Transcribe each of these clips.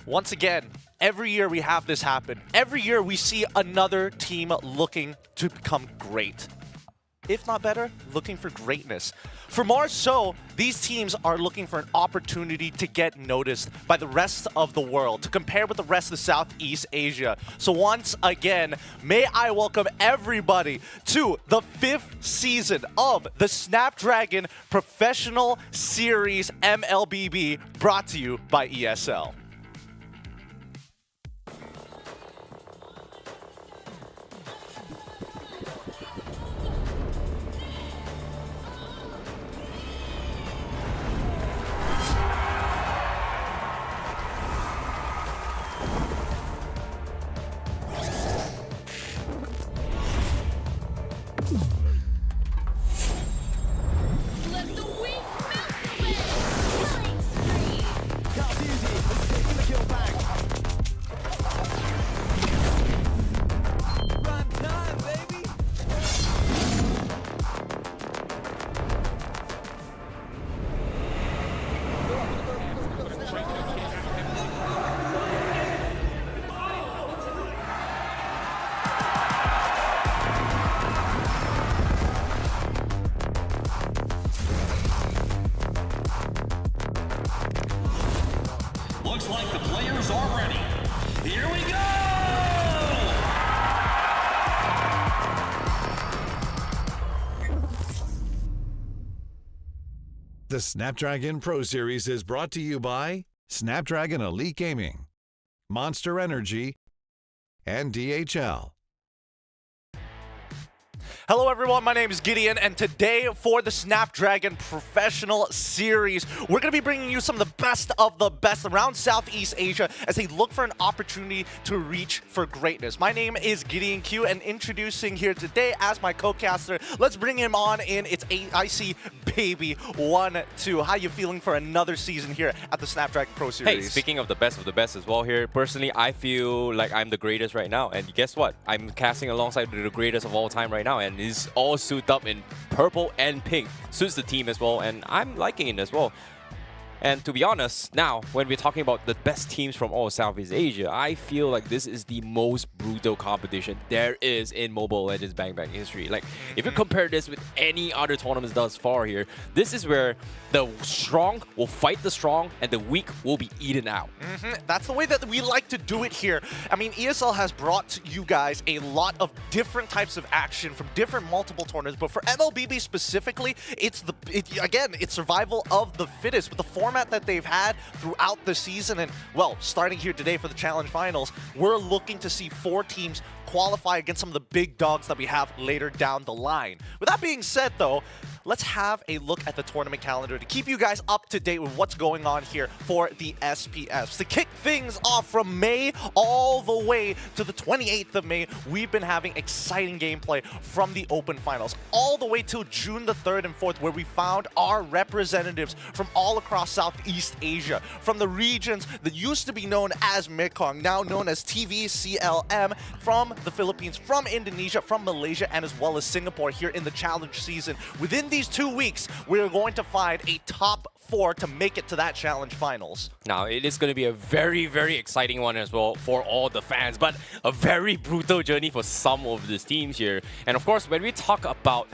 Once again, every year we have this happen. Every year we see another team looking to become great. If not better, looking for greatness. For more so, these teams are looking for an opportunity to get noticed by the rest of the world, to compare with the rest of Southeast Asia. So once again, may I welcome everybody to the 5th season of the Snapdragon Professional Series MLBB, brought to you by ESL. Looks like the players are ready. Here we go! The Snapdragon Pro Series is brought to you by Snapdragon Elite Gaming, Monster Energy, and DHL. Hello everyone, my name is Gideon, and today for the Snapdragon Professional Series, we're going to be bringing you some of the best around Southeast Asia as they look for an opportunity to reach for greatness. My name is Gideon Q, and introducing here today as my co-caster, let's bring him on in. It's IC Baby 1-2. How you feeling for another season here at the Snapdragon Pro Series? Hey, speaking of the best as well here, personally, I feel like I'm the greatest right now. And guess what? I'm casting alongside the greatest of all time right now. And is all suited up in purple and pink. Suits the team as well, and I'm liking it as well. And to be honest, now, when we're talking about the best teams from all Southeast Asia, I feel like this is the most brutal competition there is in Mobile Legends Bang Bang history. Like, if you compare this with any other tournaments thus far here, this is where the strong will fight the strong and the weak will be eaten out. That's the way that we like to do it here. I mean, ESL has brought you guys a lot of different types of action from different multiple tournaments, but for MLBB specifically, it's survival of the fittest with the format that they've had throughout the season. And, well, starting here today for the Challenge Finals, we're looking to see 4 teams qualify against some of the big dogs that we have later down the line. With that being said, though, let's have a look at the tournament calendar to keep you guys up to date with what's going on here for the SPFs. To kick things off from May all the way to the 28th of May, we've been having exciting gameplay from the Open Finals, all the way till June the 3rd and 4th, where we found our representatives from all across Southeast Asia, from the regions that used to be known as Mekong, now known as TVCLM, from the Philippines, from Indonesia, from Malaysia, and as well as Singapore here in the challenge season. Within these 2 weeks, we're going to find a top 4 to make it to that challenge finals. Now, it is going to be a very, very exciting one as well for all the fans, but a very brutal journey for some of these teams here. And of course, when we talk about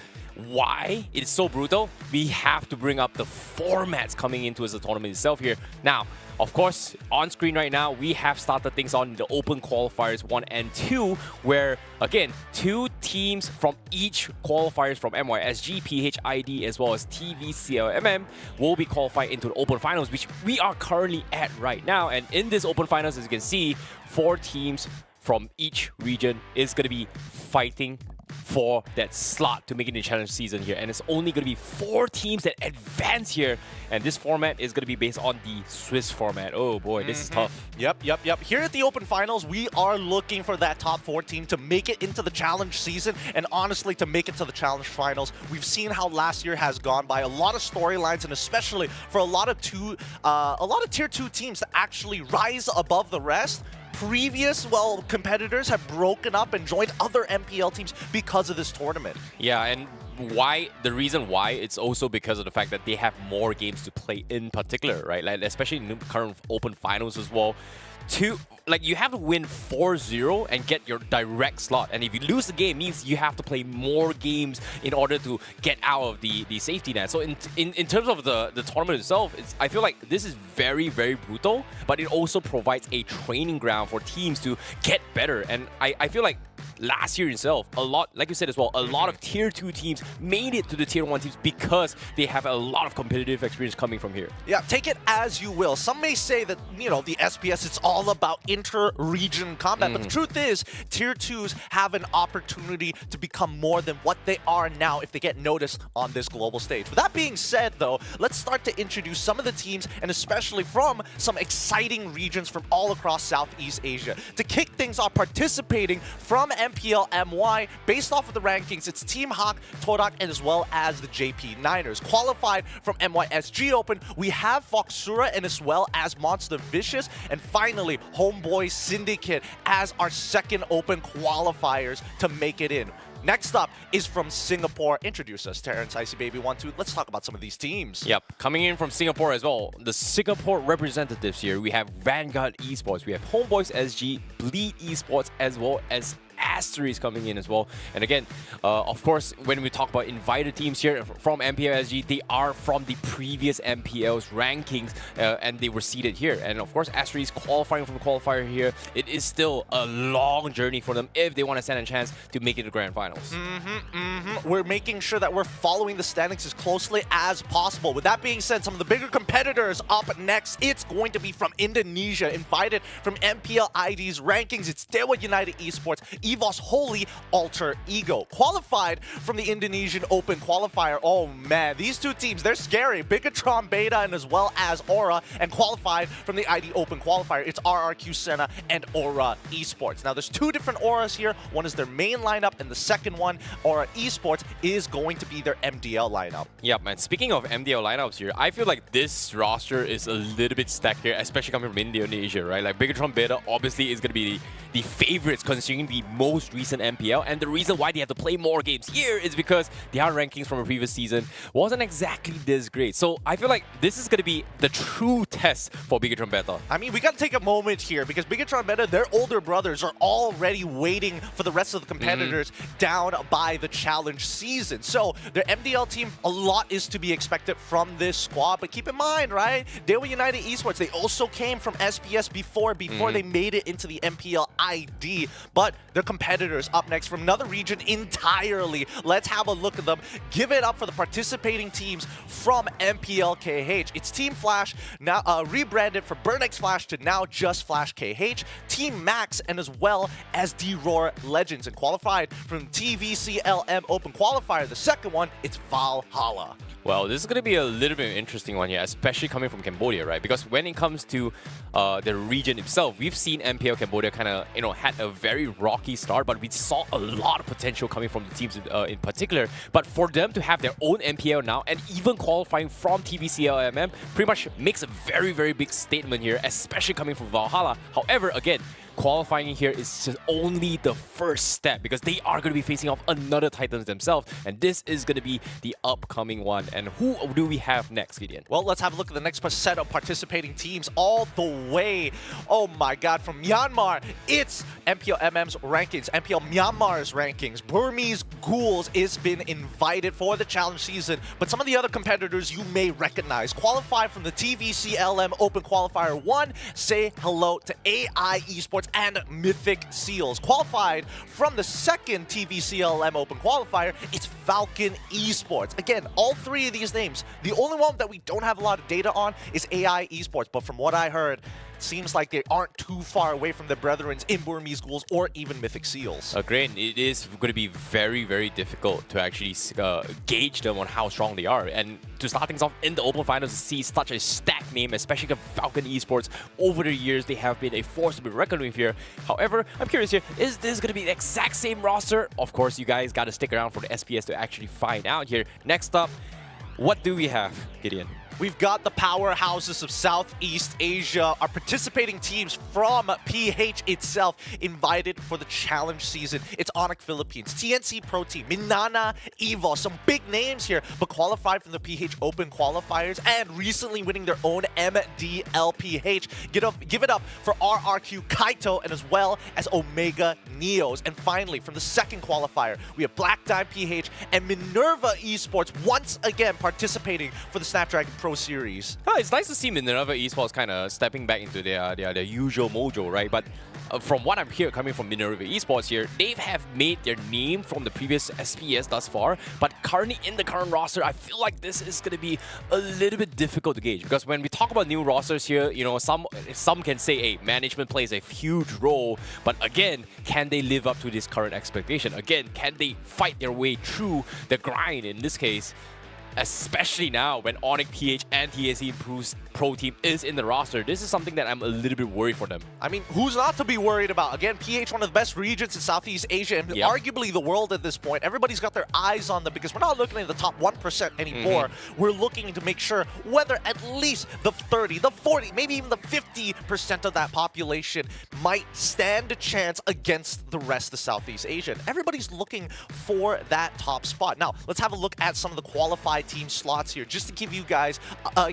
why it's so brutal, we have to bring up the formats coming into the tournament itself here. Now, of course, on screen right now, we have started things on the Open Qualifiers 1 and 2, where, again, 2 teams from each qualifiers from MYSG, PHID, as well as TVCLMM will be qualifying into the Open Finals, which we are currently at right now. And in this Open Finals, as you can see, 4 teams from each region is going to be fighting for that slot to make it in the challenge season here. And it's only going to be 4 teams that advance here. And this format is going to be based on the Swiss format. Oh boy, this is tough. Yep. Here at the Open Finals, we are looking for that top 4 team to make it into the challenge season, and honestly, to make it to the challenge finals. We've seen how last year has gone by, a lot of storylines, and especially for a lot of tier 2 teams to actually rise above the rest. Previous, competitors have broken up and joined other MPL teams because of this tournament. Yeah, and the reason why it's also because of the fact that they have more games to play in particular, right? Like especially in the current Open Finals as well. You have to win 4-0 and get your direct slot, and if you lose the game, it means you have to play more games in order to get out of the safety net. So in terms of the tournament itself, I feel like this is very, very brutal, but it also provides a training ground for teams to get better. And I feel like last year itself, a lot, like you said as well, a lot of Tier 2 teams made it to the Tier 1 teams because they have a lot of competitive experience coming from here. Yeah, take it as you will. Some may say that, you know, the SPS, it's all about inter-region combat, but the truth is, Tier 2s have an opportunity to become more than what they are now if they get noticed on this global stage. With that being said, though, let's start to introduce some of the teams, and especially from some exciting regions from all across Southeast Asia. To kick things off, participating from MPL MY, based off of the rankings, it's Team Hawk, Todak, and as well as the JP Niners. Qualified from MYSG Open, we have FOXURA and as well as Monster Vicious, and finally Homeboy Syndicate as our second Open qualifiers to make it in. Next up is from Singapore. Introduce us, Terrence, Icy Baby 1-2. Let's talk about some of these teams. Yep, coming in from Singapore as well. The Singapore representatives here, we have Vanguard Esports, we have Homeboys SG, Bleed Esports, as well as ASTERIS coming in as well. And again, of course, when we talk about invited teams here from MPL they are from the previous MPL's rankings, and they were seeded here. And of course, ASTERIS qualifying from the qualifier here. It is still a long journey for them if they want to stand a chance to make it to the grand finals. We're making sure that we're following the standings as closely as possible. With that being said, some of the bigger competitors up next, it's going to be from Indonesia, invited from MPL ID's rankings. It's Dewa United Esports, EVOS Holy Alter Ego. Qualified from the Indonesian Open qualifier. Oh man, these two teams, they're scary. Bigatron Beta and as well as Aura. And qualified from the ID Open qualifier, it's RRQ Senna and Aura Esports. Now there's two different Auras here. One is their main lineup, and the second one, Aura Esports, is going to be their MDL lineup. Yeah, man. Speaking of MDL lineups here, I feel like this roster is a little bit stacked here, especially coming from Indonesia, right? Like Bigatron Beta obviously is going to be the favorites considering the most recent MPL, and the reason why they have to play more games here is because their rankings from a previous season wasn't exactly this great. So I feel like this is going to be the true test for Bigatron Beta. I mean, we got to take a moment here because Bigatron Beta, their older brothers, are already waiting for the rest of the competitors down by the challenge season. So their MDL team, a lot is to be expected from this squad, but keep in mind, right, Dewa United Esports, they also came from SPS before they made it into the MPL ID, but their competitors up next from another region entirely. Let's have a look at them. Give it up for the participating teams from MPL KH. It's Team Flash, now rebranded from Burnex Flash to now just Flash KH, Team Max, and as well as D-Roar Legends. And qualified from TVCLM Open Qualifier, the second one, it's Valhalla. Well, this is going to be a little bit of an interesting one here, especially coming from Cambodia, right? Because when it comes to the region itself, we've seen MPL Cambodia kind of, had a very rocky start, but we saw a lot of potential coming from the teams in particular. But for them to have their own MPL now, and even qualifying from TVCLMM, pretty much makes a very, very big statement here, especially coming from Valhalla. However, again, qualifying here is just only the first step because they are going to be facing off another Titans themselves, and this is going to be the upcoming one. And who do we have next, Gideon? Well, let's have a look at the next set of participating teams all the way. Oh my god, from Myanmar, it's MPL MM's rankings, MPL Myanmar's rankings. Burmese Ghouls has been invited for the challenge season, but some of the other competitors you may recognize. Qualified from the TVCLM Open Qualifier 1, say hello to AI Esports and Mythic Seals. Qualified from the second TVCLM Open Qualifier, it's Falcon Esports. Again, all three of these names, the only one that we don't have a lot of data on is AI Esports, but from what I heard, seems like they aren't too far away from their brethren in Burmese Ghouls or even Mythic Seals. Great. It is going to be very, very difficult to actually gauge them on how strong they are. And to start things off in the Open Finals, to see such a stacked name, especially Falcon Esports, over the years, they have been a force to be reckoned with here. However, I'm curious here, is this going to be the exact same roster? Of course, you guys got to stick around for the SPS to actually find out here. Next up, what do we have, Gideon? We've got the powerhouses of Southeast Asia, our participating teams from PH itself, invited for the challenge season. It's ONIC Philippines, TNC Pro Team, MNNA, EVO, some big names here, but qualified from the PH Open qualifiers and recently winning their own MDLPH. Give it up for RRQ Kaito and as well as Omega Neos. And finally, from the second qualifier, we have Black Dime PH and Minerva Esports once again participating for the Snapdragon Pro Series. Oh, it's nice to see Minerva Esports kind of stepping back into their usual mojo, right? But from what I'm hearing coming from Minerva Esports here, they have made their name from the previous SPS thus far, but currently in the current roster, I feel like this is going to be a little bit difficult to gauge, because when we talk about new rosters here, you know, some can say, hey, management plays a huge role, but again, can they live up to this current expectation? Again, can they fight their way through the grind in this case? Especially now when ONIC PH and TNC Pro Team is in the roster. This is something that I'm a little bit worried for them. I mean, who's not to be worried about? Again, PH, one of the best regions in Southeast Asia and arguably the world at this point. Everybody's got their eyes on them because we're not looking at the top 1% anymore. We're looking to make sure whether at least the 30, the 40, maybe even the 50% of that population might stand a chance against the rest of Southeast Asia. Everybody's looking for that top spot. Now, let's have a look at some of the qualified team slots here, just to give you guys,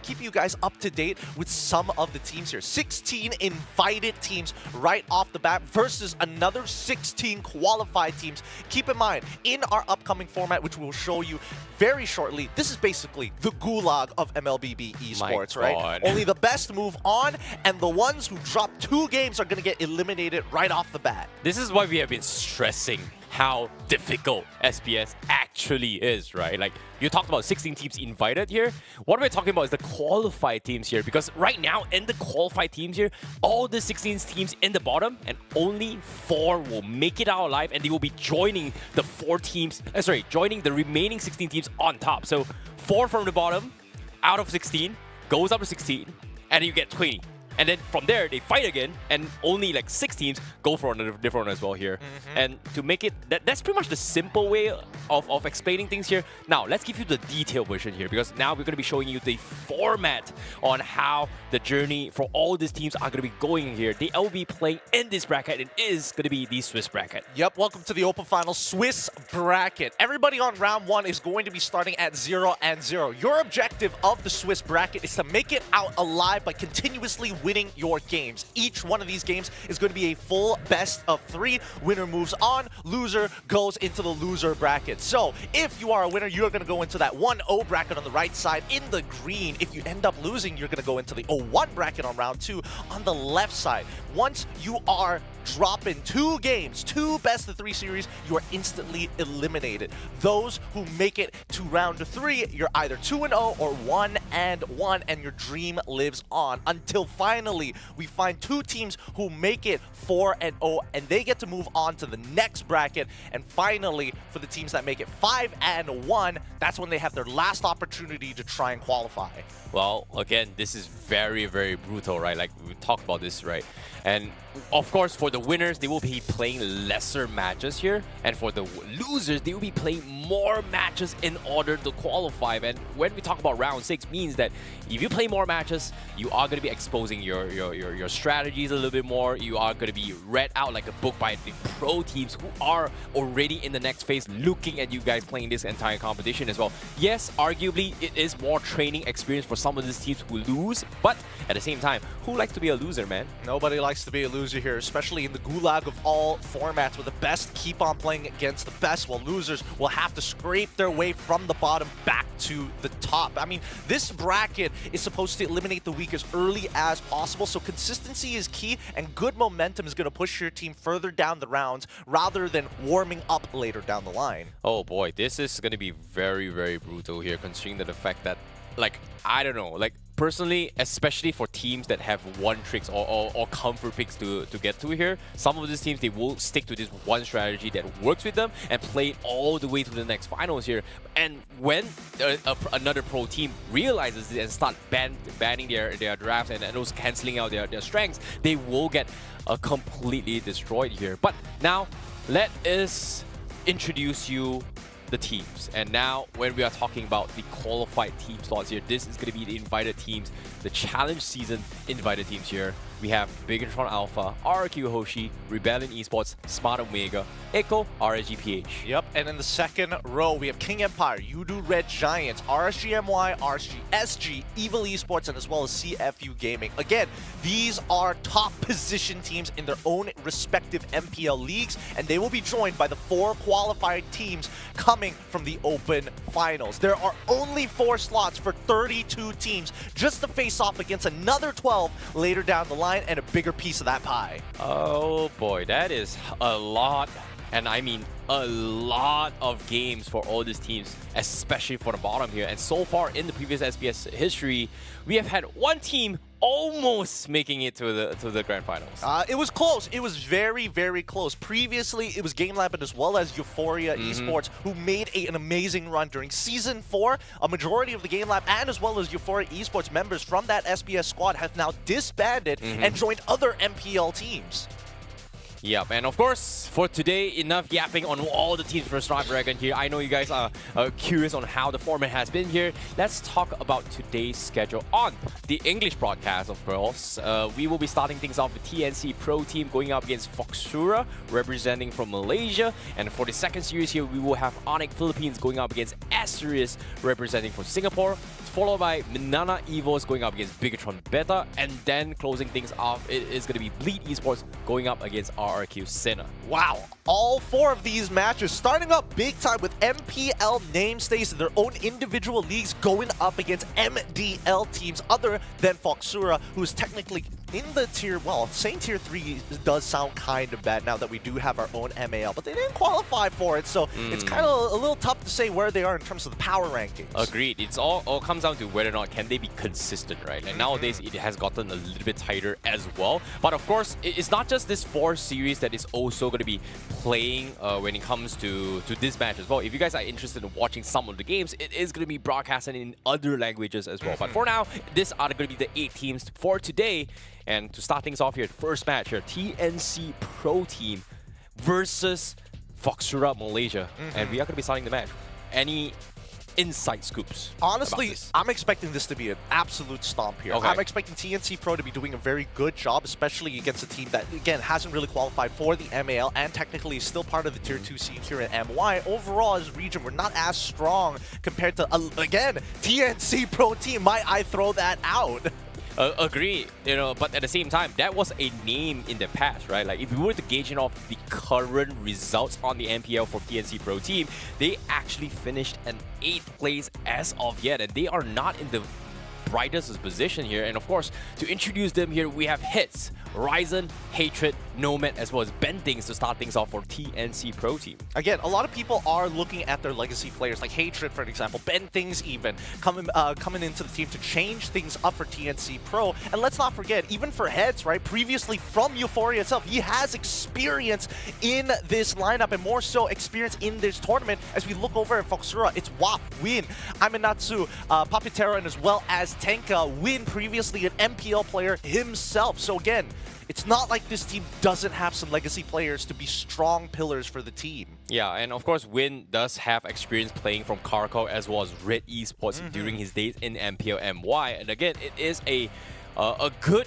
keep you guys up to date with some of the teams here. 16 invited teams right off the bat versus another 16 qualified teams. Keep in mind, in our upcoming format, which we'll show you very shortly, this is basically the gulag of MLBB Esports, right? Only the best move on, and the ones who drop 2 games are going to get eliminated right off the bat. This is why we have been stressing how difficult SPS actually is, right? Like, you talked about 16 teams invited here. What we're talking about is the qualified teams here, because right now in the qualified teams here, all the 16 teams in the bottom and only 4 will make it out alive, and they will be joining the 4 teams, joining the remaining 16 teams on top. So 4 from the bottom out of 16 goes up to 16, and then you get 20. And then from there, they fight again, and only like 6 teams go for another different one as well here. And to make it, that's pretty much the simple way of explaining things here. Now, let's give you the detailed version here, because now we're going to be showing you the format on how the journey for all these teams are going to be going here. They will be playing in this bracket. It is going to be the Swiss bracket. Yep, welcome to the Open Final Swiss bracket. Everybody on round 1 is going to be starting at 0-0. Your objective of the Swiss bracket is to make it out alive by continuously winning your games. Each one of these games is going to be a full best of 3. Winner moves on, loser goes into the loser bracket. So if you are a winner, you're going to go into that 1-0 bracket on the right side in the green. If you end up losing, you're going to go into the 0-1 bracket on round 2 on the left side. Once you are dropping 2 games, 2 best of 3 series, you are instantly eliminated. Those who make it to round 3, you're either 2-0 or 1-1, and your dream lives on until finally we find 2 teams who make it 4-0, and they get to move on to the next bracket. And finally, for the teams that make it 5-1, that's when they have their last opportunity to try and qualify. Well, again, this is very, very brutal, right? Like, we talked about this, right? And of course, for the winners, they will be playing lesser matches here. And for the losers, they will be playing more matches in order to qualify. And when we talk about round 6, means that if you play more matches, you are going to be exposing your strategies a little bit more. You are going to be read out like a book by the pro teams who are already in the next phase, looking at you guys playing this entire competition as well. Yes, arguably, it is more training experience for some of these teams who lose, but at the same time, who likes to be a loser, man? Nobody likes to be a loser here, especially in the gulag of all formats, where the best keep on playing against the best, while losers will have to scrape their way from the bottom back to the top. I mean, this bracket is supposed to eliminate the weak as early as possible, so consistency is key, and good momentum is going to push your team further down the rounds rather than warming up later down the line. Oh boy, this is going to be very, very brutal here, considering the fact that, like, I don't know, like, personally, especially for teams that have one tricks or comfort picks to get to here, some of these teams, they will stick to this one strategy that works with them and play it all the way to the next finals here. And when another pro team realizes this and start banning their drafts and also cancelling out their strengths, they will get completely destroyed here. But now, let us introduce you the teams. And now, when we are talking about the qualified team slots here, this is going to be the invited teams, the challenge season invited teams here. We have Bigatron Alpha, RRQ Hoshi, Rebellion Esports, Smart Omega, Echo, RSGPH. Yep, and in the second row, we have King Empire, Yudu Red Giants, RSGMY, RSGSG, Evil Esports, and as well as CFU Gaming. Again, these are top position teams in their own respective MPL leagues, and they will be joined by the 4 qualified teams coming from the Open Finals. There are only 4 slots for 32 teams just to face off against another 12 later down the line, and a bigger piece of that pie. Oh boy, that is a lot, and I mean a lot of games for all these teams, especially for the bottom here. And so far in the previous SBS history, we have had one team almost making it to the grand finals. It was close. It was very, very close. Previously, it was Game Lab and as well as Euphoria Esports who made an amazing run during Season 4. A majority of the Game Lab and as well as Euphoria Esports members from that SBS squad have now disbanded and joined other MPL teams. Yep, and of course, for today, enough yapping on all the teams for Snapdragon here. I know you guys are curious on how the format has been here. Let's talk about today's schedule on the English broadcast, of course. We will be starting things off with TNC Pro Team going up against FOXURA, representing from Malaysia. And for the second series here, we will have ONIC Philippines going up against ASTERIS, representing from Singapore, followed by MNNA Evos going up against Bigatron Beta, and then closing things off, it is going to be Bleed Esports going up against RRQ Senna. Wow, all 4 of these matches starting up big time with MPL namestays in their own individual leagues going up against MDL teams other than FOXURA, who's technically in the tier, well, saying tier 3 does sound kind of bad now that we do have our own MAL, but they didn't qualify for it, so it's kind of a little tough to say where they are in terms of the power rankings. Agreed. It's all comes down to whether or not can they be consistent, right? And nowadays it has gotten a little bit tighter as well. But of course, it's not just this 4 series that is also going to be playing when it comes to this match as well. If you guys are interested in watching some of the games, it is going to be broadcasted in other languages as well. But for now, these are going to be the 8 teams for today. And to start things off here, the first match here, TNC Pro Team versus FOXURA Malaysia. And we are going to be starting the match. Any inside scoops? Honestly, I'm expecting this to be an absolute stomp here. Okay. I'm expecting TNC Pro to be doing a very good job, especially against a team that, again, hasn't really qualified for the MAL and technically is still part of the Tier 2 scene here in MY. Overall, as a region, we're not as strong compared to, again, TNC Pro Team. Might I throw that out? Agree, you know, but at the same time, that was a name in the past, right? Like, if we were to gauge it off the current results on the MPL for TNC Pro Team, they actually finished an 8th place as of yet, and they are not in the brightest position here. And of course, to introduce them here, we have Hits, Ryzen, Hatred, Nomad, as well as Bentings to start things off for TNC Pro Team. Again, a lot of people are looking at their legacy players, like Hatred, for example, Bentings even, coming into the team to change things up for TNC Pro. And let's not forget, even for Heads, right, previously from Euphoria itself, he has experience in this lineup, and more so experience in this tournament. As we look over at FOXURA, it's WAP, Win, Aminatsu, Papitero, and as well as Tenka, Win, previously an MPL player himself. So again, it's not like this team doesn't have some legacy players to be strong pillars for the team. Yeah, and of course, Win does have experience playing from Carco as well as Red Esports during his days in MPL MY. And again, it is a good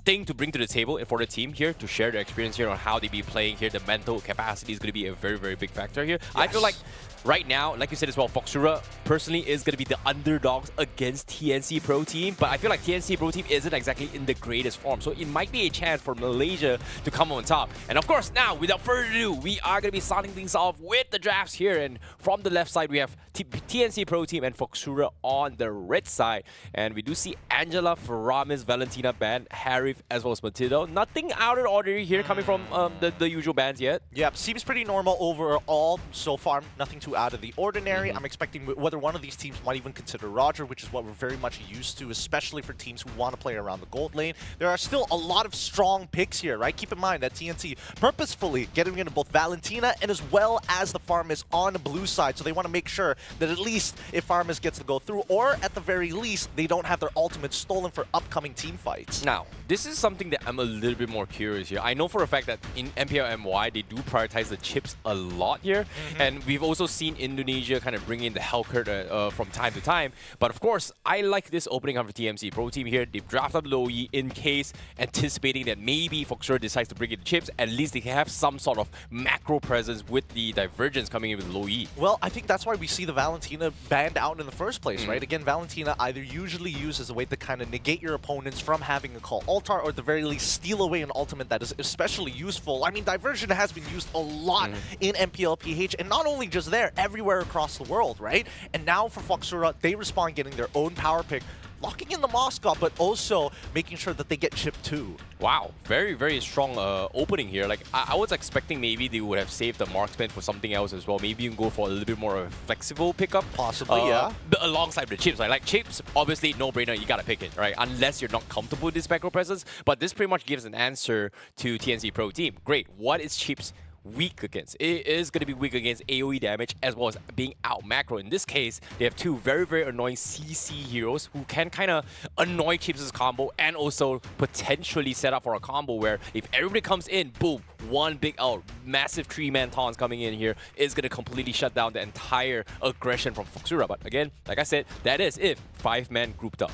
thing to bring to the table and for the team here to share their experience here on how they be playing here. The mental capacity is going to be a very, very big factor here. Yes. I feel like right now, like you said as well, FOXURA personally is going to be the underdogs against TNC Pro Team, but I feel like TNC Pro Team isn't exactly in the greatest form, so it might be a chance for Malaysia to come on top. And of course, now, without further ado, we are going to be starting things off with the drafts here, and from the left side, we have TNC Pro Team and FOXURA on the red side, and we do see Angela, Faramis, Valentina band, Harif, as well as Matilda. Nothing out of the ordinary here coming from the usual bands yet. Yep, seems pretty normal overall so far. Nothing too out of the ordinary. I'm expecting whether one of these teams might even consider Roger, which is what we're very much used to, especially for teams who want to play around the gold lane. There are still a lot of strong picks here, right? Keep in mind that TNC purposefully getting into both Valentina and as well as the Farmis on the blue side, so they want to make sure that at least if Farmis gets to go through, or at the very least, they don't have their ultimate stolen for upcoming team fights. Now, this is something that I'm a little bit more curious here. I know for a fact that in MPL MY, they do prioritize the chips a lot here. And we've also seen Indonesia kind of bring in the Hellcurt from time to time. But of course, I like this opening up for TMC Pro Team here. They've drafted up Low E in case, anticipating that maybe FOXURA decides to bring in the chips. At least they can have some sort of macro presence with the Divergence coming in with Low E. Well, I think that's why we see the Valentina banned out in the first place, right? Again, Valentina either usually used as a way to kind of negate your opponents from having a call Altar, or at the very least steal away an ultimate that is especially useful. I mean, Diversion has been used a lot in MPLPH, and not only just there, everywhere across the world, right? And now for FOXURA, they respond getting their own power pick, locking in the Moscow, but also making sure that they get chipped too. Wow, very, very strong opening here. Like, I was expecting maybe they would have saved the marksman for something else as well. Maybe you can go for a little bit more of a flexible pickup. Possibly, yeah. Alongside the chips, right? Like, chips, obviously, no-brainer, you gotta pick it, right? Unless you're not comfortable with this macro presence. But this pretty much gives an answer to TNC Pro Team. Great, what is chips weak against? It is going to be weak against AoE damage as well as being out macro. In this case, they have two very, very annoying CC heroes who can kind of annoy Chips' combo and also potentially set up for a combo where if everybody comes in, boom, one big out, massive three-man taunts coming in here is going to completely shut down the entire aggression from FOXURA. But again, like I said, that is if 5-man grouped up.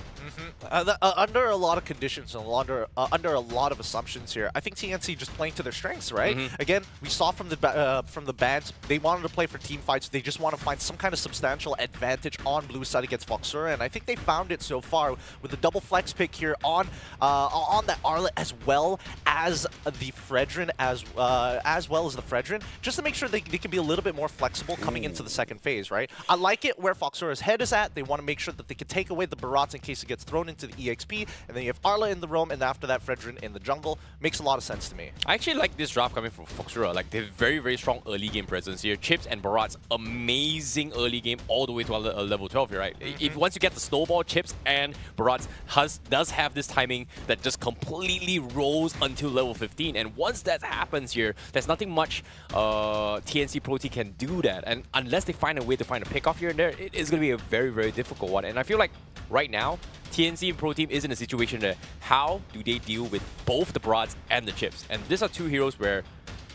Under a lot of conditions and under a lot of assumptions here, I think TNC just playing to their strengths, right? Again, we saw from the bans, they wanted to play for team fights. They just want to find some kind of substantial advantage on blue side against FOXURA, and I think they found it so far with the double flex pick here on that Arlet as well as the Fredrin, as well as the Fredrin, just to make sure they can be a little bit more flexible coming into the second phase, right? I like it where FOXURA's head is at. They want to make sure that they can take away the Barats in case it gets thrown into the EXP, and then you have Arla in the roam, and after that Fredrin in the jungle. Makes a lot of sense to me. I actually like this draft coming from FOXURA. Like, they have very, very strong early game presence here. Chips and Barats, amazing early game all the way to level 12 here, right? If once you get the snowball, Chips and Barats does have this timing that just completely rolls until level 15. And once that happens here, there's nothing much TNC Pro Team can do that. And unless they find a way to find a pick off here and there, it is going to be a very, very difficult one. And I feel like right now, TNC Pro Team is in a situation that how do they deal with both the Barats and the Chips? And these are two heroes where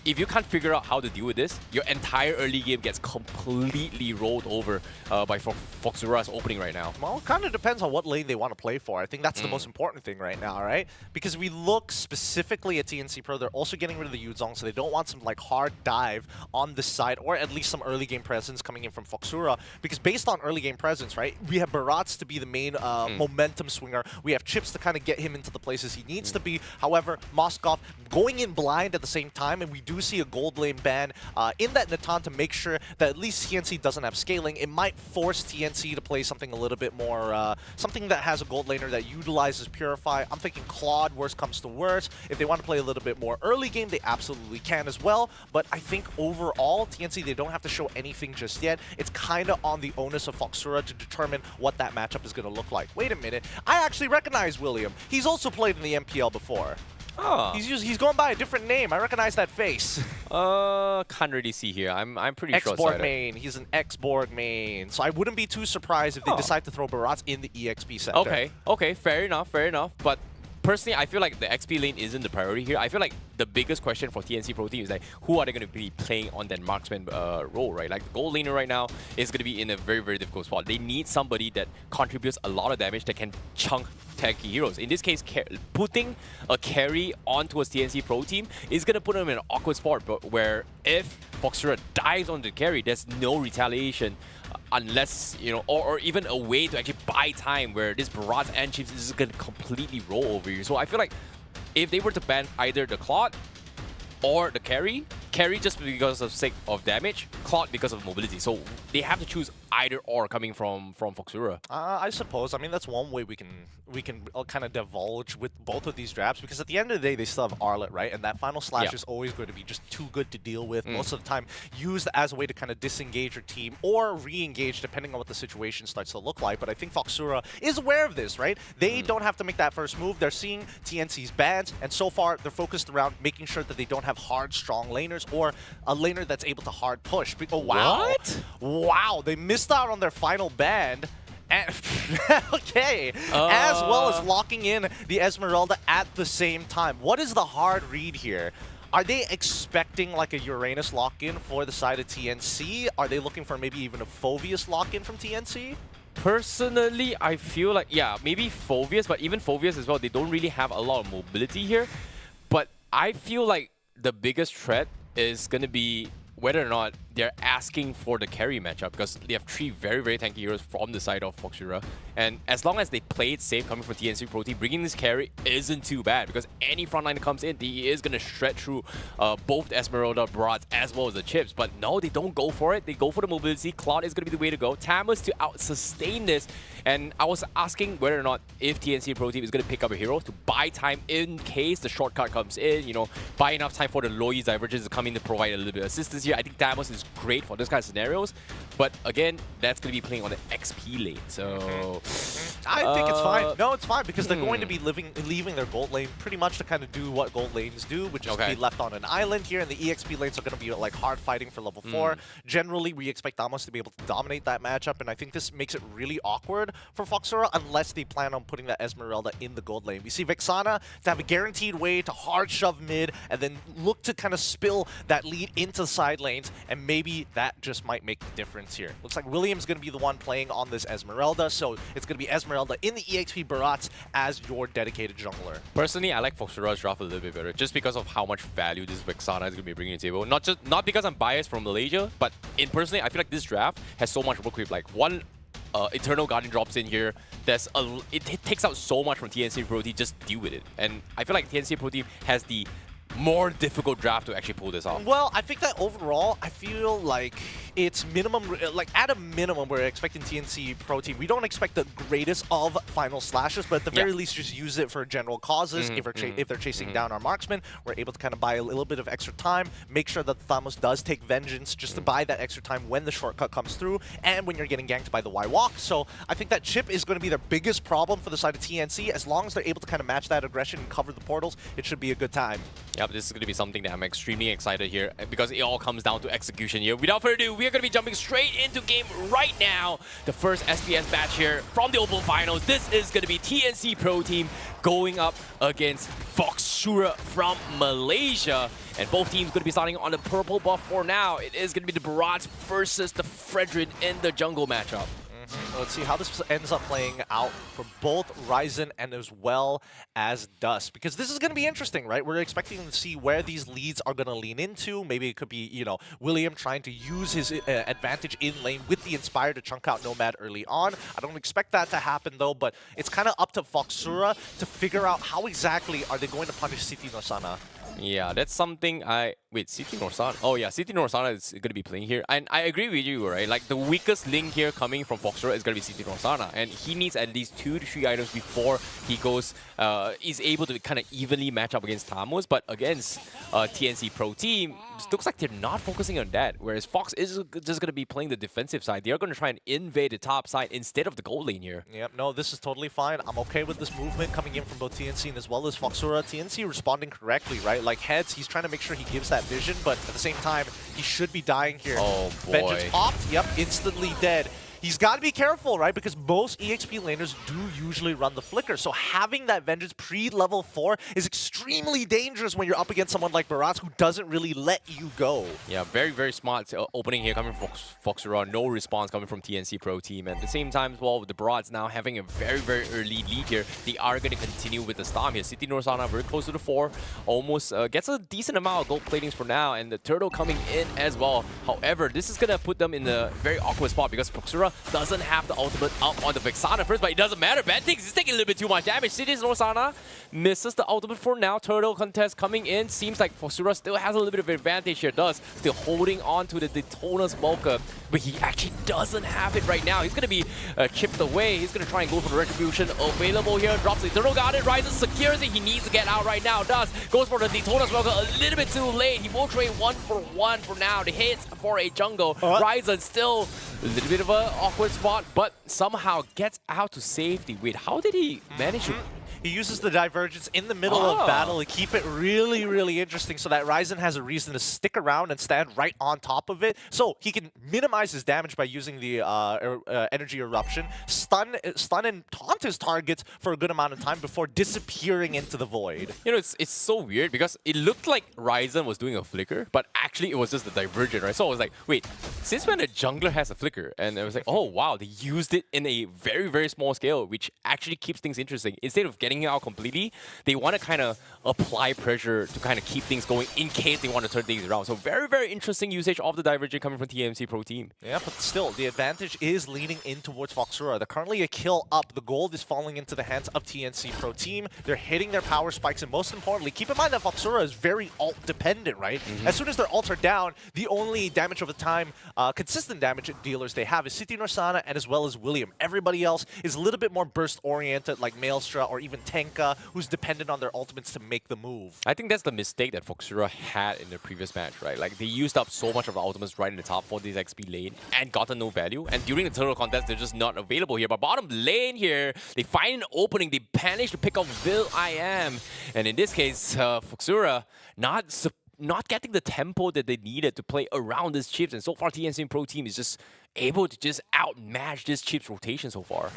if you can't figure out how to deal with this, your entire early game gets completely rolled over by FOXURA's opening right now. Well, it kind of depends on what lane they want to play for. I think that's the most important thing right now, right? Because we look specifically at TNC Pro, they're also getting rid of the Yuzong, so they don't want some like hard dive on this side, or at least some early game presence coming in from FOXURA. Because based on early game presence, right, we have Barats to be the main momentum swinger. We have Chips to kind of get him into the places he needs to be. However, Moskov going in blind at the same time, and we do see a gold lane ban in that Natan to make sure that at least TNC doesn't have scaling. It might force TNC to play something a little bit more, something that has a gold laner that utilizes Purify. I'm thinking Claude, worst comes to worst. If they want to play a little bit more early game, they absolutely can as well. But I think overall, TNC, they don't have to show anything just yet. It's kind of on the onus of FOXURA to determine what that matchup is going to look like. Wait a minute. I actually recognize William. He's also played in the MPL before. Oh. He's going by a different name. I recognize that face. Can't really see here. I'm pretty sure. X-Borg main. He's an X-Borg main. So I wouldn't be too surprised if they decide to throw Barats in the EXP center. Okay, fair enough. But personally, I feel like the XP lane isn't the priority here. I feel like the biggest question for TNC Pro Team is like, who are they going to be playing on that marksman role, right? Like, the gold laner right now is going to be in a very, very difficult spot. They need somebody that contributes a lot of damage that can chunk tanky heroes. In this case, putting a carry onto a TNC Pro Team is going to put them in an awkward spot, but where if FOXURA dives on the carry, there's no retaliation unless, you know, or even a way to actually buy time where this Barats and Chips is going to completely roll over you. So I feel like if they were to ban either the Claude or the carry just because of sake of damage, Claude because of mobility. So they have to choose either or coming from FOXURA. I suppose. I mean, that's one way we can kind of divulge with both of these drafts, because at the end of the day, they still have Arlet, right? And that final slash is always going to be just too good to deal with. Most of the time, used as a way to kind of disengage your team or re-engage, depending on what the situation starts to look like. But I think FOXURA is aware of this, right? They don't have to make that first move. They're seeing TNC's bans, and so far, they're focused around making sure that they don't have hard, strong laners or a laner that's able to hard push. Oh, wow. What? Wow, they missed out on their final ban. And okay, as well as locking in the Esmeralda at the same time. What is the hard read here? Are they expecting like a Uranus lock-in for the side of TNC? Are they looking for maybe even a Phoveus lock-in from TNC? Personally, I feel like, yeah, maybe Phoveus, but even Phoveus as well, they don't really have a lot of mobility here. But I feel like the biggest threat is going to be whether or not they're asking for the carry matchup, because they have 3 very, very tanky heroes from the side of FOXURA. And as long as they play it safe coming from TNC Pro Team, bringing this carry isn't too bad, because any frontline that comes in, he is going to shred through both the Esmeralda, Barats, as well as the chips. But no, they don't go for it. They go for the mobility. Cloud is going to be the way to go. Tamus to out-sustain this. And I was asking whether or not if TNC Pro Team is going to pick up a hero to buy time in case the shortcut comes in, you know, buy enough time for the Loi's divergence to come in to provide a little bit of assistance here. I think Tamus is great for this kind of scenarios, but again, that's going to be playing on the XP lane, so... I think it's fine. No, it's fine, because they're going to be leaving their gold lane pretty much to kind of do what gold lanes do, which is be left on an island here, and the EXP lanes are going to be like hard fighting for level 4. Generally, we expect Amos to be able to dominate that matchup, and I think this makes it really awkward for FOXURA unless they plan on putting that Esmeralda in the gold lane. We see Vexana to have a guaranteed way to hard shove mid, and then look to kind of spill that lead into the side lanes, and maybe that just might make the difference here. Looks like William's going to be the one playing on this Esmeralda, so it's going to be Esmeralda in the EXP Barats as your dedicated jungler. Personally, I like FOXURA's draft a little bit better, just because of how much value this Vexana is going to be bringing to the table. Not because I'm biased from Malaysia, but personally, I feel like this draft has so much work creep. Like one Eternal Guardian drops in here. It takes out so much from TNC Pro Team. Just deal with it, and I feel like TNC Pro Team has the more difficult draft to actually pull this off. Well, I think that overall, I feel like it's minimum, like at a minimum, we're expecting TNC Pro Team. We don't expect the greatest of final slashes, but at the very least, just use it for general causes. If they're chasing down our marksman, we're able to kind of buy a little bit of extra time, make sure that Thamos does take vengeance just to buy that extra time when the shortcut comes through, and when you're getting ganked by the Y-Walk. So I think that chip is going to be their biggest problem for the side of TNC. As long as they're able to kind of match that aggression and cover the portals, it should be a good time. Yep, this is going to be something that I'm extremely excited here, because it all comes down to execution here. Without further ado, we are going to be jumping straight into game right now. The first SPS match here from the Open Finals. This is going to be TNC Pro Team going up against FOXURA from Malaysia. And both teams going to be starting on the purple buff for now. It is going to be the Barats versus the Fredrin in the jungle matchup. Let's see how this ends up playing out for both Ryzen and as well as Dust, because this is going to be interesting, right? We're expecting to see where these leads are going to lean into. Maybe it could be, you know, William trying to use his advantage in lane with the Inspire to chunk out Nomad early on. I don't expect that to happen, though, but it's kind of up to FOXURA to figure out how exactly are they going to punish City Nosana. Yeah, that's something Wait, City Norsana? Oh yeah, City Norsana is going to be playing here. And I agree with you, right? Like, the weakest link here coming from FOXURA is going to be City Norsana. And he needs at least 2 to 3 items before he goes, is able to kind of evenly match up against Tamus. But against TNC Pro Team, it looks like they're not focusing on that. Whereas Fox is just going to be playing the defensive side. They're going to try and invade the top side instead of the gold lane here. Yep, no, this is totally fine. I'm okay with this movement coming in from both TNC and as well as FOXURA. TNC responding correctly, right? Like, heads, he's trying to make sure he gives that vision, but at the same time, he should be dying here. Oh, boy. Vengeance popped, yep, instantly dead. He's got to be careful, right? Because most EXP laners do usually run the Flicker. So having that Vengeance pre-level 4 is extremely dangerous when you're up against someone like Barats who doesn't really let you go. Yeah, very, very smart opening here coming from FOXURA. No response coming from TNC Pro Team. And at the same time as well, with the Barats now having a very, very early lead here, they are going to continue with the Storm here. City Norsana very close to the 4. Almost gets a decent amount of gold platings for now. And the Turtle coming in as well. However, this is going to put them in a very awkward spot because FOXURA doesn't have the ultimate up on the Vexana first, but it doesn't matter. Bad things, he's taking a little bit too much damage. City Norsana misses the ultimate for now. Turtle contest coming in. Seems like FOXURA still has a little bit of advantage here. Does still holding on to the Daytona's Volca, but he actually doesn't have it right now. He's going to be chipped away. He's going to try and go for the Retribution available here. Drops the Eternal Guardian, rises, secures it. He needs to get out right now. Does goes for the Daytona's Volca a little bit too late. He will trade 1-for-1 for now. The hits for a jungle. Ryzen still a little bit of an awkward spot, but somehow gets out to safety. Wait, how did he manage to... He uses the divergence in the middle of battle to keep it really, really interesting so that Ryzen has a reason to stick around and stand right on top of it. So he can minimize his damage by using the energy eruption, stun and taunt his targets for a good amount of time before disappearing into the void. You know, it's so weird because it looked like Ryzen was doing a flicker, but actually it was just the divergent, right? So I was like, wait, since when a jungler has a flicker? And I was like, oh wow, they used it in a very, very small scale, which actually keeps things interesting. Instead of getting it out completely, they want to kind of apply pressure to kind of keep things going in case they want to turn things around. So very, very interesting usage of the divergent coming from TMC Pro Team. Yeah, but still, the advantage is leaning in towards FOXURA. They're currently a kill up. The gold is falling into the hands of TNC Pro Team. They're hitting their power spikes, and most importantly, keep in mind that FOXURA is very ult-dependent, right? As soon as their ults are down, the only damage over time, consistent damage dealers they have is City Norsana and as well as William. Everybody else is a little bit more burst-oriented, like Maelstrom or even Tenka, who's dependent on their ultimates to make the move. I think that's the mistake that FOXURA had in the previous match, right? Like, they used up so much of the ultimates right in the top 4 this XP lane and gotten no value. And during the total contest, they're just not available here. But bottom lane here, they find an opening. They manage to pick up will.i.am. And in this case, FOXURA not getting the tempo that they needed to play around this chips. And so far, TNC Pro Team is just able to just outmatch this chips rotation so far.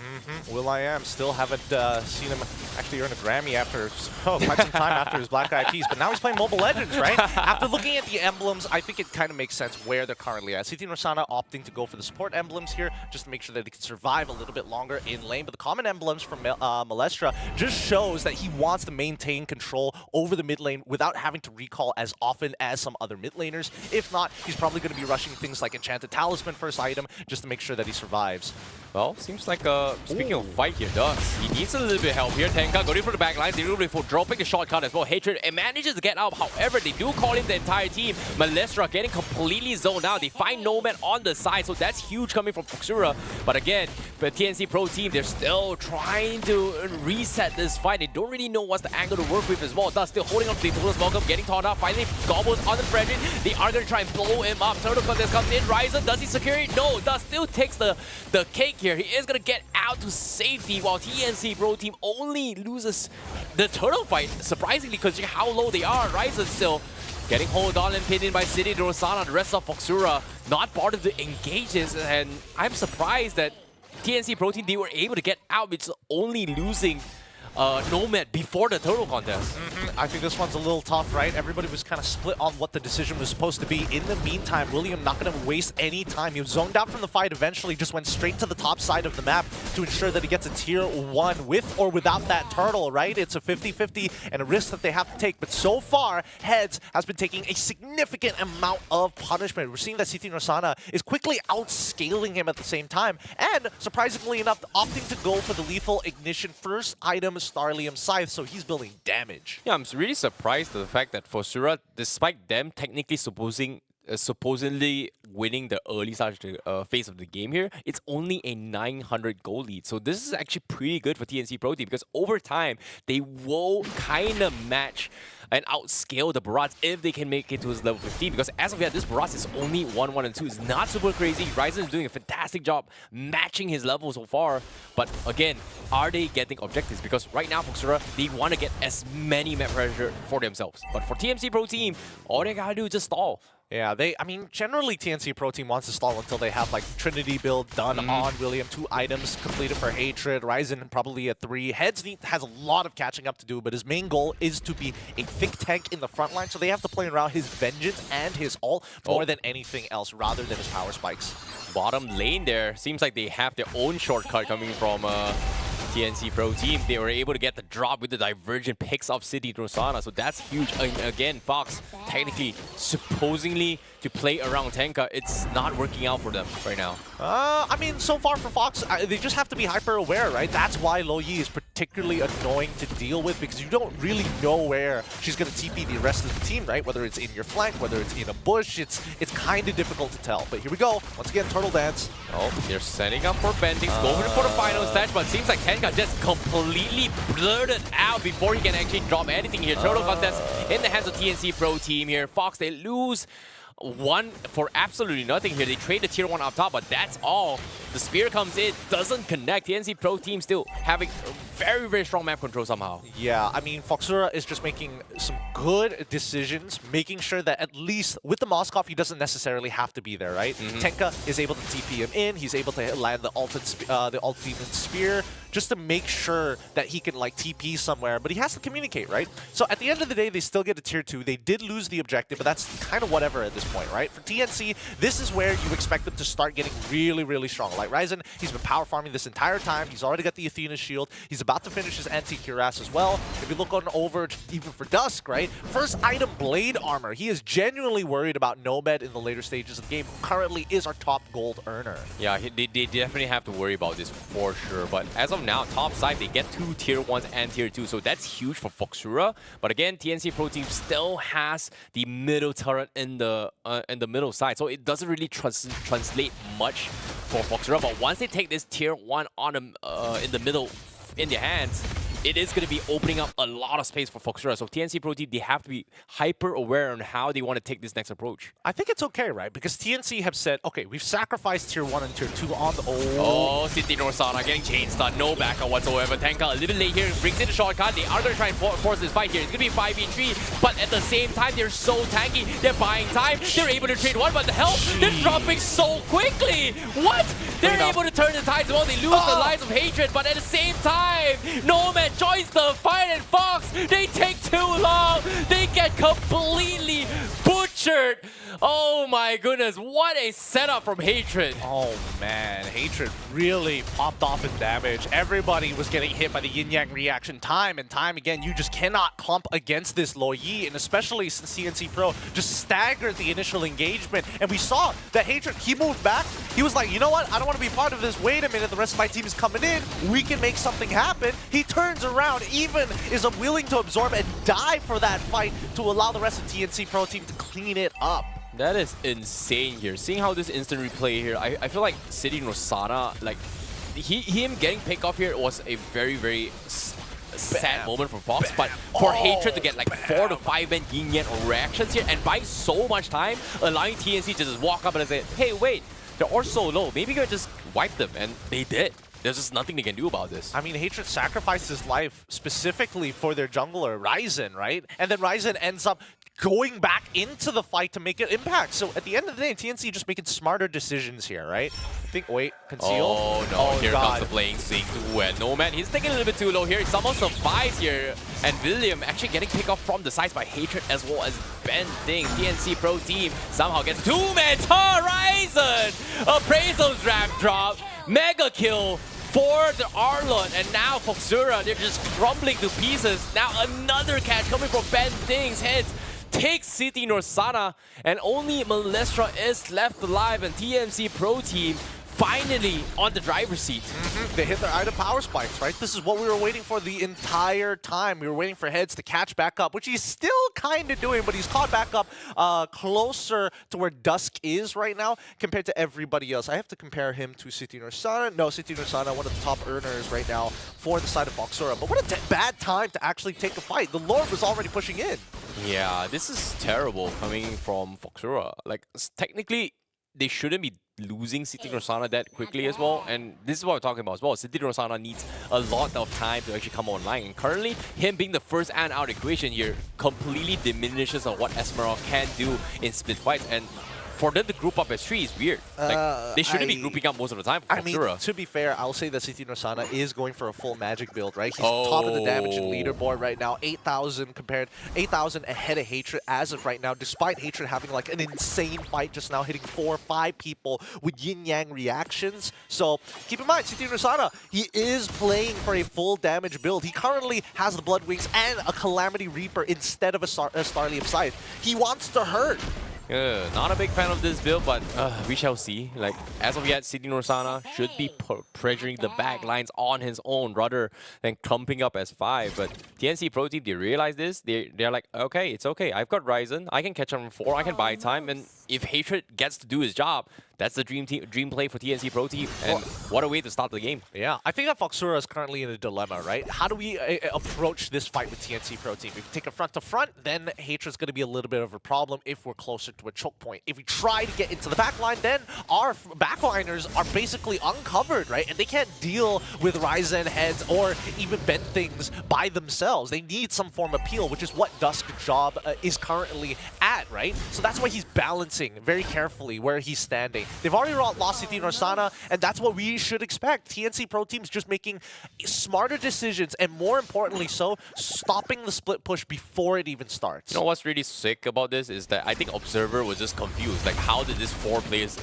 will.i.am still haven't seen him actually earn a Grammy after quite some time after his Black Eyed Peas, but now he's playing Mobile Legends, right? After looking at the emblems, I think it kind of makes sense where they're currently at. City Norsana opting to go for the support emblems here, just to make sure that they can survive a little bit longer in lane, but the common emblems from Maelstrom just shows that he wants to maintain control over the mid lane without having to recall as often as some other mid laners. If not, he's probably going to be rushing things like Enchanted Talisman first item, just to make sure that he survives. Well, seems like, speaking of fight here, he needs a little bit of help here. Tenka going for the back lines, they're for dropping a shortcut as well. Hatred, it manages to get out. However, they do call in the entire team. Maelstrom getting completely zoned out. They find Nomad on the side, so that's huge coming from FOXURA. But again, the TNC Pro Team, they're still trying to reset this fight. They don't really know what's the angle to work with as well. Thus, still holding on to the Total Smoke, getting taught up. Finally, Gobbles on the Frederick. They are going to try and blow him up. Turtle Contest comes in. Ryzen, does he secure it? No, Thus still takes the cake here. He is going to get out to safety while TNC Pro Team only loses the turtle fight, surprisingly, because how low they are. Ryzen still getting hold on and pinned in by City Norsana. The rest of FOXURA not part of the engages, and I'm surprised that TNC Pro Team, they were able to get out with only losing Nomad before the total contest. I think this one's a little tough, right? Everybody was kind of split on what the decision was supposed to be. In the meantime, William not going to waste any time. He was zoned out from the fight eventually, just went straight to the top side of the map to ensure that he gets a tier 1 with or without that turtle, right? It's a 50-50 and a risk that they have to take. But so far, Heads has been taking a significant amount of punishment. We're seeing that City Norsana is quickly outscaling him at the same time. And surprisingly enough, opting to go for the lethal ignition first item Starlium Scythe, so he's building damage. Yeah, I'm really surprised at the fact that FOXURA, despite them technically supposedly winning the early start phase of the game here, it's only a 900 gold lead. So this is actually pretty good for TNC Pro Team because over time, they will kind of match and outscale the Barats if they can make it to his level 15. Because as of yet, this Barats is only 1, 1, and 2. It's not super crazy. Ryzen is doing a fantastic job matching his level so far. But again, are they getting objectives? Because right now, FOXURA, they want to get as many map pressure for themselves. But for TMC Pro Team, all they gotta do is just stall. Yeah, I mean, generally TNC Pro Team wants to stall until they have like Trinity build done on William, 2 items completed for Hatred, Ryzen probably at 3. Heads has a lot of catching up to do, but his main goal is to be a thick tank in the front line, so they have to play around his Vengeance and his ult more than anything else, rather than his power spikes. Bottom lane there, seems like they have their own shortcut coming from TNC Pro Team. They were able to get the drop with the Divergent picks up City Norsana, so that's huge. And again, Fox technically, supposedly to play around Tenka, it's not working out for them right now. I mean, so far for Fox, they just have to be hyper aware, right? That's why Lo Yi is particularly annoying to deal with, because you don't really know where she's going to TP the rest of the team, right? Whether it's in your flank, whether it's in a bush, it's kind of difficult to tell. But here we go. Once again, Turtle Dance. Oh, they're setting up for Bendings, going for the final stage, but it seems like Tenka just completely blurted out before he can actually drop anything here. Turtle Contest in the hands of TNC Pro Team here. Fox, they lose 1 for absolutely nothing here. They trade the tier 1 up top, but that's all. The spear comes in, doesn't connect. TNC Pro Team still having very, very strong map control somehow. Yeah, I mean, FOXURA is just making some good decisions, making sure that at least with the Moskov, he doesn't necessarily have to be there, right? Tenka is able to TP him in, he's able to land the ult demon spear, just to make sure that he can like TP somewhere, but he has to communicate, right? So at the end of the day, they still get a tier 2. They did lose the objective, but that's kind of whatever at this point, right? For TNC, this is where you expect them to start getting really, really strong. Like Ryzen, he's been power farming this entire time. He's already got the Athena shield. He's about to finish his anti-cuirass as well. If you look on over, even for Dusk, right? First item, blade armor. He is genuinely worried about Nomad in the later stages of the game, who currently is our top gold earner. Yeah, they definitely have to worry about this for sure. But as of now, top side, they get 2 tier 1s and tier 2, so that's huge for FOXURA. But again, TNC Pro Team still has the middle turret in the middle side, so it doesn't really translate much for FOXURA. But once they take this tier 1 on them in the middle in their hands, it is going to be opening up a lot of space for FOXURA. So TNC Pro Team, they have to be hyper aware on how they want to take this next approach. I think it's okay, right? Because TNC have said, okay, we've sacrificed tier 1 and tier 2 on the... Oh, City Norsana getting chain stun, no backup whatsoever. Tenka a little bit late here, brings in the shortcut. They are going to try and force this fight here. It's going to be 5v3, but at the same time, they're so tanky. They're buying time. They're able to trade one, but the hell, they're dropping so quickly. What? They're able to turn the tides as well. They lose the lives of Hatred, but at the same time, Nomad joins the fight, and Fox, they take too long. They get completely butchered. Oh my goodness, what a setup from Hatred. Oh man, Hatred really popped off in damage. Everybody was getting hit by the yin-yang reaction time and time again. You just cannot clump against this Lo Yi, and especially since CNC Pro just staggered the initial engagement. And we saw that Hatred, he moved back. He was like, you know what? I don't want to be part of this. Wait a minute, the rest of my team is coming in. We can make something happen. He turns around, even is willing to absorb and die for that fight to allow the rest of TNC Pro Team to clean it up. That is insane here. Seeing how this instant replay here, I feel like City Norsana, like, him getting picked off here was a very, very sad moment for Fox, but for Hatred to get like 4 to 5 man yin-yang reactions here and buying so much time, allowing TNC to just walk up and say, hey, wait, they're all so low. Maybe you could just wipe them, and they did. There's just nothing they can do about this. I mean, Hatred sacrificed his life specifically for their jungler, Ryzen, right? And then Ryzen ends up going back into the fight to make an impact. So at the end of the day, TNC just making smarter decisions here, right? I think, wait, conceal? Oh no, here comes the playing sync too. And Nomad, he's taking a little bit too low here. He somehow survives here. And William actually getting picked off from the sides by Hatred as well as Ben Ding. TNC Pro Team somehow gets 2-man Horizon! Appraisal's ramp drop. Mega kill for the Arlot, and now FOXURA, they're just crumbling to pieces. Now another catch coming from Ben Ding's head takes City Norsana, and only Malestra is left alive, and TNC Pro Team finally on the driver's seat. They hit their item power spikes, right? This is what we were waiting for the entire time. We were waiting for Heads to catch back up, which he's still kind of doing, but he's caught back up closer to where Dusk is right now compared to everybody else. I have to compare him to City Norsana. No, City Norsana, one of the top earners right now for the side of FOXURA. But what a bad time to actually take a fight. The Lord was already pushing in. Yeah, this is terrible coming from FOXURA. Like, technically, they shouldn't be losing City Norsana that quickly as well, and this is what we're talking about as well. City Norsana needs a lot of time to actually come online, and currently him being the first and out equation here completely diminishes on what Esmeralda can do in split fights, and for them to group up as 3 is weird. Like, they shouldn't be grouping up most of the time for I mean, to be fair, I'll say that City Norsana is going for a full magic build, right? He's top of the damage in leaderboard right now, 8,000 ahead of Hatred as of right now, despite Hatred having like an insane fight just now, hitting 4 or 5 people with yin-yang reactions. So keep in mind, City Norsana, he is playing for a full damage build. He currently has the Blood Wings and a Calamity Reaper instead of a Starlium Scythe. He wants to hurt. Not a big fan of this build, but we shall see. Like, as of yet, City Norsana should be pressuring the back lines on his own rather than clumping up as 5. But TNC Pro Team, they realize this. They're like, okay, it's okay. I've got Ryzen. I can catch him from 4. I can buy time. And if Hatred gets to do his job, that's the dream play for TNC Pro Team. And what a way to start the game. Yeah, I think that FOXURA is currently in a dilemma, right? How do we approach this fight with TNC Pro Team? If we take it front to front, then Hatred's going to be a little bit of a problem if we're closer to a choke point. If we try to get into the backline, then our backliners are basically uncovered, right? And they can't deal with Ryzen heads or even bend things by themselves. They need some form of peel, which is what Dusk's job is currently at, right? So that's why he's balancing very carefully where he's standing. They've already lost City Norsana, and that's what we should expect. TNC Pro Team's just making smarter decisions, and more importantly so, stopping the split push before it even starts. You know what's really sick about this is that I think Observer was just confused. Like, how did this 4 players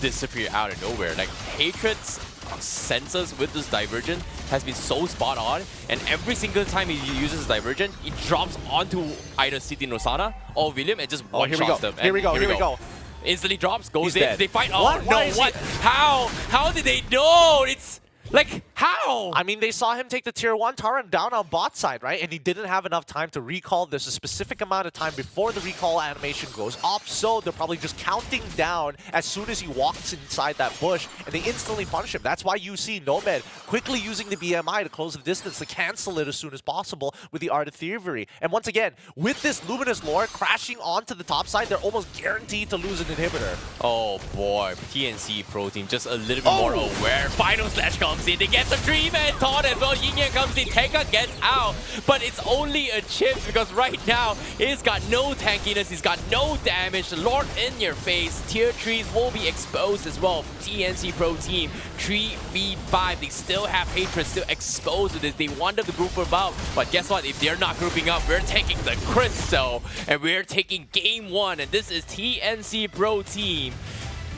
disappear out of nowhere? Like, Hatred's sensors with this Divergent has been so spot on, and every single time he uses Divergent, he drops onto either City Norsana or William and just one-shots them. Here we go. Instantly drops, goes He's in, dead. they fight. Oh, What? no, Why is what? he- How did they know? It's like, how? I mean, they saw him take the tier 1 Taran down on bot side, right? And he didn't have enough time to recall. There's a specific amount of time before the recall animation goes off, so they're probably just counting down as soon as he walks inside that bush, and they instantly punish him. That's why you see Nomad quickly using the BMI to close the distance, to cancel it as soon as possible with the Art of Thievery. And once again, with this Luminous Lore crashing onto the top side, they're almost guaranteed to lose an inhibitor. Oh boy, TNC Pro Team just a little bit more aware. Final Slash comes in, they get the Dream and Taunt as well. Yin Yang comes in, Tenka gets out, but it's only a chip because right now he's got no tankiness, he's got no damage. The Lord in your face, tier 3s will be exposed as well from TNC Pro Team. 3v5, they still have Hatred still exposed to this. They want them to group them up, but guess what? If they're not grouping up, we're taking the Crystal and we're taking game 1, and this is TNC Pro Team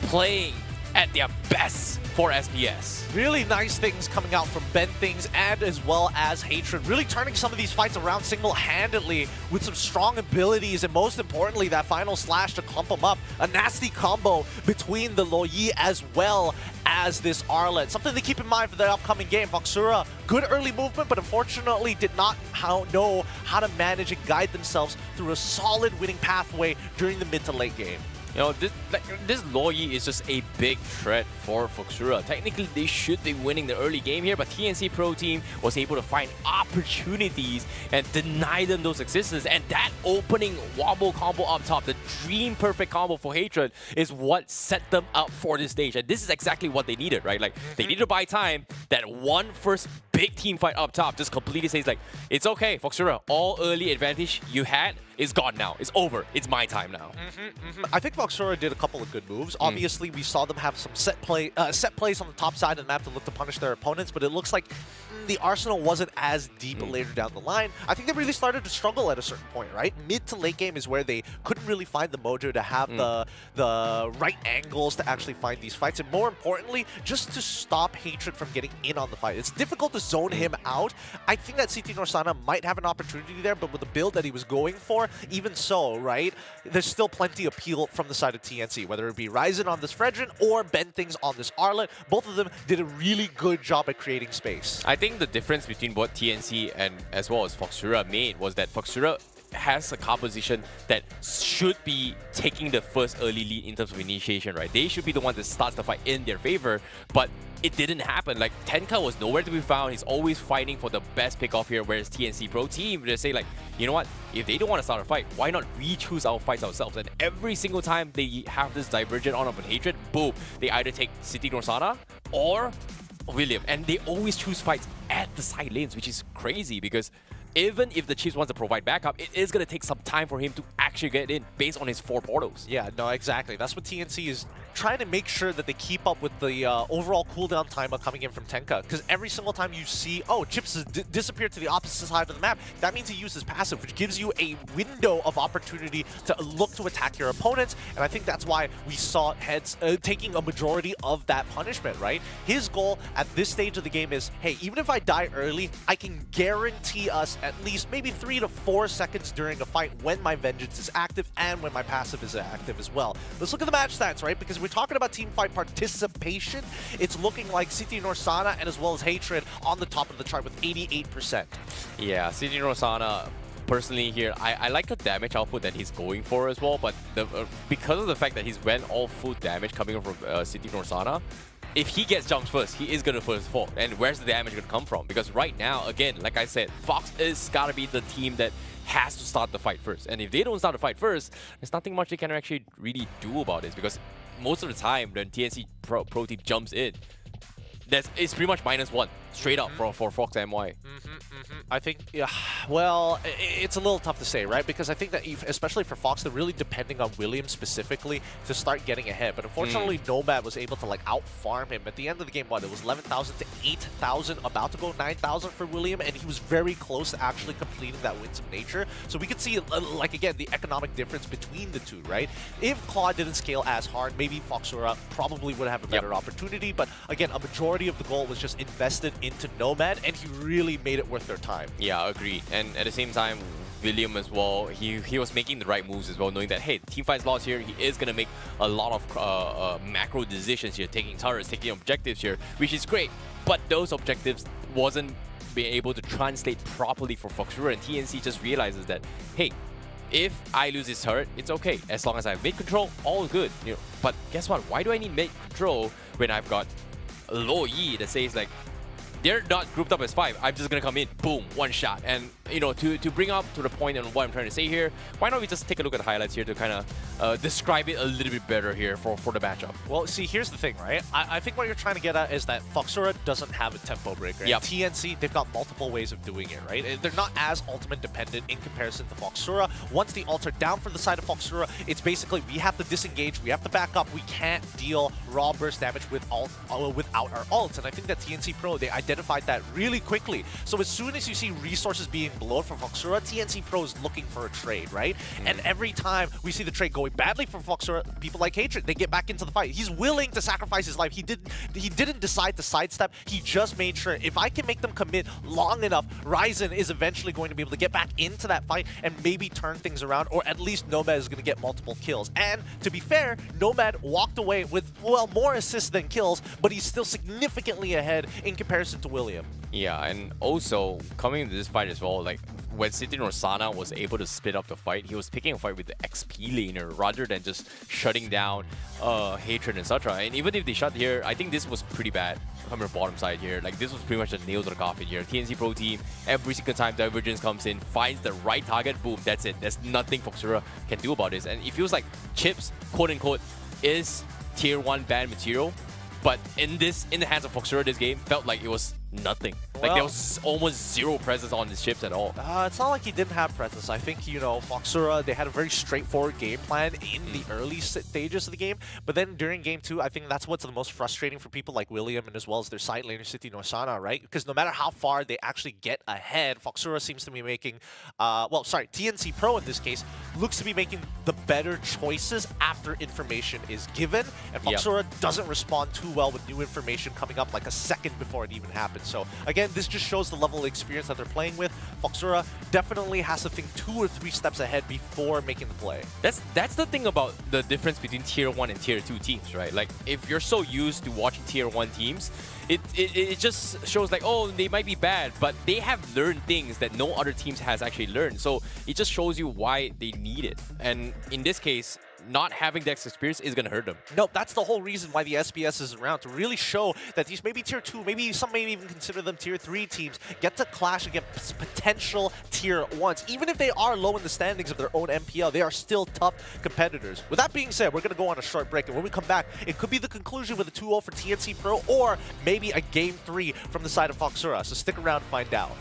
playing at their best for SPS. Really nice things coming out from Ben Things and as well as Hatred. Really turning some of these fights around single-handedly with some strong abilities, and most importantly, that final slash to clump them up. A nasty combo between the Loyi as well as this Arlet. Something to keep in mind for the upcoming game. FOXURA, good early movement, but unfortunately did not know how to manage and guide themselves through a solid winning pathway during the mid to late game. You know, this Loyi is just a big threat for FOXURA. Technically, they should be winning the early game here, but TNC Pro Team was able to find opportunities and deny them those existence. And that opening wombo combo up top, the dream perfect combo for Hatred, is what set them up for this stage. And this is exactly what they needed, right? Like, they needed to buy time. That one first big team fight up top just completely says, like, it's okay, FOXURA, all early advantage you had is gone now. It's over. It's my time now. I think FOXURA did a couple of good moves. Obviously, we saw them have some set plays on the top side of the map to look to punish their opponents, but it looks like the arsenal wasn't as deep later down the line. I think they really started to struggle at a certain point, right? Mid to late game is where they couldn't really find the mojo to have the right angles to actually find these fights, and more importantly, just to stop Hatred from getting in on the fight. It's difficult to zone him out. I think that CT Norsana might have an opportunity there, but with the build that he was going for, even so, right, there's still plenty of appeal from the side of TNC, whether it be Ryzen on this Fredrin or Ben Things on this Arlet. Both of them did a really good job at creating space. I think the difference between what TNC and as well as FOXURA made was that FOXURA has a composition that should be taking the first early lead in terms of initiation, right? They should be the one that starts the fight in their favor, but it didn't happen. Like, Tenka was nowhere to be found. He's always fighting for the best pick-off here, whereas TNC Pro Team, they say, like, you know what? If they don't want to start a fight, why not re-choose our fights ourselves? And every single time they have this Divergent on up in Hatred, boom, they either take City Norsana or William. And they always choose fights at the side lanes, which is crazy because even if the Chiefs wants to provide backup, it is going to take some time for him to actually get in based on his 4 portals. Yeah, no, exactly. That's what TNC is trying to make sure that they keep up with the overall cooldown timer coming in from Tenka. Because every single time you see, oh, Chips has disappeared to the opposite side of the map, that means he uses passive, which gives you a window of opportunity to look to attack your opponents. And I think that's why we saw Heads taking a majority of that punishment, right? His goal at this stage of the game is, hey, even if I die early, I can guarantee us at least maybe 3 to 4 seconds during a fight when my Vengeance is active and when my passive is active as well. Let's look at the match stats, right? Because we're talking about team fight participation. It's looking like City Norsana and as well as Hatred on the top of the chart with 88%. Yeah, City Norsana personally here, I like the damage output that he's going for as well, but because of the fact that he's went all full damage coming from City Norsana, if he gets jumps first, he is going to first fall. And where's the damage going to come from? Because right now, again, like I said, Fox is got to be the team that has to start the fight first. And if they don't start the fight first, there's nothing much they can actually really do about this. Because most of the time, when TNC Pro team jumps in, it's pretty much -1 straight up for Fox MY. I think, yeah, well, it's a little tough to say, right? Because I think that especially for Fox, they're really depending on William specifically to start getting ahead. But unfortunately, Nomad was able to like out-farm him. At the end of the game, what, it was 11,000 to 8,000, about to go 9,000 for William, and he was very close to actually completing that Winds of Nature. So we could see, like, again, the economic difference between the two, right? If Claude didn't scale as hard, maybe FOXURA probably would have a better opportunity. But again, a majority of the goal was just invested into Nomad, and he really made it worth their time. Yeah, agreed. And at the same time, William as well, he was making the right moves as well, knowing that, hey, teamfight's lost here, he is going to make a lot of macro decisions here, taking turrets, taking objectives here, which is great. But those objectives wasn't being able to translate properly for FOXURA, and TNC just realizes that, hey, if I lose this turret, it's okay. As long as I have mid control, all good. You know, but guess what? Why do I need mid control when I've got Lo Yi that says like, they're not grouped up as 5. I'm just gonna come in, boom, one shot. And you know, to bring up to the point on what I'm trying to say here, why don't we just take a look at the highlights here to kind of describe it a little bit better here for the matchup. Well, see, here's the thing, right? I think what you're trying to get at is that FOXURA doesn't have a tempo breaker. Yep. TNC, they've got multiple ways of doing it, right? They're not as ultimate dependent in comparison to FOXURA. Once the ults are down for the side of FOXURA, it's basically we have to disengage, we have to back up, we can't deal raw burst damage without our ults. And I think that TNC Pro, they identified that really quickly. So as soon as you see resources being blown from FOXURA, TNC Pro is looking for a trade, right? And every time we see the trade going badly for FOXURA, people like Hatred, they get back into the fight. He's willing to sacrifice his life. He didn't decide to sidestep. He just made sure if I can make them commit long enough, Ryzen is eventually going to be able to get back into that fight and maybe turn things around, or at least Nomad is going to get multiple kills. And to be fair, Nomad walked away with, well, more assists than kills, but he's still significantly ahead in comparison to William. Yeah, and also coming into this fight as well, like when City Norsana was able to split up the fight, he was picking a fight with the XP laner rather than just shutting down Hatred, etc. And even if they shut here, I think this was pretty bad from the bottom side here. Like this was pretty much a nail to the coffin here. TNC Pro team, every single time Divergence comes in, finds the right target, boom, that's it. There's nothing FOXURA can do about this. And it feels like Chips, quote unquote, is tier 1 banned material. But in the hands of FOXURA, this game felt like it was nothing. Like there was almost zero presence on his chips at all. It's not like he didn't have presence. I think, you know, FOXURA, they had a very straightforward game plan in the early stages of the game. But then during game 2, I think that's what's the most frustrating for people like William and as well as their side laner City Norsana, right? Because no matter how far they actually get ahead, FOXURA seems to be making, TNC Pro in this case, looks to be making the better choices after information is given. And FOXURA doesn't respond too well with new information coming up like a second before it even happens. So again, this just shows the level of experience that they're playing with. FOXURA definitely has to think 2 or 3 steps ahead before making the play. That's the thing about the difference between tier 1 and tier 2 teams, right? Like if you're so used to watching tier 1 teams, it just shows like, oh, they might be bad, but they have learned things that no other teams has actually learned. So it just shows you why they need it. And in this case, not having Dex experience is going to hurt them. No, that's the whole reason why the SBS is around, to really show that these maybe tier 2, maybe some may even consider them tier 3 teams, get to clash against potential tier 1s. Even if they are low in the standings of their own MPL, they are still tough competitors. With that being said, we're going to go on a short break, and when we come back, it could be the conclusion with a 2-0 for TNC Pro, or maybe a game 3 from the side of FOXURA. So stick around to find out.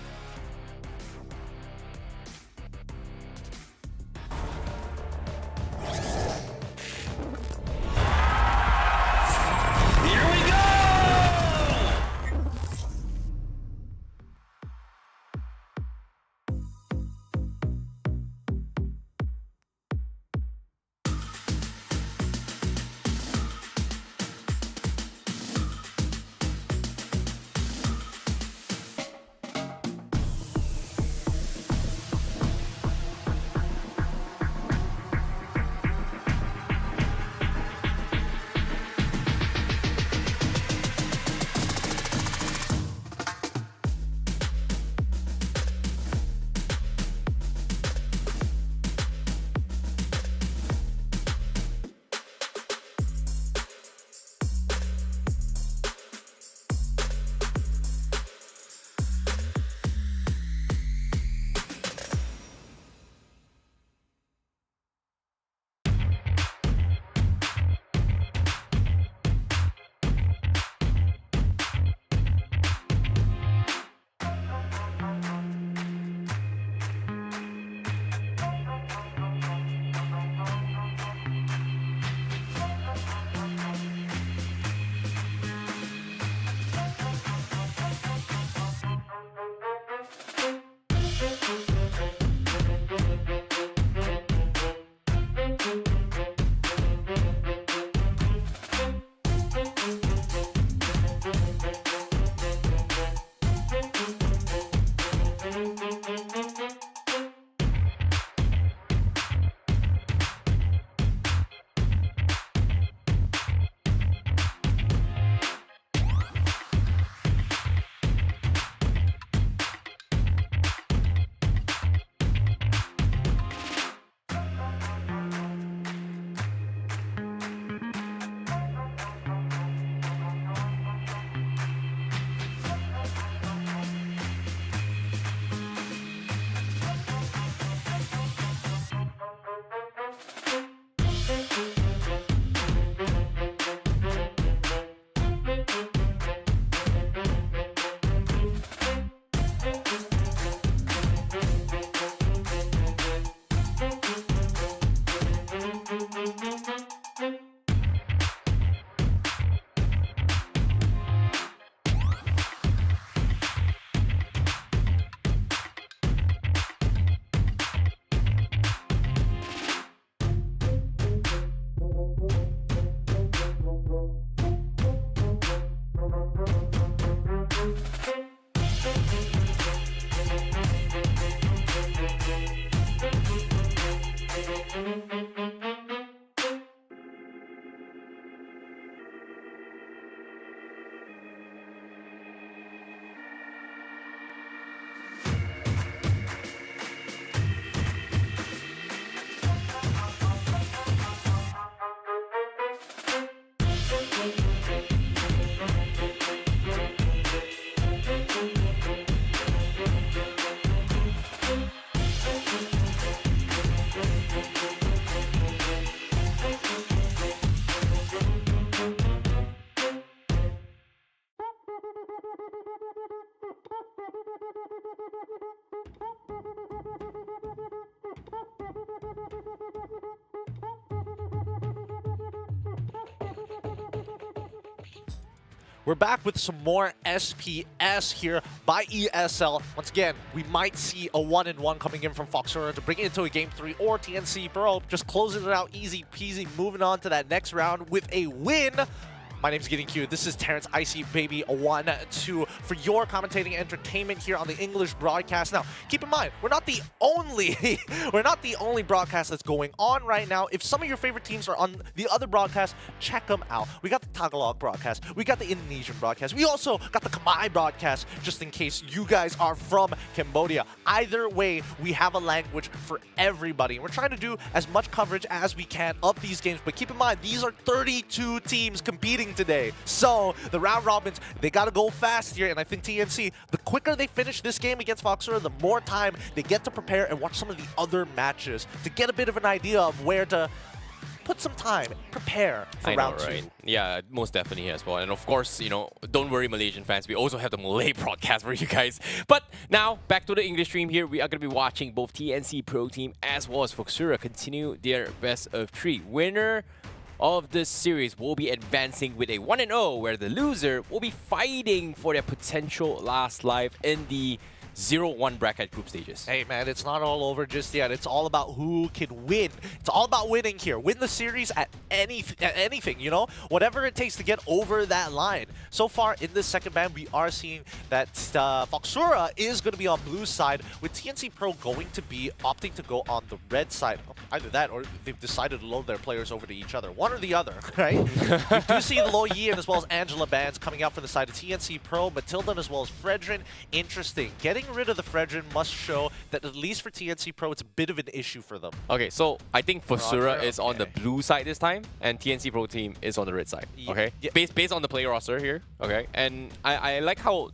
We're back with some more SPS here by ESL. Once again, we might see a 1-1 coming in from FOXURA to bring it into a Game 3, or TNC Pro just closing it out easy peasy, moving on to that next round with a win. My name's Getting Cute. This is Terrence Icy Baby 1-2 for your commentating entertainment here on the English broadcast. Now, keep in mind, we're not the only broadcast that's going on right now. If some of your favorite teams are on the other broadcast, check them out. We got the Tagalog broadcast, we got the Indonesian broadcast, we also got the Khmer broadcast, just in case you guys are from Cambodia. Either way, we have a language for everybody. We're trying to do as much coverage as we can of these games, but keep in mind, these are 32 teams competing today. So the round robins, they got to go fast here, and I think TNC, the quicker they finish this game against FOXURA, the more time they get to prepare and watch some of the other matches to get a bit of an idea of where to put some time, prepare for round 2. Right? Yeah, most definitely as well. And of course, you know, don't worry, Malaysian fans, we also have the Malay broadcast for you guys. But now, back to the English stream here. We are going to be watching both TNC Pro Team as well as FOXURA continue their best of 3. Winner of this series will be advancing with a 1-0, where the loser will be fighting for their potential last life in the 0-1 bracket group stages. Hey man, it's not all over just yet. It's all about who can win. It's all about winning here. Win the series at anything, you know? Whatever it takes to get over that line. So far in this second band, we are seeing that FOXURA is going to be on blue side, with TNC Pro going to be opting to go on the red side. Either that, or they've decided to load their players over to each other. One or the other, right? We do see the Lo Yin as well as Angela Bands coming out from the side of TNC Pro, Matilda as well as Fredrin. Interesting. Getting rid of the Fredrin must show that at least for TNC Pro, it's a bit of an issue for them. Okay, so I think FOXURA is on the okay. blue side this time, and TNC Pro Team is on the red side. Okay, Yeah. based on the player roster here. Okay, and I like how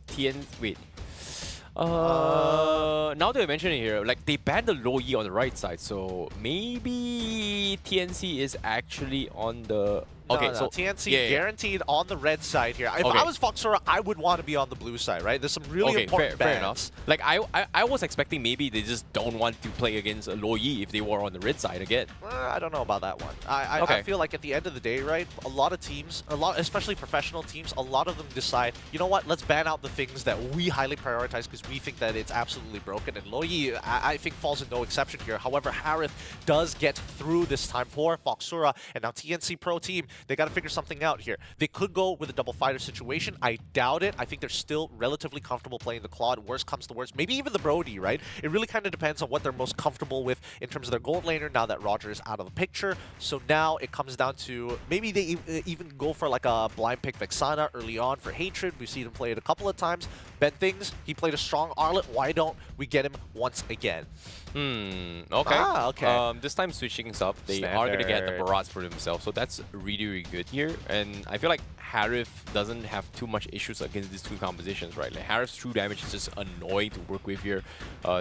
now that I mention it here, like they banned the Lo Yi on the right side, so maybe TNC is actually on the. Okay, no, so TNC guaranteed on the red side here. If I was FOXURA, I would want to be on the blue side, right? There's some really important fair bans. enough. Like I was expecting maybe they just don't want to play against Lo Yi if they were on the red side again. I don't know about that one. I feel like at the end of the day, right, a lot of teams, especially professional teams, a lot of them decide, you know what, let's ban out the things that we highly prioritize because we think that it's absolutely broken. And Lo Yi, I think, falls in no exception here. However, Harith does get through this time for FOXURA, and now TNC Pro Team, they got to figure something out here. They could go with a double fighter situation. I doubt it. I think they're still relatively comfortable playing the Claude. Worst comes to worst. Maybe even the Brody, right? It really kind of depends on what they're most comfortable with in terms of their gold laner now that Roger is out of the picture. So now it comes down to maybe they even go for like a blind pick Vexana early on for Hatred. We've seen him play it a couple of times. Ben Things, he played a strong Arlet. Why don't we get him once again? Okay. Okay. This time switching things up, they are going to get the Barats for themselves, so that's really, really good here. And I feel like Harith doesn't have too much issues against these two compositions, right? Like Harith's true damage is just annoying to work with here,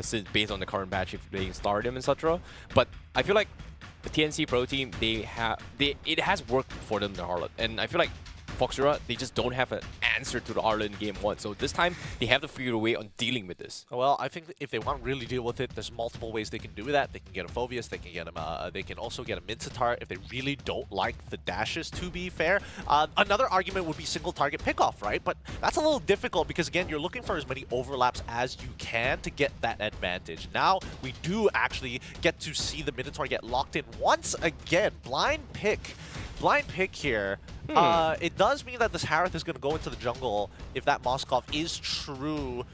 since based on the current patch if playing Stardom, etc. But I feel like the TNC Pro Team, it has worked for them, the Harlot, and I feel like FOXURA, they just don't have an answer to the Arlen in Game 1. So this time, they have to figure a way on dealing with this. Well, I think if they want to really deal with it, there's multiple ways they can do that. They can get a Phoveus, they can get him. They can also get a Mincetar if they really don't like the dashes, to be fair. Another argument would be single target pickoff, right? But that's a little difficult because, again, you're looking for as many overlaps as you can to get that advantage. Now, we do actually get to see the Minotaur get locked in once again. Blind pick here. It does mean that this Harith is going to go into the jungle if that Moskov is true,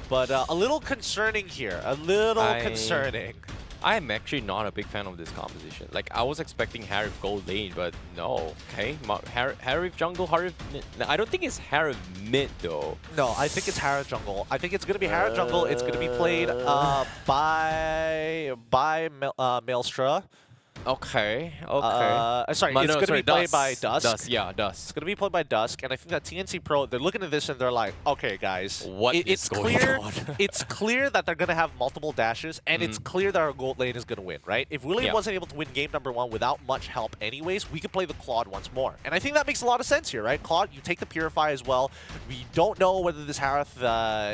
but a little concerning here. A little concerning. I'm actually not a big fan of this composition. Like, I was expecting Harif gold lane, but no. Okay, Harif jungle, Harif mid. I don't think it's Harif mid, though. No, I think it's Harif jungle. I think it's going to be Harif jungle. It's going to be played by Maelstrom. Okay. Sorry, No, it's going to be played by Dusk. Dusk, yeah, It's Dusk. going to be played by Dusk, and I think that TNC Pro, they're looking at this and they're like, okay, guys, What is it's going clear, on? it's clear that they're going to have multiple dashes, and it's clear that our gold lane is going to win, right? If William wasn't able to win game number 1 without much help anyways, we could play the Claude once more. And I think that makes a lot of sense here, right? Claude, you take the Purify as well. We don't know whether this Harith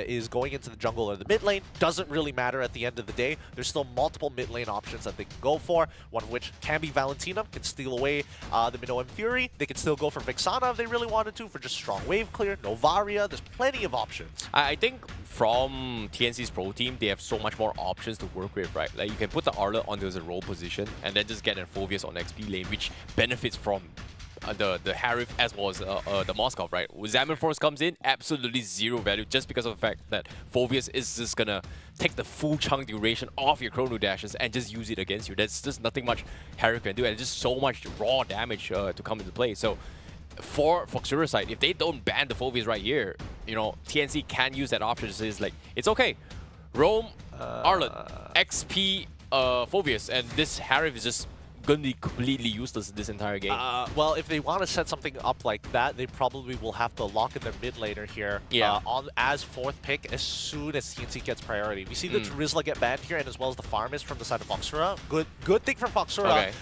is going into the jungle or the mid lane. Doesn't really matter at the end of the day. There's still multiple mid lane options that they can go for, one of which can be Valentina, can steal away the MNNA Fury. They could still go for Vixana if they really wanted to, for just strong wave clear. Novaria, there's plenty of options. I think from TNC's pro team, they have so much more options to work with, right? Like, you can put the Arlet onto the role position and then just get an Phoveus on XP lane, which benefits from the Harif as well as the Moskov, right? When Zaman Force comes in, absolutely zero value just because of the fact that Phoveus is just gonna take the full chunk duration off your Chrono Dashes and just use it against you. There's just nothing much Harif can do, and just so much raw damage to come into play. So for FOXURA side, if they don't ban the Phoveus right here, you know, TNC can use that option to say, like, it's okay. Roam, Arlet, XP, Phoveus, and this Harif is just going to be completely useless this entire game. Well, if they want to set something up like that, they probably will have to lock in their mid laner here as 4th pick as soon as TNC gets priority. We see the Terizla get banned here, and as well as the Farmist from the side of FOXURA. Good thing from FOXURA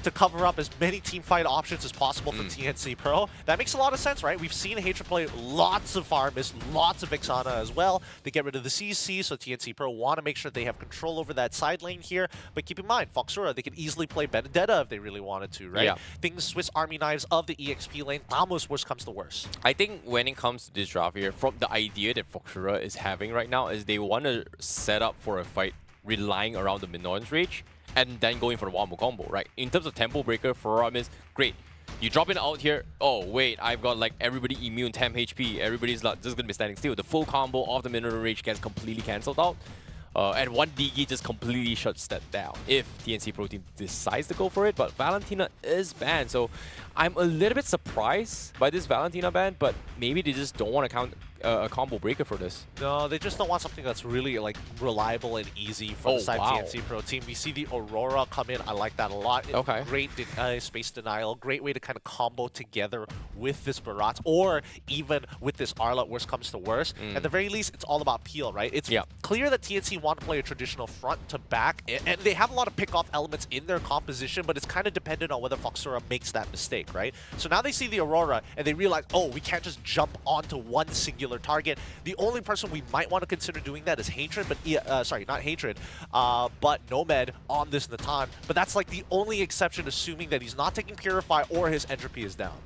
to cover up as many team fight options as possible from TNC Pro. That makes a lot of sense, right? We've seen Hatred play lots of Farmist, lots of Vixana as well. They get rid of the CC, so TNC Pro want to make sure they have control over that side lane here. But keep in mind, FOXURA, they can easily play Benedetta if they really wanted to, right? Yeah. Things Swiss Army knives of the EXP lane, almost worst comes to worst. I think when it comes to this draft here, from the idea that FOXURA is having right now is they want to set up for a fight relying around the Minon's Rage and then going for the Wombo combo, right? In terms of Tempo Breaker, Forum is great. You drop it out here, oh wait, I've got like everybody immune 10 HP, everybody's like, just gonna be standing still. The full combo of the Minon's Rage gets completely cancelled out. And one Digi just completely shuts that down if TNC Pro Team decides to go for it. But Valentina is banned, so I'm a little bit surprised by this Valentina ban, but maybe they just don't want to count a combo breaker for this. No, they just don't want something that's really like reliable and easy for the side TNC Pro Team. We see the Aurora come in. I like that a lot. Okay. Great space denial. Great way to kind of combo together with this Barat, or even with this Arla, worst comes to worst. At the very least, it's all about peel, right? It's clear that TNC want to play a traditional front to back, and they have a lot of pick-off elements in their composition, but it's kind of dependent on whether FOXURA makes that mistake, right? So now they see the Aurora, and they realize, oh, we can't just jump onto one singular target. The only person we might want to consider doing that is Hatred, but sorry, not Hatred, but Nomad on this Natan. But that's like the only exception, assuming that he's not taking Purify or his entropy is down.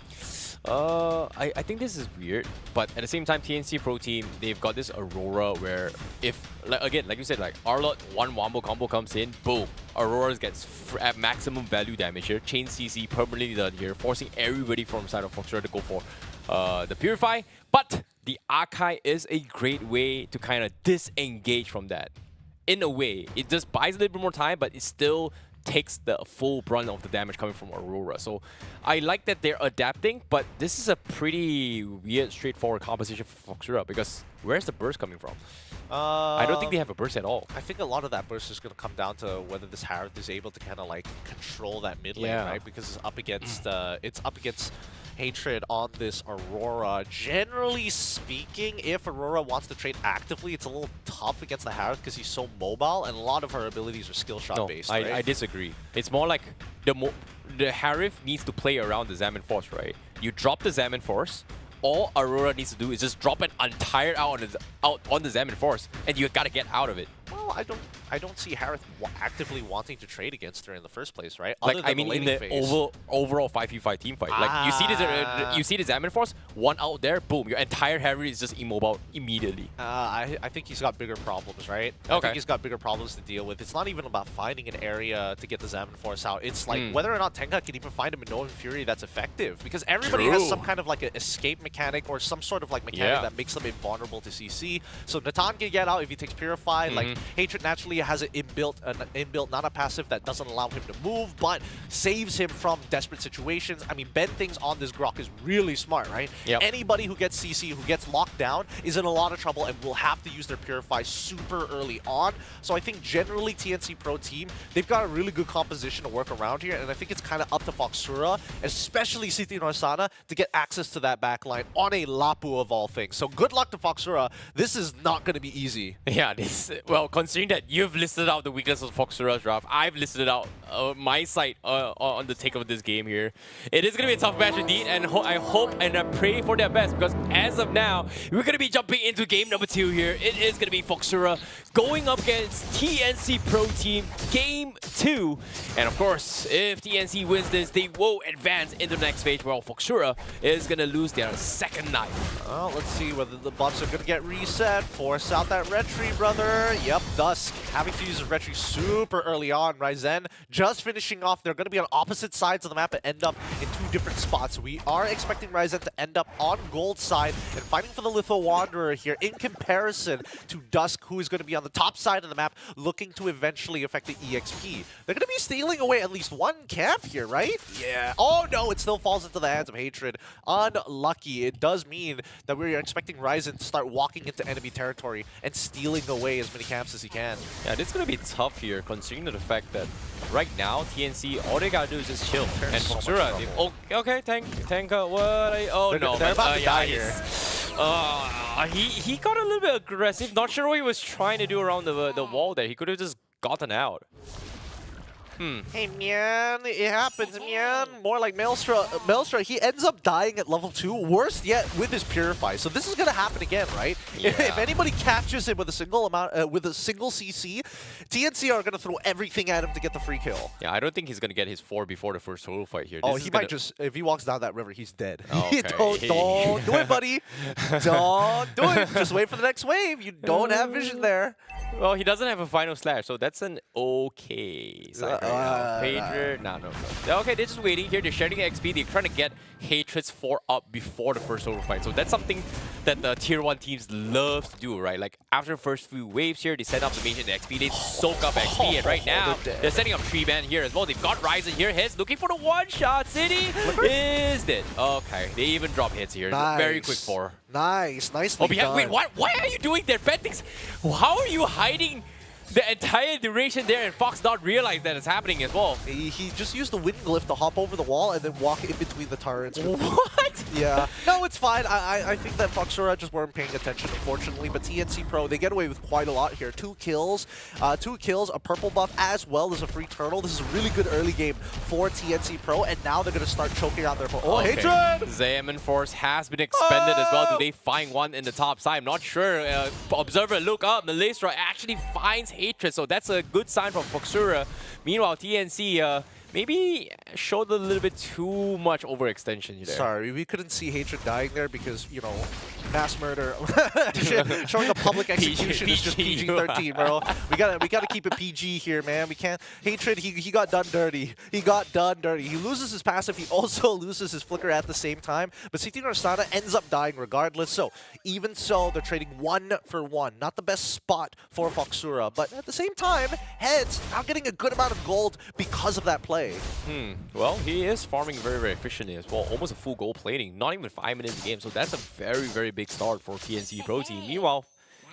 I think this is weird, but at the same time, TNC Pro Team, they've got this Aurora where if, like you said, like Arlot, one Wombo combo comes in, boom, Aurora gets at maximum value damage here, chain CC permanently done here, forcing everybody from the side of FOXURA to go for the Purify, but the Archive is a great way to kind of disengage from that. In a way, it just buys a little bit more time, but it still takes the full brunt of the damage coming from Aurora. So I like that they're adapting, but this is a pretty weird, straightforward composition for FOXURA because where's the burst coming from? I don't think they have a burst at all. I think a lot of that burst is going to come down to whether this Harith is able to kind of like control that mid lane, right? Because it's up against Hatred on this Aurora. Generally speaking, if Aurora wants to trade actively, it's a little tough against the Harith because he's so mobile, and a lot of her abilities are skill shot based. Right? I disagree. It's more like the Harith needs to play around the Zaman Force, right? You drop the Zaman Force. All Aurora needs to do is just drop an entire out on the Zaman Force, and you gotta get out of it. Well, I don't see Harith actively wanting to trade against her in the first place, right? Like I mean, in the overall 5v5 team fight, like you see the Zaman Force, one out there, boom, your entire Harith is just immobile immediately. I think he's got bigger problems, right? I think he's got bigger problems to deal with. It's not even about finding an area to get the Zaman Force out. It's like whether or not Tenka can even find a MNNA Fury that's effective, because everybody has some kind of like an escape mechanic or some sort of like mechanic that makes them invulnerable to CC. So Natan can get out if he takes Purify. Like Hatred naturally area has an inbuilt, not a passive that doesn't allow him to move, but saves him from desperate situations. I mean, bend things on this Grok is really smart, right? Yep. Anybody who gets CC, who gets locked down, is in a lot of trouble and will have to use their Purify super early on. So I think generally TNC Pro team, they've got a really good composition to work around here, and I think it's kind of up to FOXURA, especially City Norsana, to get access to that backline on a Lapu of all things. So good luck to FOXURA. This is not going to be easy. Yeah, well, considering that you've listed out the weakness of FOXURA's draft, I've listed out my side on the take of this game here. It is going to be a tough match indeed, and I hope and I pray for their best, because as of now, we're going to be jumping into game number 2 here. It is going to be FOXURA going up against TNC Pro Team Game 2. And of course, if TNC wins this, they will advance into the next phase, while FOXURA is going to lose their second knife. Well, let's see whether the buffs are going to get reset. Force out that retry, brother. Yep, Dusk having to use his retry super early on. Ryzen just finishing off. They're going to be on opposite sides of the map and end up in 2 different spots. We are expecting Ryzen to end up on gold side and fighting for the Litho Wanderer here in comparison to Dusk, who is going to be on the top side of the map looking to eventually affect the EXP. They're going to be stealing away at least 1 camp here, right? Yeah. Oh no, it still falls into the hands of Hatred. Unlucky. It does mean that we're expecting Ryzen to start walking into enemy territory and stealing away as many camps as he can. Yeah, this is going to be tough here, considering the fact that right now, TNC, all they gotta do is just chill. They're and so much FOXURA, trouble. okay, tank, what? Oh no, they're about to die here. He got a little bit aggressive. Not sure what he was trying to do around the wall there. He could have just gotten out. Hey, man, it happens, man. More like Maelstrom, he ends up dying at level 2. Worst yet, with his Purify. So this is going to happen again, right? Yeah. If anybody catches him with a single CC, TNC are going to throw everything at him to get the free kill. Yeah, I don't think he's going to get his 4 before the first solo fight here. Oh, he might just, if he walks down that river, he's dead. Oh, okay. Don't do it, buddy. Don't do it. Just wait for the next wave. You don't have vision there. Well, he doesn't have a final slash, so that's an okay side right now. Hatred, no. Okay, they're just waiting here. They're sharing XP. They're trying to get Hatred's 4 up before the first solo fight. So that's something that the tier 1 teams love to do, right? Like after the first few waves here, they set up the mage in the XP. They soak up XP, and right now they're setting up 3-man here as well. They've got Ryzen here. Hits looking for the one-shot. City is dead. Okay, they even drop hits here. Nice. Very quick 4. Nicely Oh, done. wait, what? Why are you doing that? Bad things. How are you hiding the entire duration there and Fox not realize that it's happening as well? He just used the wind glyph to hop over the wall and then walk in between the turrets. What? Yeah. No, it's fine. I think that FOXURA just weren't paying attention, unfortunately. But TNC Pro, they get away with quite a lot here. 2 kills, a purple buff, as well as a free turtle. This is a really good early game for TNC Pro, and now they're going to start choking out their... Oh, okay. Hatred! Zaman Force has been expended as well. Do they find one in the top side? I'm not sure. Observer, look up. Melistra actually finds Hatred, so that's a good sign from FOXURA. Meanwhile, TNC maybe showed a little bit too much overextension there. Sorry, we couldn't see Hatred dying there because, you know, mass murder. Showing a public execution is just PG-13, bro. We gotta keep it PG here, man. We can't. Hatred, he got done dirty. He got done dirty. He loses his passive. He also loses his flicker at the same time. But City Norsana ends up dying regardless. So even so, they're trading 1 for 1. Not the best spot for FOXURA, but at the same time, Heads now getting a good amount of gold because of that play. Well, he is farming very, very efficiently as well. Almost a full gold plating. Not even 5 minutes in the game. So that's a very, very big start for TNC Pro Team. Meanwhile,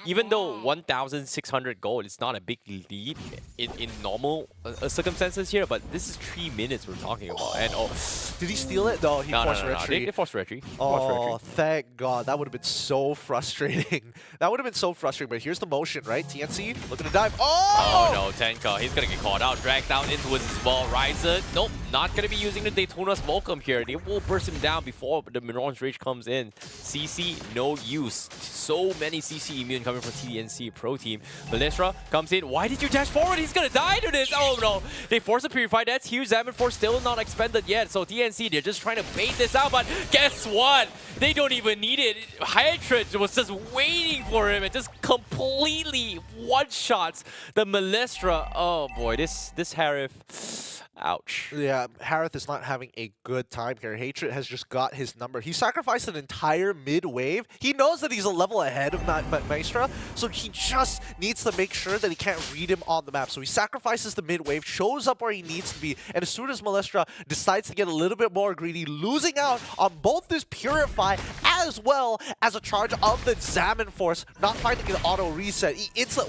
even though 1,600 gold is not a big lead in normal circumstances here, but this is 3 minutes we're talking about. And did he steal it? No, he forced retry. They forced retry. Oh, thank God. That would have been so frustrating. That would have been so frustrating, but here's the motion, right? TNC looking to dive. Oh no, Tenka, he's gonna get caught out, dragged down into his wall. Ryzen, nope, not gonna be using the Daytona Smoke'em here. They will burst him down before the Miran's Rage comes in. CC, no use. So many CC immune coming from TNC Pro Team. Melistra comes in. Why did you dash forward? He's gonna die to this. Oh no, they force a Purify. That's huge. Zaman Force still not expended yet. So TNC, they're just trying to bait this out, but guess what? They don't even need it. Hatred was just waiting for him and just completely one-shots the Melistra. Oh boy, this Harif. Ouch. Yeah, Harith is not having a good time here. Hatred has just got his number. He sacrificed an entire mid-wave. He knows that he's a level ahead of Maestra, so he just needs to make sure that he can't read him on the map. So he sacrifices the mid-wave, shows up where he needs to be, and as soon as Malestra decides to get a little bit more greedy, losing out on both this Purify as well as a charge of the Examine Force, not finding an auto reset.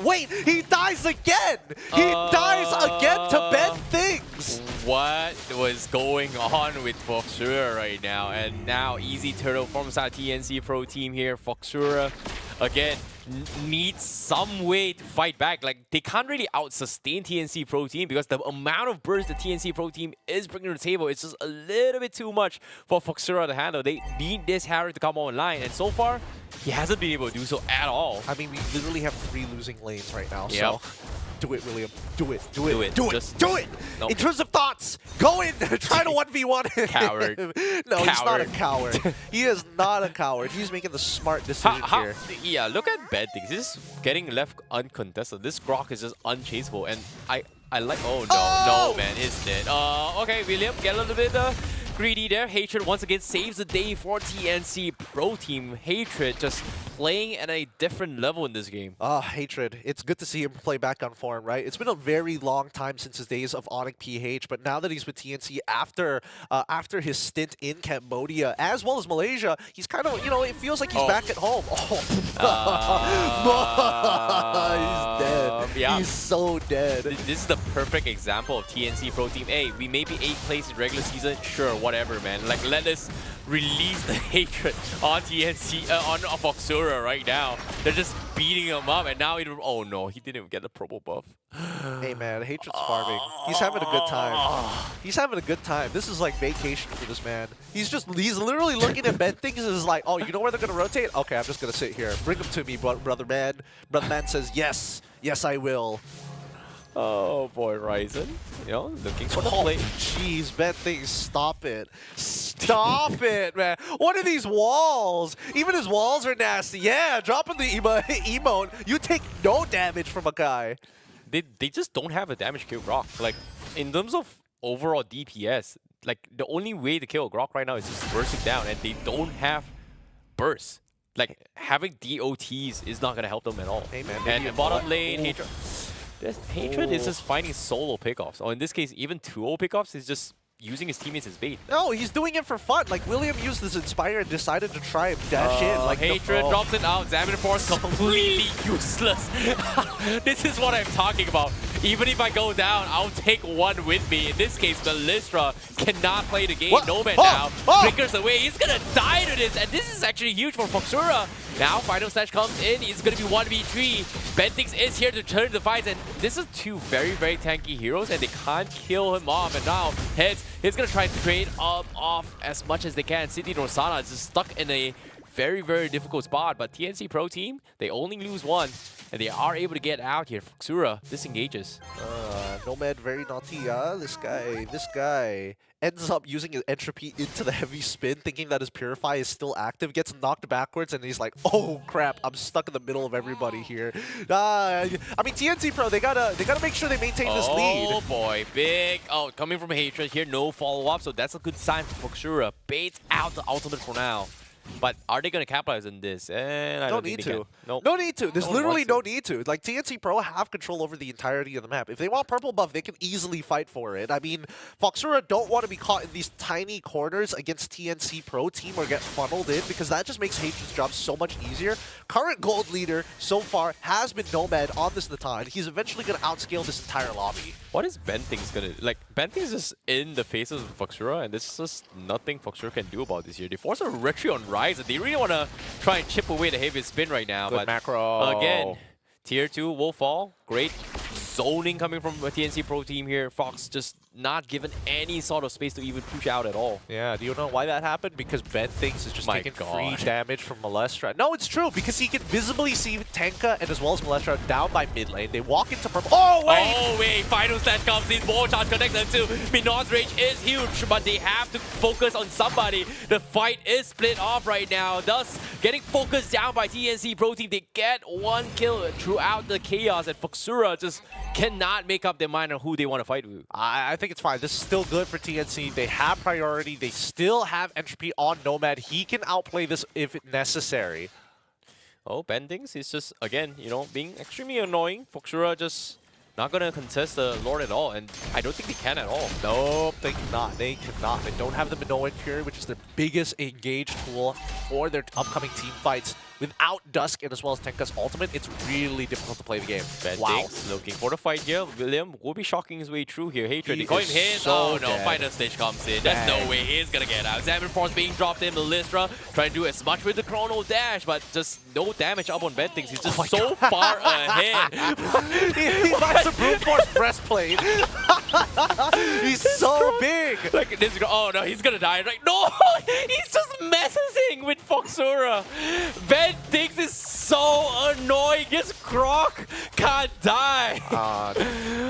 Wait, he dies again! He dies again to bend things! What was going on with FOXURA right now? And now Easy Turtle forms our TNC Pro team here. FOXURA, again, needs some way to fight back. Like, they can't really out-sustain TNC Pro team because the amount of burst the TNC Pro team is bringing to the table, it's just a little bit too much for FOXURA to handle. They need this Harry to come online, and so far, he hasn't been able to do so at all. I mean, we literally have 3 losing lanes right now, Yep. so do it, William. Do it. Do it. Do it. Just Do it. Nope. In terms of thoughts, go in. Try to 1v1. Coward. No, he's not a Coward. coward. He is not a coward. He's making the smart decision here. Yeah, look at bad things. This is getting left uncontested. This Grok is just unchaseable, and I like. Oh no, no man, it's dead. Okay, William, get a little bit greedy there. Hatred once again saves the day for TNC Pro team. Hatred just playing at a different level in this game. Hatred. It's good to see him play back on form, right? It's been a very long time since his days of ONIC PH, but now that he's with TNC after his stint in Cambodia as well as Malaysia, he's kind of, you know, it feels like he's back at home. He's dead. Yeah. He's so dead. This is the perfect example of TNC Pro team. Hey, we may be 8th place in regular season. Sure, whatever, man. Like, let us release the hatred on TNC, on FOXURA right now. They're just beating him up, and now oh no, he didn't even get the promo buff. Hey man, Hatred's farming. He's having a good time. He's having a good time. This is like vacation for this man. He's literally looking at bad things and is like, oh, you know where they're gonna rotate? Okay, I'm just gonna sit here. Bring them to me, brother man. Brother man says, yes, yes I will. Oh boy, Ryzen. You know, looking for the Oh, play. jeez, bad things, stop it. Stop it, man. What are these walls? Even his walls are nasty. Yeah, dropping the emote. You take no damage from a guy. They just don't have a damage kill Grok. Like, in terms of overall DPS, like, the only way to kill a Grok right now is just bursting down, and they don't have burst. Like, having DOTs is not gonna help them at all. Hey, man, And the bottom lane, Hatred. Hatred is just finding solo pickoffs. Or in this case, even 2-0 pickoffs is just using his teammates as bait. No, he's doing it for fun. Like, William used this Inspire and decided to try and dash in. Like, Hatred drops it out. Examine Force completely useless. This is what I'm talking about. Even if I go down, I'll take one with me. In this case, Malestra cannot play the game. What? Nomad now flickers away. He's gonna die to this, and this is actually huge for FOXURA. Now, Final Slash comes in. It's gonna be 1v3. Bentix is here to turn the fights, and this is 2 very, very tanky heroes, and they can't kill him off. And now, he's gonna try to trade off as much as they can. City Rosana is just stuck in a very, very difficult spot, but TNC Pro team, they only lose 1, and they are able to get out here. FOXURA disengages. Nomad very naughty, This guy ends up using his entropy into the heavy spin, thinking that his Purify is still active, gets knocked backwards, and he's like, oh crap, I'm stuck in the middle of everybody here. I mean, TNC Pro, they gotta make sure they maintain this lead. Oh boy, big. Oh, coming from Hatred here, no follow-up, so that's a good sign for FOXURA. Baits out the ultimate for now. But are they going to capitalize on this? And I don't think they can. Nope. No need to. There's No one literally wants no need to. Like, TNC Pro have control over the entirety of the map. If they want purple buff, they can easily fight for it. I mean, FOXURA don't want to be caught in these tiny corners against TNC Pro team or get funneled in, because that just makes Hatred's job so much easier. Current gold leader so far has been Nomad on this Natan, and he's eventually going to outscale this entire lobby. What is Bentings gonna like? Bentings is just in the faces of FOXURA, and there's just nothing FOXURA can do about this here. They force a retreat on Rise, and they really want to try and chip away the heaviest spin right now. Good but macro. Again, tier 2 will fall. Great zoning coming from a TNC Pro team here. Fox just not given any sort of space to even push out at all. Yeah, do you know why that happened? Because Ben thinks is just My taking God. free damage from Malestra. No, it's true, because he can visibly see Tenka and as well as Malestra down by mid lane. They walk into purple. Oh, wait! Oh wait, Final Stand comes in, more charge connected to Minon's rage is huge, but they have to focus on somebody. The fight is split off right now, thus getting focused down by TNC Pro team. They get 1 kill throughout the chaos, and FOXURA just cannot make up their mind on who they want to fight with. I think it's fine. This is still good for TNC. They have priority. They still have Entropy on Nomad. He can outplay this if necessary. Oh, Bendings is just, again, you know, being extremely annoying. FOXURA just not going to contest the Lord at all, and I don't think they can at all. Nope, they cannot. They cannot. They don't have the Minoan Fury, which is their biggest engage tool for their upcoming team fights. Without Dusk and as well as Tenka's ultimate, it's really difficult to play the game. Bendings looking for the fight here. William will be shocking his way through here. Hatred, they call him hit. So oh no, dead. Final Stage comes in. There's no way he's gonna get out. Xamarin Force being dropped in. Melistra trying to do as much with the Chrono Dash, but just no damage up on Bendings. He's just so far ahead. he buys a Brute Force breastplate. He's so big. Like this, oh no, he's gonna die. Like no, he's just messing with FOXURA. Bendings is so annoying. Just Grok can't die.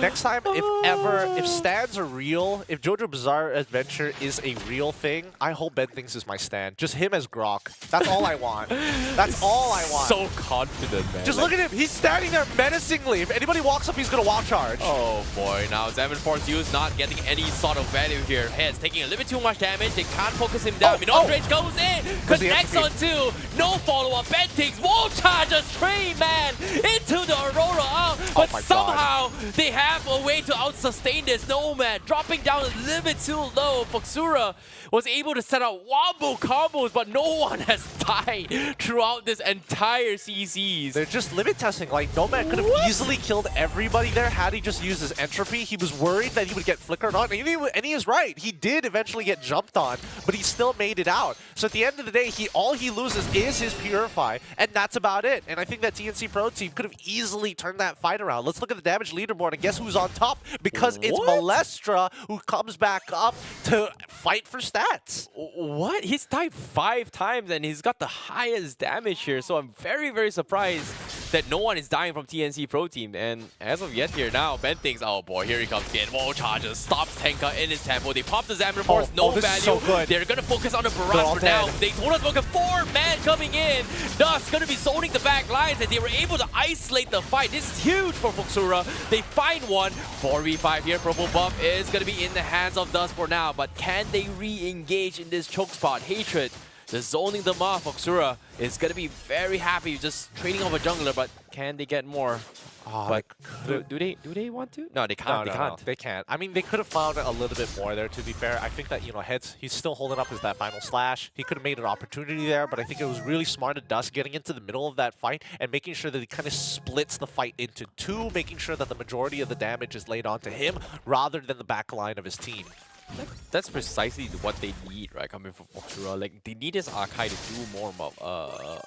Next time, if stands are real, if JoJo Bizarre Adventure is a real thing, I hope Bendings is my stand. Just him as Grok. That's all I want. That's all I want. So confident, man. Just look at him. He's standing there menacingly. If anybody walks up, he's gonna wall charge. Oh boy, now Xamarin Force Use not getting any sort of value here. Heads taking a little bit too much damage. They can't focus him down. Rage goes in. Connects on two. No follow-up. Bendings wall charge a train man into the Aurora. But somehow they have a way to out-sustain this Nomad. Dropping down a little bit too low. FOXURA was able to set up wombo combos, but no one has died throughout this entire CCs. They're just limit testing. Like, Nomad could have easily killed everybody there had he just used his entropy. He was worried that he would get flickered on, and he was right. He did eventually get jumped on, but he still made it out. So at the end of the day, all he loses is his Purify, and that's about it. And I think that TNC Pro Team could have easily turned that fight around. Let's look at the damage leaderboard, and guess who's on top? Because it's Melistra who comes back up to fight for stats. What? He's died 5 times, and he's got the highest damage here. So I'm very, very surprised that no one is dying from TNC Pro Team. And as of yet here now, Bendings, oh boy, here he comes again. Wall charges, stops Tenka in his tempo. They pop the Xamarin Force, no this value. is so good. They're going to focus on the Barrage for now. They told us about 4 man coming in. Dusk going to be zoning the back lines, and they were able to isolate the fight. This is huge for FOXURA. They find one. 4v5 here. Purple buff is going to be in the hands of Dusk for now, but can they re-engage in this choke spot? Hatred just zoning them off. FOXURA is going to be very happy just trading off a jungler, but can they get more? But do they want to? No, they can't. No, they can't. I mean, they could have found a little bit more there, to be fair. I think that, you know, Heads, he's still holding up that final slash. He could have made an opportunity there, but I think it was really smart of Dusk getting into the middle of that fight and making sure that he kind of splits the fight into 2, making sure that the majority of the damage is laid onto him rather than the back line of his team. That's precisely what they need, right? Coming from FOXURA, like they need this Archive to do more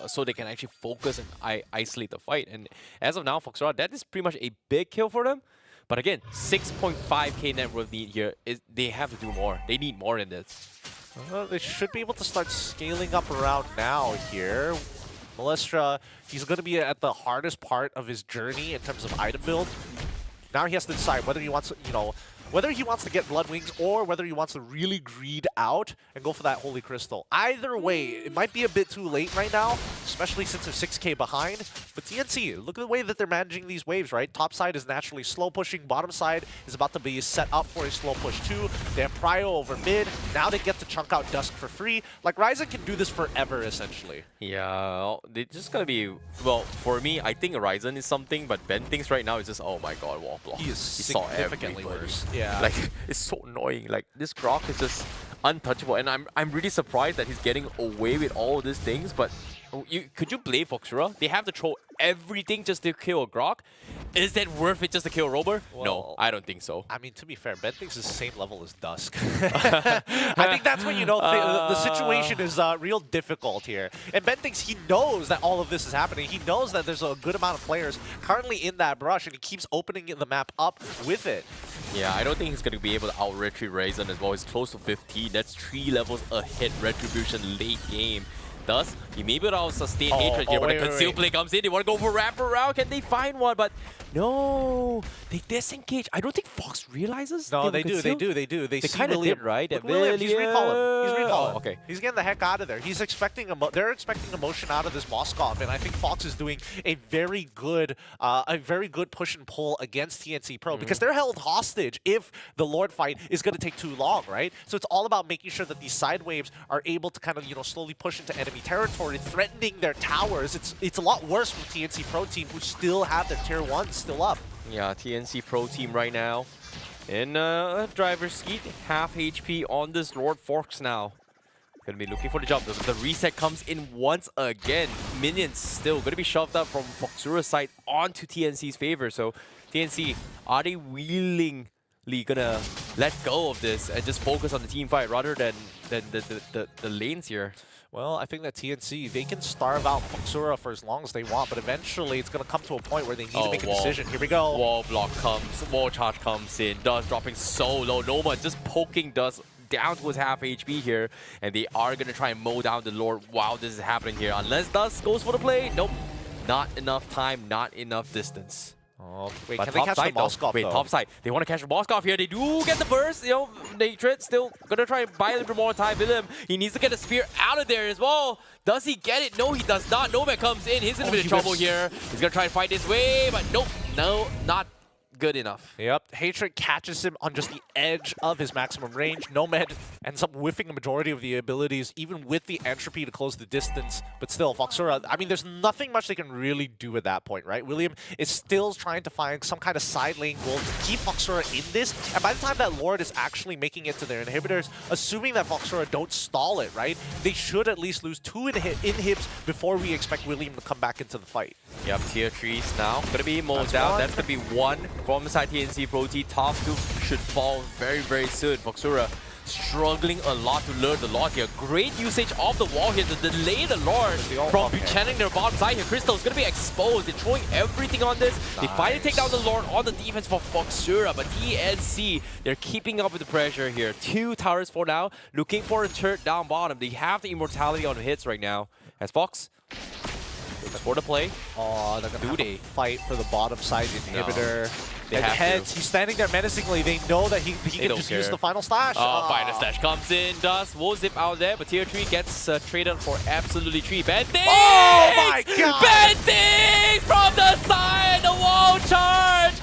so they can actually focus and isolate the fight. And as of now, FOXURA, that is pretty much a big kill for them. But again, 6.5k net worth need here. They have to do more. They need more than this. They should be able to start scaling up around now here. Melistra, he's going to be at the hardest part of his journey in terms of item build. Now he has to decide whether he wants to, you know, whether he wants to get Blood Wings or whether he wants to really greed out and go for that Holy Crystal. Either way, it might be a bit too late right now, especially since they're 6k behind. But TNC, look at the way that they're managing these waves, right? Top side is naturally slow pushing. Bottom side is about to be set up for a slow push too. They have Prio over mid. Now they get to chunk out Dusk for free. Like, Ryzen can do this forever, essentially. Yeah, they're just gonna be, well, for me, I think Ryzen is something, but Bendings right now is just, oh my god, wall block. He is significantly worse. Yeah. Like, it's so annoying. Like, this Grok is just untouchable, and I'm really surprised that he's getting away with all these things, but could you blame FOXURA? They have to throw everything just to kill a Grok. Is that worth it just to kill a Rober? Well, no, I don't think so. I mean, to be fair, Bendings is the same level as Dusk. I think that's when you know the situation is real difficult here. And Bendings, he knows that all of this is happening. He knows that there's a good amount of players currently in that brush, and he keeps opening the map up with it. Yeah, I don't think he's going to be able to out-retreat Ryzen as well. He's close to 15. That's 3 levels ahead Retribution late game. Does he maybe will sustain hatred here, but the conceal play comes in. They want to go for wraparound. Can they find one? But no, they disengage. I don't think Fox realizes. No, they do. They kind of did, right? Look, William, he's recalling. He's recalling. Oh, okay. He's getting the heck out of there. He's expecting they're expecting a motion out of this Moskov, and I think Fox is doing a very good push and pull against TNC Pro because they're held hostage if the Lord fight is going to take too long, right? So it's all about making sure that these side waves are able to kind of slowly push into enemy territory, threatening their towers. It's a lot worse for TNC Pro team, who still have their tier 1 still up. Yeah, TNC Pro team right now in driver's seat, half HP on this Lord Forks now. Gonna be looking for the jump. The reset comes in once again. Minions still gonna be shoved up from FOXURA's side onto TNC's favor. So TNC, are they willingly gonna let go of this and just focus on the team fight rather than the lanes here? Well, I think that TNC, they can starve out FOXURA for as long as they want, but eventually it's going to come to a point where they need to make a decision. Here we go. Wall block comes, wall charge comes in, Dust dropping so low. Noma just poking Dust down to his half HP here, and they are going to try and mow down the Lord while this is happening here. Unless Dust goes for the play, nope. Not enough time, not enough distance. Oh, wait, but can they catch the Moskov, Wait, top side. They want to catch the Moskov here. They do get the burst. Natred still going to try and buy a little bit more time with him. He needs to get the spear out of there as well. Does he get it? No, he does not. Nomad comes in. He's in a bit of trouble here. He's going to try and fight his way, but nope. No, not good enough. Yep, Hatred catches him on just the edge of his maximum range. Nomad ends up whiffing a majority of the abilities, even with the entropy to close the distance. But still, FOXURA, I mean, there's nothing much they can really do at that point, right? William is still trying to find some kind of side lane goal to keep FOXURA in this. And by the time that Lord is actually making it to their inhibitors, assuming that FOXURA don't stall it, right? They should at least lose 2 inhibs before we expect William to come back into the fight. Yep, tier 3s now. Gonna be mowed down. That's gonna be 1 from the side TNC Pro T. Top 2 should fall very, very soon. FOXURA struggling a lot to lure the Lord here. Great usage of the wall here to delay the Lord from channeling their bottom side here. Crystal's gonna be exposed. They're throwing everything on this. They finally take down the Lord on the defense for FOXURA, but TNC, they're keeping up with the pressure here. 2 towers for now, looking for a third down bottom. They have the immortality on the hits right now. As Fox looks for the play. Oh, they're gonna have to fight for the bottom side inhibitor. No. They have heads. He's standing there menacingly. They know that he can just use the final slash. Final slash comes in. Dust will zip out there, but tier 3 gets traded for absolutely 3. Bandits! Oh my god! Bandits from the side! The wall charge!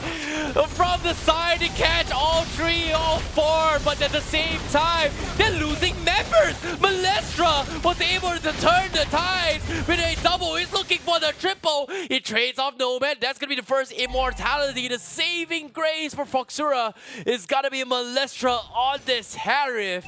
From the side to catch all 3, all 4, but at the same time, they're losing members! Malestra was able to turn the tides with a double. He's looking for the triple. He trades off Nomad. That's going to be the first immortality. The saving grace for FOXURA is got to be Malestra on this Harif.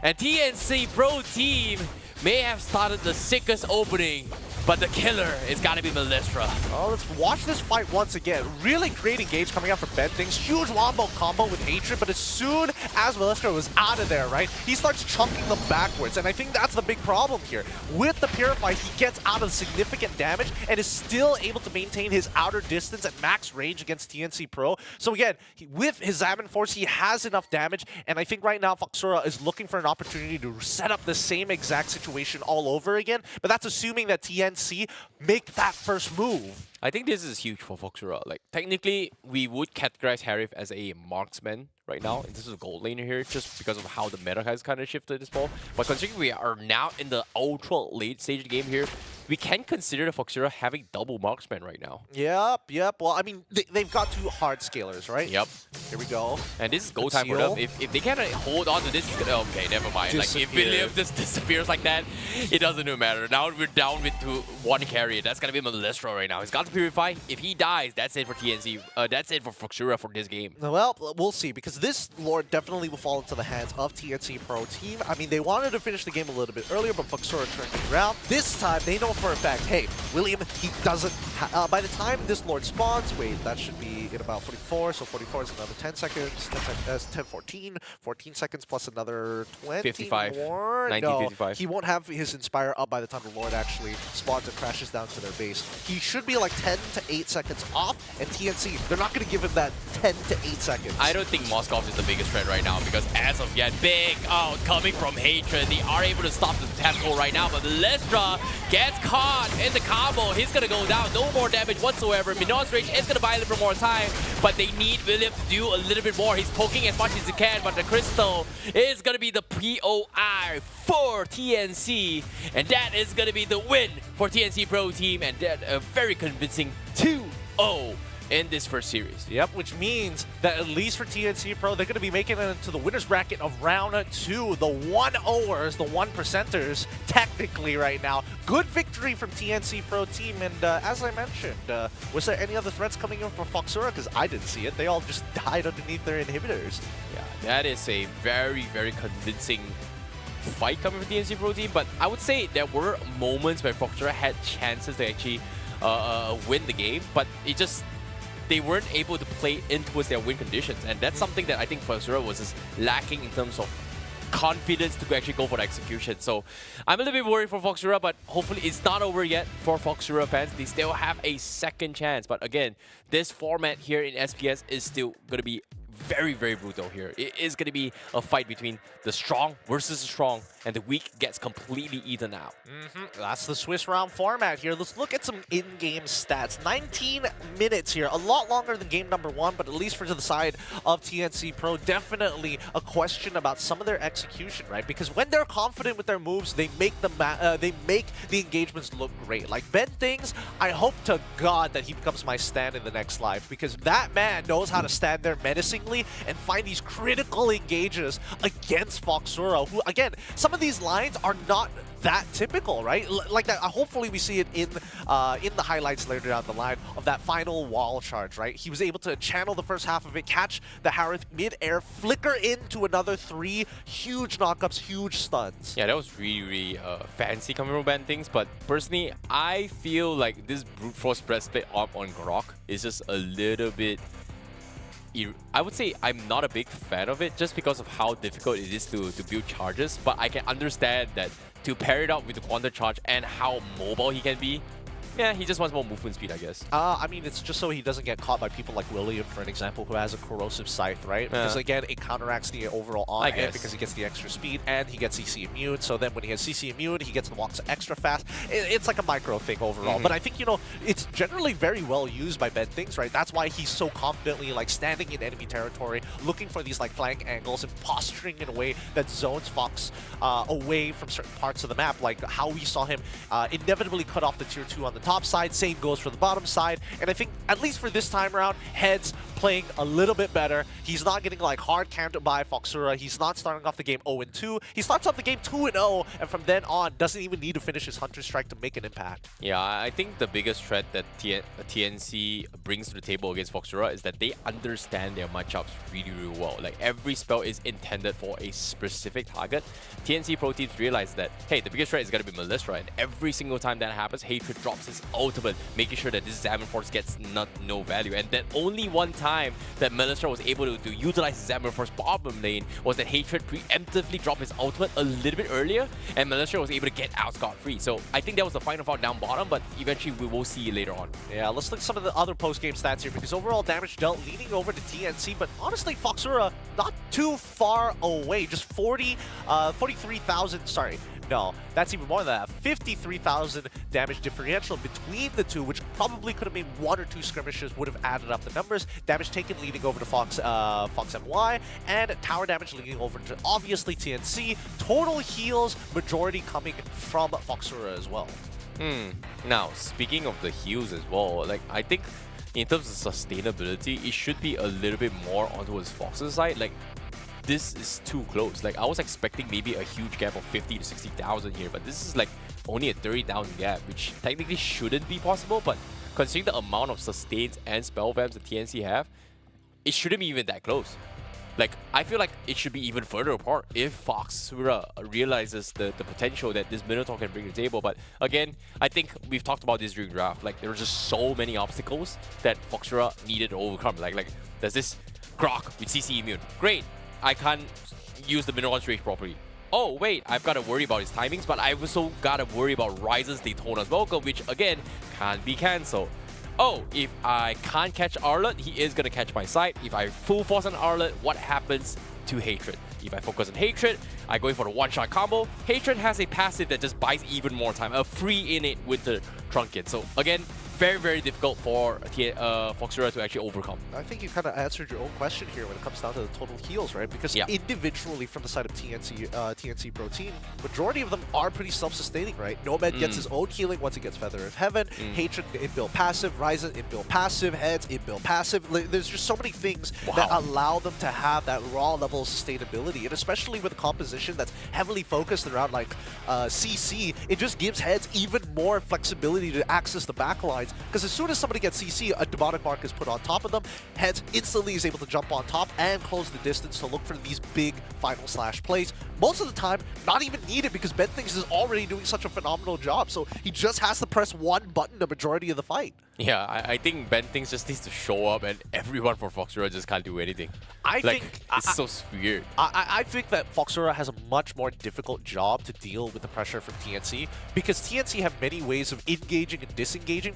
And TNC Pro team may have started the sickest opening, but the killer is got to be Malestra. Oh, let's watch this fight once again. Really great engage coming out from Bentings. Huge wombo combo with Hatred, but as soon as Malestra was out of there, right, he starts chunking them backwards. And I think that's the big problem here. With the Purify, he gets out of significant damage and is still able to maintain his outer distance at max range against TNC Pro. So again, with his Zaman Force, he has enough damage. And I think right now, FOXURA is looking for an opportunity to set up the same exact situation all over again. But that's assuming that TNC make that first move. I think this is huge for FOXURA. Like, technically, we would categorize Harif as a marksman right now, and this is a gold laner here, just because of how the meta has kind of shifted this ball. But considering we are now in the ultra late stage of the game here, we can consider the FOXURA having double marksman right now. Yep. Well, I mean, they've got 2 hard scalers, right? Yep. Here we go. And this is go time for them. If they can't hold on to this, it's gonna, okay, never mind. Like, if William just disappears like that, it doesn't even matter. Now we're down with 1 carry. That's gonna be Malestra right now. He's got to Purify. If he dies, that's it for TNC. That's it for FOXURA for this game. Well, we'll see, because this Lord definitely will fall into the hands of TNC Pro team. I mean, they wanted to finish the game a little bit earlier, but FOXURA turned it around. This time, they know for a fact, hey, William, he doesn't by the time this Lord spawns, wait, that should be in about 44, so 44 is another 10 seconds, 10, 14, 14 seconds plus another 20 55, more? 19, No, 55. he won't have his Inspire up by the time the Lord actually spawns and crashes down to their base. He should be like 10 to 8 seconds off, and TNC, they're not going to give him that 10 to 8 seconds. I don't think Moskov is the biggest threat right now because as of yet, big out coming from Hatred. They are able to stop the tap goal right now, but Lestra gets caught in the combo. He's going to go down. No more damage whatsoever. Minot's Rage is going to buy a little bit more time, but they need William to do a little bit more. He's poking as much as he can, but the Crystal is going to be the POI for TNC, and that is going to be the win for TNC Pro Team, and that a very convincing 2-0 in this first series. Yep, which means that at least for TNC Pro, they're going to be making it into the winner's bracket of round 2. The 1-0ers, the 1%ers, technically right now. Good victory from TNC Pro team, and as I mentioned, was there any other threats coming in for FOXURA? Because I didn't see it. They all just died underneath their inhibitors. Yeah, that is a very, very convincing fight coming from TNC Pro team, but I would say there were moments where FOXURA had chances to actually win the game, but they weren't able to play in towards their win conditions, and that's something that I think FOXURA was just lacking in terms of confidence to actually go for the execution. So I'm a little bit worried for FOXURA, but hopefully it's not over yet for FOXURA fans. They still have a second chance, but again, this format here in SPS is still going to be very, very brutal here. It is going to be a fight between the strong versus the strong, and the weak gets completely eaten out. That's the Swiss round format here. Let's look at some in-game stats. 19 minutes here, a lot longer than game number 1, but at least for the side of TNC Pro, definitely a question about some of their execution, right? Because when they're confident with their moves, they make the engagements look great. Like Ben Things, I hope to God that he becomes my stand in the next live, because that man knows how to stand there menacingly and find these critical engages against FOXURA, who, again, some of these lines are not that typical, right? Like that. Hopefully, we see it in the highlights later down the line of that final wall charge, right? He was able to channel the first half of it, catch the Harith mid-air, flicker into another 3 huge knockups, huge stuns. Yeah, that was really, really fancy coming from Ben Things, but personally, I feel like this brute force breastplate up on Grok is just a little bit. I would say I'm not a big fan of it just because of how difficult it is to build charges, but I can understand that to pair it up with the Quantum Charge and how mobile he can be, yeah, he just wants more movement speed, I guess. I mean, it's just so he doesn't get caught by people like William, for an example, who has a corrosive scythe, right? Because again, it counteracts the overall on hit because he gets the extra speed and he gets CC immune. So then when he has CC immune, he gets the walks extra fast. It's like a micro thing overall. But I think, you know, it's generally very well used by Ben Things, right? That's why he's so confidently like standing in enemy territory, looking for these like flank angles and posturing in a way that zones Fox away from certain parts of the map, like how we saw him inevitably cut off the tier 2 on the top side. Same goes for the bottom side, and I think at least for this time around, Heads playing a little bit better. He's not getting like hard countered by FOXURA. He's not starting off the game 0-2. He starts off the game 2-0, and from then on doesn't even need to finish his Hunter Strike to make an impact. Yeah, I think the biggest threat that TNC brings to the table against FOXURA is that they understand their matchups really, really well. Like every spell is intended for a specific target. TNC Pro teams realize that, hey, the biggest threat is going to be Melistra, and every single time that happens, Hatred drops his ultimate, making sure that this Xamarin Force gets no value. And then only one time that Melistra was able to utilize Xamarin Force bottom lane was that Hatred preemptively dropped his ultimate a little bit earlier, and Melistra was able to get out scot-free. So I think that was the final fault down bottom, but eventually we will see later on. Yeah, let's look at some of the other post-game stats here, because overall damage dealt leaning over to TNC, but honestly, FOXURA not too far away. Just 43,000, sorry. No, that's even more than that. 53,000 damage differential between the two, which probably could have been 1 or 2 skirmishes, would have added up the numbers. Damage taken leading over to Fox MY, and tower damage leading over to obviously TNC. Total heals, majority coming from FOXURA as well. Now, speaking of the heals as well, like I think in terms of sustainability, it should be a little bit more onto his Fox's side. Like, this is too close. Like, I was expecting maybe a huge gap of 50 to 60,000 here, but this is like only a 30,000 gap, which technically shouldn't be possible, but considering the amount of sustains and spell vamps that TNC have, it shouldn't be even that close. Like, I feel like it should be even further apart if FOXURA realizes the potential that this Minotaur can bring to the table. But again, I think we've talked about this during draft. Like, there were just so many obstacles that FOXURA needed to overcome. Like there's this Grok with CC immune. Great, I can't use the Minotaur's rage properly. Oh wait, I've got to worry about his timings, but I've also got to worry about Ryzen's Daytona's Welcome, which again can't be cancelled. Oh, if I can't catch Arlet, he is going to catch my side. If I full force on Arlet, what happens to Hatred? If I focus on Hatred, I go in for the one-shot combo. Hatred has a passive that just buys even more time, a free innate with the Trunket. So again, very, very difficult for FOXURA to actually overcome. I think you kind of answered your own question here when it comes down to the total heals, right? Because individually from the side of TNC Pro Team, majority of them are pretty self-sustaining, right? Nomad gets his own healing once he gets Feather of Heaven, Hatred inbuilt passive, Ryzen inbuilt passive, Heads inbuilt passive. There's just so many things that allow them to have that raw level of sustainability, and especially with a composition that's heavily focused around like CC, it just gives Heads even more flexibility to access the backlines. Because as soon as somebody gets CC, a demonic mark is put on top of them. Heads instantly is able to jump on top and close the distance to look for these big final slash plays. Most of the time, not even needed because BTRB is already doing such a phenomenal job. So he just has to press one button the majority of the fight. Yeah, I think BTRB just needs to show up and everyone for FOXURA just can't do anything. I think it's so weird. I think that FOXURA has a much more difficult job to deal with the pressure from TNC because TNC have many ways of engaging and disengaging.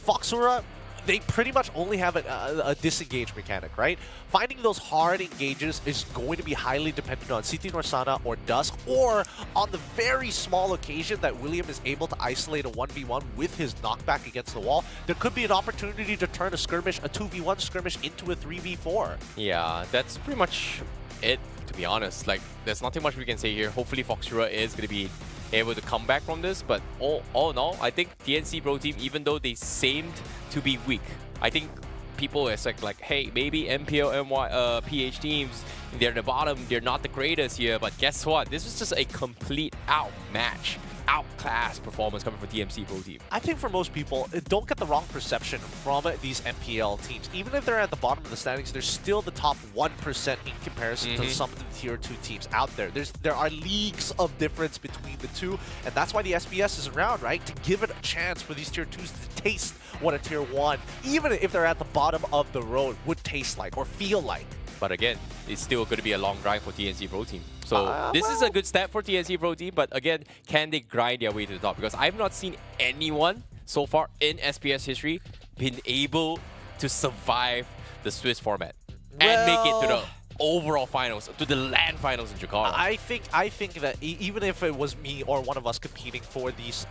FOXURA, they pretty much only have a disengage mechanic, right? Finding those hard engages is going to be highly dependent on CT Norsana or Dusk, or on the very small occasion that William is able to isolate a 1v1 with his knockback against the wall, there could be an opportunity to turn a skirmish, a 2v1 skirmish, into a 3v4. Yeah, that's pretty much it, to be honest. Like, there's nothing much we can say here. Hopefully FOXURA is going to be able to come back from this, but all in all, I think TNC Pro Team, even though they seemed to be weak, I think people expect like, hey, maybe MPL, PH teams, they're the bottom, they're not the greatest here, but guess what? This was just a complete outmatch, outclass performance coming from TNC Pro Team. I think for most people, don't get the wrong perception from these MPL teams. Even if they're at the bottom of the standings, they're still the top 1% in comparison to some of the tier 2 teams out there. There are leagues of difference between the two, and that's why the SBS is around, right? To give it a chance for these tier 2s to taste what a tier 1, even if they're at the bottom of the road, would taste like or feel like. But again, it's still going to be a long grind for TNC Pro Team. So this is a good step for TNC Pro Team, but again, can they grind their way to the top? Because I've not seen anyone so far in SPS history been able to survive the Swiss format and make it to the overall finals, to the LAN finals in Jakarta. I think that even if it was me or one of us competing for these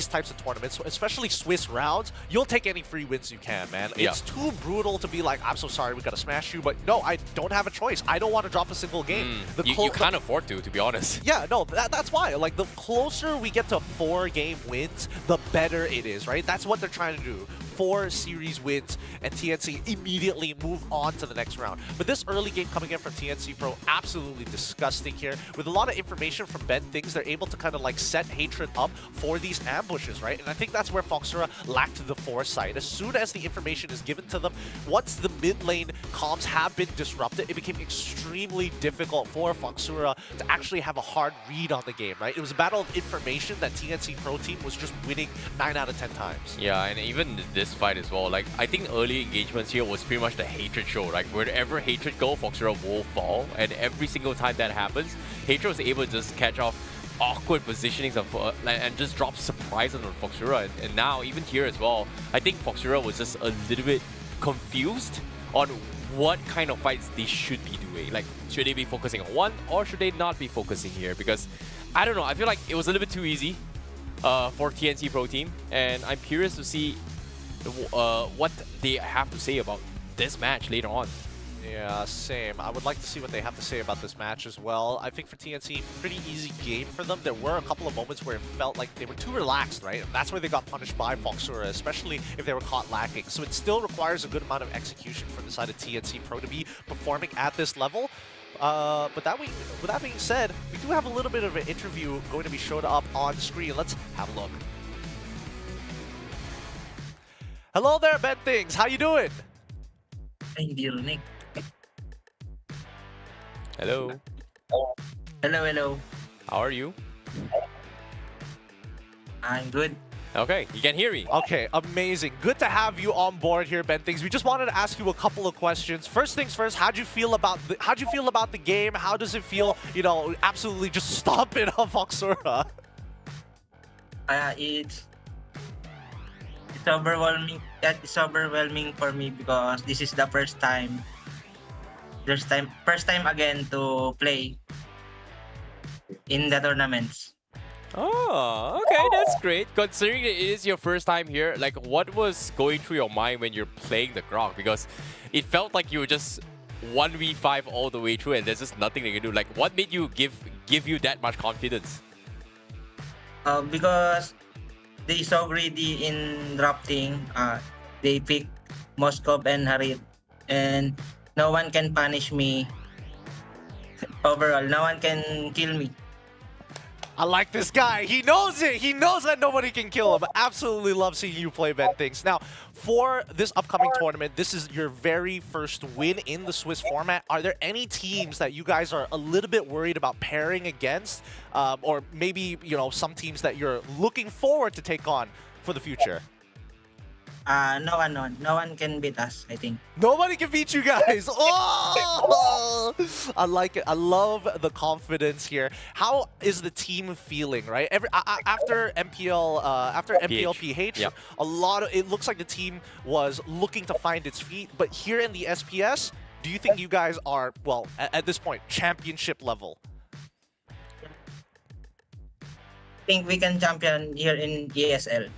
types of tournaments, especially Swiss rounds, you'll take any free wins you can, man. It's too brutal to be like, I'm so sorry, we gotta smash you, but no, I don't have a choice. I don't want to drop a single game. You can't afford to be honest. Yeah, no, that's why. Like, the closer we get to 4-game wins, the better it is, right? That's what they're trying to do. 4 series wins, and TNC immediately move on to the next round. But this early game coming in from TNC Pro, absolutely disgusting here. With a lot of information from BTRB, they're able to kind of like set Hatred up for these ambushes, right? And I think that's where FOXURA lacked the foresight. As soon as the information is given to them, once the mid lane comms have been disrupted, it became extremely difficult for FOXURA to actually have a hard read on the game, right? It was a battle of information that TNC Pro Team was just winning 9 out of 10 times. Yeah, and even this fight as well, like, I think early engagements here was pretty much the Hatred show. Like, wherever Hatred go, FOXURA will fall, and every single time that happens, Hatred was able to just catch off awkward positionings of and just drop surprises on FOXURA. And now, even here as well, I think FOXURA was just a little bit confused on what kind of fights they should be doing. Like, should they be focusing on one, or should they not be focusing here? Because, I don't know, I feel like it was a little bit too easy for TNC Pro Team, and I'm curious to see what they have to say about this match later on. Yeah, same. I would like to see what they have to say about this match as well. I think for TNC, pretty easy game for them. There were a couple of moments where it felt like they were too relaxed, right? And that's where they got punished by FOXURA, especially if they were caught lacking. So it still requires a good amount of execution from the side of TNC Pro to be performing at this level. But with that being said, we do have a little bit of an interview going to be showed up on screen. Let's have a look. Hello there, BTRB. How you doing? Hey, dear Nick. Hello. Hello, hello. How are you? I'm good. Okay, you can hear me. Okay, amazing. Good to have you on board here, Ben Things. We just wanted to ask you a couple of questions. First things first, how'd you feel about the game? How does it feel, absolutely just stomping on FOXURA? It's overwhelming. It's overwhelming for me because this is the first time again to play in the tournaments. Oh, okay, that's great. Considering it is your first time here, like what was going through your mind when you're playing the Grok? Because it felt like you were just 1v5 all the way through and there's just nothing they can do. Like what made you give you that much confidence? Because they so greedy in drafting. They pick Moskov and Harit, and no one can punish me. Overall, no one can kill me. I like this guy. He knows it. He knows that nobody can kill him. Absolutely love seeing you play, Ben Things. Now, for this upcoming tournament, this is your very first win in the Swiss format. Are there any teams that you guys are a little bit worried about pairing against? Or maybe, some teams that you're looking forward to take on for the future? No one can beat us, I think. Nobody can beat you guys. Oh, I like it. I love the confidence here. How is the team feeling? Right, after MPL PH, yep. It looks like the team was looking to find its feet. But here in the SPS, do you think you guys are, well, at this point, championship level? I think we can champion here in ESL.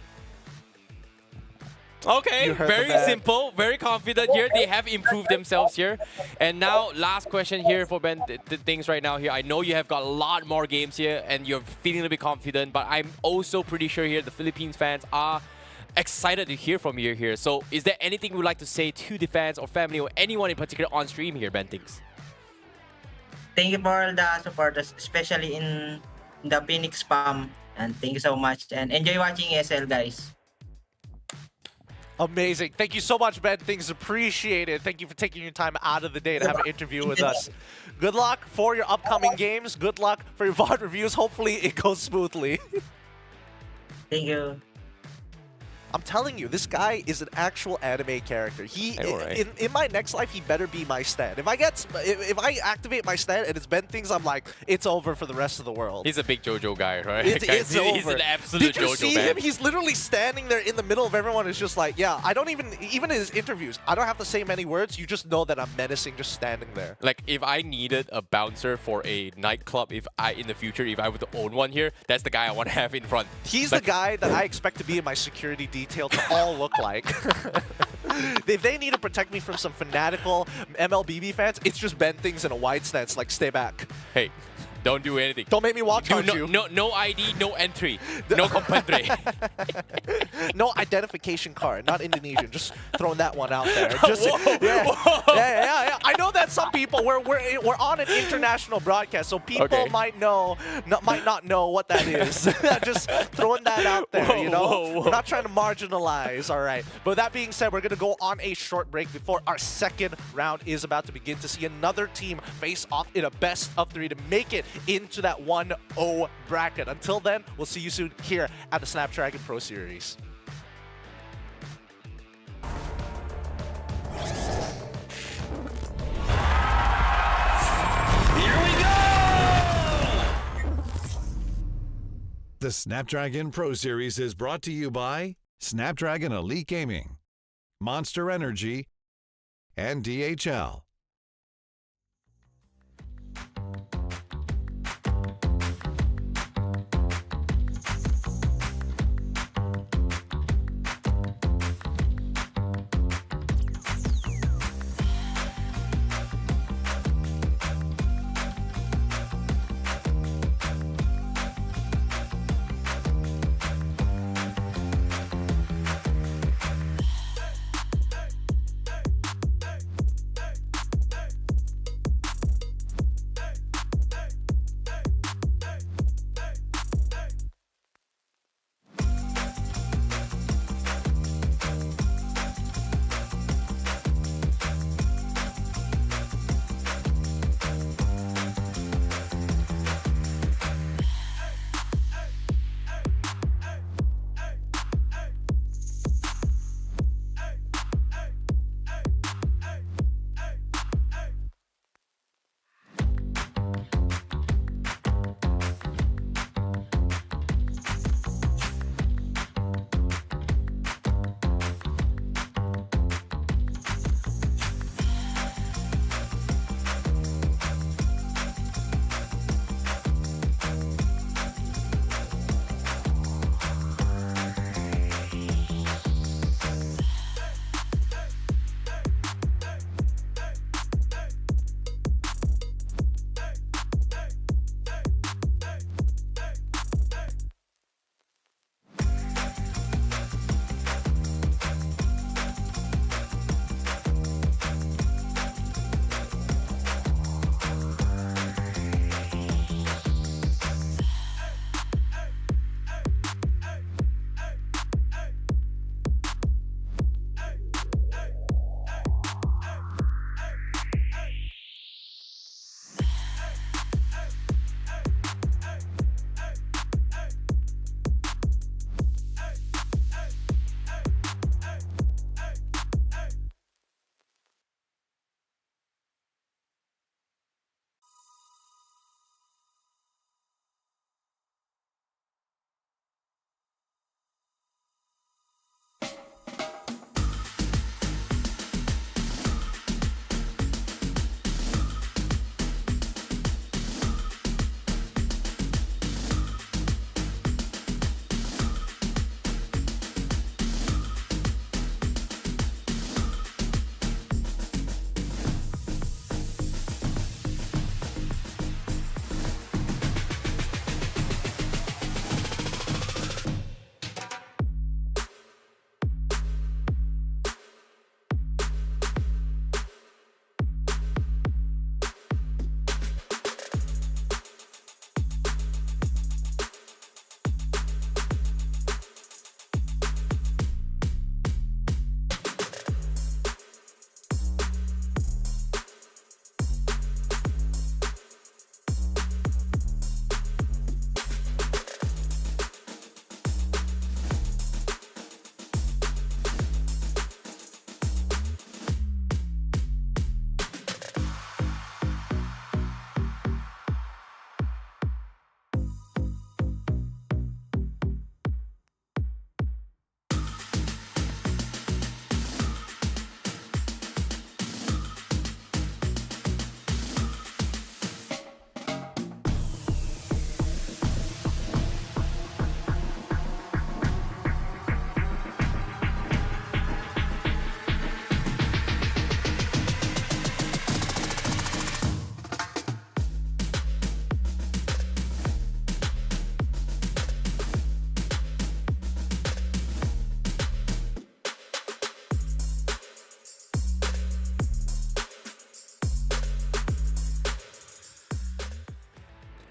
Okay, very simple, very confident here. They have improved themselves here. And now, last question here for Ben Things right now here. I know you have got a lot more games here and you're feeling a bit confident, but I'm also pretty sure here the Philippines fans are excited to hear from you here. So is there anything you would like to say to the fans or family or anyone in particular on stream here, Ben Things? Thank you for all the supporters, especially in the Phoenix spam. And thank you so much. And enjoy watching ESL, guys. Amazing. Thank you so much, Ben Things. Appreciate it. Thank you for taking your time out of the day to have an interview with us. Good luck for your upcoming games. Good luck for your VOD reviews. Hopefully it goes smoothly. Thank you. I'm telling you, this guy is an actual anime character. In my next life, he better be my stand. If I activate my stand and it's Ben Things, I'm like, it's over for the rest of the world. He's a big JoJo guy, right? It's over. He's an absolute Did you JoJo see man. him? He's literally standing there in the middle of everyone. It's just like, yeah, I don't even in his interviews, I don't have to say many words. You just know that I'm menacing just standing there. Like, if I needed a bouncer for a nightclub, in the future, if I were to own one here, that's the guy I want to have in front. He's the guy that I expect to be in my security detail to all look like. If they need to protect me from some fanatical MLBB fans, it's just Ben Things in a wide stance, like, stay back. Hey, don't do anything. Don't make me walk towards you. No ID, no entry, no compadre. No identification card, not Indonesian. Just throwing that one out there. Just, Whoa, yeah. I know that some people we're on an international broadcast, so people might not know what that is. Just throwing that out there, Whoa. We're not trying to marginalize, all right. But with that being said, we're gonna go on a short break before our second round is about to begin to see another team face off in a best of 3 to make it into that 1-0 bracket. Until then, we'll see you soon here at the Snapdragon Pro Series. Here we go! The Snapdragon Pro Series is brought to you by Snapdragon Elite Gaming, Monster Energy, and DHL.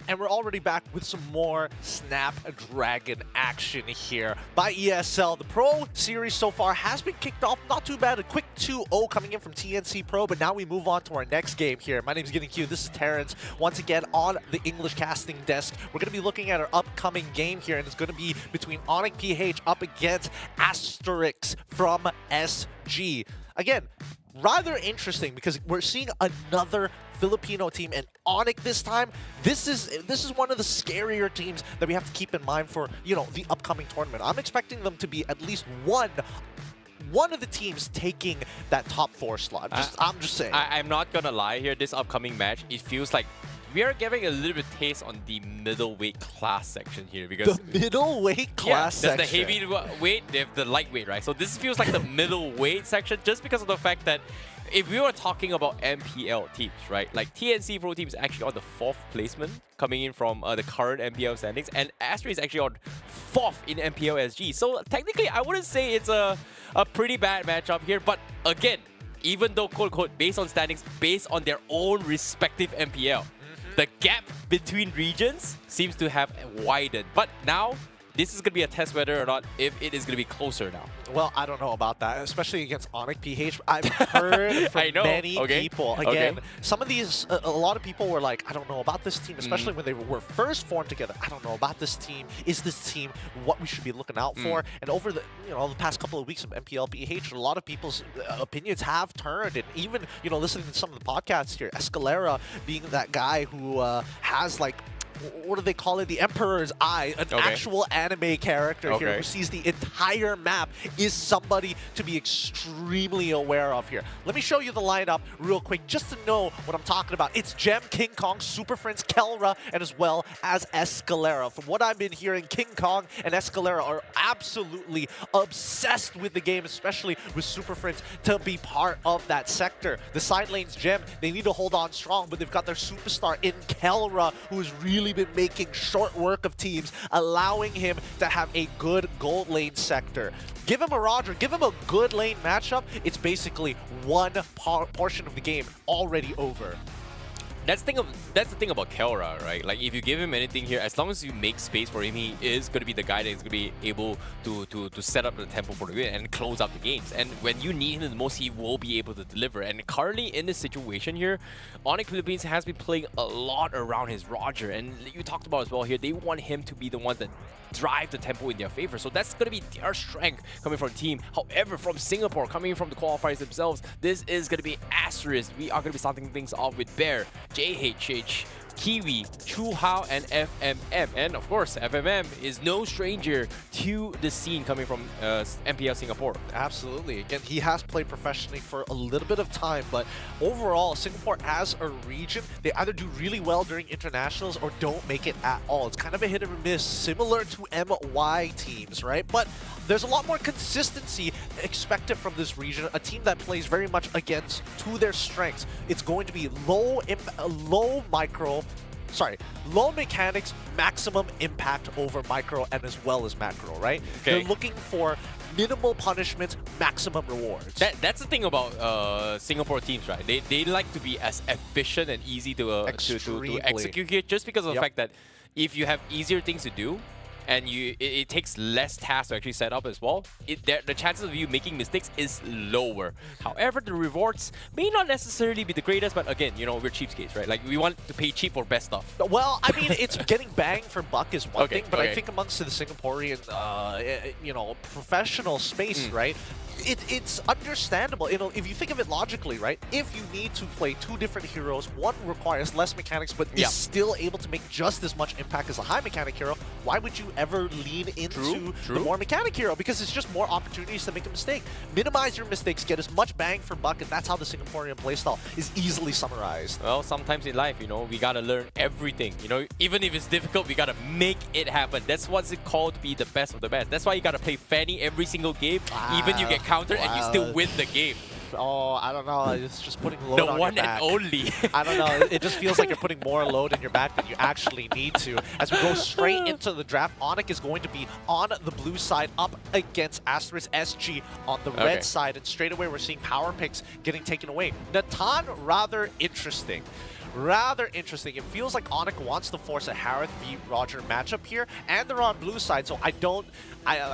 And we're already back with some more Snapdragon action here by ESL. The Pro Series so far has been kicked off. Not too bad. A quick 2-0 coming in from TNC Pro, but now we move on to our next game here. My name is Getting Q. This is Terrence. Once again, on the English casting desk, we're going to be looking at our upcoming game here, and it's going to be between ONIC PH up against ASTERIS from SG. Again, rather interesting because we're seeing another Filipino team, and ONIC this time. This is one of the scarier teams that we have to keep in mind for, you know, the upcoming tournament. I'm expecting them to be at least one of the teams taking that top 4 slot. I'm just saying. I'm not gonna lie here. This upcoming match, it feels like we are getting a little bit taste on the middleweight class section here, because the middleweight class section. There's the heavyweight, they have the lightweight, right? So this feels like the middleweight section, just because of the fact that if we were talking about MPL teams, right? Like TNC Pro team is actually on the 4th placement, coming in from the current MPL standings, and ASTERIS is actually on 4th in MPL SG. So technically, I wouldn't say it's a pretty bad matchup here, but again, even though quote-unquote based on standings, based on their own respective MPL, the gap between regions seems to have widened. But now, this is going to be a test whether or not if it is going to be closer now. Well, I don't know about that, especially against ONIC PH. I've heard from many people. Again, some of these, a lot of people were like, I don't know about this team, especially when they were first formed together. I don't know about this team. Is this team what we should be looking out for? And over the, the past couple of weeks of MPL PH, a lot of people's opinions have turned. And even, listening to some of the podcasts here, Escalera being that guy who has like, what do they call it? The Emperor's Eye, an actual anime character here who sees the entire map, is somebody to be extremely aware of here. Let me show you the lineup real quick just to know what I'm talking about. It's Gem, King Kong, Super Friends, Kelra, and as well as Escalera. From what I've been hearing, King Kong and Escalera are absolutely obsessed with the game, especially with Super Friends to be part of that sector. The side lane's Gem, they need to hold on strong, but they've got their superstar in Kelra, who is really been making short work of teams, allowing him to have a good gold lane sector. Give him a Roger, give him a good lane matchup, it's basically one portion of the game already over. That's the thing about Kelra, right? Like, if you give him anything here, as long as you make space for him, he is going to be the guy that is going to be able to set up the tempo for the win and close out the games. And when you need him the most, he will be able to deliver. And currently in this situation here, ONIC Philippines has been playing a lot around his Roger. And you talked about as well here, they want him to be the one that drive the tempo in their favor. So that's going to be their strength coming from the team. However, from Singapore, coming from the qualifiers themselves, this is going to be ASTERIS. We are going to be starting things off with Bear, JHH, Kiwi, Chu Hao, and FMM. And of course, FMM is no stranger to the scene coming from MPL Singapore. Absolutely. Again, he has played professionally for a little bit of time, but overall, Singapore as a region, they either do really well during internationals or don't make it at all. It's kind of a hit or miss, similar to MY teams, right? But there's a lot more consistency expected from this region, a team that plays very much against to their strengths. It's going to be low mechanics, maximum impact over micro and as well as macro, right? They're looking for minimal punishments, maximum rewards. That's the thing about Singapore teams, right? They like to be as efficient and easy to execute here, just because of the fact that if you have easier things to do, and it takes less tasks to actually set up as well, the chances of you making mistakes is lower. However, the rewards may not necessarily be the greatest, but again, we're cheapskates, right? Like, we want to pay cheap for best stuff. Well, I mean, it's getting bang for buck is one thing, but I think amongst the Singaporean, professional space, right? It's understandable. If you think of it logically, right? If you need to play 2 different heroes, one requires less mechanics, but is still able to make just as much impact as a high mechanic hero, why would you ever lean into the more mechanic hero? Because it's just more opportunities to make a mistake. Minimize your mistakes, get as much bang for buck, and that's how the Singaporean playstyle is easily summarized. Well, sometimes in life, we gotta learn everything. Even if it's difficult, we gotta make it happen. That's what's it called to be the best of the best. That's why you gotta play Fanny every single game, even you get countered and you still win the game. Oh, I don't know. It's just putting load on your back. The one and only. I don't know. It just feels like you're putting more load in your back than you actually need to. As we go straight into the draft, ONIC is going to be on the blue side up against ASTERIS SG on the red side. And straight away, we're seeing power picks getting taken away. Natan, rather interesting. rather interesting. It feels like ONIC wants to force a Harith v Roger matchup here, and they're on blue side, so I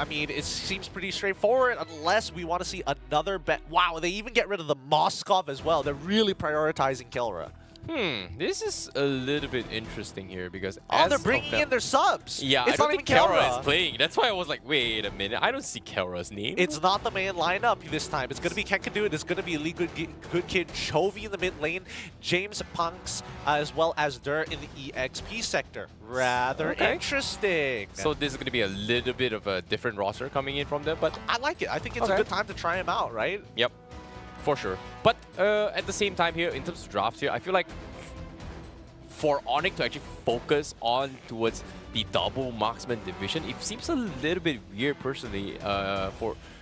mean, it seems pretty straightforward unless we want to see another bet. Wow, they even get rid of the Moskov as well. They're really prioritizing Kelra. This is a little bit interesting here because they're bringing in their subs. Yeah, it's I don't not think even Kelra is playing. That's why I was like, wait a minute, I don't see Kelra's name. It's not the main lineup this time. It's going to be Kekadu. It's going to be Lee Good Kid, Chovy in the mid lane, James Punks, as well as Dur in the EXP sector. Rather interesting. So this is going to be a little bit of a different roster coming in from them, but I like it. I think it's a good time to try him out, right? Yep, for sure. But at the same time here, in terms of drafts here, I feel like for ONIC to actually focus on towards the double marksman division, it seems a little bit weird personally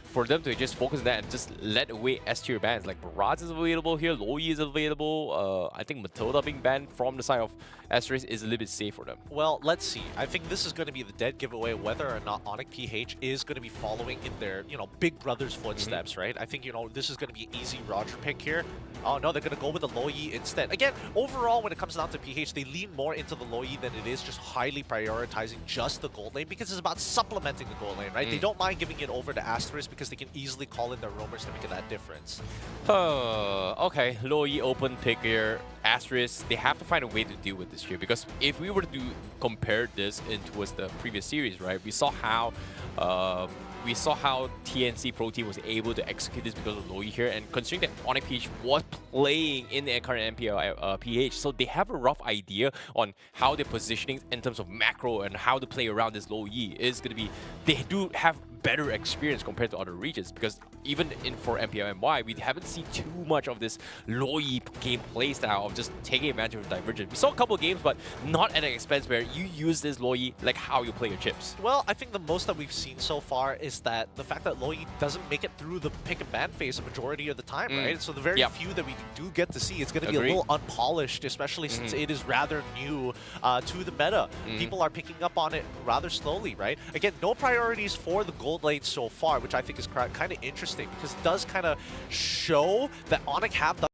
for them to just focus on that and just let away S-tier bans. Like Baraz is available here, Loi is available. I think Matilda being banned from the side of ASTERIS is a little bit safe for them. Well, let's see. I think this is going to be the dead giveaway whether or not ONIC PH is going to be following in their, big brother's footsteps, right? I think, this is going to be an easy Roger pick here. Oh no, they're going to go with the Loi instead. Again, overall, when it comes down to PH, they lean more into the Loi than it is just highly prioritizing just the gold lane because it's about supplementing the gold lane, right? They don't mind giving it over to ASTERIS because they can easily call in their roamers to make that difference. Okay, Loi open pick here. ASTERIS, they have to find a way to deal with this here because if we were to compare this towards the previous series, right, we saw how TNC Pro Team was able to execute this because of Loi here, and considering that ONIC PH was playing in the current MPL PH, so they have a rough idea on how they're positioning in terms of macro and how to play around this Loi is going to be. They do have better experience compared to other regions because even for MPLMY, we haven't seen too much of this Loi gameplay style of just taking advantage of Divergent. We saw a couple of games, but not at an expense where you use this Loi like how you play your chips. Well, I think the most that we've seen so far is that the fact that Loi doesn't make it through the pick and ban phase a majority of the time, right? So the very few that we do get to see, it's going to be a little unpolished, especially since it is rather new to the meta. People are picking up on it rather slowly, right? Again, no priorities for the gold lane so far, which I think is kind of interesting because it does kind of show that ONIC have the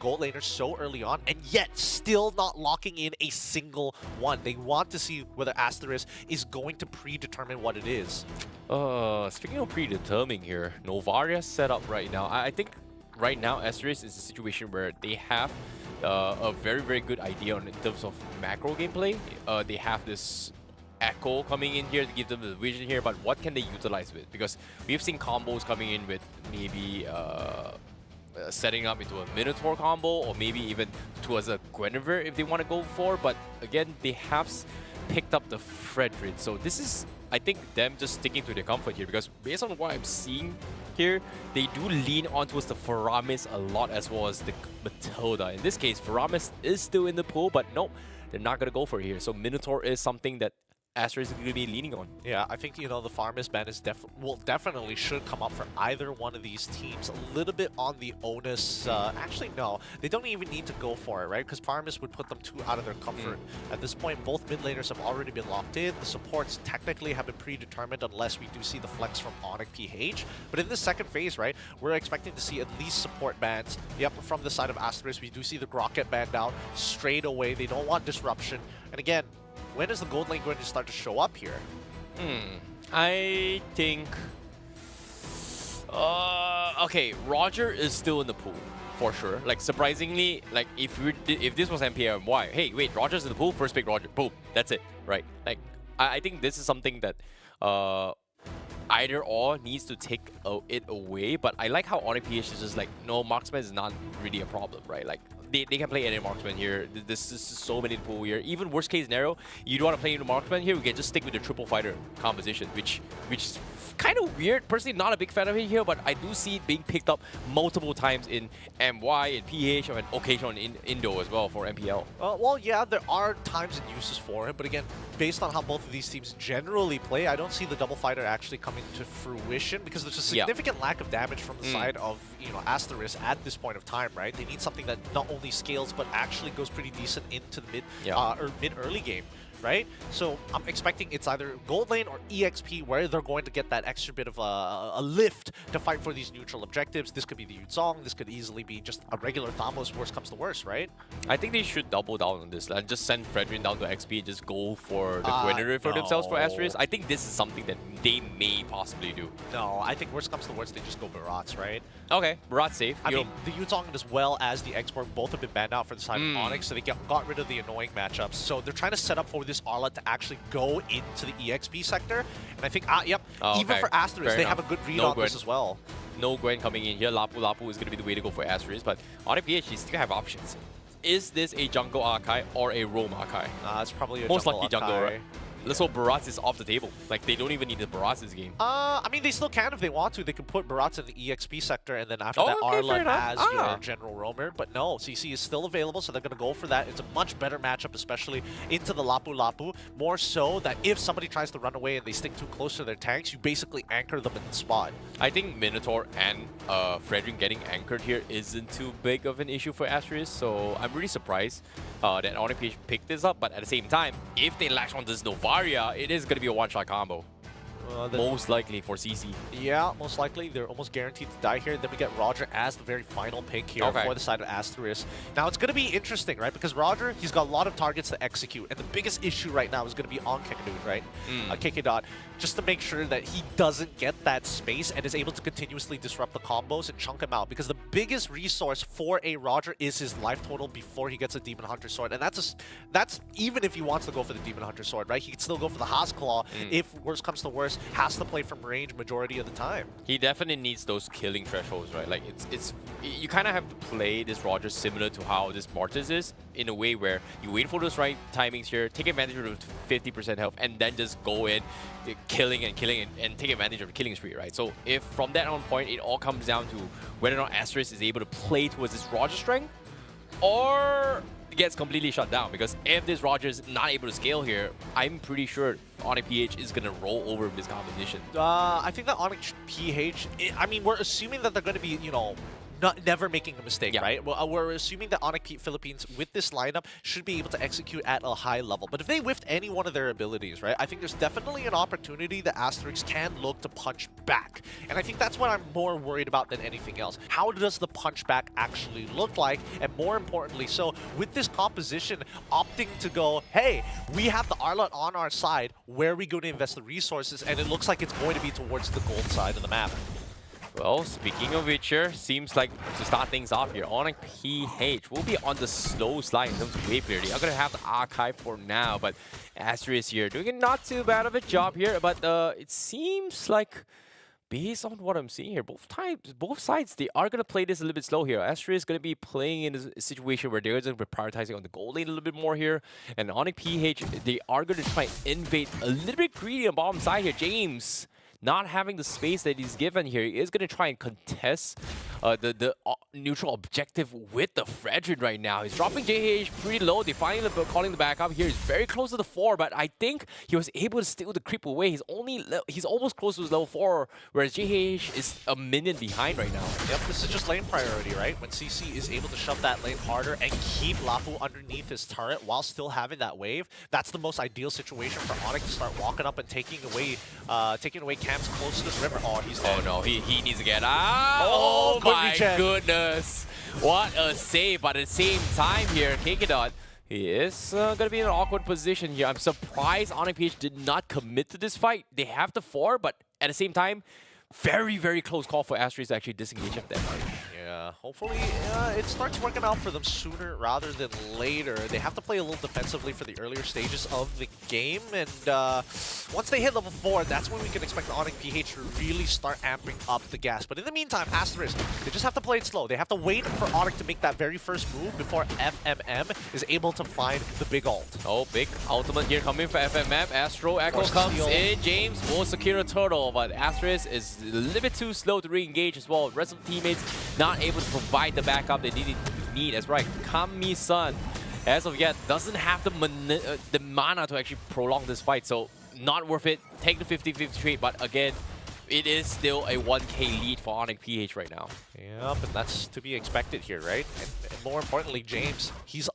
gold laners so early on and yet still not locking in a single one. They want to see whether ASTERIS is going to predetermine what it is. Speaking of predetermining here, Novaria set up right now. I think right now ASTERIS is a situation where they have a very, very good idea in terms of macro gameplay. They have this Echo coming in here to give them the vision here, but what can they utilize with? Because we've seen combos coming in with maybe setting up into a Minotaur combo or maybe even towards a Guinevere if they want to go for, but again, they have picked up the Fredrin. So this is, I think, them just sticking to their comfort here because based on what I'm seeing here, they do lean on towards the Faramis a lot as well as the Matilda. In this case, Faramis is still in the pool, but nope, they're not going to go for it here. So Minotaur is something that ASTERIS is going to be leaning on. Yeah, I think, the Farmist ban is definitely should come up for either one of these teams. A little bit on the onus. Actually, no. They don't even need to go for it, right? Because Farmist would put them too out of their comfort. At this point, both mid laners have already been locked in. The supports technically have been predetermined unless we do see the flex from ONIC PH. But in this second phase, right, we're expecting to see at least support bans. Yep, from the side of ASTERIS, we do see the Grocket ban down straight away. They don't want disruption. And again, when is the gold lane going to start to show up here? I think... okay, Roger is still in the pool, for sure. Like, surprisingly, like, if this was MPMY, hey, wait, Roger's in the pool, first pick Roger, boom, that's it, right? Like, I think this is something that either or needs to take it away, but I like how ONIC PH is just like, no, marksman is not really a problem, right? Like, they can play any marksman here. This is so many pool here. Even worst case scenario, you don't want to play into marksman here, we can just stick with the triple fighter composition, which is kind of weird. Personally, not a big fan of it here, but I do see it being picked up multiple times in MY and PH and occasionally in Indo as well for MPL. Well, yeah, there are times and uses for it, but again, based on how both of these teams generally play, I don't see the double fighter actually coming to fruition because there's a significant lack of damage from the side of, ASTERIS at this point of time, right? They need something that not only only scales, but actually goes pretty decent into the Yeah. mid-early game. Right? So I'm expecting it's either gold lane or EXP where they're going to get that extra bit of a lift to fight for these neutral objectives. This could be the Yuzong, this could easily be just a regular Thamos, worst comes to worst, right? I think they should double down on this and just send Fredrin down to XP and just go for the Gwynner for themselves for ASTERIS. I think this is something that they may possibly do. No, I think worst comes to worst, they just go Barats, right? Okay, Barat's safe. I mean, the Yuzong as well as the Export both have been banned out for the side of ONIC, so they got rid of the annoying matchups. So they're trying to set up for this Arla to actually go into the EXP sector. And I think, yep, even for ASTERIS, Fair they enough. have a good read No on this Gwen. as well. No Gwen coming in here. Lapu Lapu is going to be the way to go for ASTERIS, but ONIC PH, you still have options. Is this a jungle Arkai or a roam Arkai? It's probably a Most jungle likely jungle, Akai. right? Let's hope Barats is off the table. Like, they don't even need the Barats this game. I mean, they still can if they want to. They can put Barats in the EXP sector and then after that Okay, Arla fair enough. as your general roamer. But no, CC is still available, so they're going to go for that. It's a much better matchup, especially into the Lapu Lapu. More so that if somebody tries to run away and they stick too close to their tanks, you basically anchor them in the spot. I think Minotaur and Fredrin getting anchored here isn't too big of an issue for ASTERIS, so I'm really surprised that ONIC PH picked this up. But at the same time, if they latch on this Novaria, it is going to be a one-shot combo. Most likely for CC. Yeah, most likely. They're almost guaranteed to die here. Then we get Roger as the very final pick here for the side of ASTERIS. Now, it's going to be interesting, right? Because Roger, he's got a lot of targets to execute. And the biggest issue right now is going to be on Kekadut, right? KK just to make sure that he doesn't get that space and is able to continuously disrupt the combos and chunk him out. Because the biggest resource for a Roger is his life total before he gets a Demon Hunter Sword. And that's even if he wants to go for the Demon Hunter Sword, right? He can still go for the Haas Claw if worse comes to worse. Has to play from range majority of the time. He definitely needs those killing thresholds, right? Like, you kind of have to play this Roger similar to how this Mortis is, in a way where you wait for those right timings here, take advantage of the 50% health, and then just go in, killing and take advantage of the killing spree, right? So if from that on point, it all comes down to whether or not ASTERIS is able to play towards this Roger strength, or gets completely shut down. Because if this Roger is not able to scale here, I'm pretty sure ONIC PH is going to roll over this competition. I think that ONIC PH, I mean, we're assuming that they're going to be, you know, never making a mistake, right? Well, we're assuming that ONIC Philippines with this lineup should be able to execute at a high level. But if they whiffed any one of their abilities, right, I think there's definitely an opportunity that ASTERIS can look to punch back. And I think that's what I'm more worried about than anything else. How does the punch back actually look like? And more importantly, so with this composition opting to go, hey, we have the Arlot on our side, where are we going to invest the resources? And it looks like it's going to be towards the gold side of the map. Well, speaking of which here, seems like to start things off here, ONIC PH will be on the slow slide in terms of wave clear. I'm going to have the archive for now, but ASTERIS here doing not too bad of a job here, but it seems like, based on what I'm seeing here, both sides, they are going to play this a little bit slow here. ASTERIS is going to be playing in a situation where they're going to be prioritizing on the gold lane a little bit more here, and ONIC PH, they are going to try and invade a little bit greedy on bottom side here. James, not having the space that he's given here, he is going to try and contest the neutral objective with the Fredrin right now. He's dropping JH pretty low. They finally calling the back up here. He's very close to the 4, but I think he was able to steal the creep away. He's almost close to his level 4, whereas JH is a minion behind right now. Yep, this is just lane priority, right? When CC is able to shove that lane harder and keep Lapu underneath his turret while still having that wave, that's the most ideal situation for ONIC to start walking up and taking away camps close to this river. Oh, he's dead. Oh no, he needs to get out. Oh, my goodness. What a save, but at the same time here, KK he is going to be in an awkward position here. I'm surprised ONIC PH did not commit to this fight. They have the 4, but at the same time, very, very close call for ASTERIS to actually disengage of that fight. Yeah, hopefully it starts working out for them sooner rather than later. They have to play a little defensively for the earlier stages of the game, and once they hit level 4, that's when we can expect the ONIC PH to really start amping up the gas. But in the meantime, ASTERIS, they just have to play it slow. They have to wait for ONIC to make that very first move before FMM is able to find the big ult. Oh, big ultimate here coming for FMM. Astro Echo comes in. James will secure a turtle, but ASTERIS is a little bit too slow to re-engage as well. Rest of the teammates not able to provide the backup they need. As right, Kami-san, as of yet, doesn't have the mana to actually prolong this fight, so not worth it. Take the 50-50 trade, but again, it is still a 1K lead for ONIC PH right now. Yep, and that's to be expected here, right? And more importantly, James, he's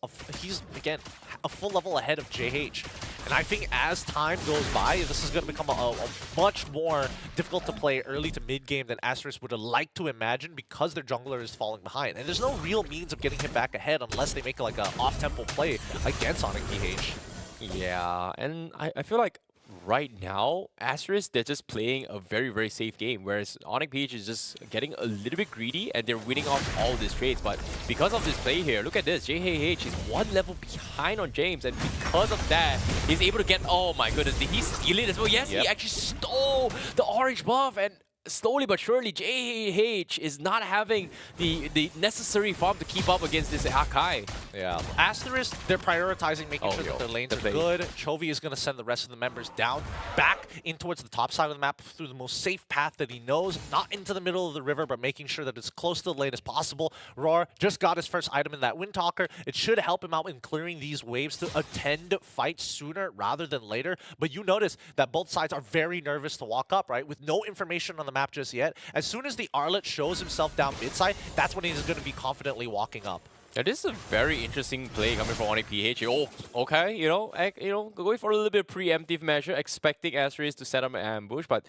again a full level ahead of JH. And I think as time goes by, this is going to become a much more difficult to play early to mid game than ASTERIS would have liked to imagine because their jungler is falling behind. And there's no real means of getting him back ahead unless they make like an off-tempo play against ONIC PH. Yeah, and I feel like right now, ASTERIS, they're just playing a very, very safe game, whereas ONIC PH is just getting a little bit greedy and they're winning off all these trades. But because of this play here, look at this, JHH is 1 level behind on James, and because of that, he's able to get, oh my goodness, did he steal it as well? Yes, he actually stole the orange buff, and slowly but surely, JH is not having the necessary farm to keep up against this Akai. Yeah. ASTERIS, they're prioritizing making sure that their lanes are good. Chovy is going to send the rest of the members down, back in towards the top side of the map through the most safe path that he knows, not into the middle of the river, but making sure that it's close to the lane as possible. Roar just got his first item in that Wind Talker. It should help him out in clearing these waves to attend fights sooner rather than later. But you notice that both sides are very nervous to walk up, right? With no information on the map just yet. As soon as the Arlet shows himself down mid side, that's when he's going to be confidently walking up. Yeah, this is a very interesting play coming from ONIC PH. Oh, okay, going for a little bit of preemptive measure, expecting ASTERIS to set up an ambush, but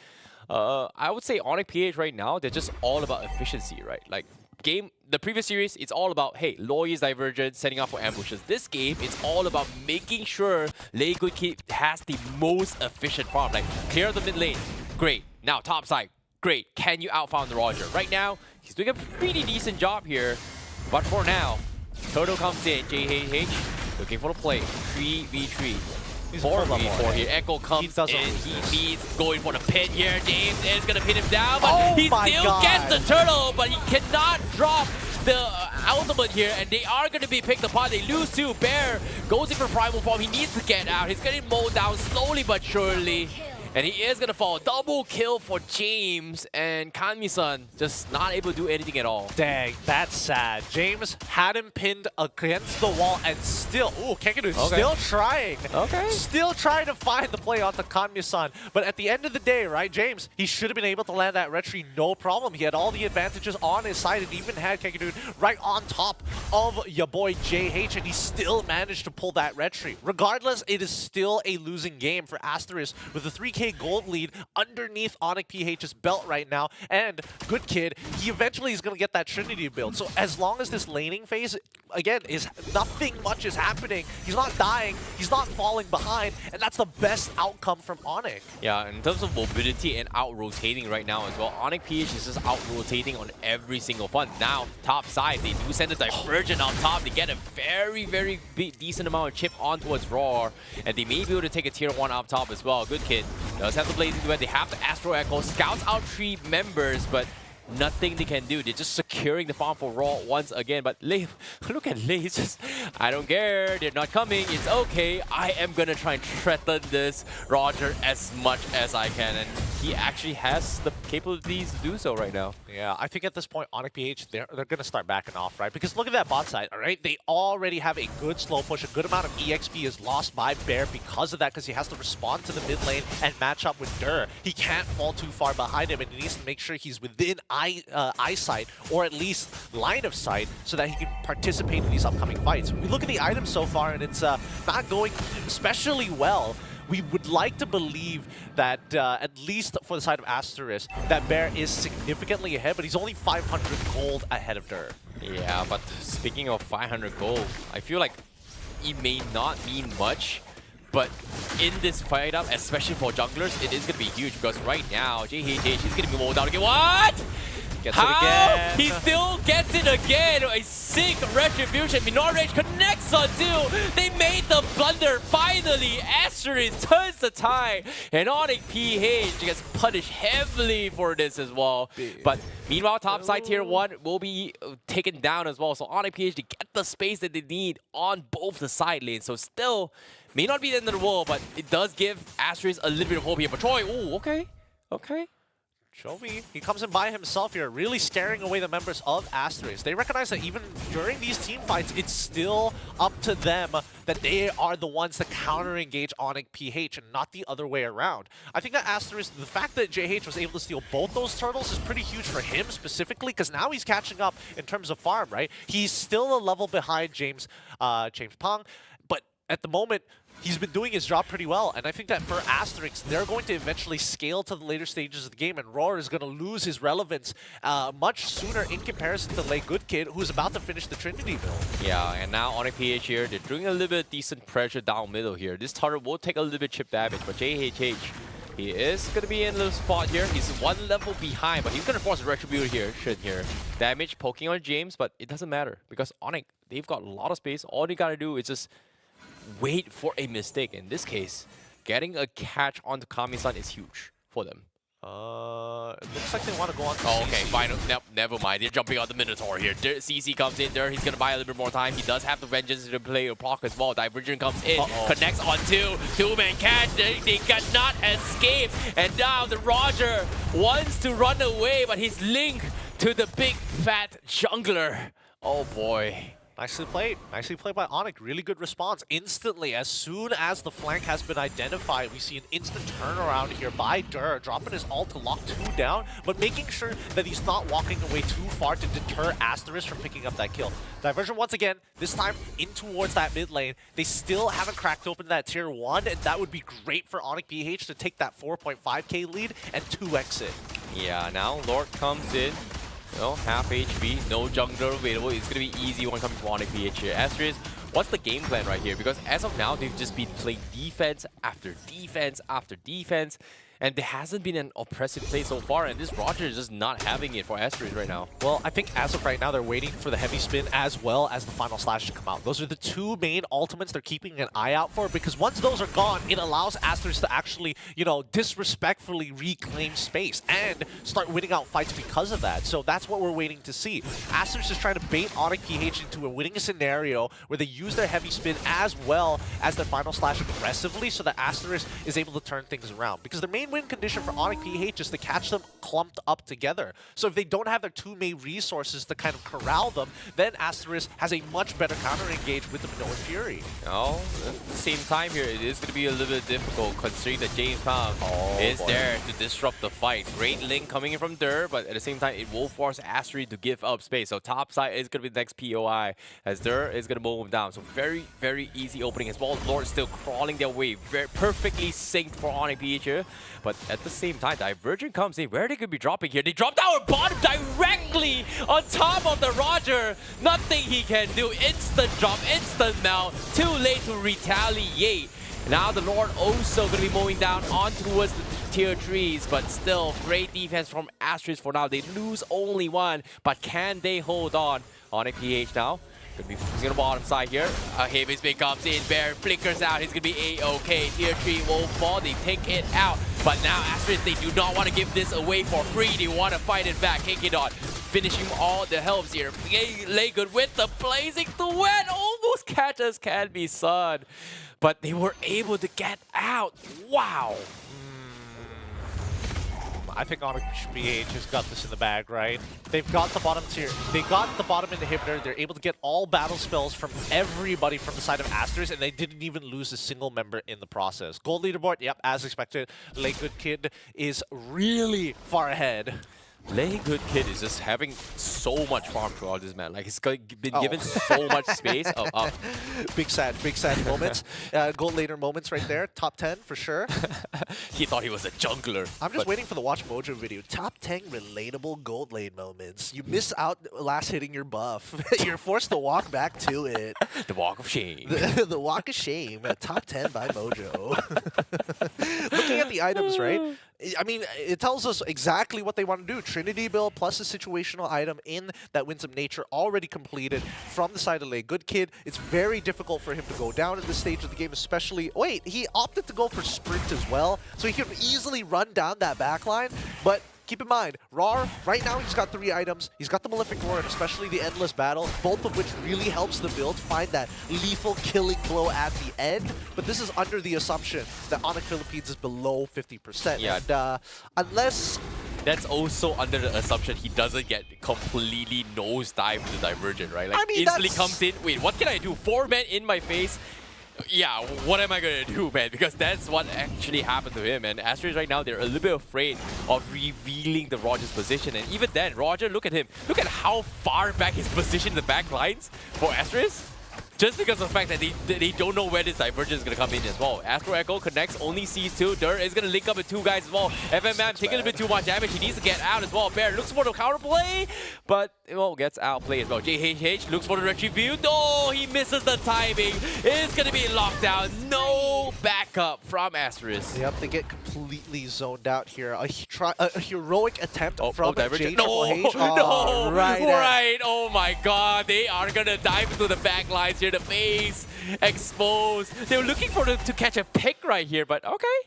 I would say ONIC PH right now, they're just all about efficiency, right? Like, the previous series, it's all about, hey, Loy's divergent, setting up for ambushes. This game, it's all about making sure Lei Good Kid has the most efficient farm. Like, clear the mid lane, great. Now, top side, great. Can you outfarm the Roger? Right now, he's doing a pretty decent job here, but for now, Turtle comes in, JHH, looking for the play, 3v3. 4v4 here. Echo comes in. He needs going for the pin here. James is going to pin him down, but he still gets the turtle, but he cannot drop the ultimate here, and they are going to be picked apart. They lose too. Bear goes in for primal form. He needs to get out. He's getting mowed down slowly but surely. And he is going to fall. Double kill for James, and Kanmi-san just not able to do anything at all. Dang, that's sad. James had him pinned against the wall and still, Kekidu still trying. Still trying to find the play onto Kanmi-san. But at the end of the day, right, James, he should have been able to land that retry no problem. He had all the advantages on his side and even had Kekidu right on top of your boy JH, and he still managed to pull that retry. Regardless, it is still a losing game for ASTERIS with a 3K gold lead underneath ONIC PH's belt right now, and Good Kid, he eventually is going to get that Trinity build. So as long as this laning phase, again, is nothing much is happening, he's not dying, he's not falling behind, and that's the best outcome from ONIC. Yeah, in terms of mobility and out-rotating right now as well, ONIC PH is just out-rotating on every single front. Now, top side, they do send a Divergent on top. They get a very, very decent amount of chip on towards Roar, and they may be able to take a tier 1 up top as well. Good Kid does have the Blazing Duet. They have the Astro Echo. Scouts out 3 members, but nothing they can do. They're just securing the farm for Raw once again. But Lei, look at Lei. It's just, I don't care. They're not coming. It's okay. I am going to try and threaten this Roger as much as I can. And he actually has the capabilities to do so right now. Yeah, I think at this point, ONIC PH, they're going to start backing off, right? Because look at that bot side, all right? They already have a good slow push. A good amount of EXP is lost by Bear because of that, because he has to respond to the mid lane and match up with Dur. He can't fall too far behind him, and he needs to make sure he's within eyesight, or at least line of sight, so that he can participate in these upcoming fights. We look at the items so far, and it's not going especially well. We would like to believe that, at least for the side of ASTERIS, that Bear is significantly ahead, but he's only 500 gold ahead of Dur. Yeah, but speaking of 500 gold, I feel like it may not mean much, but in this fight up, especially for junglers, it is going to be huge, because right now, JHH is going to be mowed down again. What? Gets it again. He still gets it again. A sick retribution. Minor Rage connects on 2. They made the blunder. Finally, ASTERIS turns the tide. And ONIC PH gets punished heavily for this as well. But meanwhile, topside tier 1 will be taken down as well. So ONIC PH, they get the space that they need on both the side lanes. So still, may not be the end of the world, but it does give ASTERIS a little bit of hope here. But Troy, ooh, okay. Chovy, he comes in by himself here, really scaring away the members of ASTERIS. They recognize that even during these team fights, it's still up to them that they are the ones that counter-engage ONIC PH and not the other way around. I think that ASTERIS, the fact that JH was able to steal both those turtles is pretty huge for him specifically, because now he's catching up in terms of farm, right? He's still a level behind James Pang, but at the moment, he's been doing his job pretty well, and I think that for ASTERIS, they're going to eventually scale to the later stages of the game, and Roar is going to lose his relevance much sooner in comparison to Lay Good Kid, who's about to finish the Trinity build. Yeah, and now ONIC PH here, they're doing a little bit of decent pressure down middle here. This turret will take a little bit chip damage, but JHH, he is going to be in a little spot here. He's one level behind, but he's going to force a Retributor here. Damage poking on James, but it doesn't matter, because ONIC, they've got a lot of space. All they got to do is just wait for a mistake. In this case, getting a catch onto Kami-san is huge for them. It looks like they want to go on to Oh, okay, CC. final. Nope, never mind. They're jumping on the Minotaur here. CC comes in there. He's going to buy a little bit more time. He does have the Vengeance to play a proc as well. Divergent comes in, connects on two-man catch. They cannot escape. And now the Roger wants to run away, but he's linked to the big fat jungler. Oh boy. Nicely played by ONIC. Really good response. Instantly, as soon as the flank has been identified, we see an instant turnaround here by Dur, dropping his ult to lock 2 down, but making sure that he's not walking away too far to deter ASTERIS from picking up that kill. Diversion once again, this time in towards that mid lane. They still haven't cracked open that tier 1, and that would be great for ONIC PH to take that 4.5k lead and 2x it. Yeah, now Lord comes in. No, half HP, no jungler available. It's going to be easy one coming from ONIC PH here. ASTERIS, what's the game plan right here? Because as of now, they've just been playing defense after defense after defense. And there hasn't been an oppressive play so far, and this Roger is just not having it for ASTERIS right now. Well, I think as of right now, they're waiting for the heavy spin as well as the final slash to come out. Those are the two main ultimates they're keeping an eye out for, because once those are gone, it allows ASTERIS to actually, you know, disrespectfully reclaim space and start winning out fights because of that. So that's what we're waiting to see. ASTERIS is trying to bait ONIC PH into a winning scenario where they use their heavy spin as well as their final slash aggressively, so that ASTERIS is able to turn things around. Because their main win condition for ONIC PH is to catch them clumped up together. So if they don't have their two main resources to kind of corral them, then ASTERIS has a much better counter-engage with the Minoan Fury. No, at the same time here, it is going to be a little bit difficult considering that James Pang is there to disrupt the fight. Great link coming in from Dur, but at the same time, it will force ASTERIS to give up space. So top side is going to be the next POI, as Dur is going to mow him down. So very, very easy opening as well. Lord still crawling their way, very perfectly synced for ONIC PH here. But at the same time, Divergent comes in. Where are they going to be dropping here? They dropped our bottom directly on top of the Roger. Nothing he can do. Instant drop, instant melt. Too late to retaliate. Now the Lord also going to be mowing down on towards the tier 3s, but still great defense from ASTERIS for now. They lose only one, but can they hold on? ONIC PH now. Gonna be focusing on the bottom side here. Heavy spin comes in, Bear flickers out. He's gonna be A-OK. Tier 3 will fall. They take it out. But now ASTERIS, they do not want to give this away for free. They want to fight it back. Kikidon finishing all the helps here. Lay Good with the blazing to win. Almost catches can be Sun. But they were able to get out. Wow. I think ONIC PH has got this in the bag, right? They've got the bottom tier. They got the bottom inhibitor. They're able to get all battle spells from everybody from the side of ASTERIS, and they didn't even lose a single member in the process. Gold leaderboard, yep, as expected. Lay Good Kid is really far ahead. Lay Good Kid is just having so much farm throughout this man. Like, he's been given so much space. Big sad moments. Gold later moments right there. Top 10 for sure. He thought he was a jungler. I'm just waiting for the Watch Mojo video. Top 10 relatable gold lane moments. You miss out last hitting your buff. You're forced to walk back to it. The walk of shame. The walk of shame. Top 10 by Mojo. Looking at the items, right? I mean, it tells us exactly what they want to do. Trinity build plus a situational item in that Winsome Nature already completed from the side of Lay Good Kid. It's very difficult for him to go down at this stage of the game, especially... Wait, he opted to go for Sprint as well, so he can easily run down that backline, but... Keep in mind, Rar, right now he's got 3 items. He's got the Malefic Roar and especially the Endless Battle, both of which really helps the build find that lethal killing blow at the end. But this is under the assumption that ONIC Philippines is below 50%. Yeah. And unless that's also under the assumption he doesn't get completely nosedive to the Divergent, right? Like, I mean, instantly that's... comes in, wait, what can I do? 4 men in my face? Yeah, what am I gonna do, man? Because that's what actually happened to him. And ASTERIS right now, they're a little bit afraid of revealing the Roger's position. And even then, Roger, look at him. Look at how far back his position in the back lines for ASTERIS. Just because of the fact that they don't know where this Divergent is going to come in as well. Astro Echo connects, only sees 2. Dur is going to link up with 2 guys as well. FMM taking a bit too much damage. He needs to get out as well. Bear looks for the counterplay, but well, gets outplayed as well. JHH looks for the retribute. Oh, he misses the timing. It's going to be locked down. No backup from ASTERIS. Yep, they get completely zoned out here. A heroic attempt from Divergent. JHH. No, Right. right. Oh my god, they are going to dive into the back lines here. The base exposed. They were looking for to catch a pick right here, but okay.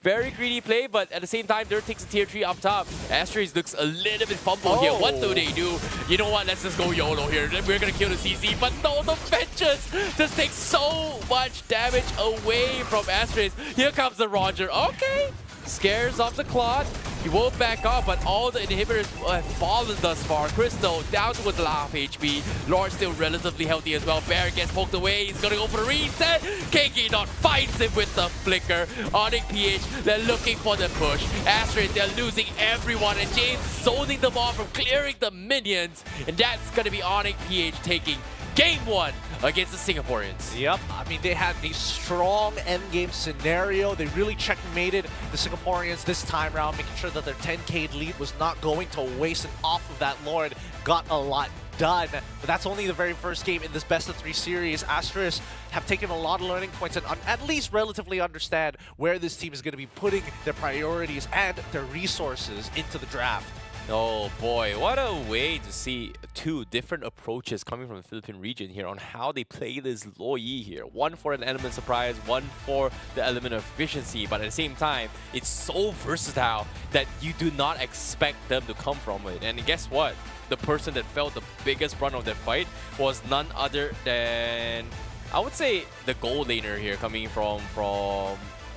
Very greedy play, but at the same time, Dirt takes a tier 3 up top. ASTERIS looks a little bit fumbled here. What do they do? You know what? Let's just go YOLO here. We're gonna kill the CC, but no, the Vengeance just takes so much damage away from ASTERIS. Here comes the Roger. Okay. Scares off the Claude. He won't back off, but all the inhibitors have fallen thus far. Crystal down to a half HP. Lord still relatively healthy as well. Bear gets poked away. He's gonna go for the reset. KK Dot fights him with the flicker. ONIC PH, they're looking for the push. ASTERIS, they're losing everyone. And James zoning them off from clearing the minions. And that's gonna be ONIC PH taking Game 1 against the Singaporeans. Yep, I mean, they had a strong endgame scenario. They really checkmated the Singaporeans this time around, making sure that their 10k lead was not going to waste, and off of that Lord got a lot done. But that's only the very first game in this best of 3 series. ASTERIS have taken a lot of learning points and at least relatively understand where this team is going to be putting their priorities and their resources into the draft. Oh boy, what a way to see 2 different approaches coming from the Philippine region here on how they play this Loyi here. One for an element of surprise, one for the element of efficiency, but at the same time, it's so versatile that you do not expect them to come from it. And guess what? The person that felt the biggest brunt of that fight was none other than, I would say, the gold laner here coming from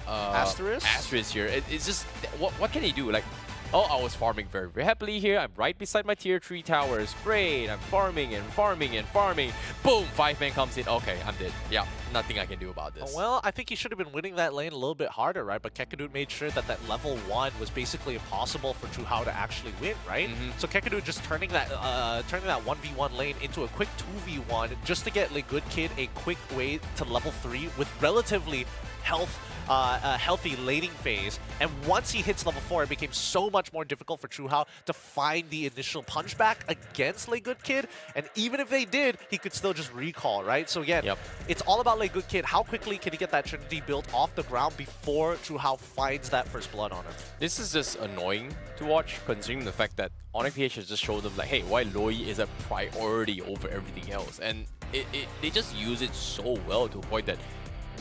ASTERIS? ASTERIS here. It's just, what can he do? Like, oh, I was farming very, very happily here. I'm right beside my tier 3 towers. Great. I'm farming and farming and farming. Boom, 5-man comes in. Okay, I'm dead. Yeah, nothing I can do about this. Well, I think he should have been winning that lane a little bit harder, right? But Kekadut made sure that that level 1 was basically impossible for Chuhao to actually win, right? So Kekadut just turning that 1v1 lane into a quick 2v1 just to get Good Kid a quick way to level 3 with relatively healthy laning phase. And once he hits level 4, it became so much more difficult for Chuhao to find the initial punchback against Good Kid. And even if they did, he could still just recall, right? So again, it's all about Good Kid. How quickly can he get that Trinity built off the ground before Chuhao finds that first blood on him? This is just annoying to watch, considering the fact that ONIC PH has just showed them like, hey, why Loyi is a priority over everything else. And they just use it so well to avoid that.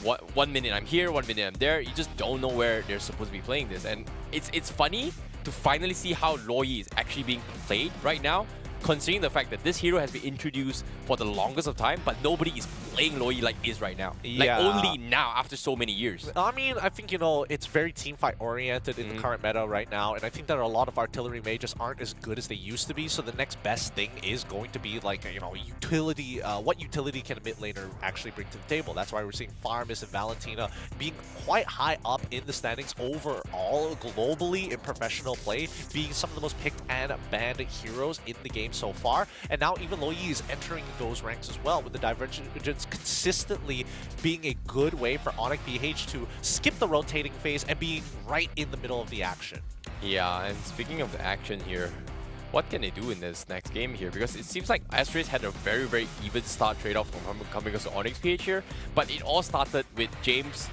1 minute I'm here, 1 minute I'm there. You just don't know where they're supposed to be playing this. And it's funny to finally see how Loyi is actually being played right now, considering the fact that this hero has been introduced for the longest of time, but nobody is playing Loyi like is right now. Like only now after so many years. I mean, I think, it's very teamfight oriented in the current meta right now, and I think that a lot of artillery mages aren't as good as they used to be, so the next best thing is going to be like, utility, what utility can a mid laner actually bring to the table. That's why we're seeing Farmis and Valentina being quite high up in the standings overall, globally in professional play, being some of the most picked and banned heroes in the game so far. And now even Loyi is entering those ranks as well, with the Divergence consistently being a good way for ONIC PH to skip the rotating phase and being right in the middle of the action. Yeah, and speaking of the action here, what can they do in this next game here? Because it seems like ASTERIS had a very, very even start trade-off from coming against ONIC PH here, but it all started with James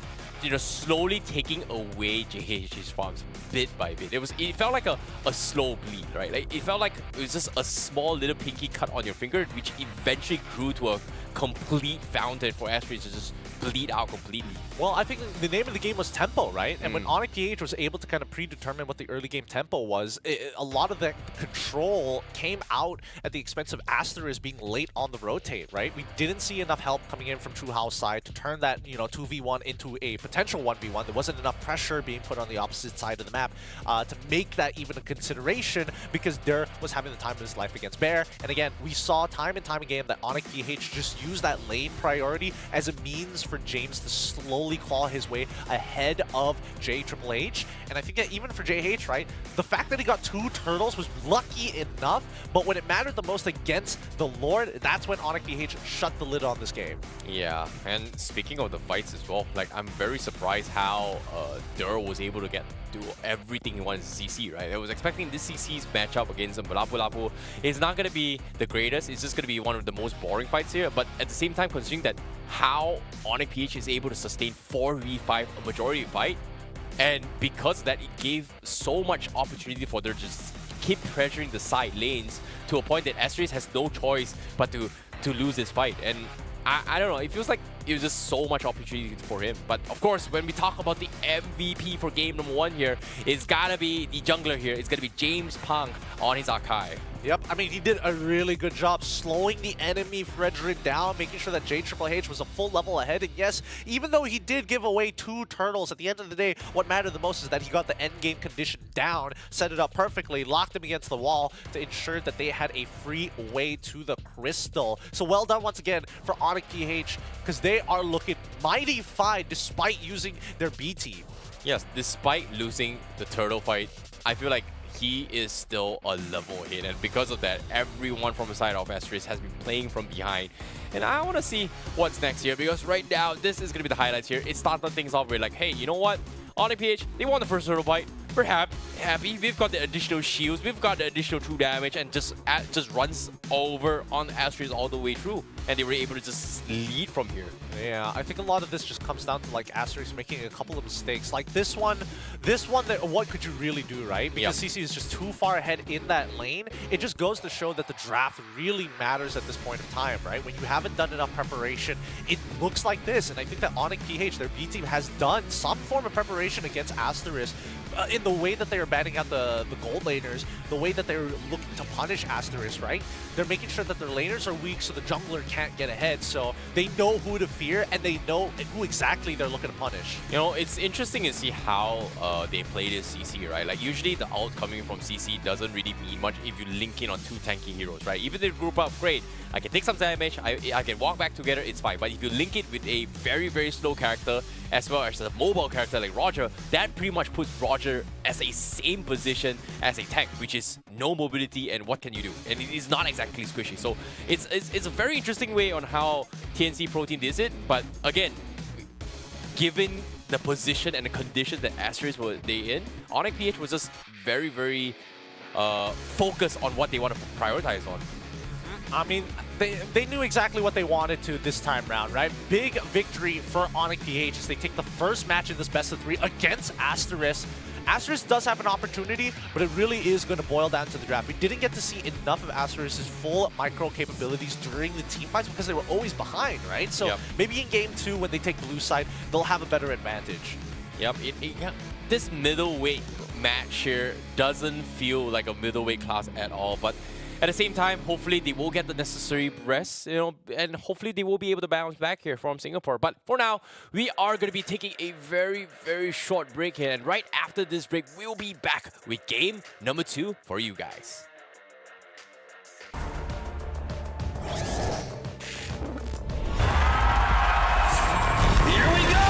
slowly taking away JH's farms bit by bit. It felt like a slow bleed, right? Like it felt like it was just a small little pinky cut on your finger, which eventually grew to a complete fountain for ASTERIS to just bleed out completely. Well, I think the name of the game was tempo, right? And when ONIC PH was able to kind of predetermine what the early game tempo was, a lot of that control came out at the expense of ASTERIS being late on the rotate, right? We didn't see enough help coming in from True House side to turn that, 2v1 into a potential 1v1. There wasn't enough pressure being put on the opposite side of the map to make that even a consideration, because Der was having the time of his life against Bear. And again, we saw time and time again that ONIC PH just used that lane priority as a means for James to slowly claw his way ahead of JHH. And I think that even for JH, right, the fact that he got 2 turtles was lucky enough, but when it mattered the most against the Lord, that's when ONIC PH shut the lid on this game. Yeah, and speaking of the fights as well, like, I'm very surprised how Der was able to do everything he wanted to CC, right? I was expecting this CC's matchup against Lapu Lapu is not going to be the greatest. It's just going to be one of the most boring fights here, but at the same time, considering that how ONIC PH is able to sustain 4v5 a majority fight, and because of that, it gave so much opportunity for there to just keep pressuring the side lanes to a point that ASTERIS has no choice but to lose this fight. And I don't know, it feels like it was just so much opportunity for him. But of course, when we talk about the MVP for game number 1 here, it's gotta be the jungler here. It's gonna be James Punk on his Akai. Yep, I mean, he did a really good job slowing the enemy Frederick down, making sure that JHH was a full level ahead. And yes, even though he did give away 2 turtles, at the end of the day, what mattered the most is that he got the end game condition down, set it up perfectly, locked him against the wall to ensure that they had a free way to the crystal. So well done once again for ONIC PH, because they are looking mighty fine despite using their B team. Yes, despite losing the turtle fight, I feel like he is still a level ahead, and because of that, everyone from the side of ASTERIS has been playing from behind. And I want to see what's next here, because right now, this is going to be the highlights here. It started things off with like, hey, you know what? ONIC PH, they won the first turtle fight. We're happy. We've got the additional shields. We've got the additional true damage, and just runs over on ASTERIS all the way through. And they were able to just lead from here. Yeah, I think a lot of this just comes down to like ASTERIS making a couple of mistakes. Like this one, that what could you really do, right? Because CC is just too far ahead in that lane. It just goes to show that the draft really matters at this point of time, right? When you haven't done enough preparation, it looks like this. And I think that ONIC PH, their B team, has done some form of preparation against ASTERIS. In the way that they are banning out the gold laners, the way that they're looking to punish ASTERIS, right? They're making sure that their laners are weak so the jungler can't get ahead, so they know who to fear and they know who exactly they're looking to punish. You know, it's interesting to see how they play this CC, right? Like, usually the ult coming from CC doesn't really mean much if you link in on 2 tanky heroes, right? Even if they group up, great. I can take some damage, I can walk back together, it's fine. But if you link it with a very, very slow character, as well as a mobile character like Roger, that pretty much puts Roger as a same position as a tank, which is no mobility, and what can you do? And it is not exactly squishy. So it's a very interesting way on how TNC Pro Team did it. But again, given the position and the conditions that ASTERIS were in, ONIC PH was just very, very focused on what they want to prioritize on. I mean, they knew exactly what they wanted to this time round, right? Big victory for ONIC PH as they take the first match in this best of 3 against ASTERIS. ASTERIS does have an opportunity, but it really is going to boil down to the draft. We didn't get to see enough of ASTERIS' full micro capabilities during the team fights because they were always behind, right? So maybe in game 2, when they take blue side, they'll have a better advantage. Yep, this middleweight match here doesn't feel like a middleweight class at all, but at the same time, hopefully they will get the necessary rest, and hopefully they will be able to bounce back here from Singapore. But for now, we are going to be taking a very, very short break here. And right after this break, we'll be back with game number 2 for you guys. Here we go!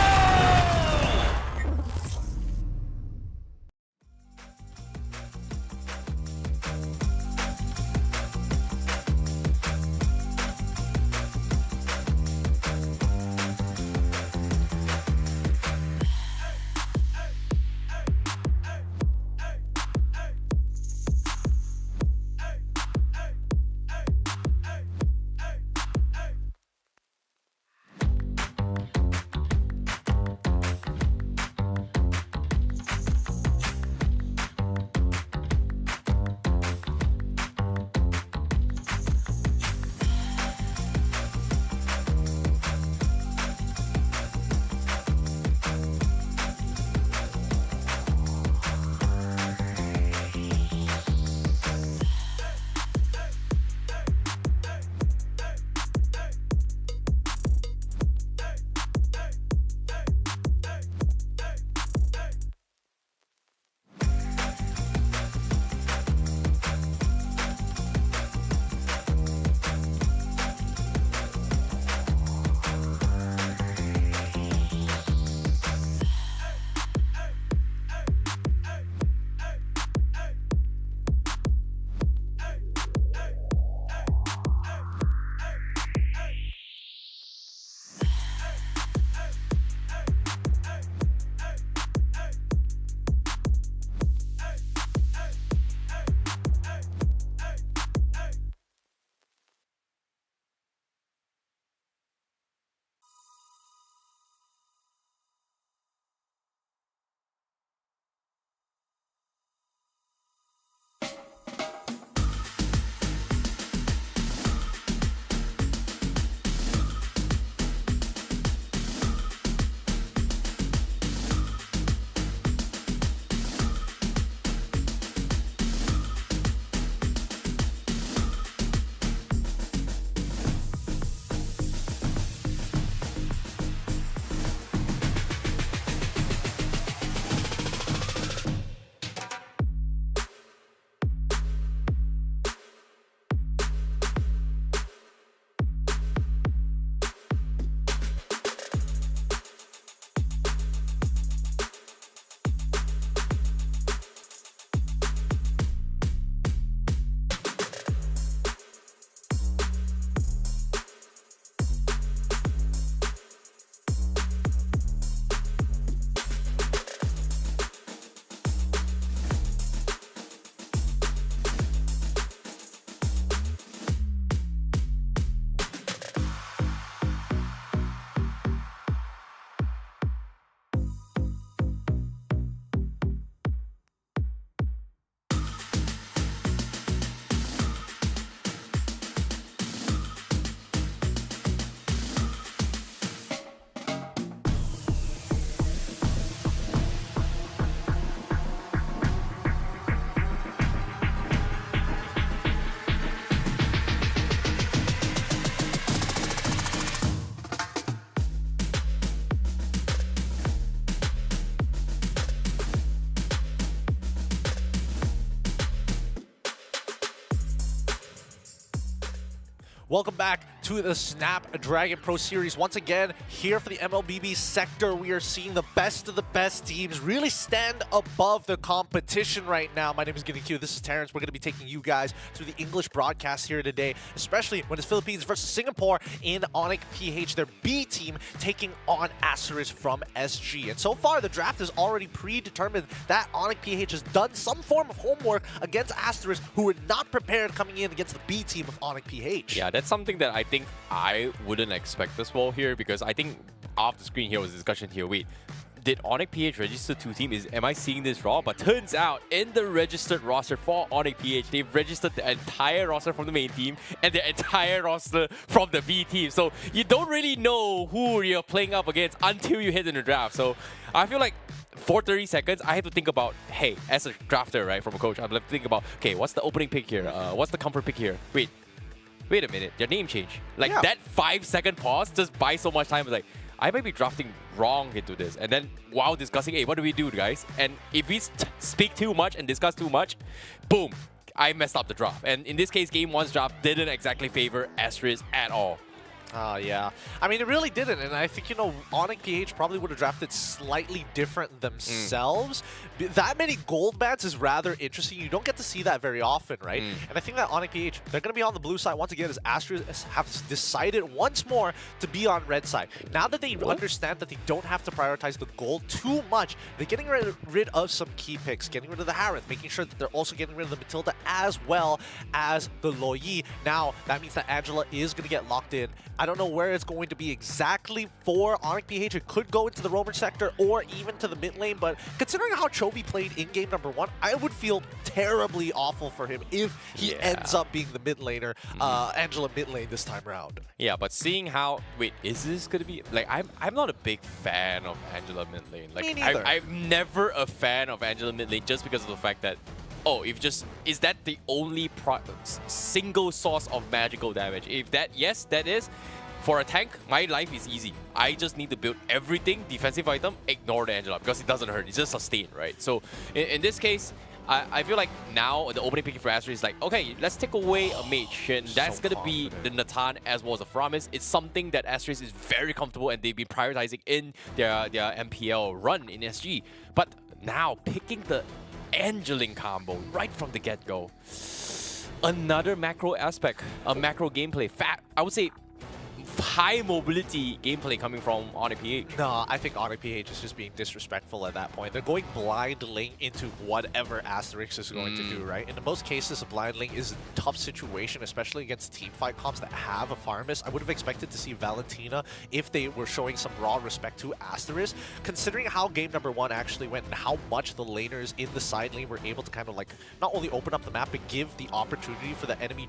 Welcome back to the Snapdragon Pro Series. Once again, here for the MLBB sector, we are seeing the best of the best teams really stand above the competition right now. My name is Getting Q. This is Terrence. We're going to be taking you guys through the English broadcast here today, especially when it's Philippines versus Singapore in ONIC PH, their B team taking on ASTERIS from SG. And so far, the draft is already predetermined that ONIC PH has done some form of homework against ASTERIS, who were not prepared coming in against the B team of ONIC PH. Yeah, that's something that I think I wouldn't expect as well here, because I think off the screen here was a discussion here. Wait, did ONIC PH register 2 teams? Am I seeing this wrong? But turns out, in the registered roster for ONIC PH, they've registered the entire roster from the main team and the entire roster from the B team. So you don't really know who you're playing up against until you hit in the draft. So I feel like for 30 seconds, I have to think about, hey, as a drafter, right, from a coach, I have to think about, okay, what's the opening pick here? What's the comfort pick here? Wait a minute, your name changed. Like, that 5-second pause just buys so much time. It's like, I might be drafting wrong into this. And then while discussing, hey, what do we do, guys? And if we speak too much and discuss too much, boom, I messed up the draft. And in this case, Game 1's draft didn't exactly favor ASTERIS at all. Yeah. I mean, it really didn't, and I think, you know, ONIC PH probably would have drafted slightly different themselves. That many gold bats is rather interesting. You don't get to see that very often, right? And I think that ONIC PH, they're going to be on the blue side once again, as ASTERIS have decided once more to be on red side. Now that they understand that they don't have to prioritize the gold too much, they're getting rid of some key picks, getting rid of the Harith, making sure that they're also getting rid of the Matilda as well as the Loyi. Now, that means that Angela is going to get locked in. I don't know where it's going to be exactly for ONIC PH. It could go into the Roamer sector or even to the mid lane, but considering how Chovy played in game number 1, I would feel terribly awful for him if he ends up being the mid laner, Angela mid lane this time around. Yeah, but seeing how, wait, is this gonna be, like, I'm not a big fan of Angela mid lane. Like, Me neither. I'm never a fan of Angela mid lane just because of the fact that, oh, is that the only single source of magical damage? If that, yes, that is. For a tank, my life is easy. I just need to build everything, defensive item, ignore the Angela, because it doesn't hurt. It's just sustain, right? So in this case, I feel like now the opening pick for ASTERIS is like, okay, let's take away a mage, and that's going to be the Natan as well as the Framis. It's something that ASTERIS is very comfortable and they've been prioritizing in their MPL run in SG. But now, picking the Angeling combo right from the get-go. Another macro aspect, a macro gameplay. I would say high mobility gameplay coming from ONIC PH. No, I think ONIC PH is just being disrespectful at that point. They're going blind link into whatever ASTERIS is going to do, right? In most cases, a blind link is a tough situation, especially against teamfight comps that have a Farmus. I would have expected to see Valentina if they were showing some raw respect to ASTERIS. Considering how game number 1 actually went and how much the laners in the side lane were able to kind of like not only open up the map, but give the opportunity for the enemy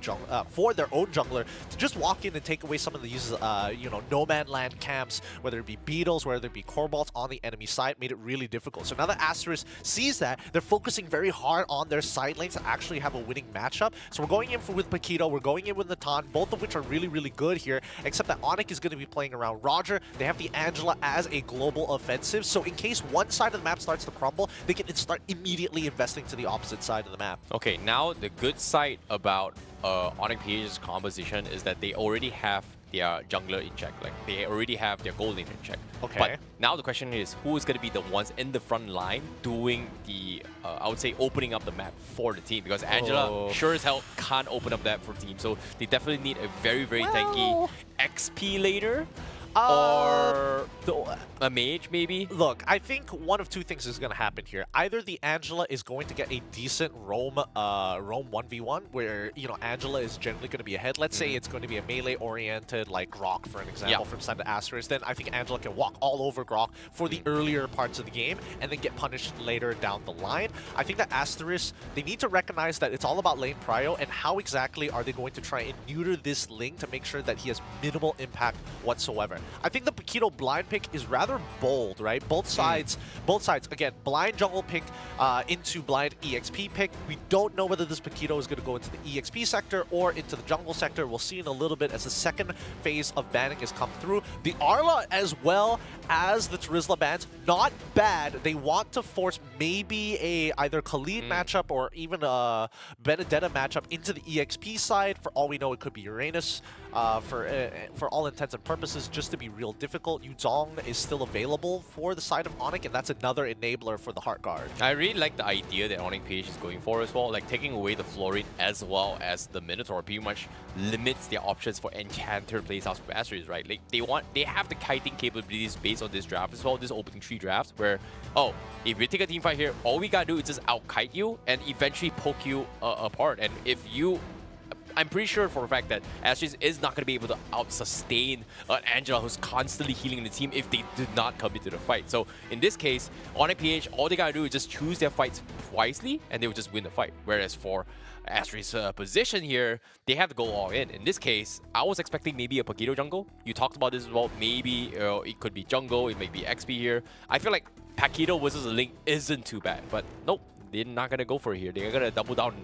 for their own jungler to just walk in and take away some of the uses, you know, no man land camps, whether it be beetles, whether it be Cobalts on the enemy side, made it really difficult. So now that ASTERIS sees that, they're focusing very hard on their side lanes to actually have a winning matchup. So we're going in with Paquito, we're going in with Natan, both of which are really, really good here, except that ONIC is going to be playing around Roger. They have the Angela as a global offensive, so in case one side of the map starts to crumble, they can start immediately investing to the opposite side of the map. Okay, now the good side about ONIC PH's composition is that they already have their jungler in check. Like, they already have their gold lane in check. Okay. But now the question is, who is going to be the ones in the front line doing the, I would say, opening up the map for the team? Because Angela sure as hell can't open up that for the team. So they definitely need a very, very tanky XP laner. Or a mage, maybe? Look, I think one of two things is going to happen here. Either the Angela is going to get a decent roam 1v1, where, you know, Angela is generally going to be ahead. Let's say it's going to be a melee-oriented, like Grok, for an example, from side to ASTERIS. Then I think Angela can walk all over Grok for the earlier parts of the game and then get punished later down the line. I think that ASTERIS, they need to recognize that it's all about lane prio, and how exactly are they going to try and neuter this link to make sure that he has minimal impact whatsoever. I think the Paquito blind pick is rather bold, right? Both sides, again, blind jungle pick into blind EXP pick. We don't know whether this Paquito is going to go into the EXP sector or into the jungle sector. We'll see in a little bit as the second phase of banning has come through. The Arla as well as the Terizla bans, not bad. They want to force maybe a either Khalid matchup or even a Benedetta matchup into the EXP side. For all we know, it could be Uranus. for all intents and purposes, just to be real difficult. Yuzong is still available for the side of ONIC, and that's another enabler for the Heart Guard. I really like the idea that ONIC PH is going for as well, like taking away the Fluorine as well as the Minotaur pretty much limits their options for Enchanter playstyles for ASTERIS, right? Like they have the kiting capabilities based on this draft as well, this opening 3 drafts, where, oh, if we take a team fight here, all we gotta do is just out-kite you and eventually poke you apart. And if you... I'm pretty sure for a fact that ASTERIS is not going to be able to out-sustain Angela, who's constantly healing the team, if they did not come into the fight. So in this case, ONIC PH, all they got to do is just choose their fights wisely, and they will just win the fight. Whereas for ASTERIS' position here, they have to go all in. In this case, I was expecting maybe a Paquito jungle. You talked about this as well. Maybe it could be jungle, it may be XP here. I feel like Paquito versus a Link isn't too bad, but nope, they're not going to go for it here. They're going to double down.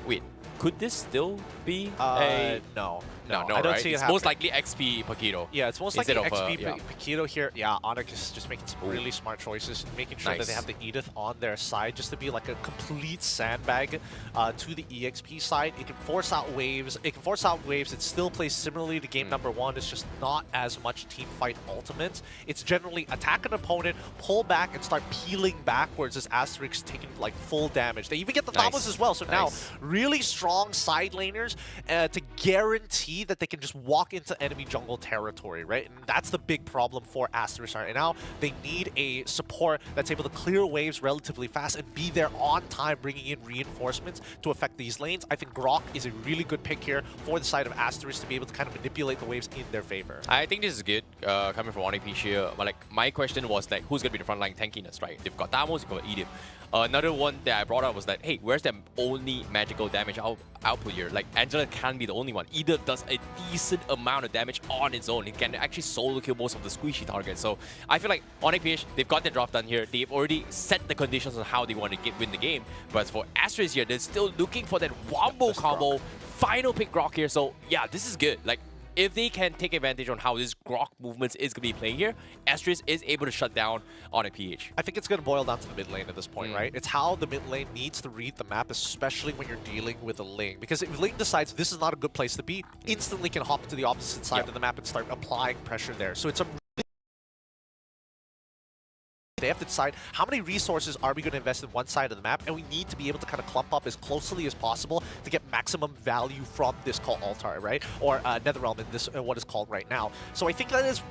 Wait. Could this still be a... No, I don't right? see it. It's most likely XP Paquito. Yeah, it's most likely XP yeah. Paquito here. Yeah, ONIC is just making some really smart choices, making sure that they have the Edith on their side just to be like a complete sandbag to the EXP side. It can force out waves. It still plays similarly to game number 1. It's just not as much team fight ultimates. It's generally attack an opponent, pull back, and start peeling backwards as ASTERIS taking like full damage. They even get the Thamos as well. So now, really strong side laners to guarantee that they can just walk into enemy jungle territory, right? And that's the big problem for ASTERIS right now. They need a support that's able to clear waves relatively fast and be there on time, bringing in reinforcements to affect these lanes. I think Grok is a really good pick here for the side of ASTERIS to be able to kind of manipulate the waves in their favor. I think this is good coming from ONIC PH here. But like my question was like, who's gonna be the frontline tankiness, right? They've got Thamos, they've got Edith. Another one that I brought up was that, hey, where's the only magical damage output here? Like, Angela can't be the only one. Either does a decent amount of damage on its own. It can actually solo kill most of the squishy targets. So I feel like ONIC PH, they've got their draft done here. They've already set the conditions on how they want to win the game. But for ASTERIS here, they're still looking for that wombo combo. Final pick Grok here. So yeah, this is good. Like, if they can take advantage on how this Grok movements is going to be playing here, ASTERIS is able to shut down ONIC PH. I think it's going to boil down to the mid lane at this point, right? It's how the mid lane needs to read the map, especially when you're dealing with a Ling. Because if Ling decides this is not a good place to be, instantly can hop to the opposite side of the map and start applying pressure there. So it's a they have to decide how many resources are we going to invest in one side of the map, and we need to be able to kind of clump up as closely as possible to get maximum value from this called Altar, right? Or Netherrealm in this what is called right now. So I think that is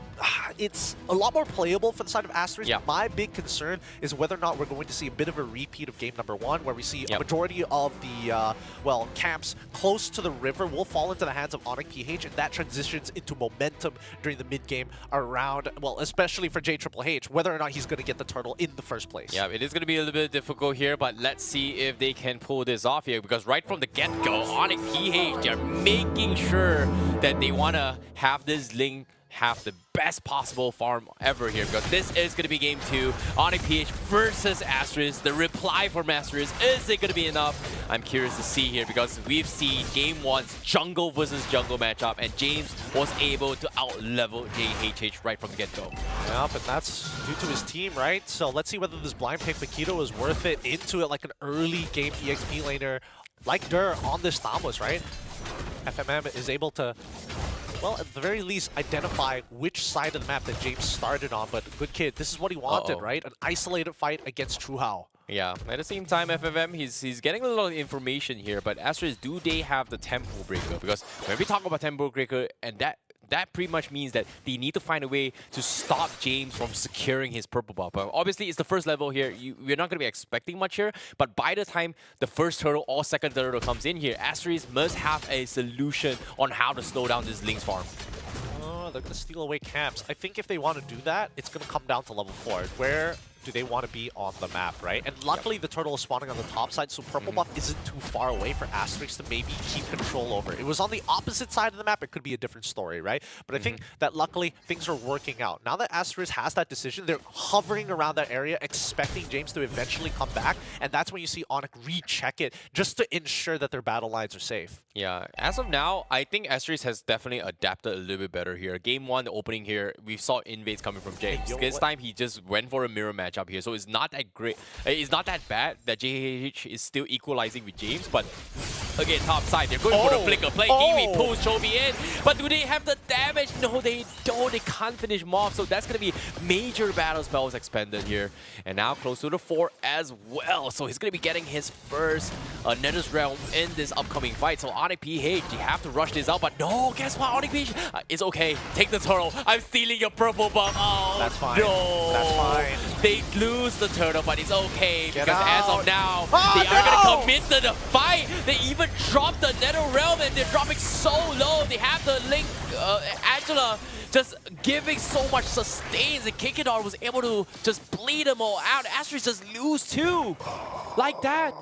it's a lot more playable for the side of ASTERIS. My big concern is whether or not we're going to see a bit of a repeat of game number 1, where we see a majority of the well, camps close to the river will fall into the hands of ONIC PH, and that transitions into momentum during the mid game around, well, especially for JHHH, whether or not he's going to get the turtle in the first place. Yeah, it is going to be a little bit difficult here, but let's see if they can pull this off here, because right from the get-go, ONIC PH, they're making sure that they want to have this Ling have the best possible farm ever here, because this is going to be game 2. ONIC PH versus ASTERIS. The reply from ASTERIS, is it going to be enough? I'm curious to see here, because we've seen game 1's jungle versus jungle matchup, and James was able to out-level JHH right from the get-go. Yeah, but that's due to his team, right? So let's see whether this blind pick Paquito is worth it into it like an early game EXP laner like Dur on this Thamos, right? FMM is able to, well, at the very least, identify which side of the map that James started on. But good kid, this is what he wanted, right? An isolated fight against True Hao. Yeah, at the same time, FFM, he's getting a little information here, but ASTERIS, do they have the tempo breaker? Because when we talk about tempo breaker, and that pretty much means that they need to find a way to stop James from securing his purple buff. Obviously, it's the first level here. We're not going to be expecting much here, but by the time the first turtle or second turtle comes in here, ASTERIS must have a solution on how to slow down this Link's farm. They're going to steal away camps. I think if they want to do that, it's going to come down to level 4. Where do they want to be on the map, right? And luckily, the turtle is spawning on the top side, so purple buff isn't too far away for ASTERIS to maybe keep control over. It was on the opposite side of the map, it could be a different story, right? But I think that luckily, things are working out. Now that ASTERIS has that decision, they're hovering around that area, expecting James to eventually come back, and that's when you see ONIC recheck it, just to ensure that their battle lines are safe. Yeah, as of now, I think ASTERIS has definitely adapted a little bit better here. Game 1, the opening here, we saw invades coming from James. This time, he just went for a mirror match up here, so it's not that great. It's not that bad that JHH is still equalizing with James, but Again, top side, they're going for the flicker play. Kiwi pulls Chovy in, but do they have the damage? No, they don't. They can't finish him off, so that's going to be major battle spells expended here. And now close to the 4 as well, so he's going to be getting his first Nether's Realm in this upcoming fight. So ONIC PH, they have to rush this out, but no, guess what, ONIC PH? It's okay, take the turtle. I'm stealing your purple buff. Oh, that's fine. No. That's fine. They lose the turtle, but it's okay, Get because out. as of now, Oh, they are going to commit to the fight. They even dropped the Nether Realm, and they're dropping so low. They have the Link, Angela, just giving so much sustains, and Kikidon was able to just bleed them all out. Asteris just lose too, like that.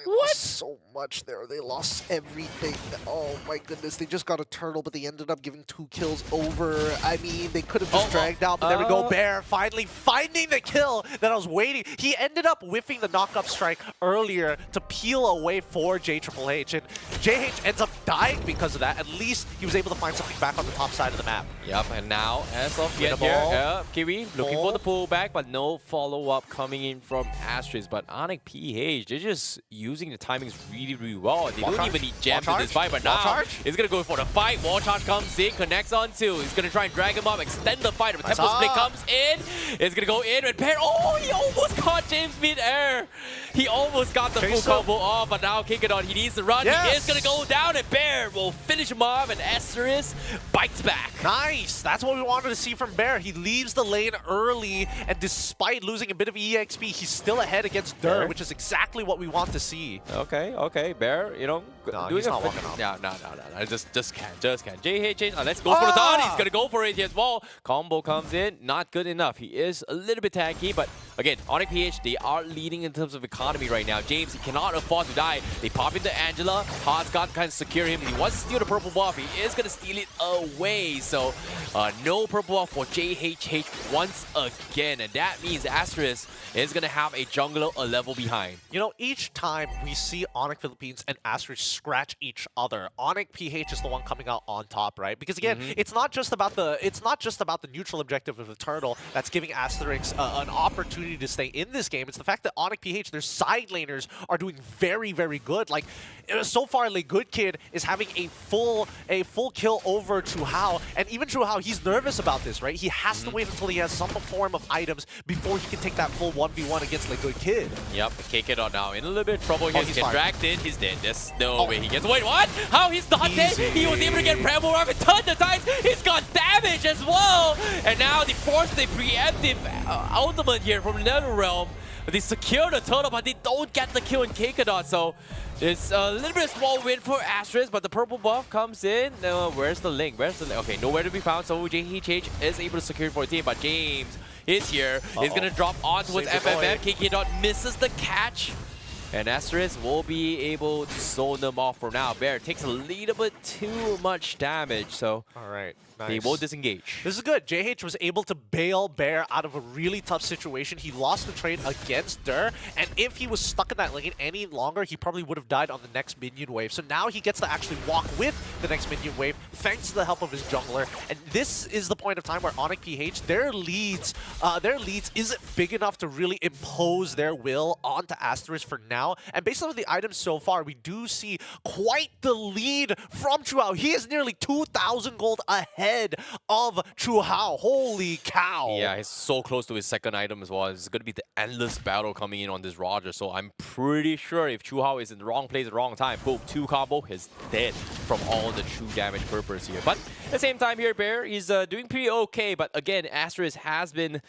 They lost so much there. They lost everything. Oh my goodness. They just got a turtle, but they ended up giving 2 kills over. I mean, they could have just dragged out, but there we go. Bear finally finding the kill that I was waiting. He ended up whiffing the knock-up strike earlier to peel away for JHH, and JH ends up dying because of that. At least he was able to find something back on the top side of the map. Yep, and now as of yet here, Kiwi looking for the pullback, but no follow-up coming in from Asteris. But ONIC PH, they're just using the timings really, really well. They don't even need gems in this fight, but now he's going to go for the fight. Wall charge comes in, connects on 2. He's going to try and drag him up, extend the fight. But Tempo Split comes in. It's going to go in, and Bear, oh, he almost caught James mid-air. He almost got the full combo off, but now Kikidon, he needs to run. He is going to go down, and Bear will finish him off, and Asteris bites back. Nice! That's what we wanted to see from Bear. He leaves the lane early, and despite losing a bit of EXP, he's still ahead against Dur, which is exactly what we want to see. Okay, Bear, you know, no, doing he's not walking off. No, just can't. JHH, let's go for the Dawn. He's gonna go for it as well. Combo comes in, not good enough. He is a little bit tanky, but again, ONIC PH, they are leading in terms of economy right now. James, he cannot afford to die. They pop into Angela. Hard's got to kind of secure him. He wants to steal the purple buff. He is gonna steal it away. So no purple buff for JHH once again, and that means Asteris is gonna have a jungler a level behind. You know, each time we see ONIC Philippines and Asteris scratch each other, ONIC PH is the one coming out on top, right? Because again, it's not just about the neutral objective of the turtle that's giving Asterix an opportunity to stay in this game. It's the fact that ONIC PH, their side laners are doing very, very good. Like so far, Le Good Kid is having a full kill over Chu Hao, and even Chu Hao, he's nervous about this, right? He has to wait until he has some form of items before he can take that full 1v1 against Le Good Kid. Yep, Kikidon now in a little bit of trouble here. He's Get dragged in. He's dead. There's no way he gets. Wait, what? How? He's not dead? He was able to get Preble off a ton of times. He's got damage as well. And now they force the preemptive ultimate here from NetherRealm. They secure the turtle, but they don't get the kill in Kikidon. So it's a little bit of small win for Asteris, but the purple buff comes in. Where's the link? Okay, nowhere to be found. So JHH is able to secure it for a team, but James is here. He's going to drop onto his FFF. Kikidon misses the catch. And Asteris will be able to zone them off for now. Bear takes a little bit too much damage, so Alright, they will disengage. This is good. JH was able to bail Bear out of a really tough situation. He lost the trade against Dur, and if he was stuck in that lane any longer, he probably would have died on the next minion wave. So now he gets to actually walk with the next minion wave, thanks to the help of his jungler. And this is the point of time where ONIC PH, their leads isn't big enough to really impose their will onto Asteris for now. And based on the items so far, we do see quite the lead from Chu Hao. He is nearly 2,000 gold ahead of Chu Hao. Holy cow. Yeah, he's so close to his second item as well. It's going to be the endless battle coming in on this Roger. So I'm pretty sure if Chu Hao is in the wrong place at the wrong time, boom, 2 combo, he's dead from all the true damage purpose here. But at the same time here, Bear, he's doing pretty okay. But again, Asteris has been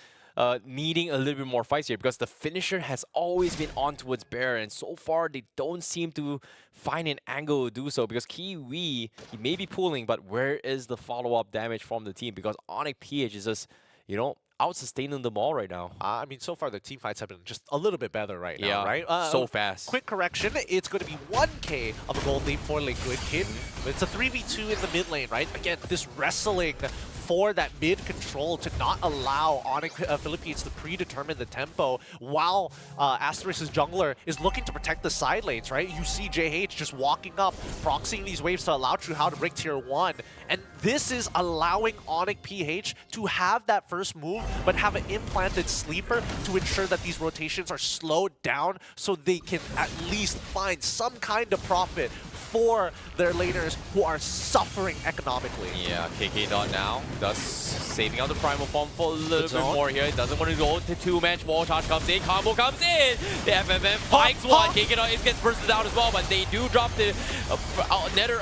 needing a little bit more fights here because the finisher has always been on towards Bear, and so far they don't seem to find an angle to do so because Kiwi, he may be pulling, but where is the follow-up damage from the team? Because ONIC PH is just, you know, out-sustaining them all right now. I mean, so far the team fights have been just a little bit better right now, right? So fast. Quick correction, it's going to be 1k of a gold lead for Le Good Kid, but it's a 3v2 in the mid lane, right? Again, this wrestling for that mid control to not allow ONIC Philippines to predetermine the tempo while ASTERIS' jungler is looking to protect the side lanes, right? You see JH just walking up, proxying these waves to allow True How to break tier 1. And this is allowing ONIC PH to have that first move, but have an implanted sleeper to ensure that these rotations are slowed down so they can at least find some kind of profit for their laners who are suffering economically. Yeah, KK Dot now, thus saving out the primal form for a little bit more here. It doesn't want to go to two-match. Wall charge comes in, combo comes in. The FFM finds one. KK Dot gets bursted out as well, but they do drop the nether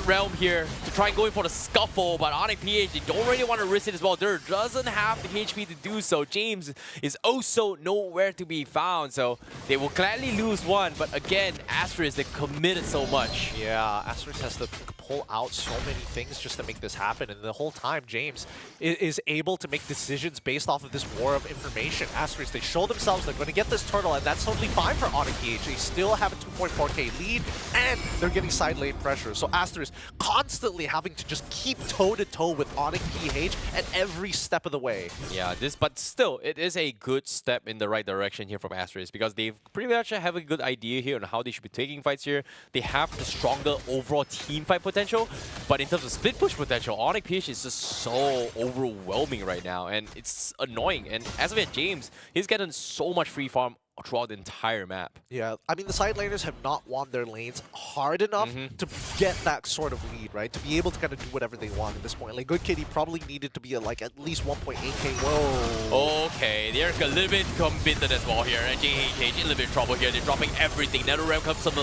realm here to try and go in for the scuffle. But ONIC PH, they don't really want to risk it as well. There doesn't have the HP to do so. James is also nowhere to be found, so they will gladly lose one. But again, ASTERIS, they committed so much. Yeah, ASTERIS has to pull out so many things just to make this happen, and the whole time James is able to make decisions based off of this war of information. ASTERIS, they show themselves they're going to get this turtle, and that's totally fine for ONIC PH. They still have a 2.4k lead, and they're getting side lane pressure. So ASTERIS constantly having to just keep toe-to-toe with ONIC PH at every step of the way. Yeah, but still, it is a good step in the right direction here from ASTERIS because they pretty much have a good idea here on how they should be taking fights here. They have the stronger overall team fight potential, but in terms of split push potential, ONIC PH is just so overwhelming right now, and it's annoying. And as of yet, James, he's getting so much free farm throughout the entire map. Yeah, I mean, the side laners have not won their lanes hard enough to get that sort of lead, right? To be able to kind of do whatever they want at this point. Like, Good Kitty probably needed to be at, like, at least 1.8k. Whoa. Okay, they're a little bit committed as well here, and JHH in a little bit of trouble here. They're dropping everything. NetherRealm comes some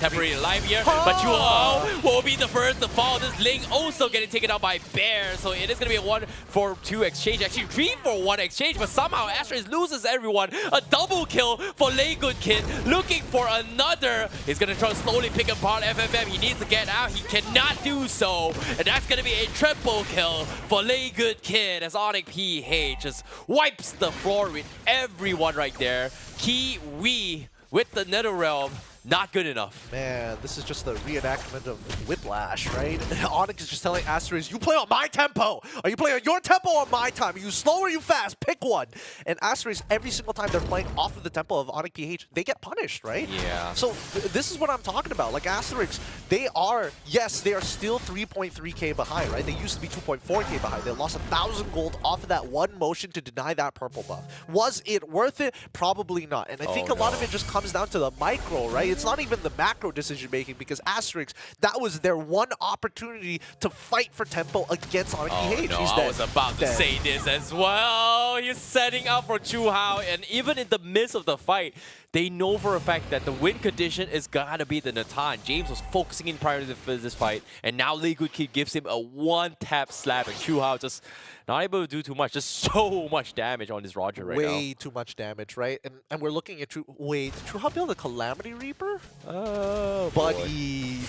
temporary alive here, but Chuo will be the first to fall. This Ling also getting taken out by Bear, so it is going to be a 1-for-2 exchange. Actually, 3-for-1 exchange, but somehow ASTERIS loses everyone. A double kill for Lay Good Kid, looking for another. He's gonna try to slowly pick apart FFM. He needs to get out. He cannot do so. And that's gonna be a triple kill for Lay Good Kid as ONIC PH just wipes the floor with everyone right there. Kiwi with the NetherRealm. Not good enough. Man, this is just the reenactment of Whiplash, right? ONIC is just telling ASTERIS, you play on my tempo! Are you playing on your tempo or my time? Are you slow or are you fast? Pick one! And ASTERIS, every single time they're playing off of the tempo of ONIC PH, they get punished, right? Yeah. So this is what I'm talking about. Like, ASTERIS, they are, yes, they are still 3.3k behind, right? They used to be 2.4k behind. They lost 1,000 gold off of that one motion to deny that purple buff. Was it worth it? Probably not. And I think a lot of it just comes down to the micro, right? It's not even the macro decision making because ASTERIS, that was their one opportunity to fight for tempo against ONIC PH. No, He's I dead. was about to say this as well. He's setting up for Chu Hao, and even in the midst of the fight, they know for a fact that the win condition is gotta be the Natan. James was focusing in prior to this fight, and now Lay Good Kid gives him a one-tap slap, and Chu Hao just not able to do too much. Just so much damage on this Roger right now. Way too much damage, right? And we're looking at Wait, did True How build a Calamity Reaper? Oh, buddy. You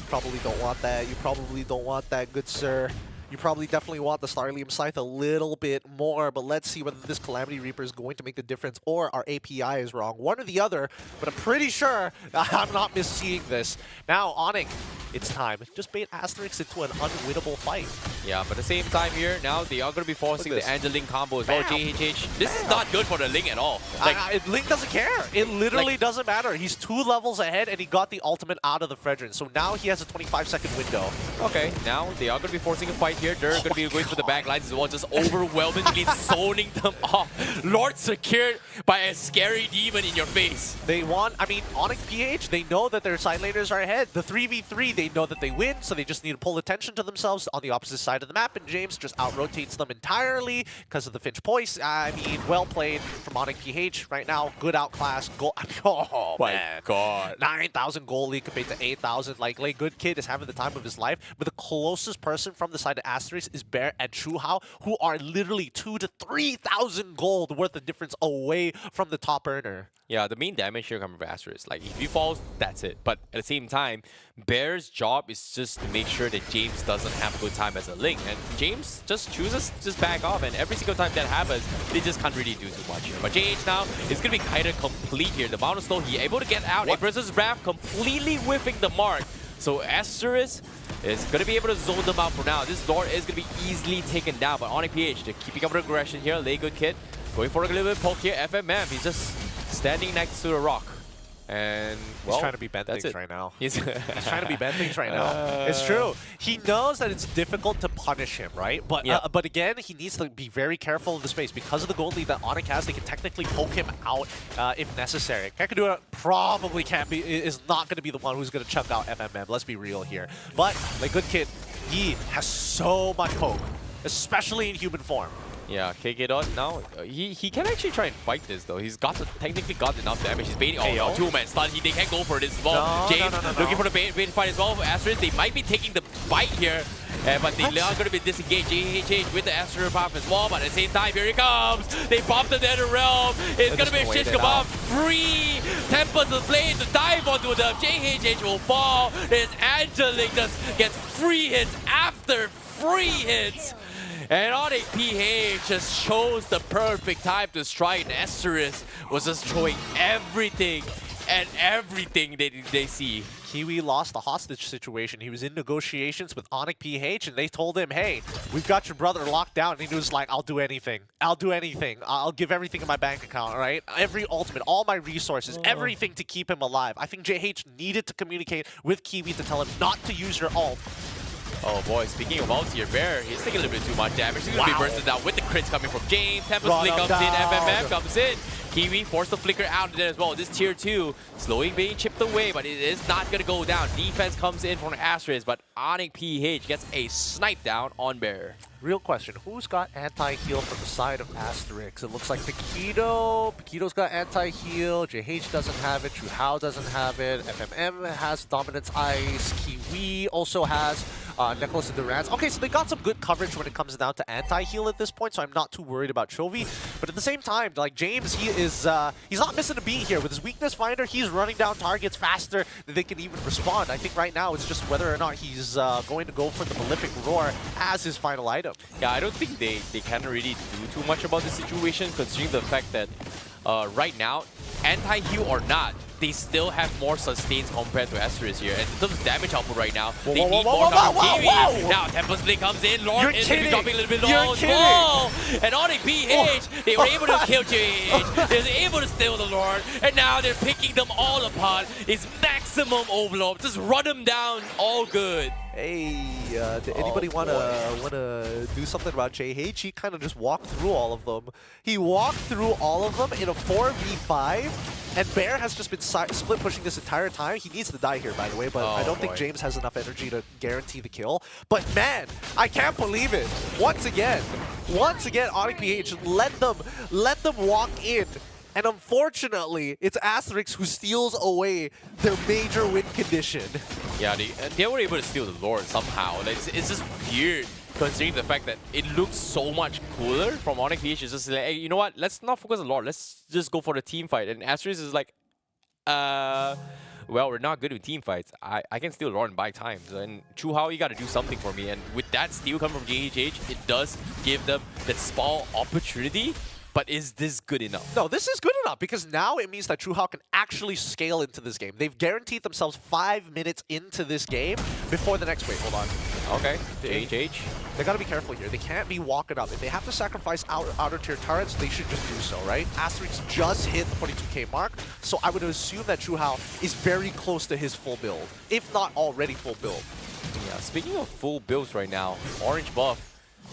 probably don't want that. You probably don't want that, good sir. You probably definitely want the Starlium Scythe a little bit more, but let's see whether this Calamity Reaper is going to make the difference or our API is wrong. One or the other, but I'm pretty sure I'm not misseeing this. Now, ONIC, it's time. Just bait ASTERIS into an unwinnable fight. Yeah, but at the same time here, now they are going to be forcing the Angeling combo as well, JHH. This is not good for the Ling at all. Like, Link doesn't care. It literally doesn't matter. He's 2 levels ahead, and he got the ultimate out of the Fredrin. So now he has a 25-second window. Okay, now they are going to be forcing a fight here. They're going to be going for the backlines as well, just overwhelmingly zoning them off. Lord secured by a scary demon in your face. They want, I mean, ONIC PH, they know that their side laners are ahead. The 3v3, they know that they win, so they just need to pull attention to themselves on the opposite side of the map, and James just out-rotates them entirely because of the Finch Poise. I mean, well played from ONIC PH right now. Good outclass. Oh, my man. God. 9,000 gold lead compared to 8,000. Like, Lay Good Kid is having the time of his life, but the closest person from the side of ASTERIS is Bear and Chu Hao, who are literally 2,000 to 3,000 gold worth of difference away from the top earner. Yeah, the main damage here coming from ASTERIS. Like, if he falls, that's it. But at the same time, Bear's job is just to make sure that James doesn't have a good time as a Link. And James just chooses to just back off. And every single time that happens, they just can't really do too much here. But JH now is going to be kind of complete here. The Bound of Slow, he able to get out. Empress's Wrath completely whiffing the mark. So ASTERIS is going to be able to zone them out for now. This Lord is going to be easily taken down, but ONIC PH, they're keeping up with aggression here. Lay good kid, going for a little bit of poke here. FMM, he's just standing next to the rock. And, well, he's trying to be bent things right now. He's trying to be bent things right now. It's true. He knows that it's difficult to punish him, right? But but again, he needs to be very careful in the space. Because of the gold lead that ONIC has, they can technically poke him out if necessary. Kakadura probably is not going to be the one who's going to chunk out FMM. Let's be real here. But, like good kid, Yi has so much poke, especially in human form. Yeah, KK Dot now, he can actually try and fight this though. He's technically got enough damage. He's baiting. Oh no, two-man stun. They can't go for it as well. No, James looking for the bait fight as well for ASTERIS. They might be taking the bite here, but they are going to be disengaged. JHH with the ASTERIS pop as well, but at the same time, here he comes. They bomb the Nether Realm. It's going to be a shish kebab. Free Tempest is playing to dive onto them. JHH will fall. There's Angelic just gets free hits after free hits. And ONIC PH just chose the perfect time to strike. And ASTERIS was just throwing everything and everything they see. Kiwi lost the hostage situation. He was in negotiations with ONIC PH, and they told him, hey, we've got your brother locked down. And he was like, I'll do anything. I'll do anything. I'll give everything in my bank account, right? Every ultimate, all my resources, everything to keep him alive. I think JH needed to communicate with Kiwi to tell him not to use your ult. Oh boy, speaking of ulti here, Bear, he's taking a little bit too much damage. He's going to be bursted down with the crits coming from James. Tempest Flick comes in, FMM comes in. Kiwi forced the flicker out of there as well. This tier 2 slowly being chipped away, but it is not going to go down. Defense comes in from ASTERIS, but ONIC PH gets a snipe down on Bear. Real question, who's got anti-heal from the side of ASTERIS? It looks like Paquito. Paquito's got anti-heal. JH doesn't have it. Chuhao doesn't have it. FMM has Dominance Ice. Kiwi also has Nicholas and Durant. Okay, so they got some good coverage when it comes down to anti-heal at this point, so I'm not too worried about Chovy. But at the same time, like James, he's not missing a beat here. With his weakness finder, he's running down targets faster than they can even respond. I think right now it's just whether or not he's going to go for the Malefic Roar as his final item. Yeah, I don't think they can really do too much about the situation, considering the fact that right now, anti-heal or not, they still have more sustains compared to ASTERIS here. And in terms of damage output right now, they need more from Kiwi. Now Tempest Blade comes in, Lord is dropping a little bit low as well. And ONIC PH, they were able to kill JH. They were able to steal the Lord. And now they're picking them all apart. It's maximum overload. Just run them down, all good. Hey, did anybody wanna do something about JH? He kind of just walked through all of them. He walked through all of them in a 4v5, and Bear has just been split pushing this entire time. He needs to die here, by the way, but I don't think James has enough energy to guarantee the kill. But man, I can't believe it. Once again, ONIC PH let them walk in. And unfortunately, it's ASTERIS who steals away their major win condition. Yeah, they were able to steal the Lord somehow. It's just weird, considering the fact that it looks so much cooler from ONIC PH. It's just like, hey, you know what? Let's not focus on the Lord. Let's just go for the team fight. And ASTERIS is like, well, we're not good with team fights. I can steal the Lord and buy time. And Chuhao, you got to do something for me. And with that steal coming from JHH, it does give them that small opportunity. But is this good enough? No, this is good enough because now it means that Chuhao can actually scale into this game. They've guaranteed themselves 5 minutes into this game before the next wave. Hold on. Okay, JHH. They gotta be careful here. They can't be walking up. If they have to sacrifice outer tier turrets, they should just do so, right? ASTERIS just hit the 42k mark, so I would assume that Chuhao is very close to his full build, if not already full build. Yeah, speaking of full builds right now, orange buff.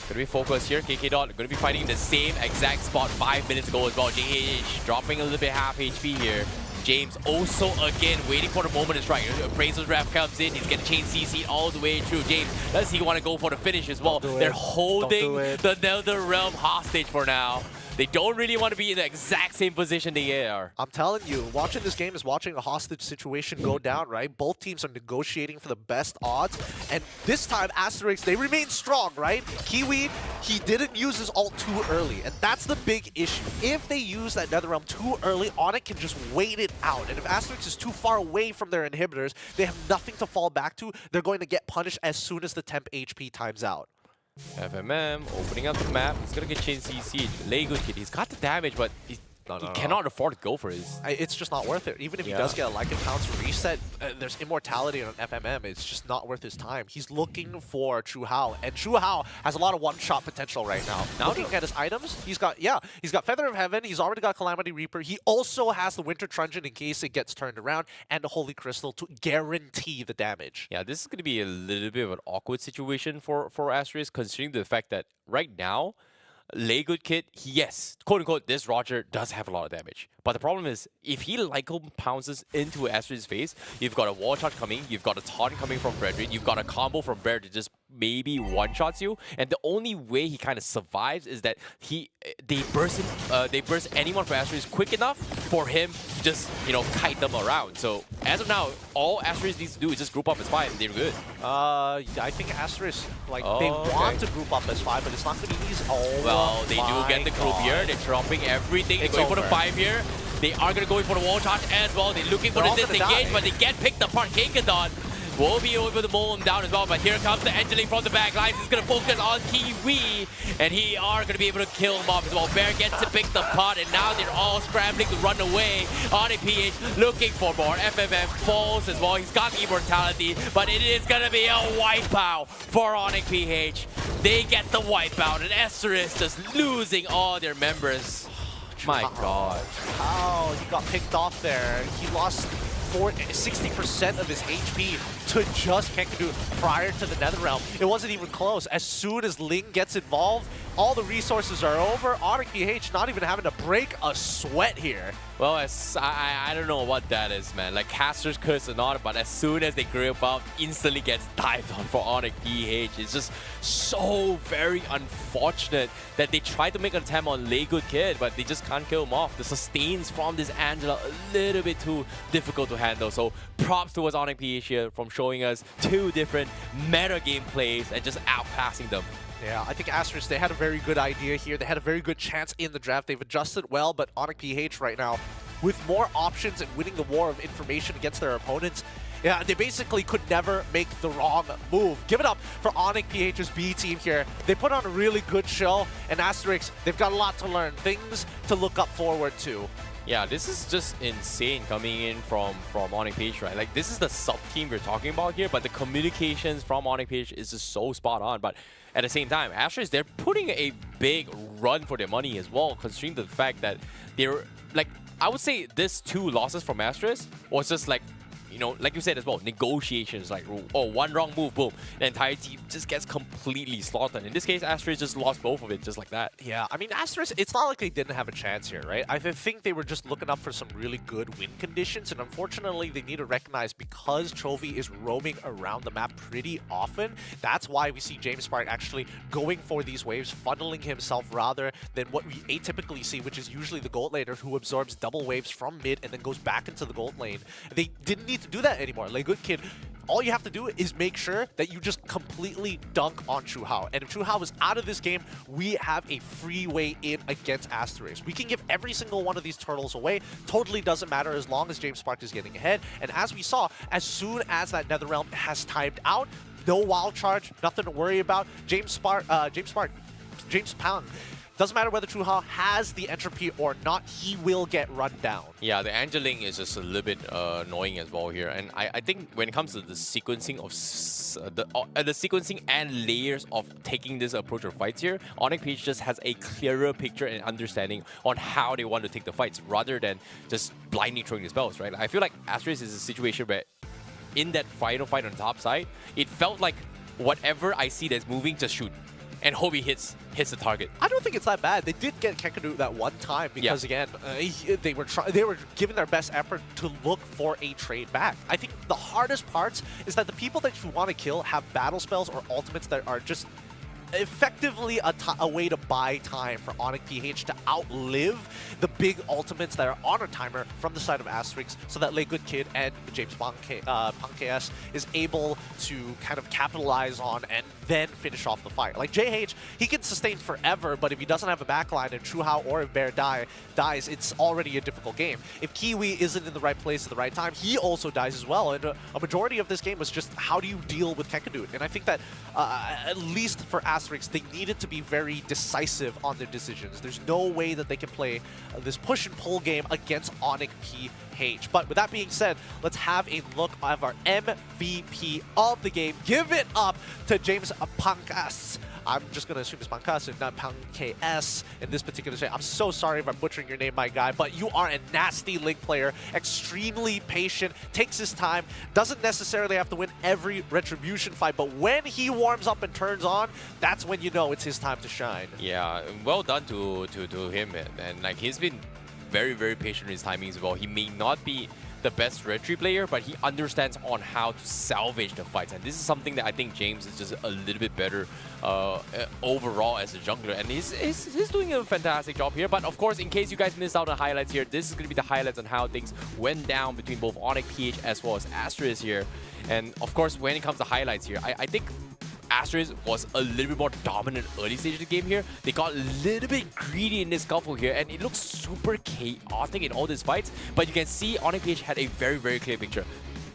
Gonna be focused here, KK Dot gonna be fighting in the same exact spot 5 minutes ago as well. JH dropping a little bit half HP here. James also again waiting for the moment to strike. Appraiser's Wrath comes in, he's gonna chain CC all the way through. James, does he want to go for the finish as well? They're holding the Nether Realm hostage for now. They don't really want to be in the exact same position they are. I'm telling you, watching this game is watching a hostage situation go down, right? Both teams are negotiating for the best odds. And this time, ASTERIS, they remain strong, right? Kiwi, he didn't use his ult too early. And that's the big issue. If they use that Netherrealm too early, ONIC can just wait it out. And if ASTERIS is too far away from their inhibitors, they have nothing to fall back to. They're going to get punished as soon as the temp HP times out. FMM opening up the map. He's gonna get chain CC. Lay good kid. He's got the damage, but he cannot afford to go for his. It's just not worth it. Even if he does get a like and pounce reset, there's immortality on FMM. It's just not worth his time. He's looking for Chu Hao, and Chu Hao has a lot of one-shot potential right now. Looking at his items, he's got Feather of Heaven. He's already got Calamity Reaper. He also has the Winter Truncheon in case it gets turned around, and the Holy Crystal to guarantee the damage. Yeah, this is going to be a little bit of an awkward situation for ASTERIS, considering the fact that right now, Good Kid, yes, quote-unquote, this Roger does have a lot of damage. But the problem is, if he Lyco pounces into ASTERIS' face, you've got a wall charge coming, you've got a taunt coming from Frederick, you've got a combo from Bear to just maybe one-shots you, and the only way he kind of survives is that they burst anyone from ASTERIS quick enough for him to just, you know, kite them around. So as of now, all ASTERIS needs to do is just group up as 5 and they're good. I think ASTERIS, like, they want to group up as 5, but it's not going to be easy. Oh, well, they do get the group here, they're dropping everything, they're going for the 5 here. They are going to go in for the wall charge as well. They're looking for the disengage, but they get picked apart. Keikadon will be able to mow him down as well, but here comes the Angeling from the back lines. He's going to focus on Kiwi, and he are going to be able to kill him off as well. Bear gets to pick the pot, and now they're all scrambling to run away. ONIC PH looking for more. FMM falls as well. He's got immortality, but it is going to be a wipeout for ONIC PH. They get the wipeout, and ASTERIS just losing all their members. My God. Oh, he got picked off there. He lost 60% of his HP to just Kenkadu prior to the Netherrealm. It wasn't even close. As soon as Ling gets involved, all the resources are over. ONIC PH not even having to break a sweat here. Well, I don't know what that is, man. Like, Caster's Curse or not, but as soon as they grip up, instantly gets dived on for ONIC PH. It's just so very unfortunate that they tried to make an attempt on Good Kid, but they just can't kill him off. The sustains from this Angela a little bit too difficult to handle. So props towards ONIC PH here from showing us 2 different meta game plays and just outpassing them. Yeah, I think ASTERIS, they had a very good idea here. They had a very good chance in the draft. They've adjusted well, but ONIC PH right now, with more options and winning the war of information against their opponents, yeah, they basically could never make the wrong move. Give it up for ONIC PH's B team here. They put on a really good show, and ASTERIS, they've got a lot to learn, things to look up forward to. Yeah, this is just insane coming in from ONIC PH, right? Like, this is the sub-team we're talking about here, but the communications from ONIC PH is just so spot on. But at the same time, ASTERIS, they're putting a big run for their money as well, considering the fact that they're, like, I would say this 2 losses from ASTERIS was just like, you know, like you said as well, negotiations, like, oh, one wrong move, boom, the entire team just gets completely slaughtered. In this case, ASTERIS just lost both of it just like that. Yeah, I mean, ASTERIS, it's not like they didn't have a chance here, right? I think they were just looking up for some really good win conditions, and unfortunately, they need to recognize because Chovy is roaming around the map pretty often, that's why we see James Spark actually going for these waves, funneling himself rather than what we atypically see, which is usually the gold laner who absorbs double waves from mid and then goes back into the gold lane. They didn't need to do that anymore. Good Kid, all you have to do is make sure that you just completely dunk on Chu Hao. And if Chu Hao is out of this game, we have a free way in against ASTERIS. We can give every single one of these turtles away. Totally doesn't matter as long as James Spark is getting ahead. And as we saw, as soon as that Netherrealm has timed out, no wild charge, nothing to worry about. James Pang. Doesn't matter whether Chu Hao has the entropy or not, he will get run down. Yeah, the Angeling is just a little bit annoying as well here. And I think when it comes to the sequencing of the sequencing and layers of taking this approach of fights here, ONIC PH just has a clearer picture and understanding on how they want to take the fights rather than just blindly throwing the spells, right? I feel like ASTERIS is a situation where in that final fight on the top side, it felt like whatever I see that's moving, just shoot. And hope he hits the target. I don't think it's that bad. They did get Kenkadu that one time because, again, they were giving their best effort to look for a trade back. I think the hardest parts is that the people that you want to kill have battle spells or ultimates that are just effectively a way to buy time for ONIC PH to outlive the big ultimates that are on a timer from the side of ASTERIS, so that Good Kid and James Pang KS is able to kind of capitalize on and then finish off the fight. Like JH, he can sustain forever, but if he doesn't have a backline and Chuhao or if Bear dies, it's already a difficult game. If Kiwi isn't in the right place at the right time, he also dies as well. And a majority of this game was just how do you deal with Kekadut? And I think that at least for ASTERIS, they needed to be very decisive on their decisions. There's no way that they can play this push and pull game against ONIC PH. But with that being said, let's have a look at our MVP of the game. Give it up to James Pankas. I'm just going to assume it's Pankas and not Panks in this particular state. I'm so sorry if I'm butchering your name, my guy, but you are a nasty Link player, extremely patient, takes his time, doesn't necessarily have to win every Retribution fight, but when he warms up and turns on, that's when you know it's his time to shine. Yeah, well done to him, man. And like he's been very, very patient in his timings as well. He may not be the best Retri player, but he understands on how to salvage the fights. And this is something that I think James is just a little bit better overall as a jungler. And he's doing a fantastic job here. But of course, in case you guys missed out on the highlights here, this is going to be the highlights on how things went down between both ONIC PH as well as ASTERIS here. And of course, when it comes to highlights here, I think ASTERIS was a little bit more dominant early stage of the game here. They got a little bit greedy in this scuffle here, and it looks super chaotic in all these fights. But you can see ONIC PH had a very, very clear picture.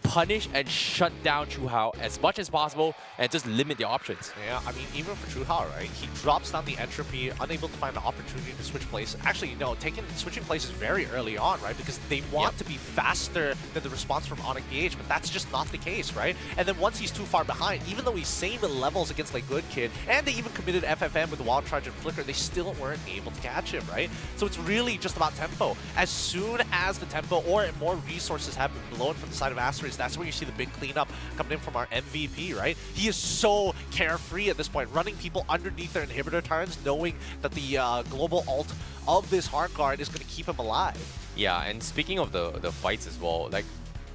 Punish and shut down Chuhao as much as possible and just limit the options. Yeah, I mean, even for Chuhao, right? He drops down the entropy, unable to find the opportunity to switch places. Actually, no, switching places very early on, right? Because they want to be faster than the response from ONIC PH, but that's just not the case, right? And then once he's too far behind, even though he's same in levels against like Good Kid, and they even committed FFM with the Wild Charge and Flicker, they still weren't able to catch him, right? So it's really just about tempo. As soon as the tempo or more resources have been blown from the side of ASTERIS, that's where you see the big cleanup coming in from our MVP, right? He is so carefree at this point, running people underneath their inhibitor turns, knowing that the global ult of this hard guard is going to keep him alive. Yeah, and speaking of the fights as well, like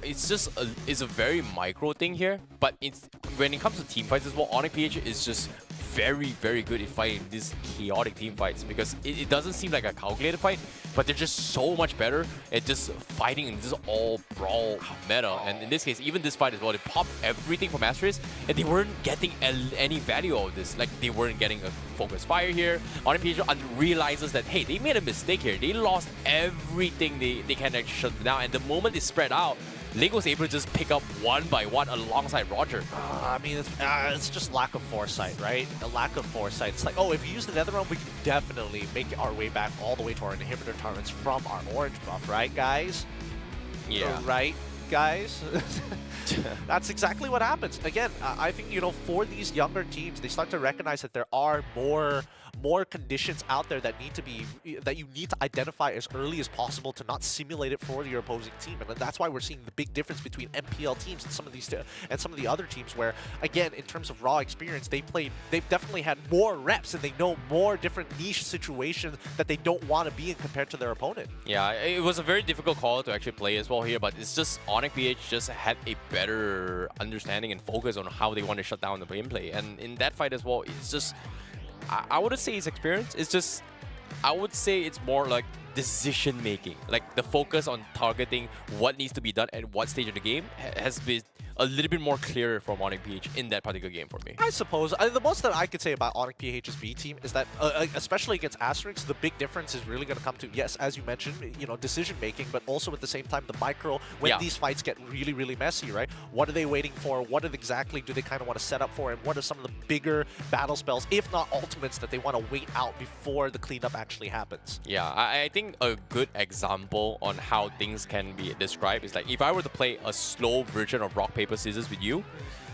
it's just it's a very micro thing here, but it's when it comes to team fights as well, ONIC PH is just very, very good at fighting these chaotic team fights because it doesn't seem like a calculated fight, but they're just so much better at just fighting in this all brawl meta. And in this case, even this fight as well, they popped everything from ASTERIS and they weren't getting any value of this. Like they weren't getting a focus fire here. ONIC PH realizes that, hey, they made a mistake here. They lost everything they can actually shut down. And the moment they spread out, Link was able to just pick up one by one alongside Roger. I mean, it's just lack of foresight, right? A lack of foresight. It's like, oh, if you use the Nether Realm, we can definitely make our way back all the way to our inhibitor turrets from our orange buff, right, guys? Yeah. Right, guys? That's exactly what happens. Again, I think, you know, for these younger teams, they start to recognize that there are more conditions out there that you need to identify as early as possible to not simulate it for your opposing team. And that's why we're seeing the big difference between MPL teams and some of the other teams where, again, in terms of raw experience, they've definitely had more reps and they know more different niche situations that they don't want to be in compared to their opponent. Yeah, it was a very difficult call to actually play as well here, but it's just ONIC PH just had a better understanding and focus on how they want to shut down the gameplay. And in that fight as well, it's just, I wouldn't say it's experience, it's just, I would say it's more like decision making. Like the focus on targeting what needs to be done at what stage of the game has been a little bit more clearer from ONIC PH in that particular game for me. I suppose. The most that I could say about ONIC PH's B team is that, especially against ASTERIS, the big difference is really going to come to, yes, as you mentioned, you know, decision making, but also at the same time, the micro, when these fights get really, really messy, right? What are they waiting for? What exactly do they kind of want to set up for? And what are some of the bigger battle spells, if not ultimates, that they want to wait out before the cleanup actually happens? Yeah, I think a good example on how things can be described is like, if I were to play a slow version of rock, paper, scissors with you,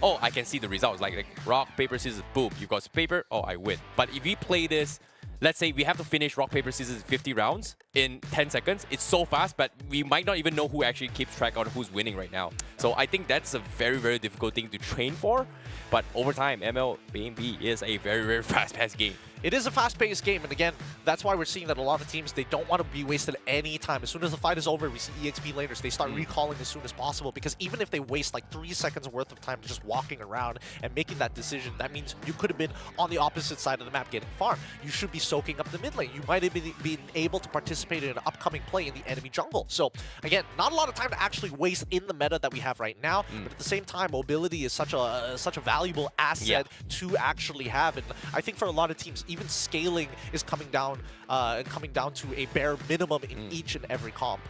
oh, I can see the results. Like rock, paper, scissors, boom, you got paper, oh, I win. But if we play this, let's say we have to finish rock, paper, scissors 50 rounds in 10 seconds. It's so fast, but we might not even know who actually keeps track on who's winning right now. So I think that's a very, very difficult thing to train for. But over time, MLB is a very, very fast-paced game. It is a fast-paced game, and again, that's why we're seeing that a lot of teams, they don't want to be wasted any time. As soon as the fight is over, we see EXP laners, they start recalling as soon as possible, because even if they waste like 3 seconds worth of time just walking around and making that decision, that means you could have been on the opposite side of the map getting farmed. You should be soaking up the mid lane. You might have been able to participate in an upcoming play in the enemy jungle. So again, not a lot of time to actually waste in the meta that we have right now, but at the same time, mobility is such a valuable asset to actually have. And I think for a lot of teams, even scaling is coming down to a bare minimum in each and every comp.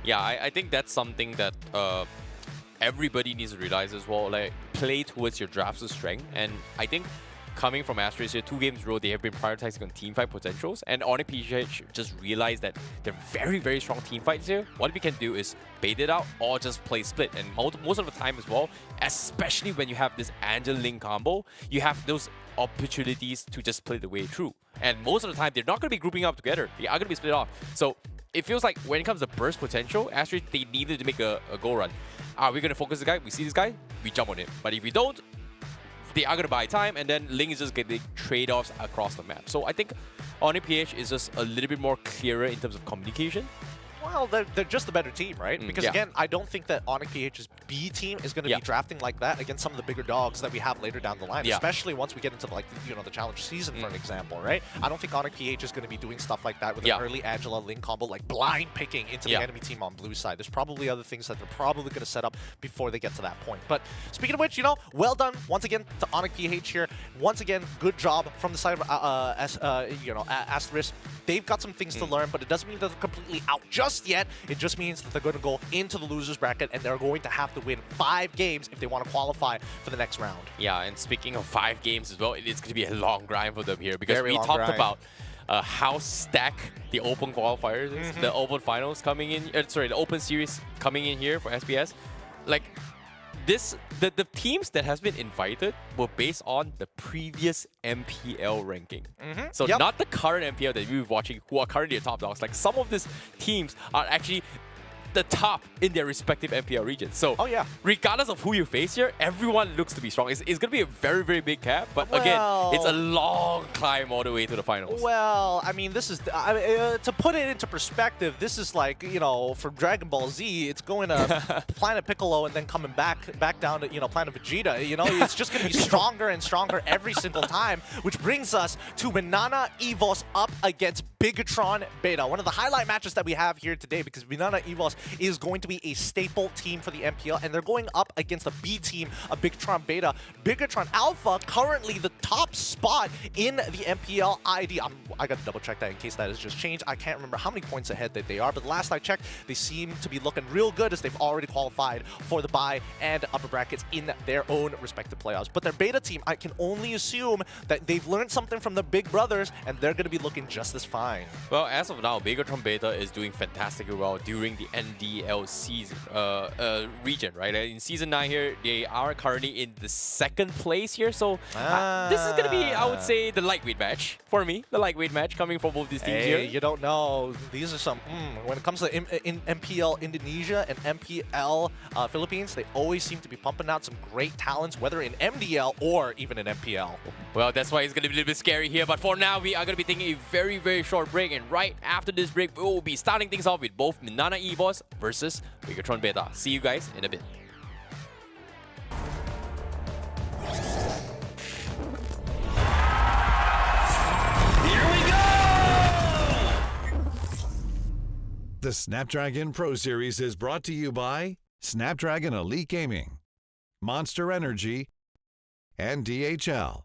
Yeah, I think that's something that everybody needs to realize as well. Like, play towards your draft's strength. And I think coming from ASTERIS here, 2 games in a row, they have been prioritizing on teamfight potentials. And ONIC PH just realized that they're very, very strong teamfights here. What we can do is bait it out or just play split. And most of the time as well, especially when you have this Angel-Link combo, you have those opportunities to just play the way through. And most of the time, they're not going to be grouping up together. They are going to be split off. So it feels like when it comes to burst potential, ASTERIS, they needed to make a go run. Are we going to focus the guy? We see this guy, we jump on him. But if we don't, they are going to buy time, and then Link is just getting trade-offs across the map. So I think ONIC PH is just a little bit more clearer in terms of communication. Well, they're just a better team, right? Because again, I don't think that ONIC PH's B team is going to be drafting like that against some of the bigger dogs that we have later down the line, especially once we get into like the challenge season, for an example, right? I don't think ONIC PH is going to be doing stuff like that with an early Angela Link combo, like blind picking into the enemy team on blue side. There's probably other things that they're probably going to set up before they get to that point. But speaking of which, well done once again to ONIC PH here. Once again, good job from the side of ASTERIS. They've got some things to learn, but it doesn't mean that they're completely out just yet. It just means that they're going to go into the losers bracket, and they're going to have to win 5 games if they want to qualify for the next round. Yeah, and speaking of 5 games as well, it is going to be a long grind for them here, because Very we long talked grind. about how stacked the Open qualifiers is, the Open finals coming in, the Open series coming in here for SPS. Like, the teams that has been invited were based on the previous MPL ranking. So not the current MPL that we're watching, who are currently the top dogs. Like, some of these teams are actually the top in their respective MPL regions. So regardless of who you face here, everyone looks to be strong. It's going to be a very, very big cap, but again, it's a long climb all the way to the finals. Well, I mean, this is, to put it into perspective, this is like, for Dragon Ball Z, it's going to Planet Piccolo and then coming back down to, Planet Vegeta. It's just going to be stronger and stronger every single time, which brings us to MNNA EVOS up against Bigatron Beta. One of the highlight matches that we have here today, because MNNA EVOS is going to be a staple team for the MPL, and they're going up against a B team, a Bigatron Beta. Bigatron Alpha, currently the top spot in the MPL ID. I got to double check that in case that has just changed. I can't remember how many points ahead that they are, but last I checked, they seem to be looking real good, as they've already qualified for the bye and upper brackets in their own respective playoffs. But their Beta team, I can only assume that they've learned something from the big brothers, and they're going to be looking just as fine. Well, as of now, Bigatron Beta is doing fantastically well during the NDL season region, right? In Season 9 here, they are currently in the 2nd place here. So this is going to be, I would say, the lightweight match for me. The lightweight match coming from both these teams here. You don't know. These are some, when it comes to MPL Indonesia and MPL Philippines, they always seem to be pumping out some great talents, whether in MDL or even in MPL. Well, that's why it's going to be a little bit scary here. But for now, we are going to be taking a very, very short break. And right after this break, we will be starting things off with both MNNA EVOS versus Bigatron Beta. See you guys in a bit. Here we go! The Snapdragon Pro Series is brought to you by Snapdragon Elite Gaming, Monster Energy, and DHL.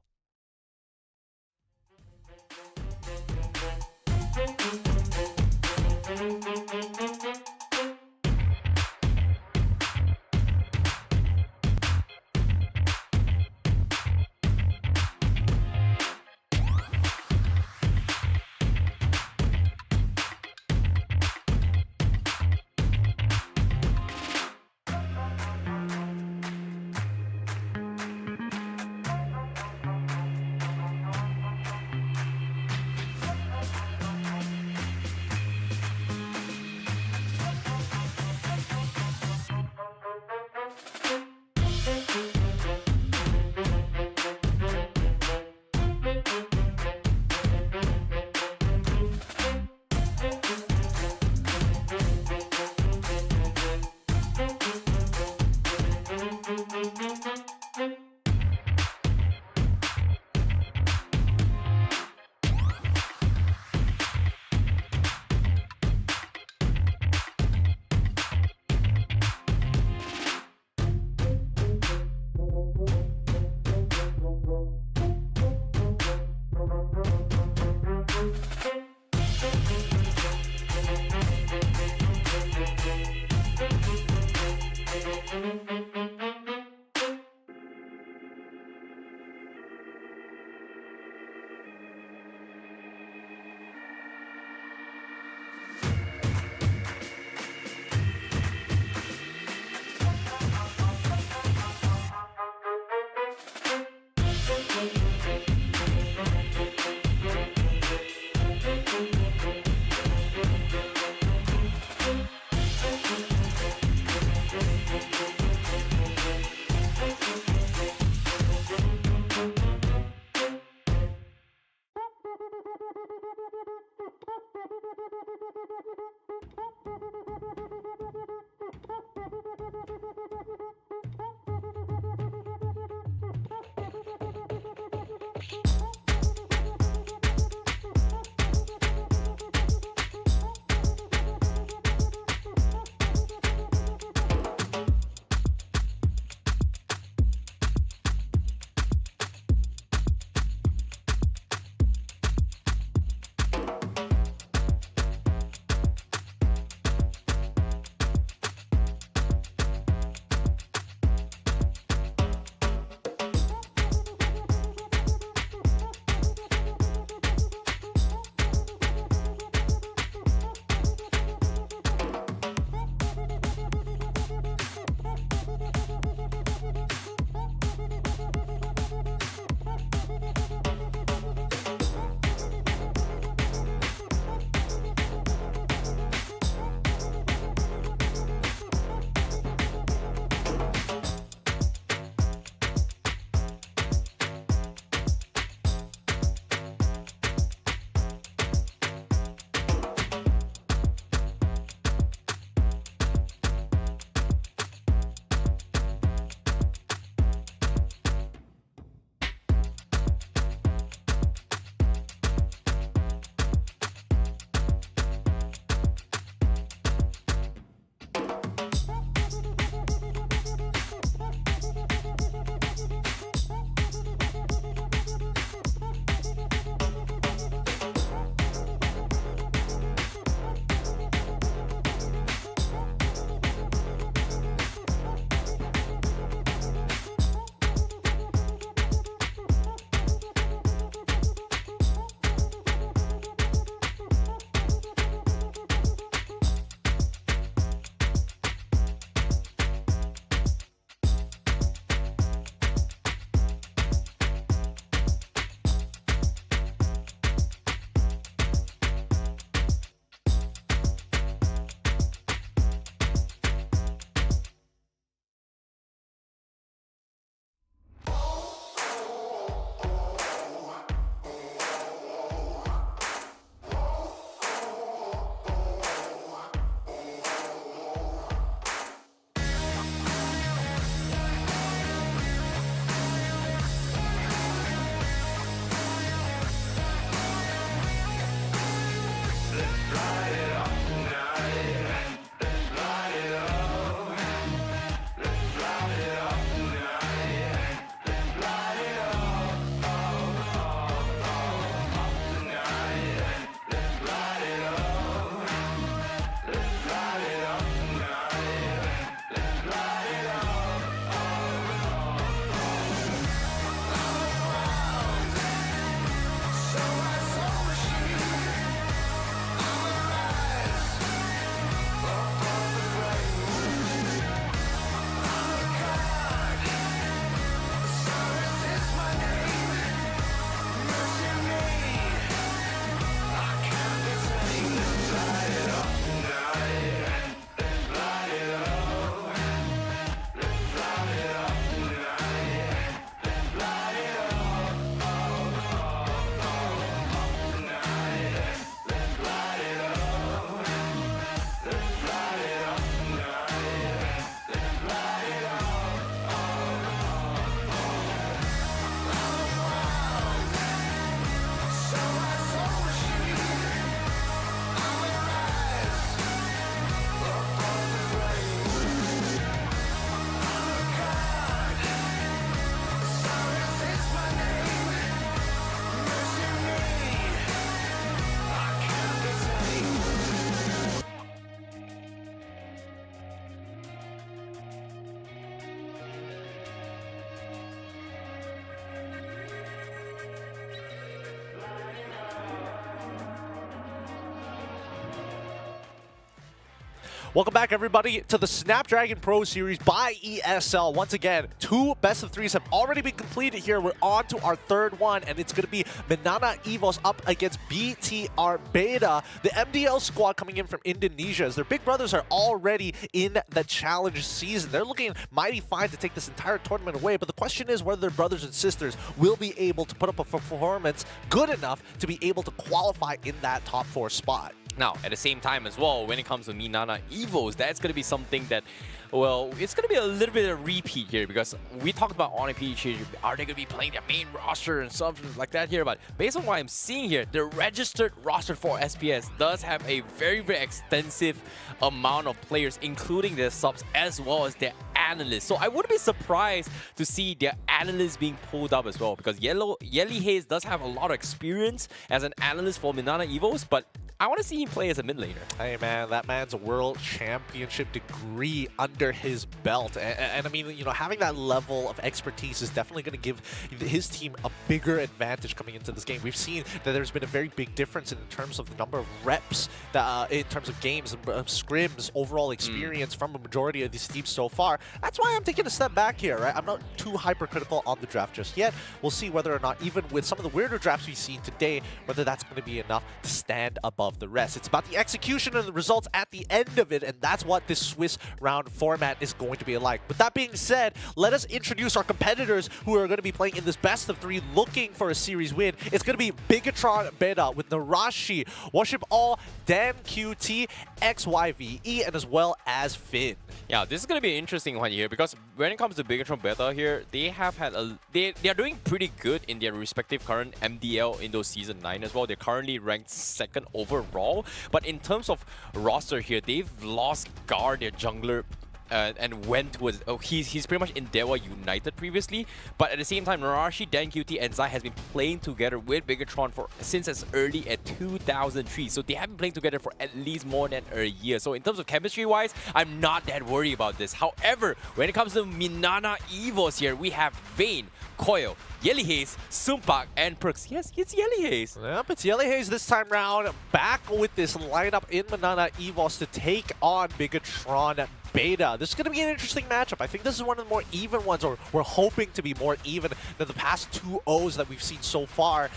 Welcome back, everybody, to the Snapdragon Pro Series by ESL. Once again, 2 best-of-3s have already been completed here. We're on to our third one, and it's going to be MNNA EVOS up against BTRB. The MDL squad coming in from Indonesia, as their big brothers are already in the challenge season. They're looking mighty fine to take this entire tournament away, but the question is whether their brothers and sisters will be able to put up a performance good enough to be able to qualify in that top 4 spot. Now, at the same time as well, when it comes to MNNA EVOS, that's going to be something that, well, it's going to be a little bit of a repeat here, because we talked about ONIC, are they going to be playing their main roster and something like that here, but based on what I'm seeing here, the registered roster for SPS does have a very, very extensive amount of players, including their subs as well as their analysts. So I wouldn't be surprised to see their analysts being pulled up as well, because Yelly Hayes does have a lot of experience as an analyst for MNNA EVOS, but I want to see him play as a mid laner. Hey man, that man's a world championship degree under his belt. And I mean, you know, having that level of expertise is definitely going to give his team a bigger advantage coming into this game. We've seen that there's been a very big difference in terms of the number of reps, that, in terms of games, scrims, overall experience from a majority of these teams so far. That's why I'm taking a step back here, right? I'm not too hypercritical on the draft just yet. We'll see whether or not, even with some of the weirder drafts we've seen today, whether that's going to be enough to stand above the rest. It's about the execution and the results at the end of it, and that's what this Swiss round format is going to be like. With that being said, let us introduce our competitors who are going to be playing in this best of 3 looking for a series win. It's going to be Bigatron Beta with Narashi, Worship All, Dan QT, XYVE, and as well as Finn. Yeah, this is going to be an interesting one here, because when it comes to Bigatron Beta here, they have had they are doing pretty good in their respective current MDL in those Season 9 as well. They're currently ranked 2nd overall, but in terms of roster here, they've lost Gar, their jungler, and went towards, he's pretty much in Dewa United previously, but at the same time, Narashi, Dan QT, and Zai has been playing together with Bigatron since as early as 2003, so they have been playing together for at least more than a year. So in terms of chemistry-wise, I'm not that worried about this. However, when it comes to MNNA EVOS here, we have Vayne, Coil, Yelly Hayes, Sumpak, and Perks. Yes, it's Yelly Hayes. Yep, it's Yelly Hayes this time round, back with this lineup in MNNA EVOS to take on Bigatron Beta. This is going to be an interesting matchup. I think this is one of the more even ones, or we're hoping to be more even than the past 2 O's that we've seen so far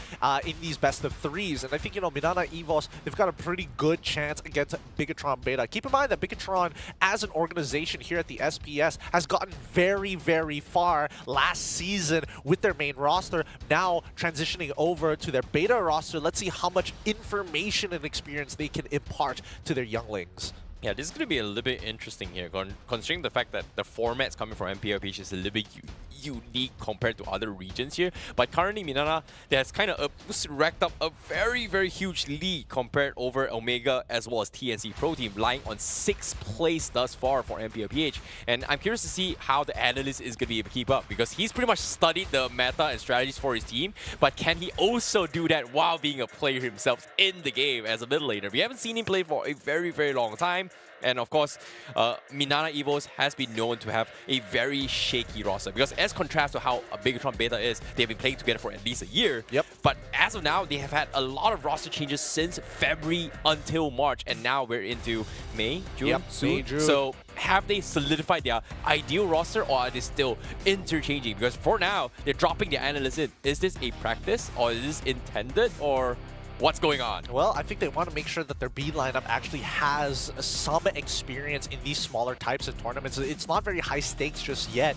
in these best of 3s. And I think, you know, MNNA EVOS, they've got a pretty good chance against Bigatron Beta. Keep in mind that Bigatron, as an organization here at the SPS, has gotten very, very far last season with their main roster, now transitioning over to their beta roster. Let's see how much information and experience they can impart to their younglings. Yeah, this is going to be a little bit interesting here, considering the fact that the formats coming from MPLP is a little bit unique compared to other regions here. But currently, MNNA has kind of racked up a very, very huge lead compared over Omega as well as TNC Pro Team, lying on 6th place thus far for MPLPH. And I'm curious to see how the analyst is going to be able to keep up, because he's pretty much studied the meta and strategies for his team, but can he also do that while being a player himself in the game as a middle laner? We haven't seen him play for a very, very long time. And of course, MNNA EVOS has been known to have a very shaky roster, because as contrast to how a Bigatron Beta is, they've been playing together for at least a year. Yep. But as of now, they have had a lot of roster changes since February until March, and now we're into May, June, yep, soon. May, June. So have they solidified their ideal roster, or are they still interchanging? Because for now, they're dropping their analysts in. Is this a practice, or is this intended, or what's going on? Well, I think they want to make sure that their B lineup actually has some experience in these smaller types of tournaments. It's not very high stakes just yet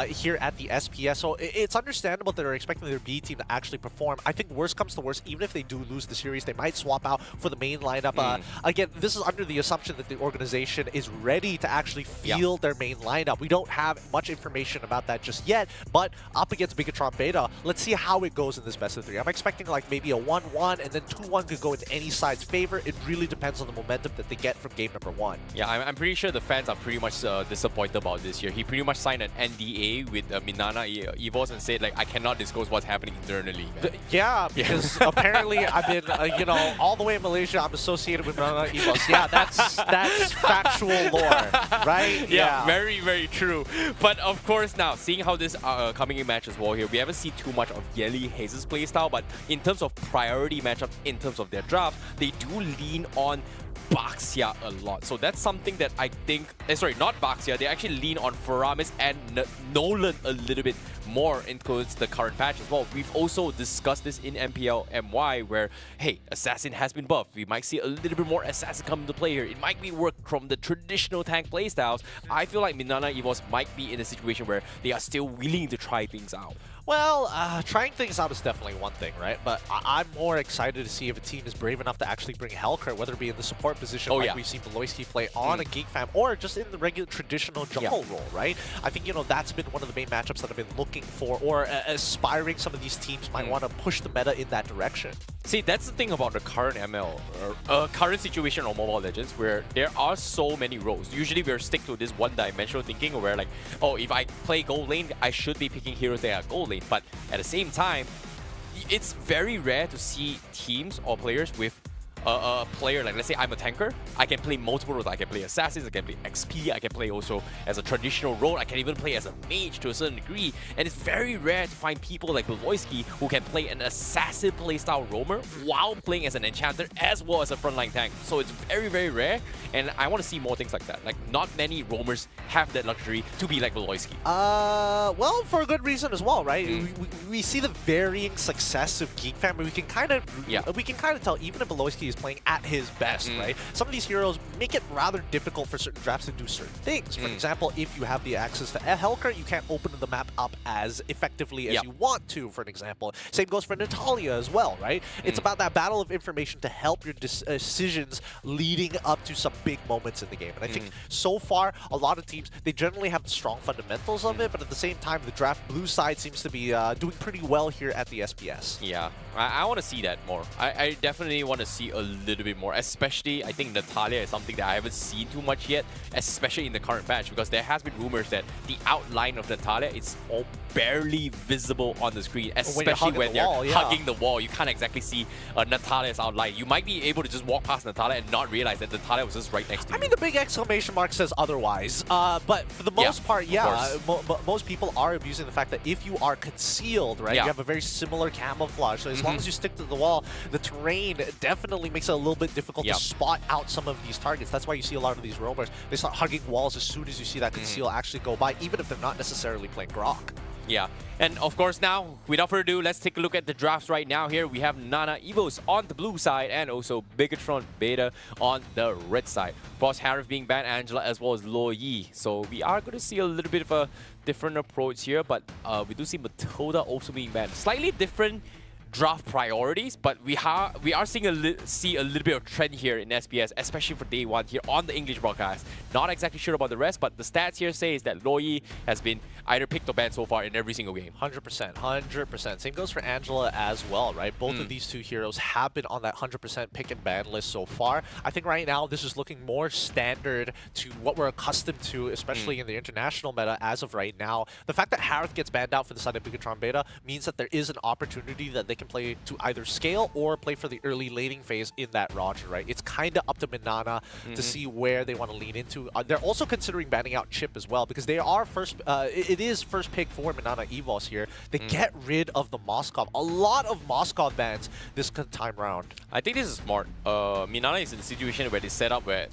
here at the SPS, so it's understandable that they're expecting their B team to actually perform. I think worst comes to worst, even if they do lose the series, they might swap out for the main lineup. Again, this is under the assumption that the organization is ready to actually field their main lineup. We don't have much information about that just yet, but up against Bigatron Beta, let's see how it goes in this best of 3. I'm expecting like maybe a 1-1 and then 2-1 could go into any side's favor. It really depends on the momentum that they get from game number 1. Yeah, I'm pretty sure the fans are pretty much disappointed about this year. He pretty much signed an NDA with MNNA EVOS and said, like, I cannot disclose what's happening internally. Yeah, because apparently I've been, you know, all the way in Malaysia, I'm associated with MNNA EVOS. Yeah, that's factual lore, right? Yeah, very, very true. But of course now, seeing how this coming in match as well here, we haven't seen too much of Yelly Hayes' playstyle, but in terms of priority matchup, in terms of their draft, they do lean on Baxia a lot. So that's something that I think, sorry, not Baxia, they actually lean on Faramis and Nolan a little bit more into the current patch as well. We've also discussed this in MPL MY where, hey, Assassin has been buffed. We might see a little bit more Assassin come into play here. It might be work from the traditional tank playstyles. I feel like MNNA EVOS might be in a situation where they are still willing to try things out. Well, trying things out is definitely one thing, right? But I'm more excited to see if a team is brave enough to actually bring Hellcurt, whether it be in the support position like we've seen Beloyski play on a Geek Fam, or just in the regular traditional jungle role, right? I think, you know, that's been one of the main matchups that I've been looking for, or aspiring some of these teams might want to push the meta in that direction. See, that's the thing about the current ML, current situation on Mobile Legends, where there are so many roles. Usually we're stick to this one-dimensional thinking where like, oh, if I play gold lane, I should be picking heroes that are gold lane. But at the same time, it's very rare to see teams or players with a player, like let's say I'm a tanker, I can play multiple roles. I can play Assassins, I can play XP, I can play also as a traditional role, I can even play as a mage to a certain degree. And it's very rare to find people like Beloyski who can play an Assassin playstyle roamer while playing as an enchanter as well as a frontline tank. So it's very, very rare, and I want to see more things like that. Like, not many roamers have that luxury to be like Beloyski. Well, for a good reason as well, right? We see the varying success of Geek Fam, but we can kind of tell even if Beloyski is playing at his best, right? Some of these heroes make it rather difficult for certain drafts to do certain things. For example, if you have the access to Hellcurt, you can't open the map up as effectively as you want to, for an example. Same goes for Natalia as well, right? It's about that battle of information to help your decisions leading up to some big moments in the game. And I think so far, a lot of teams, they generally have the strong fundamentals of it, but at the same time, the draft blue side seems to be doing pretty well here at the SPS. Yeah, I want to see that more. I definitely want to see a little bit more, especially I think Natalia is something that I haven't seen too much yet, especially in the current patch, because there has been rumors that the outline of Natalia is all barely visible on the screen, especially when you're hugging the wall. You can't exactly see Natalia's outline. You might be able to just walk past Natalia and not realize that Natalia was just right next to you. I mean, the big exclamation mark says otherwise, but for the most part, most people are abusing the fact that if you are concealed, right, you have a very similar camouflage, so as long as you stick to the wall, the terrain definitely makes it a little bit difficult to spot out some of these targets. That's why you see a lot of these roamers, they start hugging walls as soon as you see that conceal actually go by, even if they're not necessarily playing Grok. Yeah, and of course now, without further ado, let's take a look at the drafts right now. Here we have MNNA EVOS on the blue side and also Bigatron Beta on the red side. Of course, Harif being banned, Angela as well as Lo Yi. So we are going to see a little bit of a different approach here, but we do see Matilda also being banned. Slightly different draft priorities, but we are seeing a little bit of trend here in SPS, especially for day one here on the English broadcast. Not exactly sure about the rest, but the stats here say is that Lo Yi has been either picked or banned so far in every single game. 100%, 100%. Same goes for Angela as well, right? Both of these two heroes have been on that 100% pick and ban list so far. I think right now this is looking more standard to what we're accustomed to, especially in the international meta as of right now. The fact that Harith gets banned out for the side of Bigatron Beta means that there is an opportunity that they can play to either scale or play for the early laning phase in that Roger, right? It's kind of up to MNNA to see where they want to lean into. They're also considering banning out Chip as well, because they are first, it is first pick for MNNA EVOS here. They get rid of the Moskov. A lot of Moskov bans this time round. I think this is smart. MNNA is in a situation where they set up where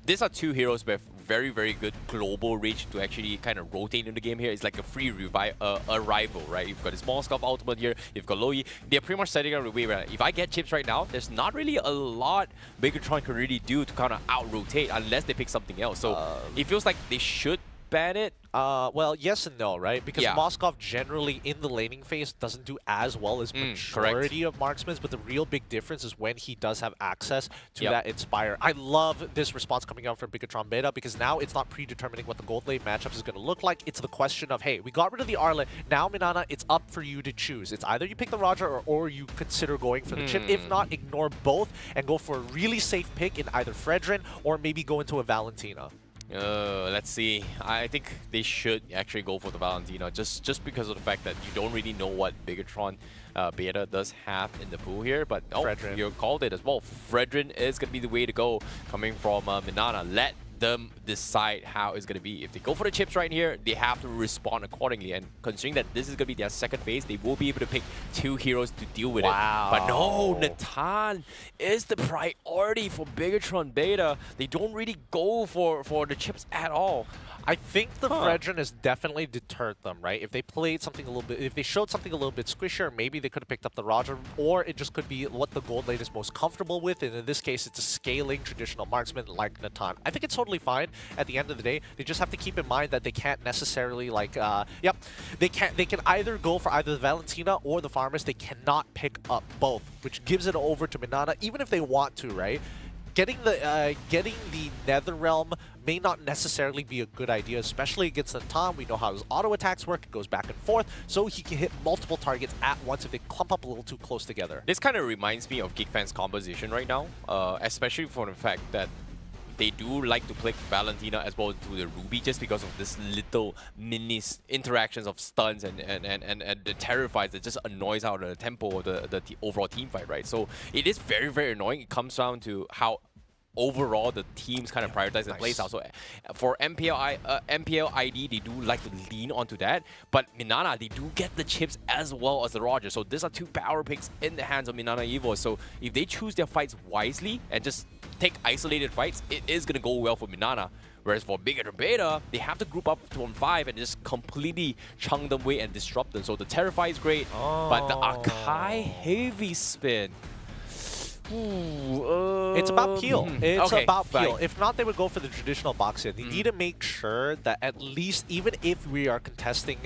these are two heroes with very, very good global reach to actually kind of rotate in the game here. It's like a free rival, right? You've got this Moskov ultimate here, you've got Lo Yi. They're pretty much setting up the way where if I get chips right now, there's not really a lot Bigatron can really do to kind of out-rotate unless they pick something else. So it feels like they should ban it. Well, yes and no, right? Because Moskov generally in the laning phase doesn't do as well as majority of marksmen, but the real big difference is when he does have access to that Inspire. I love this response coming out from Bigatron Beta, because now it's not predetermining what the gold lane matchups is going to look like. It's the question of, hey, we got rid of the Arlet, now MNNA, it's up for you to choose. It's either you pick the Roger or you consider going for the chip. If not, ignore both and go for a really safe pick in either Fredrin or maybe go into a Valentina. Let's see. I think they should actually go for the Valentina, just because of the fact that you don't really know what Bigatron Beta does have in the pool here. But Fredrin. You called it as well. Fredrin is going to be the way to go, coming from MNNA, led them decide how it's going to be. If they go for the chips right here, they have to respond accordingly. And considering that this is going to be their second phase, they will be able to pick 2 heroes to deal with it. But no, Natan is the priority for Bigatron Beta. They don't really go for the chips at all. I think the Fredrin has definitely deterred them, right? If they played something a little bit, if they showed something a little bit squishier, maybe they could have picked up the Roger, or it just could be what the gold lane is most comfortable with, and in this case, it's a scaling traditional marksman like Natan. I think it's totally fine at the end of the day. They just have to keep in mind that they can't necessarily, like, they can either go for either the Valentina or the Farmers. They cannot pick up both, which gives it over to MNNA, even if they want to, right? Getting the Netherrealm may not necessarily be a good idea, especially against Natan. We know how his auto attacks work. It goes back and forth, so he can hit multiple targets at once if they clump up a little too close together. This kind of reminds me of GeekFan's composition right now, especially for the fact that they do like to play Valentina as well to the Ruby just because of this little mini interactions of stuns and the terrifies that just annoys out the tempo of the overall team fight, right? So it is very, very annoying. It comes down to how overall the teams kind of prioritize the plays out. So for MPL ID, they do like to lean onto that, but MNNA, they do get the chips as well as the Roger. So these are 2 power picks in the hands of MNNA Evo. So if they choose their fights wisely and just take isolated fights, it is going to go well for MNNA. Whereas for Bigatron Beta, they have to group up to 1-5 and just completely chunk them away and disrupt them. So the Terrify is great, but the Akai heavy spin. It's about peel. It's okay, about peel. fine. If not, they would go for the traditional box hit. They need to make sure that at least, even if we are contesting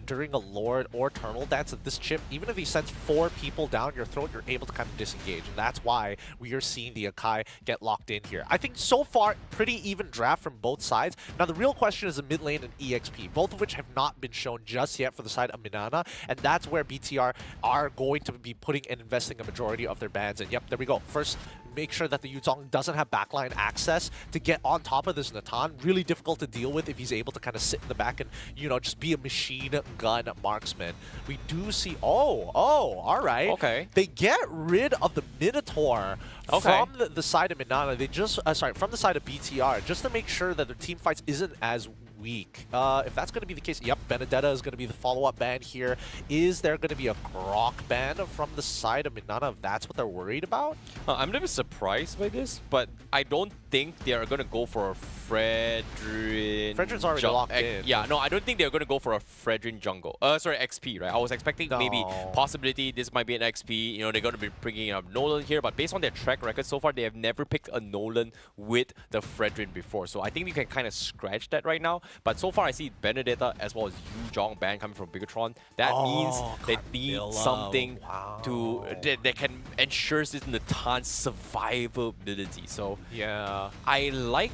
during a Lord or Eternal Dance at this chip, even if he sends 4 people down your throat, you're able to kind of disengage. And that's why we are seeing the Akai get locked in here. I think so far, pretty even draft from both sides. Now, the real question is the mid lane and EXP, both of which have not been shown just yet for the side of MNNA. And that's where BTR are going to be putting and investing a majority of their bans. And yep, there we go. First, make sure that the Yuzong doesn't have backline access to get on top of this Natan. Really difficult to deal with if he's able to kind of sit in the back and, you know, just be a machine gun marksman. We do see... Oh, all right. Okay. They get rid of the Minotaur from the side of MNNA. They just... from the side of BTR, just to make sure that their team fights isn't as weak. If that's going to be the case, yep, Benedetta is going to be the follow-up ban here. Is there going to be a Grok ban from the side of MNNA if that's what they're worried about? I'm never surprised by this, but I don't think they are going to go for a Fredrin. Fredrin's already locked in. Yeah, no, I don't think they're going to go for a Fredrin jungle. Sorry, XP, right? I was expecting maybe possibility this might be an XP. You know, they're going to be bringing up Nolan here, but based on their track record so far, they have never picked a Nolan with the Fredrin before. So I think you can kind of scratch that right now. But so far, I see Benedetta as well as Yu Zhong ban coming from Bigatron. That means they need something to that can ensure this Natan's survivability. So yeah, I like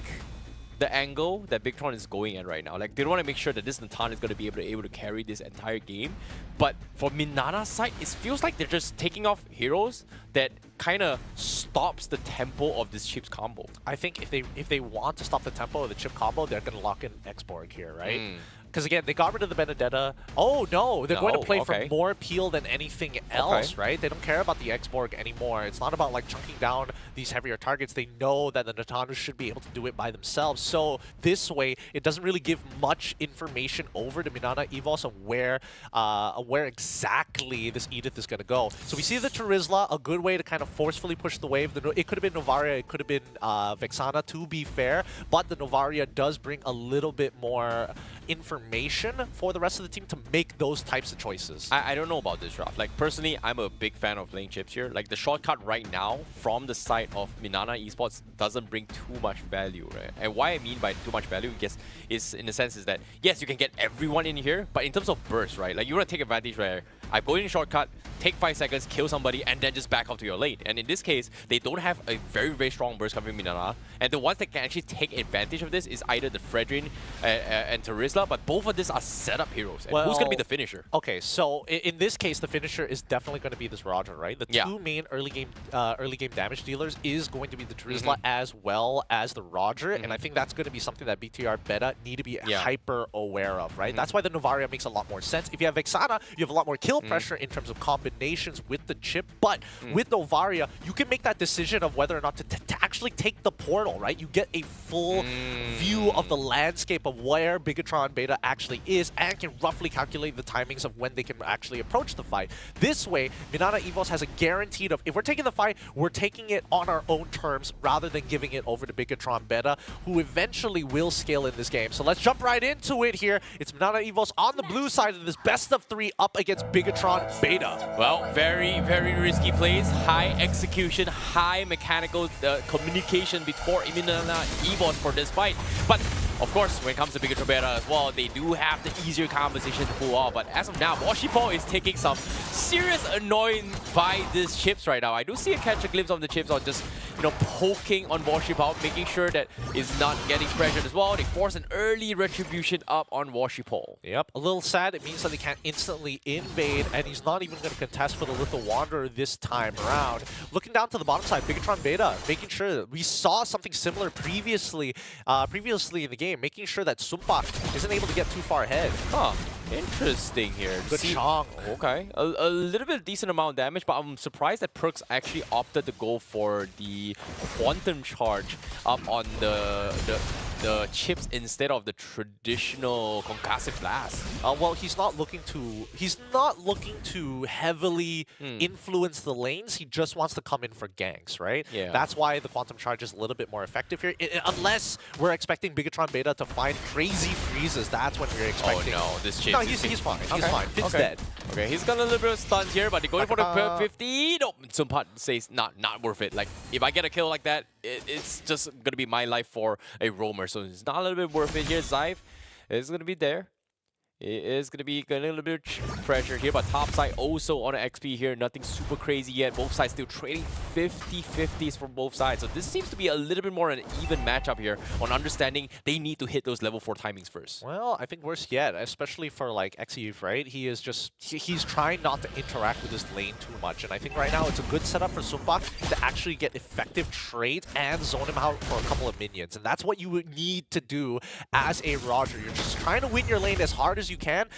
the angle that Bigatron is going at right now. Like, they want to make sure that this Natan is going to be able to carry this entire game. But for MNNA's side, it feels like they're just taking off heroes that kind of stops the tempo of this chip's combo. I think if they want to stop the tempo of the chip combo, they're going to lock in Xborg here, right? Because again, they got rid of the Benedetta. Oh no, they're going to play for more peel than anything else, right? They don't care about the Xborg anymore. It's not about like chunking down these heavier targets. They know that the Natanus should be able to do it by themselves. So this way, it doesn't really give much information over to MNNA Evos of where exactly this Edith is going to go. So we see the Terizla, a good way to kind of forcefully push the wave. It could have been Novaria, it could have been Vexana, to be fair, but the Novaria does bring a little bit more information for the rest of the team to make those types of choices. I don't know about this, Raf. Like, personally, I'm a big fan of playing chips here. Like, the shortcut right now from the side of MNNA Esports doesn't bring too much value, right? And why I mean by too much value, I guess, is in the sense is that, yes, you can get everyone in here, but in terms of burst, right? Like, you want to take advantage where I go in shortcut, take 5 seconds, kill somebody, and then just back up to your lane. And in this case, they don't have a very, very strong burst coming from MNNA. And the ones that can actually take advantage of this is either the Fredrin and Terizla, Drizzler, but both of these are setup heroes. And who's Well, going to be the finisher? Okay, so in this case, the finisher is definitely going to be this Roger, right? The two main early game damage dealers is going to be the Drizzler as well as the Roger, and I think that's going to be something that BTR beta need to be hyper aware of, right? That's why the Novaria makes a lot more sense. If you have Vexana, you have a lot more kill pressure in terms of combinations with the chip, but with Novaria, you can make that decision of whether or not to actually take the portal, right? You get a full view of the landscape of where Bigatron beta actually is and can roughly calculate the timings of when they can actually approach the fight. This way, MNNA EVOS has a guaranteed of, if we're taking the fight, we're taking it on our own terms rather than giving it over to Bigatron beta, who eventually will scale in this game. So let's jump right into it here. It's MNNA EVOS on the blue side of this best of 3 up against Bigatron beta. Well, very, very risky plays, high execution, high mechanical communication before MNNA EVOS for this fight. But of course, when it comes to Bigatron beta as well, they do have the easier composition to pull off. But as of now, Washipo is taking some serious annoying by these chips right now. I do see catch a glimpse of the chips on just, you know, poking on Washipo, making sure that it's not getting pressured as well. They force an early retribution up on Washipo. Yep, a little sad. It means that they can't instantly invade, and he's not even going to contest for the Lethal Wanderer this time around. Looking down to the bottom side, Bigatron beta, making sure that we saw something similar previously in the game, making sure that Sumpak isn't able to get too far ahead. Huh. Interesting here. Good Chong. Okay. A little bit decent amount of damage, but I'm surprised that Perks actually opted to go for the Quantum Charge up on the chips instead of the traditional Concussive Blast. Well, he's not looking to heavily influence the lanes. He just wants to come in for ganks, right? Yeah. That's why the Quantum Charge is a little bit more effective here. Unless we're expecting Bigatron beta to find crazy freezes, that's when we're expecting. Oh no, this chip. No, he's fine. He's fine. Finn's dead. Okay, he's got a little bit of stuns here, but they're going for the 50. Nope. Sumpat says not worth it. Like, if I get a kill like that, it's just gonna be my life for a roamer. So it's not a little bit worth it here. Zyve is gonna be there. It is going to be a little bit of pressure here, but top side also on an XP here. Nothing super crazy yet. Both sides still trading 50-50s from both sides. So this seems to be a little bit more an even matchup here on understanding they need to hit those level 4 timings first. Well, I think worse yet, especially for like XEUF, right? He is just, he's trying not to interact with his lane too much. And I think right now it's a good setup for Sumpak to actually get effective trades and zone him out for a couple of minions. And that's what you would need to do as a Roger. You're just trying to win your lane as hard as you can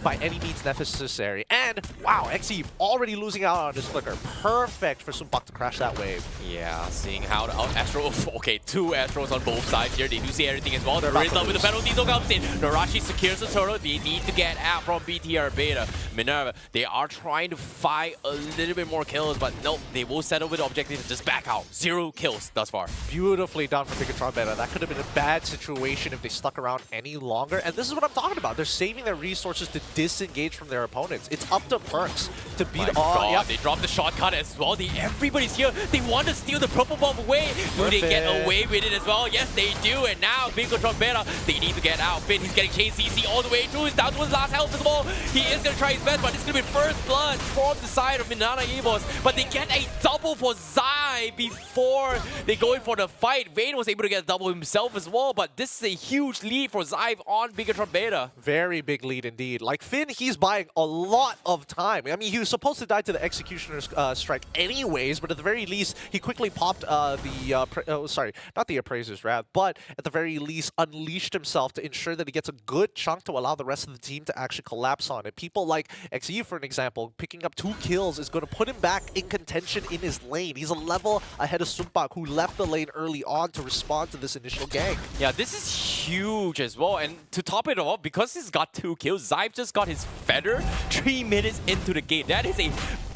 by any means necessary. And wow, XEUF already losing out on this flicker. Perfect for Sumpak to crash that wave. Yeah, seeing how the Astro, okay, 2 Astros on both sides here. They do see everything as well. The Rizzler with the penalty zone comes in. Narashi secures the turtle. They need to get out from BTR beta. Minerva, they are trying to fight a little bit more kills, but nope, they will settle with the objective and just back out. 0 kills thus far. Beautifully done for Bigatron beta. That could have been a bad situation if they stuck around any longer. And this is what I'm talking about. They're saving their resources to disengage from their opponents. It's up to Perks to beat all. Yep. They dropped the shotgun as well. Everybody's here. They want to steal the purple bomb away. Do they get away with it as well? Yes, they do. And now Bigatron beta, they need to get out. Finn, he's getting chain CC all the way through. He's down to his last health as well. He is going to try his best, but it's going to be first blood from the side of MNNA EVOS. But they get a double for Zai before they go in for the fight. Vayne was able to get a double himself as well, but this is a huge lead for Zai on Bigatron beta. Very big lead indeed. Like Finn, he's buying a lot of time. I mean, he was supposed to die to the Executioner's strike anyways, but at the very least, he quickly popped not the Appraiser's Wrath, but at the very least, unleashed himself to ensure that he gets a good chunk to allow the rest of the team to actually collapse on it. People like XE, for an example, picking up 2 kills is going to put him back in contention in his lane. He's a level ahead of Sumpak, who left the lane early on to respond to this initial gank. Yeah, this is huge as well. And to top it off, because he's got 2 kills, Zyve just got his feather 3 minutes into the game. That is a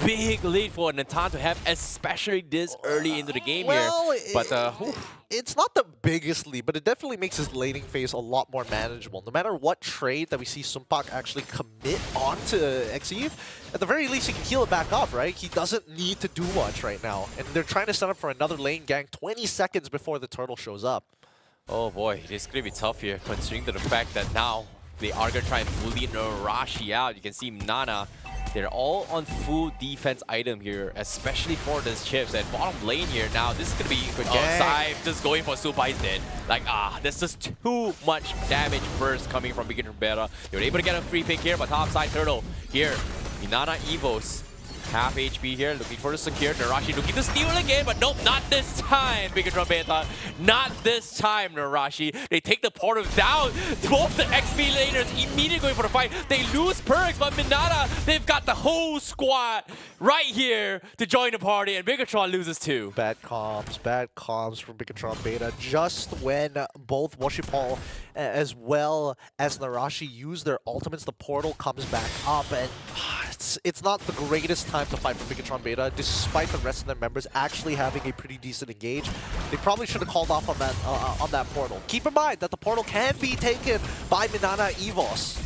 big lead for Natan to have, especially this early into the game here. But it's not the biggest lead, but it definitely makes his laning phase a lot more manageable. No matter what trade that we see Sumpak actually commit onto XEUF, at the very least he can heal it back up, right? He doesn't need to do much right now. And they're trying to set up for another lane gank 20 seconds before the turtle shows up. Oh boy, this is going to be tough here, considering the fact that now they are going to try and bully Narashi out. You can see MNNA They're all on full defense item here, especially for this chips. And bottom lane here now, this is gonna be Zive just going for super. He's dead. Like, there's just too much damage burst coming from Beacon Beta. You're able to get a free pick here, but top side Turtle here. MNNA Evos. Half HP here, looking for the secure. Narashi looking to steal again, but nope, not this time, Bigatron Beta. Not this time, Narashi. They take the portal down. Both the XP laners immediately going for the fight. They lose perks, but MNNA, they've got the whole squad right here to join the party, and Bigatron loses too. Bad comms from Bigatron Beta. Just when both Washipal as well as Narashi use their ultimates, the portal comes back up, and it's not the greatest time to fight for Bigatron Beta, despite the rest of their members actually having a pretty decent engage. They probably should have called off on that portal. Keep in mind that the portal can be taken by MNNA Evos.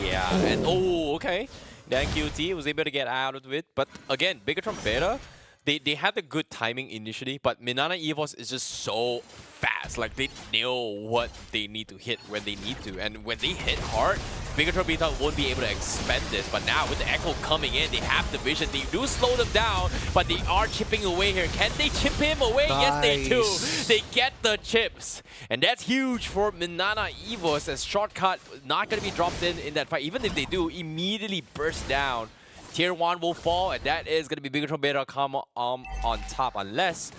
Yeah, and okay. Then QT was able to get out of it, but again, Bigatron Beta, they had the good timing initially, but MNNA Evos is just so fast. Like, they know what they need to hit when they need to, and when they hit hard, Bigatron Beta won't be able to expend this. But now with the Echo coming in, they have the vision. They do slow them down, but they are chipping away here. Can they chip him away? Nice. Yes, they do. They get the chips, and that's huge for MNNA Evos, as Shortcut not going to be dropped in that fight. Even if they do, immediately burst down. Tier 1 will fall, and that is going to be Bigatron Beta come on top, unless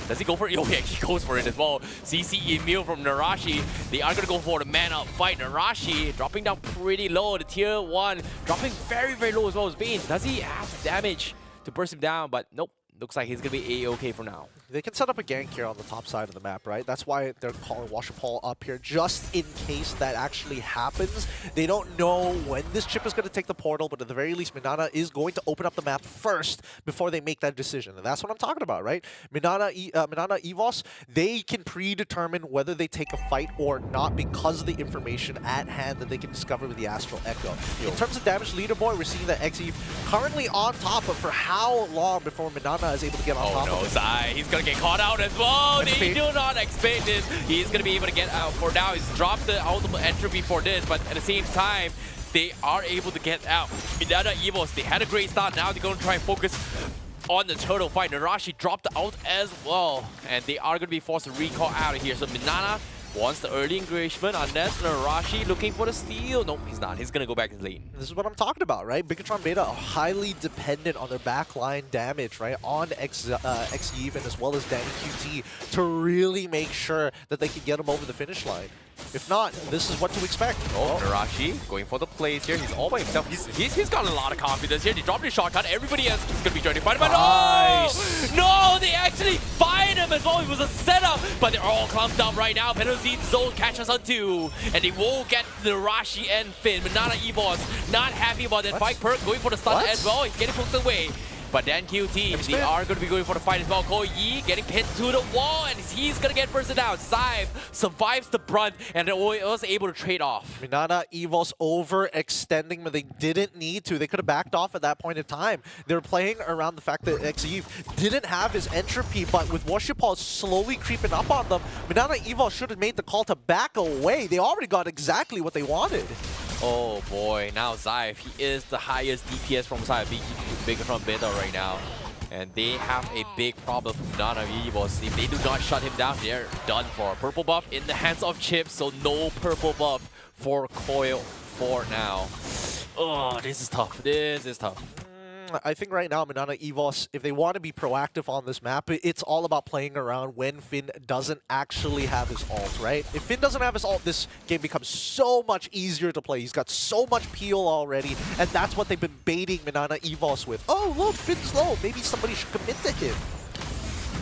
does he go for it? Oh, he actually goes for it as well. CC Emil from Narashi. They are going to go for the man-up fight. Narashi dropping down pretty low. The tier 1 dropping very, very low as well as Bane. Does he have damage to burst him down? But nope. Looks like he's going to be A-okay for now. They can set up a gank here on the top side of the map, right? That's why they're calling Washipal up here, just in case that actually happens. They don't know when this chip is going to take the portal, but at the very least, MNNA is going to open up the map first before they make that decision. And that's what I'm talking about, right? MNNA Evos, they can predetermine whether they take a fight or not because of the information at hand that they can discover with the Astral Echo. In terms of damage leaderboard, we're seeing that XE currently on top, but for how long before MNNA is able to get on top of it? Zai, he's going to get caught out as well. They do not expect this. He's going to be able to get out. For now, he's dropped the ultimate entropy for this, but at the same time, they are able to get out. MNNA Evos, they had a great start. Now they're going to try and focus on the turtle fight. Narashi dropped out as well, and they are going to be forced to recall out of here. So MNNA wants the early engagement, unless Narashi looking for the steal. Nope, he's not. He's going to go back to lane. This is what I'm talking about, right? Bigatron Beta are highly dependent on their backline damage, right? On Xyve and as well as Danny QT to really make sure that they can get him over the finish line. If not, this is what to expect. Narashi going for the plays here. He's all by himself. He's got a lot of confidence here. They dropped his shotgun. Everybody else is going to be joining fight. But no, they actually find him as well. It was a setup, but they're all clumped up right now. Penalty zone catches on 2, and they will get Narashi and Finn. MNNA Evos not happy about that fight. Perk going for the stun as well. He's getting poked away. But then QT, they are going to be going for the fight as well. Ko Yi getting pinned to the wall, and he's going to get bursted out. Zive survives the brunt, and they're also able to trade off. MNNA Evos overextending, but they didn't need to. They could have backed off at that point in time. They were playing around the fact that Xyve didn't have his entropy, but with Washipal slowly creeping up on them, MNNA Evos should have made the call to back away. They already got exactly what they wanted. Oh boy, now Zive, he is the highest DPS from side Bigatron Beta right now. And they have a big problem from MNNA Evos. If they do not shut him down, they're done for. Purple buff in the hands of Chips, so no purple buff for Coil for now. Oh, this is tough. This is tough. I think right now, MNNA Evos, if they want to be proactive on this map, it's all about playing around when Finn doesn't actually have his ult, right? If Finn doesn't have his ult, this game becomes so much easier to play. He's got so much peel already, and that's what they've been baiting MNNA Evos with. Oh, look, Finn's low. Maybe somebody should commit to him.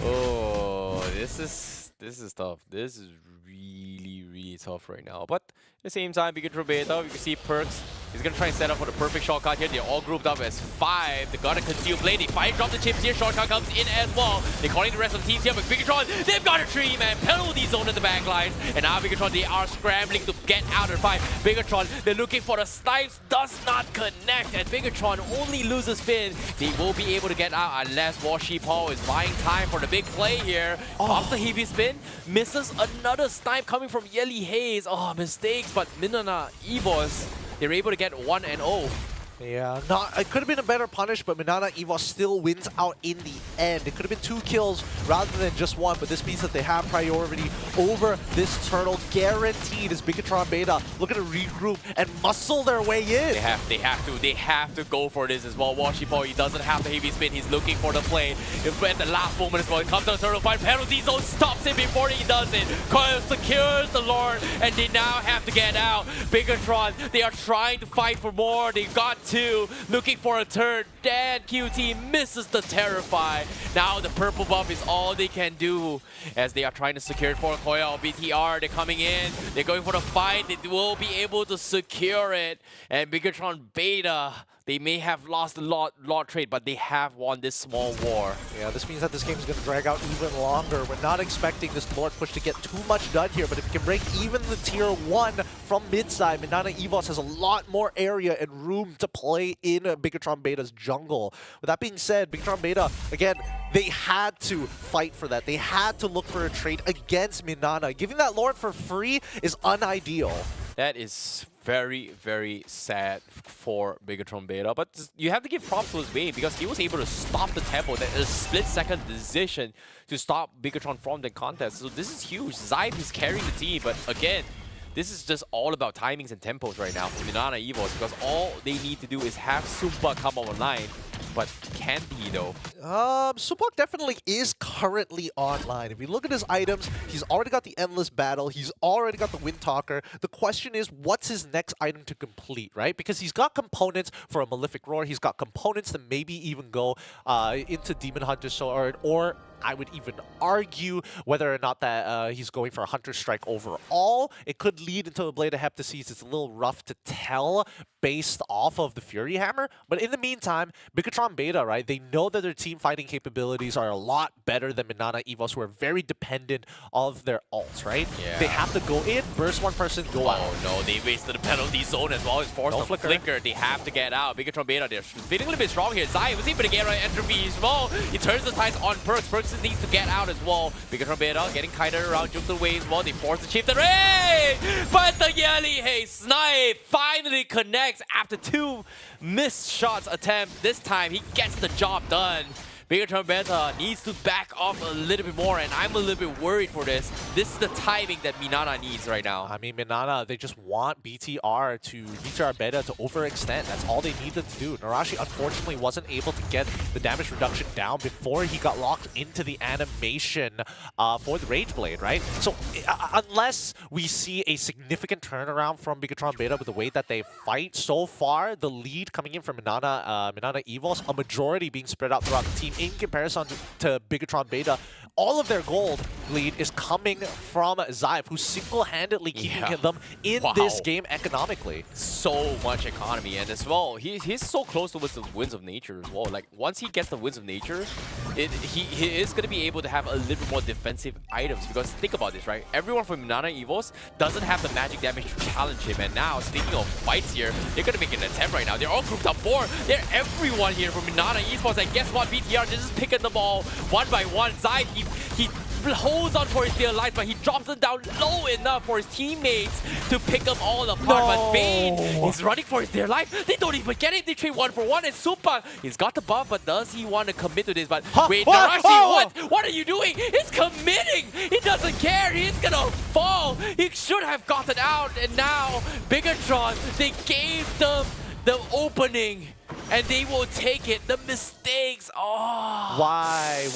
Oh, this is tough. This is really tough right now. But at the same time, Bigatron Beta, you can see Perks. He's going to try and set up for the perfect shortcut here. They're all grouped up as 5. They got to conceal blade. They 5 drop the chips here. Shortcut comes in as well. They're calling the rest of the teams here, but Bigatron, they've got a 3-man penalty zone in the back lines. And now Bigatron, they are scrambling to get out of the fight. Bigatron, they're looking for the snipes. Does not connect. And Bigatron only loses Finn. They will be able to get out unless Washipal is buying time for the big play here. Pops the heavy spin. Misses another snipe coming from Yelly Haze. Oh, mistakes. But MNNA Evos, they're able to get 1-0. Yeah, it could have been a better punish, but MNNA EVOS still wins out in the end. It could have been 2 kills rather than just 1, but this means that they have priority over this turtle, guaranteed, as Bigatron Beta looking to regroup and muscle their way in. They have to go for this as well. Washipo, he doesn't have the heavy spin, he's looking for the plane. At the last moment as well, it comes to the turtle fight, penalty zone stops him before he does it. Coil secures the Lord, and they now have to get out. Bigatron, they are trying to fight for more, they got 2, looking for a turn. Dan QT misses the Terrify. Now the purple buff is all they can do as they are trying to secure it for Koya. BTR, they're coming in, they're going for the fight, they will be able to secure it. And Bigatron Beta, they may have lost the lot trade, but they have won this small war. Yeah, this means that this game is going to drag out even longer. We're not expecting this Lord push to get too much done here, but if it can break even the tier 1 from mid-side, MNNA EVOS has a lot more area and room to play in Bigatron Beta's jungle. With that being said, Bigatron Beta, again, they had to fight for that. They had to look for a trade against MNNA. Giving that Lord for free is unideal. That is very, very sad for Bigatron Beta, but you have to give props to his Vayne because he was able to stop the tempo. That is a split-second decision to stop Bigatron from the contest. So this is huge. Zybe is carrying the team, but again, this is just all about timings and tempos right now for MNNA EVOS because all they need to do is have Sumpa come online. But can he though? Supak definitely is currently online. If you look at his items, he's already got the Endless Battle, he's already got the Wind Talker. The question is, what's his next item to complete, right? Because he's got components for a Malefic Roar, he's got components that maybe even go into Demon Hunter Sword, or I would even argue whether or not that he's going for a Hunter Strike overall. It could lead into a Blade of Heptases. It's a little rough to tell based off of the Fury Hammer. But in the meantime, Bigatron Beta, right, they know that their team fighting capabilities are a lot better than MNNA EVOS, who are very dependent of their ults, right? Yeah. They have to go in, burst one person, go out. Oh no, they wasted the penalty zone as well. It's forced to flicker. They have to get out. Bigatron Beta, they're feeling a little bit strong here. Zai was able to get right entropy as well. He turns the tides on Perks. Perks needs to get out as well. Bigatron Beta getting kited around, juke the way as well. They force the chief to raid! But the Yeli, hey, Snipe finally connects after 2 missed shots attempt. This time he gets the job done. Bigatron Beta needs to back off a little bit more, and I'm a little bit worried for this. This is the timing that MNNA needs right now. I mean, MNNA, they just want BTR Beta to overextend. That's all they needed to do. Narashi, unfortunately, wasn't able to get the damage reduction down before he got locked into the animation for the Rage Blade, right? So, unless we see a significant turnaround from Bigatron Beta with the way that they fight, so far, the lead coming in from MNNA EVOS, a majority being spread out throughout the team in comparison to Bigatron Beta. All of their gold lead is coming from Zybe, who's single-handedly keeping them in this game economically. So much economy, and as well, he's so close towards the Winds of Nature as well. Like, once he gets the Winds of Nature, he is going to be able to have a little bit more defensive items, because think about this, right? Everyone from MNNA EVOS doesn't have the magic damage to challenge him, and now, speaking of fights here, they're going to make an attempt right now. They're all grouped up 4. They're everyone here from MNNA Esports, and guess what? BTR, they're just picking them all one by one. Zybe, he holds on for his dear life, but he drops them down low enough for his teammates to pick them all apart. But Vayne is running for his dear life. They don't even get it. They trade 1 for 1. And Supa, he's got the buff, but does he want to commit to this? But wait, Narashi, what are you doing? He's committing. He doesn't care. He's gonna fall. He should have gotten out. And now, Bigatron, they gave them the opening, and they will take it. The mistakes. Oh. Why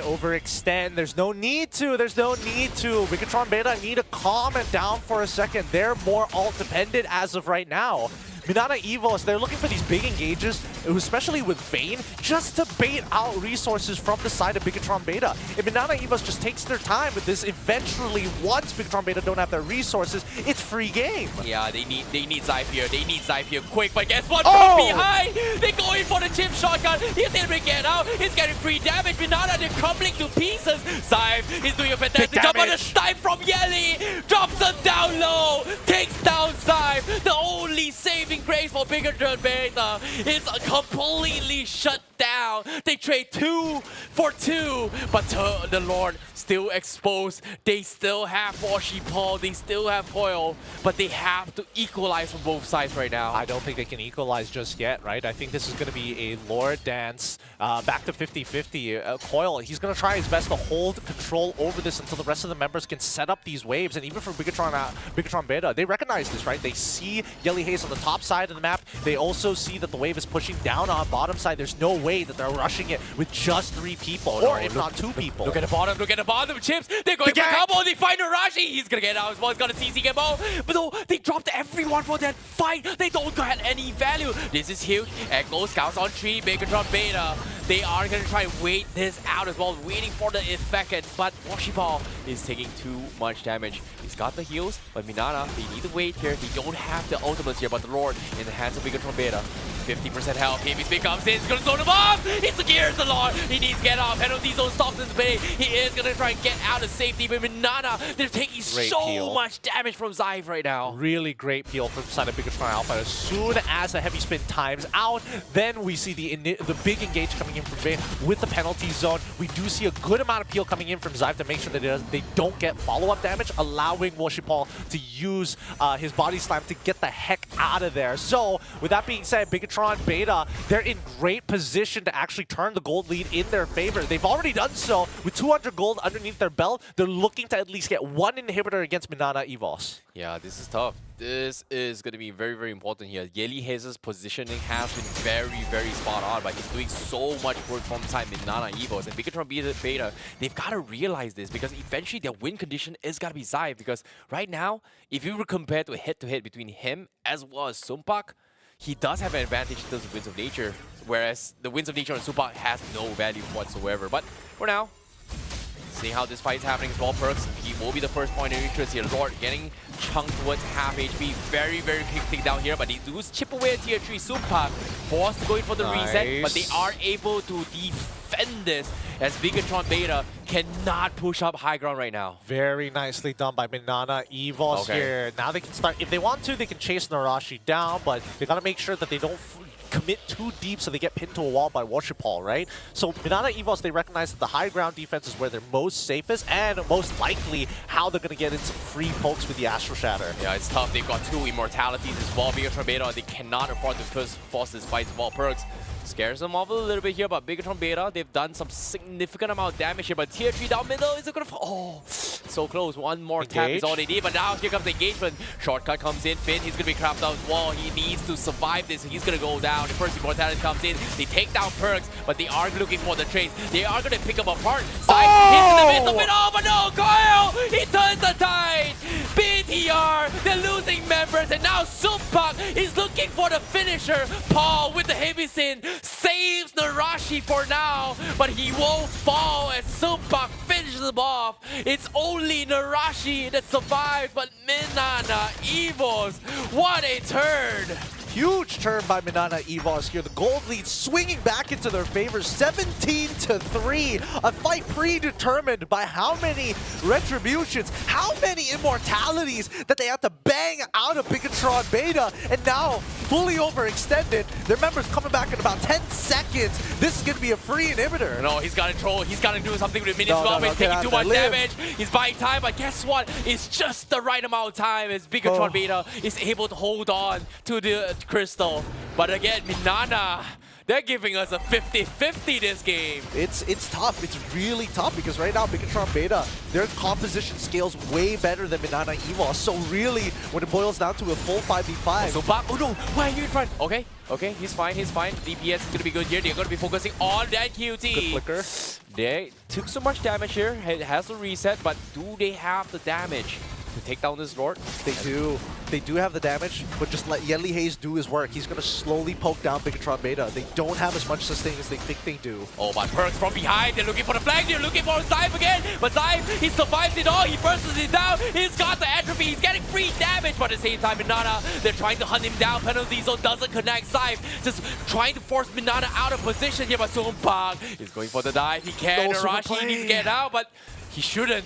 overextend? There's no need to. Bigatron Beta need to calm it down for a second. They're more ult dependent as of right now. MNNA EVOS, they're looking for these big engages, especially with Vayne, just to bait out resources from the side of Bigatron Beta. If MNNA EVOS just takes their time with this, eventually, once Bigatron Beta don't have their resources, it's free game. Yeah, they need Zybe here. They need Zybe here quick, but guess what? From behind, they go in for the chip shotgun. He's able to get out. He's getting free damage. MNNA, they're crumbling to pieces. Zybe is doing a fantastic job on the snipe from Yeli. Drops them down low. Takes down Zybe. The only saving grace for Bigatron Beta is completely shut down down. They trade 2 for 2, but the Lord still exposed. They still have Washipal, they still have Coil, but they have to equalize from both sides right now. I don't think they can equalize just yet, right? I think this is going to be a Lord dance back to 50-50. Coil, he's going to try his best to hold control over this until the rest of the members can set up these waves. And even for Bigatron Beta, they recognize this, right? They see Yelly Haze on the top side of the map. They also see that the wave is pushing down on bottom side. There's no way that they're rushing it with just 3 people, or if not 2 people. Look at the bottom, Chips. They're going for combo. They find Narashi. He's going to get out as well. He's got a CC combo. But no, they dropped everyone for that fight. They don't get any value. This is huge. Echo Scouts on 3. Bigatron Beta. They are going to try and wait this out as well, waiting for the effect. But Washipal is taking too much damage. He's got the heals, but MNNA, they need to wait here. They don't have the ultimates here, but the Lord in the hands of Bigatron Beta. 50% health. Baby Speed comes in. He's going to zone him off. He secures the Lord. He needs to get off. Penalty zone stops his play. He is going to try and get out of safety. But MNNA, they're taking so much damage from Xive right now. Really great peel from side of Bigatron Alpha. As soon as the heavy spin times out, then we see the big engage coming in from Vayne with the penalty zone. We do see a good amount of peel coming in from Xive to make sure that they don't get follow-up damage, allowing Washipal to use his body slam to get the heck out of there. So, with that being said, Bigatron Beta, they're in great position to actually turn the gold lead in their favor. They've already done so with 200 gold underneath their belt. They're looking to at least get 1 inhibitor against MNNA EVOS. Yeah, this is tough. This is going to be very, very important here. Yeli Haze's positioning has been very, very spot on, but he's doing so much work from time MNNA EVOS. And Bigatron Beta, they've got to realize this, because eventually their win condition is going to be Xive. Because right now, if you were compared to a head-to-head between him as well as Sumpak, he does have an advantage in terms of Winds of Nature, whereas the Winds of Nature on Sumpak has no value whatsoever. But for now, seeing how this fight is happening as well, Perks, he will be the first point of interest here. Lord getting chunked towards half HP. Very, very quick thing down here, but they do chip away at tier 3 Sumpak. Forced to go in for the reset, but they are able to defend this, as Bigatron Beta cannot push up high ground right now. Very nicely done by MNNA EVOS here. Now they can start, if they want to, they can chase Narashi down, but they got to make sure that they don't commit too deep so they get pinned to a wall by Washipal, right? So MNNA EVOS, they recognize that the high ground defense is where they're most safest and most likely how they're going to get into free pokes with the Astral Shatter. Yeah, it's tough. They've got 2 immortalities as well. Bigatron Beta, they cannot afford to force this fight as well. Perks scares them off a little bit here, but Bigatron Beta, they've done some significant amount of damage here, but tier 3 down middle, is it gonna fall? Oh, so close. One more tap is all they need, but now here comes the engagement. Shortcut comes in. Finn, he's gonna be crapped out as well. He needs to survive this. He's gonna go down. The first immortality comes in. They take down Perks, but they are looking for the trades. They are gonna pick up apart. Xive hits in the midst of it. Oh, but no, Coil! He turns the tide! BTR, they're losing members, and now Sumpak is looking for the finisher. Paul with the heavy sin saves Narashi for now, but he won't fall as Sumpak finishes him off. It's only Narashi that survives, but MNNA EVOS, what a turn! Huge turn by MNNA EVOS here. The gold lead swinging back into their favor, 17-3. A fight predetermined by how many retributions, how many immortalities that they have to bang out of Bigatron Beta, and now fully overextended. Their members coming back in about 10 seconds. This is going to be a free inhibitor. No, he's got to troll. He's got to do something with the minions. He's taking too much damage. He's buying time, but guess what? It's just the right amount of time as Bigatron Beta is able to hold on to the crystal. But again, MNNA, they're giving us a 50-50 this game. It's tough. It's really tough because right now Bigatron Beta, their composition scales way better than MNNA EVOS. So really, when it boils down to a full 5v5. So back. Oh no, why are you in front? Okay, he's fine, DPS is gonna be good here. They're gonna be focusing on that QT. Good flicker. They took so much damage here. It has to reset, but do they have the damage to take down this Lord? They do. They do have the damage, but just let Yeli Haze do his work. He's going to slowly poke down Bigatron Beta. They don't have as much sustain as they think they do. Oh, but Perks from behind. They're looking for the flank. They're looking for Xive again. But Xive, he survives it all. He bursts it down. He's got the atrophy. He's getting free damage. But at the same time, MNNA, they're trying to hunt him down. Penalty zone doesn't connect. Xive just trying to force MNNA out of position here. But Sumpak is going for the dive. He can. Narashi needs to get out, but he shouldn't.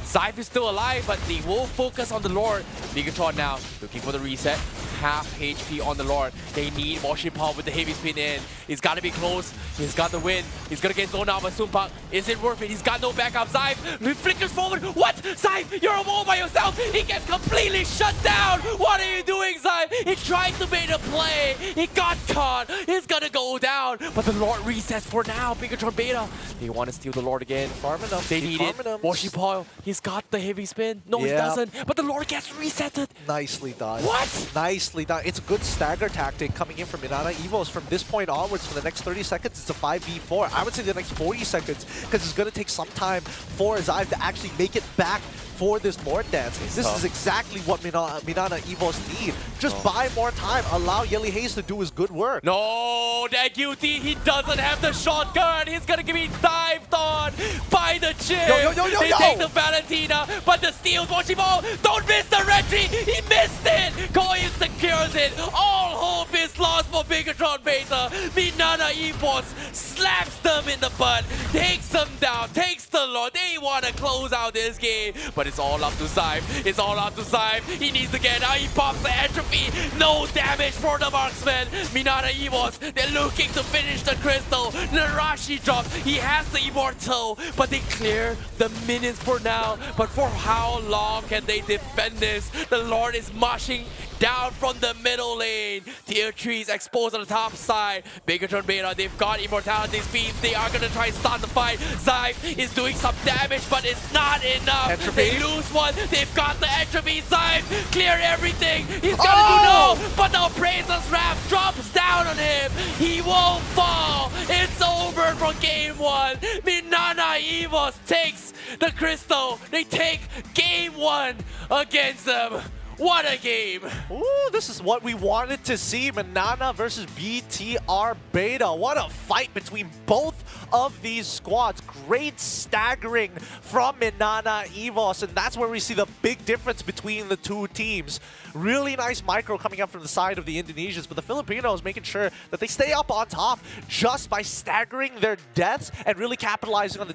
Xive is still alive, but they will focus on the Lord. Bigatron now looking for the reset. half HP on the Lord. They need Washipal with the heavy spin in. He's got to be close. He's got the win. He's going to get zoned out by Sunpak. Is it worth it? He's got no backup. Zyve flickers forward. What? Zyve, you're all by yourself. He gets completely shut down. What are you doing, Zyve? He tried to make a play. He got caught. He's going to go down. But the Lord resets for now. Bigatron Beta. They want to steal the Lord again. Farming them. They need it. Washipal, he's got the heavy spin. No, he doesn't. But the Lord gets resetted. Nicely done. What? Nicely done. It's a good stagger tactic coming in from MNNA Evos. From this point onwards, for the next 30 seconds, it's a 5v4. I would say the next 40 seconds, because it's going to take some time for Zyve to actually make it back for this Lord dance. This is exactly what MNNA Evos need. Just buy more time. Allow Yelly Hayes to do his good work. No, that guilty. He doesn't have the shotgun. He's gonna be dived on by the chip. They take the Valentina, but the steal, Washipal, don't miss the retry. He missed it. Koyin secures it. All hope is lost for Bigatron Beta. MNNA Esports slaps them in the butt, takes them down, takes the Lord. They want to close out this game, but it's all up to Zyve. It's all up to Zyve. He needs to get out. He pops the entropy. No damage for the marksman. MNNA Evos, they're looking to finish the crystal. Narashi drops. He has the immortal, but they clear the minions for now. But for how long can they defend this? The Lord is mushing down from the middle lane. Tier 3 is exposed on the top side. Bigatron Beta, they've got immortality speed. They are gonna try and start the fight. Zyve is doing some damage, but it's not enough. Entropy. They lose one. They've got the entropy. Zyve, clear everything. He's gonna do no, but the Appraiser's Wrath drops down on him. He won't fall. It's over for game 1. MNNA Evos takes the crystal. They take game 1 against them. What a game! Ooh, this is what we wanted to see. MNNA versus BTR Beta. What a fight between both of these squads. Great staggering from MNNA Evos, and that's where we see the big difference between the two teams. Really nice micro coming up from the side of the Indonesians, but the Filipinos making sure that they stay up on top just by staggering their deaths and really capitalizing on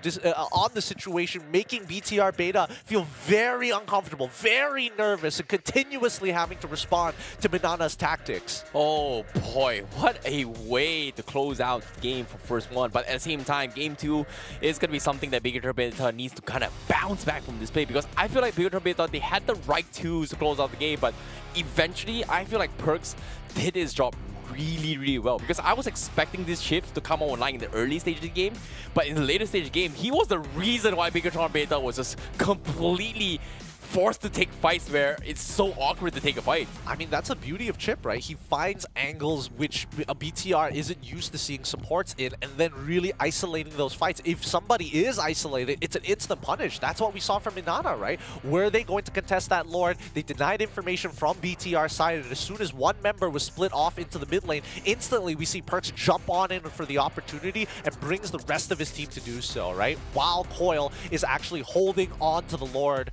the situation, making BTR Beta feel very uncomfortable, very nervous, and continuously having to respond to MNNA's tactics. Oh boy, what a way to close out the game for first one. But at the same time, game 2 is going to be something that BTR Beta needs to kind of bounce back from this play, because I feel like BTR Beta, they had the right tools to close out the game, but eventually I feel like Perkz did his job really well, because I was expecting these chips to come online in the early stage of the game, but in the later stage of the game, he was the reason why Bigatron Beta was just completely forced to take fights where it's so awkward to take a fight. I mean, that's the beauty of Chip, right? He finds angles which a BTR isn't used to seeing supports in, and then really isolating those fights. If somebody is isolated, it's an instant punish. That's what we saw from MNNA, right? Were they going to contest that Lord? They denied information from BTR side, and as soon as one member was split off into the mid lane, instantly we see Perkz jump on in for the opportunity and brings the rest of his team to do so, right? While Coil is actually holding on to the Lord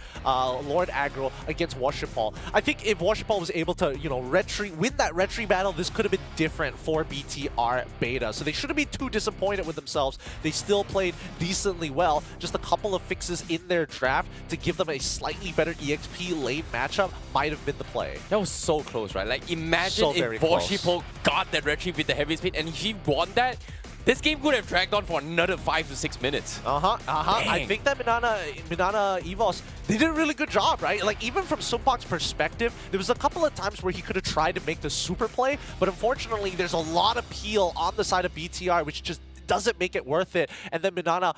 aggro against Washipal. I think if Washipal was able to, you know, win that retry battle, this could have been different for BTR Beta. So they shouldn't be too disappointed with themselves. They still played decently well. Just a couple of fixes in their draft to give them a slightly better EXP lane matchup might have been the play. That was so close, right? Like, imagine So if very close. Washipal got that retry with the heavy speed, and if he won that, this game could have dragged on for another 5 to 6 minutes. I think that MNNA Evos, they did a really good job, right? Like, even from Sumpak's perspective, there was a couple of times where he could have tried to make the super play, but unfortunately, there's a lot of peel on the side of BTR, which just doesn't make it worth it. And then MNNA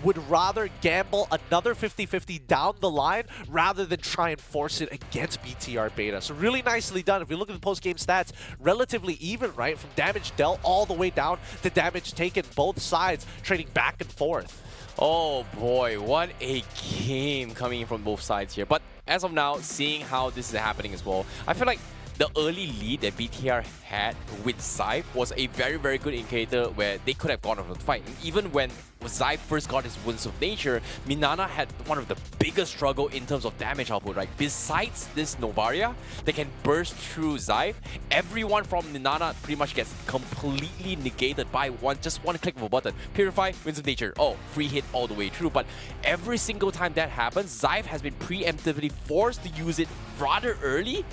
would rather gamble another 50-50 down the line rather than try and force it against BTR Beta. So really nicely done. If we look at the post-game stats, relatively even, right? From damage dealt all the way down to damage taken, both sides trading back and forth. Oh boy, what a game coming in from both sides here. But as of now, seeing how this is happening as well, I feel like the early lead that BTR had with Zyve was a very good indicator where they could have gone on the fight. And even when Zyve first got his Wounds of Nature, MNNA had one of the biggest struggle in terms of damage output, right? Besides this Novaria that can burst through Zyve, everyone from MNNA pretty much gets completely negated by just one click of a button. Purify, Winds of Nature, oh, free hit all the way through. But every single time that happens, Zyve has been preemptively forced to use it rather early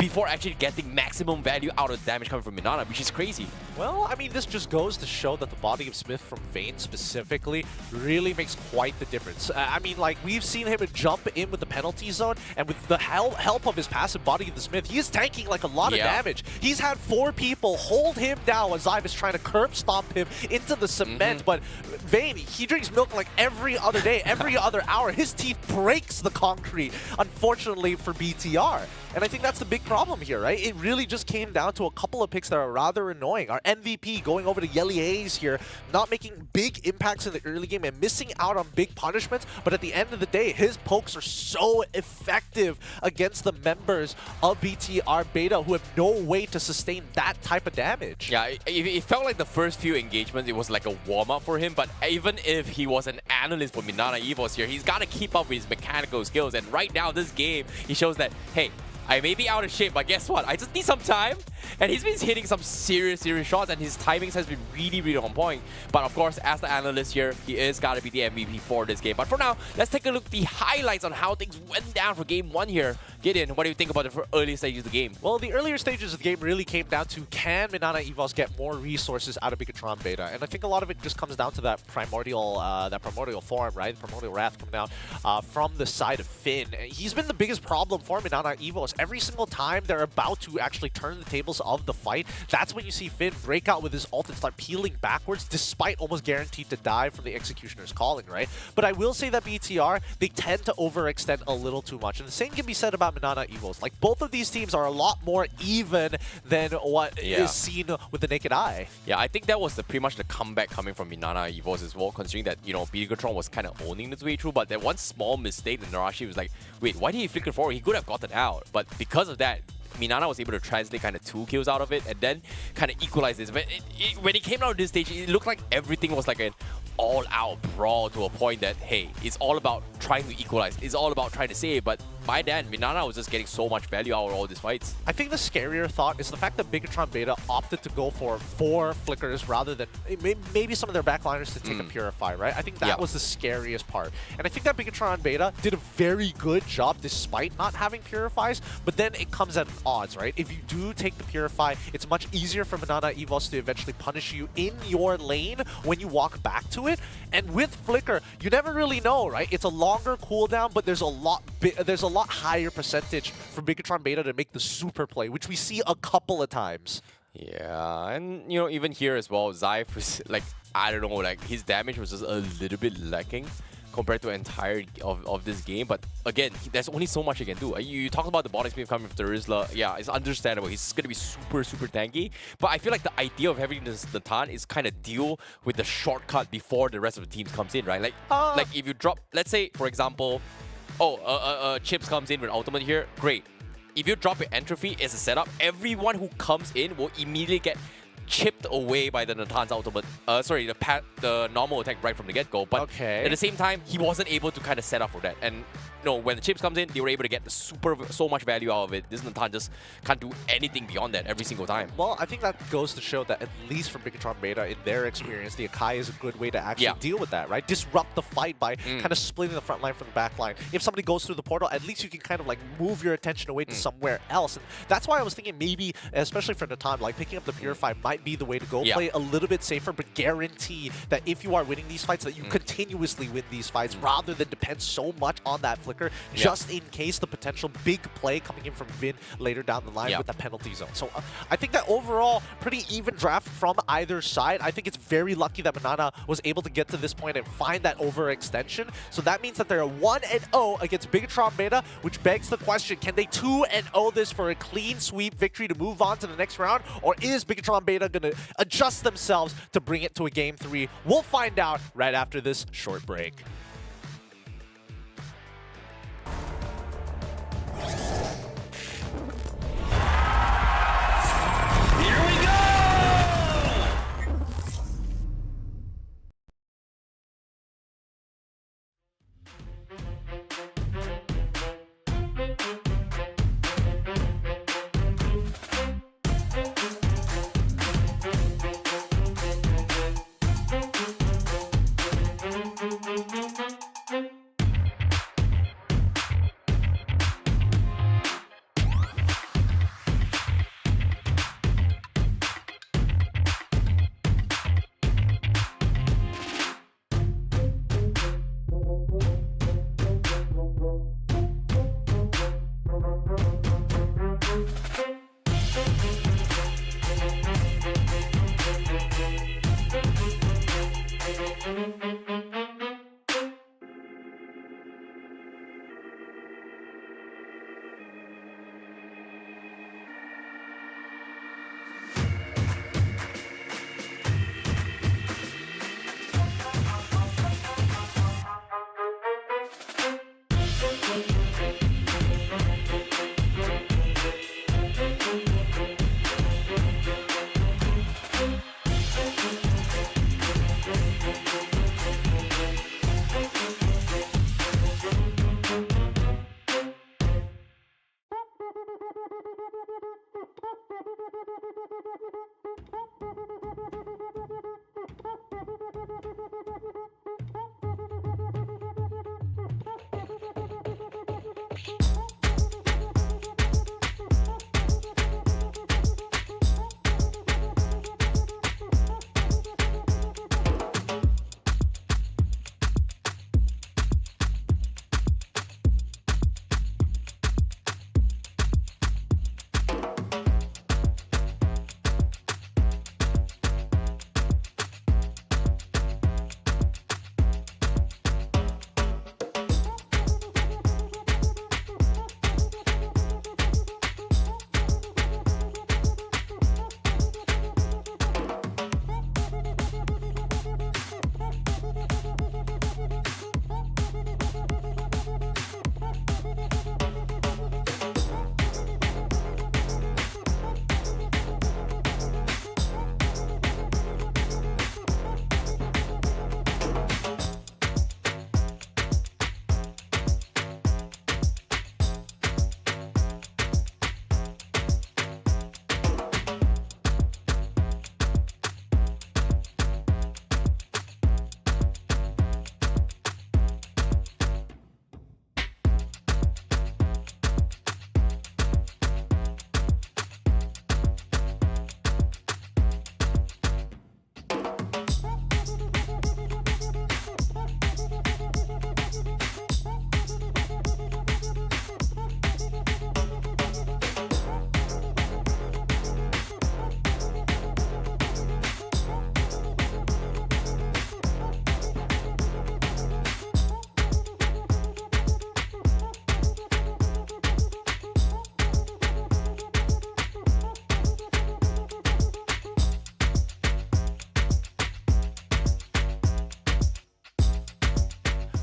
before actually getting maximum value out of the damage coming from MNNA, which is crazy. Well, I mean, this just goes to show that the body of Smith from Vayne specifically really makes quite the difference. I mean, like, we've seen him jump in with the penalty zone, and with the help of his passive body of the Smith, he is tanking like a lot of damage. He's had 4 people hold him down when Zyve is trying to curb stomp him into the cement, but Vayne, he drinks milk like every other day, every other hour. His teeth breaks the concrete, unfortunately for BTR. And I think that's the big problem here, right? It really just came down to a couple of picks that are rather annoying. Our MVP going over to Yelly Hayes here, not making big impacts in the early game and missing out on big punishments, but at the end of the day, his pokes are so effective against the members of BTR Beta who have no way to sustain that type of damage. Yeah, it felt like the first few engagements, it was like a warm-up for him, but even if he was an analyst for MNNA EVOS here, he's got to keep up with his mechanical skills, and right now, this game, he shows that, hey, I may be out of shape, but guess what? I just need some time. And he's been hitting some serious shots, and his timings has been really on point. But of course, as the analyst here, he is got to be the MVP for this game. But for now, let's take a look at the highlights on how things went down for Game 1 here. Gideon, what do you think about the early stages of the game? Well, the earlier stages of the game really came down to, can MNNA EVOS get more resources out of Bigatron Beta? And I think a lot of it just comes down to that primordial form, right? The primordial wrath coming out from the side of Finn. He's been the biggest problem for MNNA EVOS. Every single time they're about to actually turn the tables of the fight, that's when you see Finn break out with his ult and start peeling backwards, despite almost guaranteed to die from the Executioner's calling, right? But I will say that BTR, they tend to overextend a little too much. And the same can be said about MNNA EVOS. Like, both of these teams are a lot more even than what is seen with the naked eye. Yeah, I think that was pretty much the comeback coming from MNNA EVOS as well, considering that, you know, Bigatron was kind of owning its way through, but that one small mistake, and Narashi was like, wait, why did he flicker forward? He could have gotten out. But because of that, MNNA was able to translate kind of 2 kills out of it and then kind of equalize this. But when it came down to this stage, it looked like everything was like an all-out brawl to a point that, hey, it's all about trying to equalize. It's all about trying to save. But by then, MNNA was just getting so much value out of all these fights. I think the scarier thought is the fact that Bigatron Beta opted to go for 4 flickers rather than maybe some of their backliners to take a Purify, right? I think that was the scariest part. And I think that Bigatron Beta did a very good job despite not having Purifies, but then it comes at odds, right? If you do take the Purify, it's much easier for MNNA EVOS to eventually punish you in your lane when you walk back to it. And with Flicker, you never really know, right? It's a longer cooldown, but there's a lot higher percentage for Bigatron Beta to make the super play, which we see a couple of times. Yeah, and you know, even here as well, Zyve was like, I don't know, like his damage was just a little bit lacking compared to the entire of this game. But again, there's only so much he can do. You talk about the body speed coming from Terizla. Yeah, it's understandable. He's going to be super tanky. But I feel like the idea of having this Natan is kind of deal with the shortcut before the rest of the teams comes in, right? Like if you drop, let's say, for example, Chips comes in with ultimate here, great. If you drop your entropy as a setup, everyone who comes in will immediately get chipped away by the Natan's ultimate, the normal attack right from the get-go. But at the same time, he wasn't able to kind of set up for that. And no, when the chips comes in, they were able to get so much value out of it. This Natan just can't do anything beyond that every single time. Well, I think that goes to show that at least from Bigatron Beta, in their experience, the Akai is a good way to actually deal with that, right? Disrupt the fight by kind of splitting the front line from the back line. If somebody goes through the portal, at least you can kind of like move your attention away to somewhere else. And that's why I was thinking maybe, especially for Natan, like picking up the Purify might be the way to go. Play a little bit safer, but guarantee that if you are winning these fights, that you continuously win these fights rather than depend so much on that flicker, just in case the potential big play coming in from Vin later down the line with the penalty zone. So I think that overall, pretty even draft from either side. I think it's very lucky that MNNA was able to get to this point and find that overextension. So that means that they're 1-0 against Bigatron Beta, which begs the question, can they 2-0 this for a clean sweep victory to move on to the next round? Or is Bigatron Beta going to adjust themselves to bring it to a Game 3? We'll find out right after this short break. Here we go!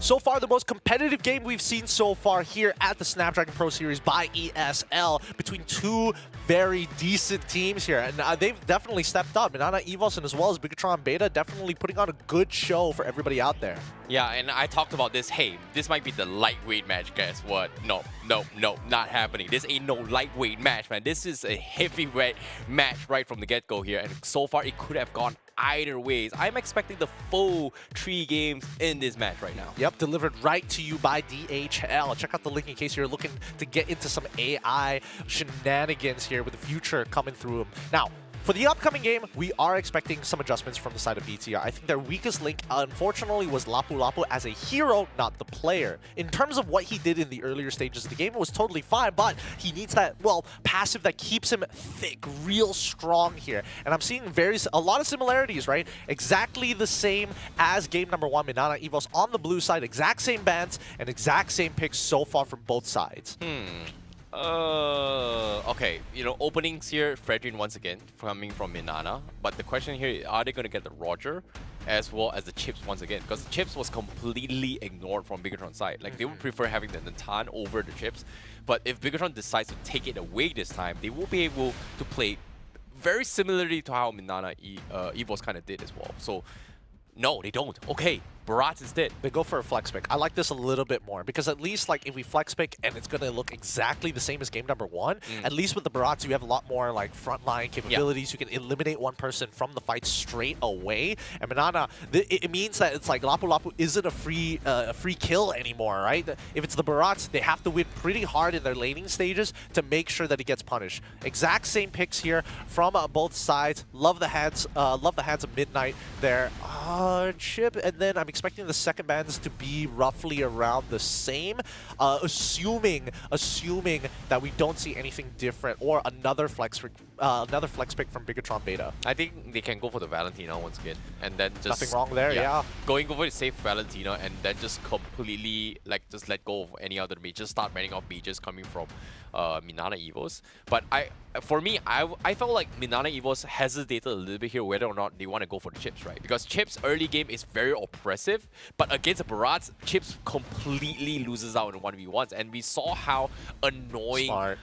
So far, the most competitive game we've seen so far here at the Snapdragon Pro Series by ESL between two very decent teams here. And they've definitely stepped up. MNNA, EVOS, and as well as Bigatron Beta definitely putting on a good show for everybody out there. Yeah, and I talked about this. Hey, this might be the lightweight match. Guess what? No, not happening. This ain't no lightweight match, man. This is a heavyweight match right from the get-go here. And so far, it could have gone either ways. I'm expecting the full 3 games in this match right now. Yep, delivered right to you by DHL. Check out the link in case you're looking to get into some AI shenanigans here with the future coming through them. Now, for the upcoming game, we are expecting some adjustments from the side of BTR. I think their weakest link, unfortunately, was Lapu Lapu as a hero, not the player. In terms of what he did in the earlier stages of the game, it was totally fine, but he needs that, well, passive that keeps him thick, real strong here. And I'm seeing a lot of similarities, right? Exactly the same as game number 1, MNNA EVOS on the blue side, exact same bans and exact same picks so far from both sides. Okay, you know, openings here, Fredrin once again, coming from MNNA. But the question here is, are they going to get the Roger as well as the chips once again? Because the chips was completely ignored from Bigatron's side. Like, they would prefer having the Natan over the chips. But if Bigatron decides to take it away this time, they will be able to play very similarly to how MNNA EVOS kind of did as well. So, no, they don't. Okay, Barats instead. They go for a flex pick. I like this a little bit more because at least like if we flex pick and it's going to look exactly the same as game number 1, at least with the Barats you have a lot more like frontline capabilities. You can eliminate one person from the fight straight away. And MNNA, it means that it's like Lapu Lapu isn't a free kill anymore, right? If it's the Barats, they have to win pretty hard in their laning stages to make sure that he gets punished. Exact same picks here from both sides. Love the hands of Midnight there. Chip, and then I'm expecting the second bans to be roughly around the same, assuming that we don't see anything different or another flex pick from Bigatron Beta. I think they can go for the Valentina once again, and then just nothing wrong there. Yeah, going over the safe Valentina, and then just completely like just let go of any other mages. Just start banning off mages coming from MNNA EVOS. But for me, I felt like MNNA EVOS hesitated a little bit here whether or not they want to go for the chips, right? Because chips early game is very oppressive, but against the Barats, chips completely loses out in 1v1s, and we saw how annoying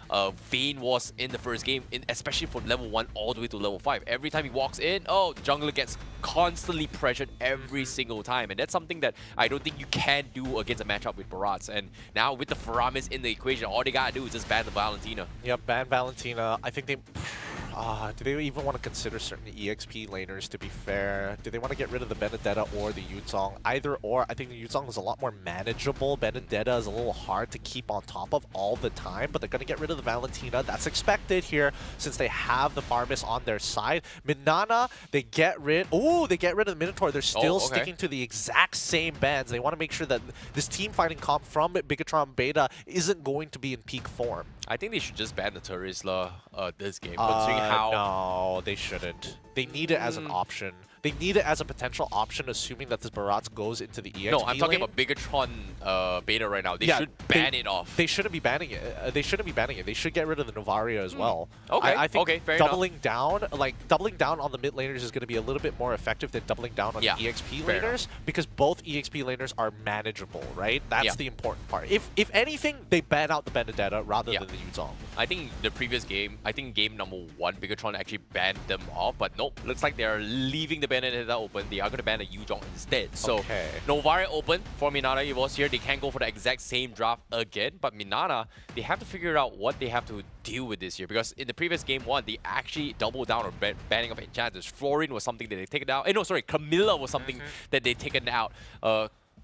Vayne was in the first game, especially from level 1 all the way to level 5. Every time he walks in, oh, the jungler gets constantly pressured every single time, and that's something that I don't think you can do against a matchup with Barats. And now with the Faramis in the equation, all they gotta do is just ban the Valentina. Yep, ban Valentina. I think they... do they even want to consider certain EXP laners, to be fair? Do they want to get rid of the Benedetta or the Yuzong? Either or. I think the Yuzong is a lot more manageable. Benedetta is a little hard to keep on top of all the time, but they're going to get rid of the Valentina. That's expected here since they have the Farmis on their side. MNNA, they get rid... Oh, they get rid of the Minotaur. They're still sticking to the exact same bans. They want to make sure that this team fighting comp from Bigatron Beta isn't going to be in peak form. I think they should just ban the Terizla this game, considering how... No, they shouldn't. They need it as an option. They need it as a potential option, assuming that this Barats goes into the EXP No, I'm talking lane. about Bigatron Beta right now. They should ban it off. They shouldn't be banning it. They shouldn't be banning it. They should get rid of the Novaria as well. Okay, I think fair doubling down on the mid laners is going to be a little bit more effective than doubling down on the EXP laners, because both EXP laners are manageable, right? That's the important part. If anything, they ban out the Benedetta rather than the Yuzong. I think the previous game, game number 1, Bigatron actually banned them off, but nope, looks like they're leaving the Benedetta open. They are going to ban the Yuzong instead. So, Novaria open for MNNA EVOS here. They can go for the exact same draft again, but MNNA, they have to figure out what they have to deal with this year, because in the previous game 1, they actually doubled down on banning of enchanters. Florin was something that they taken out. No, sorry, Camilla was something that they taken out.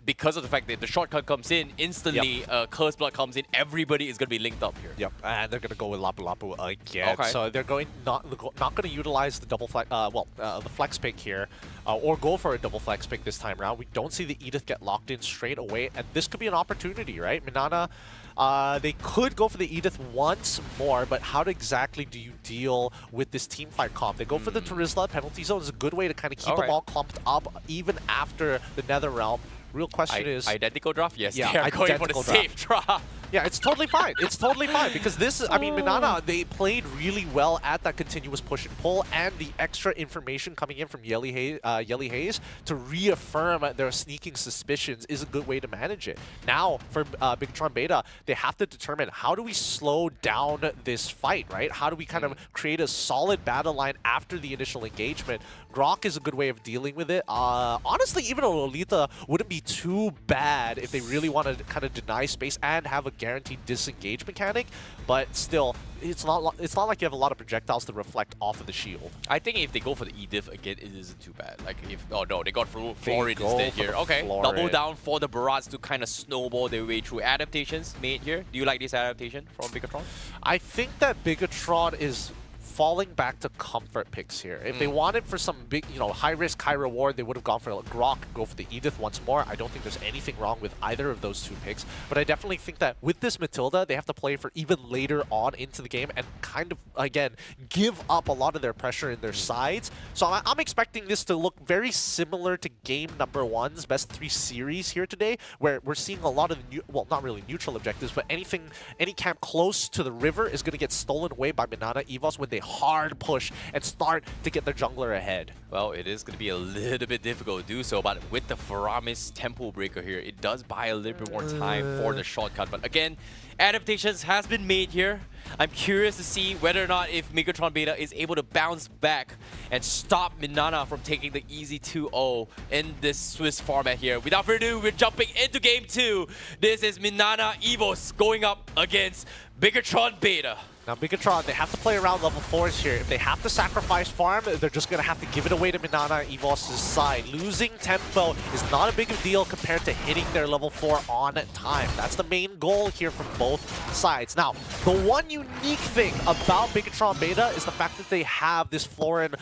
Because of the fact that the shortcut comes in, instantly Curse Blood comes in, everybody is going to be linked up here. Yep, and they're going to go with Lapu Lapu again. So they're going not going to utilize the double flex, the flex pick here, or go for a double flex pick this time around. We don't see the Edith get locked in straight away, and this could be an opportunity, right? MNNA, they could go for the Edith once more, but how exactly do you deal with this team fight comp? They go for the Terizla. Penalty zone is a good way to kind of keep them all clumped up even after the Nether Realm. Real question is... Identical draft? Yes, yeah, they are going for the safe draft. Yeah, it's totally fine. It's totally fine because this, I mean, MNNA, they played really well at that continuous push and pull and the extra information coming in from Yelly Haze to reaffirm their sneaking suspicions is a good way to manage it. Now, for Bigatron Beta, they have to determine how do we slow down this fight, right? How do we kind of create a solid battle line after the initial engagement? Grok is a good way of dealing with it. Honestly, even a Lolita wouldn't be too bad if they really want to kind of deny space and have a guaranteed disengage mechanic, but still, it's not like you have a lot of projectiles to reflect off of the shield. I think if they go for the E-Diff again, it isn't too bad. Like if, oh no, they got Florid instead here. Okay, double down for the Barats to kind of snowball their way through. Adaptations made here. Do you like this adaptation from Bigatron? I think that Bigatron is falling back to comfort picks here. If they wanted for some big, high risk, high reward, they would have gone for Grok, go for the Edith once more. I don't think there's anything wrong with either of those two picks, but I definitely think that with this Matilda, they have to play for even later on into the game and kind of, again, give up a lot of their pressure in their sides. So I'm expecting this to look very similar to game number 1's best 3 series here today, where we're seeing a lot of, well, not really neutral objectives, but any camp close to the river is going to get stolen away by MNNA EVOS when they hard push and start to get their jungler ahead. Well, it is going to be a little bit difficult to do so, but with the Faramis Tempo Breaker here, it does buy a little bit more time for the shortcut. But again, adaptations has been made here. I'm curious to see whether or not if Bigatron Beta is able to bounce back and stop MNNA from taking the easy 2-0 in this Swiss format here. Without further ado, we're jumping into game 2. This is MNNA EVOS going up against Bigatron Beta. Now, Bigatron, they have to play around level 4s here. If they have to sacrifice farm, they're just going to have to give it away to MNNA EVOS' side. Losing tempo is not a big deal compared to hitting their level 4 on time. That's the main goal here from both sides. Now, the one unique thing about Bigatron Beta is the fact that they have this Florin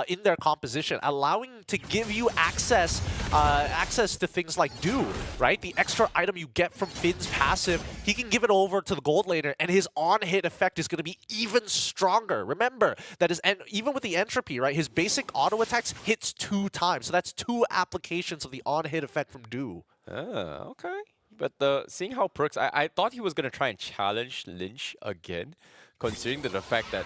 in their composition, allowing to give you access to things like Dew, right? The extra item you get from Finn's passive, he can give it over to the gold laner, and his on-hit effect is going to be even stronger. Remember that even with the entropy, right, his basic auto attacks hits 2 times, so that's 2 applications of the on-hit effect from Dew. Okay. But seeing how Perks, I thought he was going to try and challenge Lynch again, considering the fact that,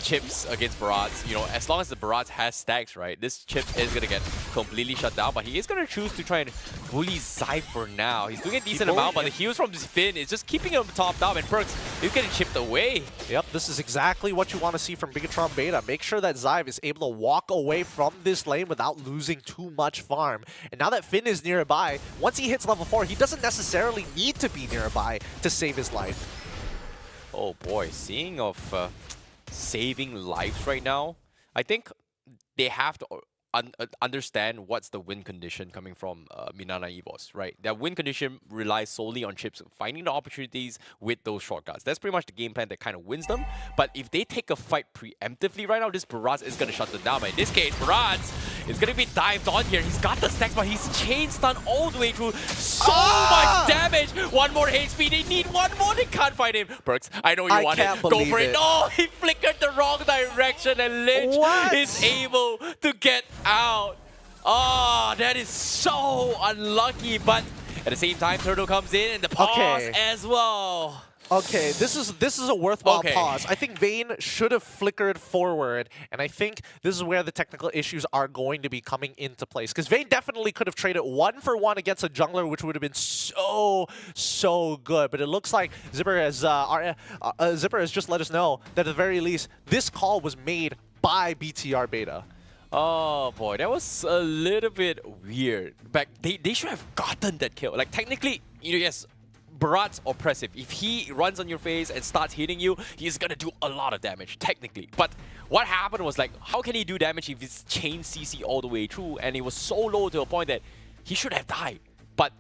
chips against Barats, as long as the Barats has stacks, right, this chip is going to get completely shut down, but he is going to choose to try and bully Zai for now. He's doing a decent amount, but the heals from this Finn is just keeping him topped up, and Perks, he's getting chipped away. Yep, this is exactly what you want to see from Bigatron Beta. Make sure that Zyve is able to walk away from this lane without losing too much farm. And now that Finn is nearby, once he hits level 4, he doesn't necessarily need to be nearby to save his life. Oh boy, seeing of saving lives right now, I think they have to understand what's the win condition coming from MNNA EVOS, right? That win condition relies solely on chips finding the opportunities with those shortcuts. That's pretty much the game plan that kind of wins them. But if they take a fight preemptively right now, this Barats is going to shut them down. But in this case, Barats is going to be dived on here. He's got the stacks, but he's chain stun all the way through. So much damage! One more HP. They need one more. They can't fight him. Perks, I know you want it. Go for it. No, he flickered the wrong direction, and Lynch is able to get out. Oh, that is so unlucky, but at the same time, Turtle comes in and the pause as well. Okay, this is a worthwhile pause. I think Vayne should have flickered forward, and I think this is where the technical issues are going to be coming into place. Because Vayne definitely could have traded 1-for-1 against a jungler, which would have been so good. But it looks like Zipper has just let us know that at the very least, this call was made by BTR Beta. Oh boy, that was a little bit weird. But they should have gotten that kill. Like technically, yes, Barat's oppressive. If he runs on your face and starts hitting you, he's gonna do a lot of damage, technically. But what happened was like, how can he do damage if he's chain CC all the way through? And it was so low to a point that he should have died. But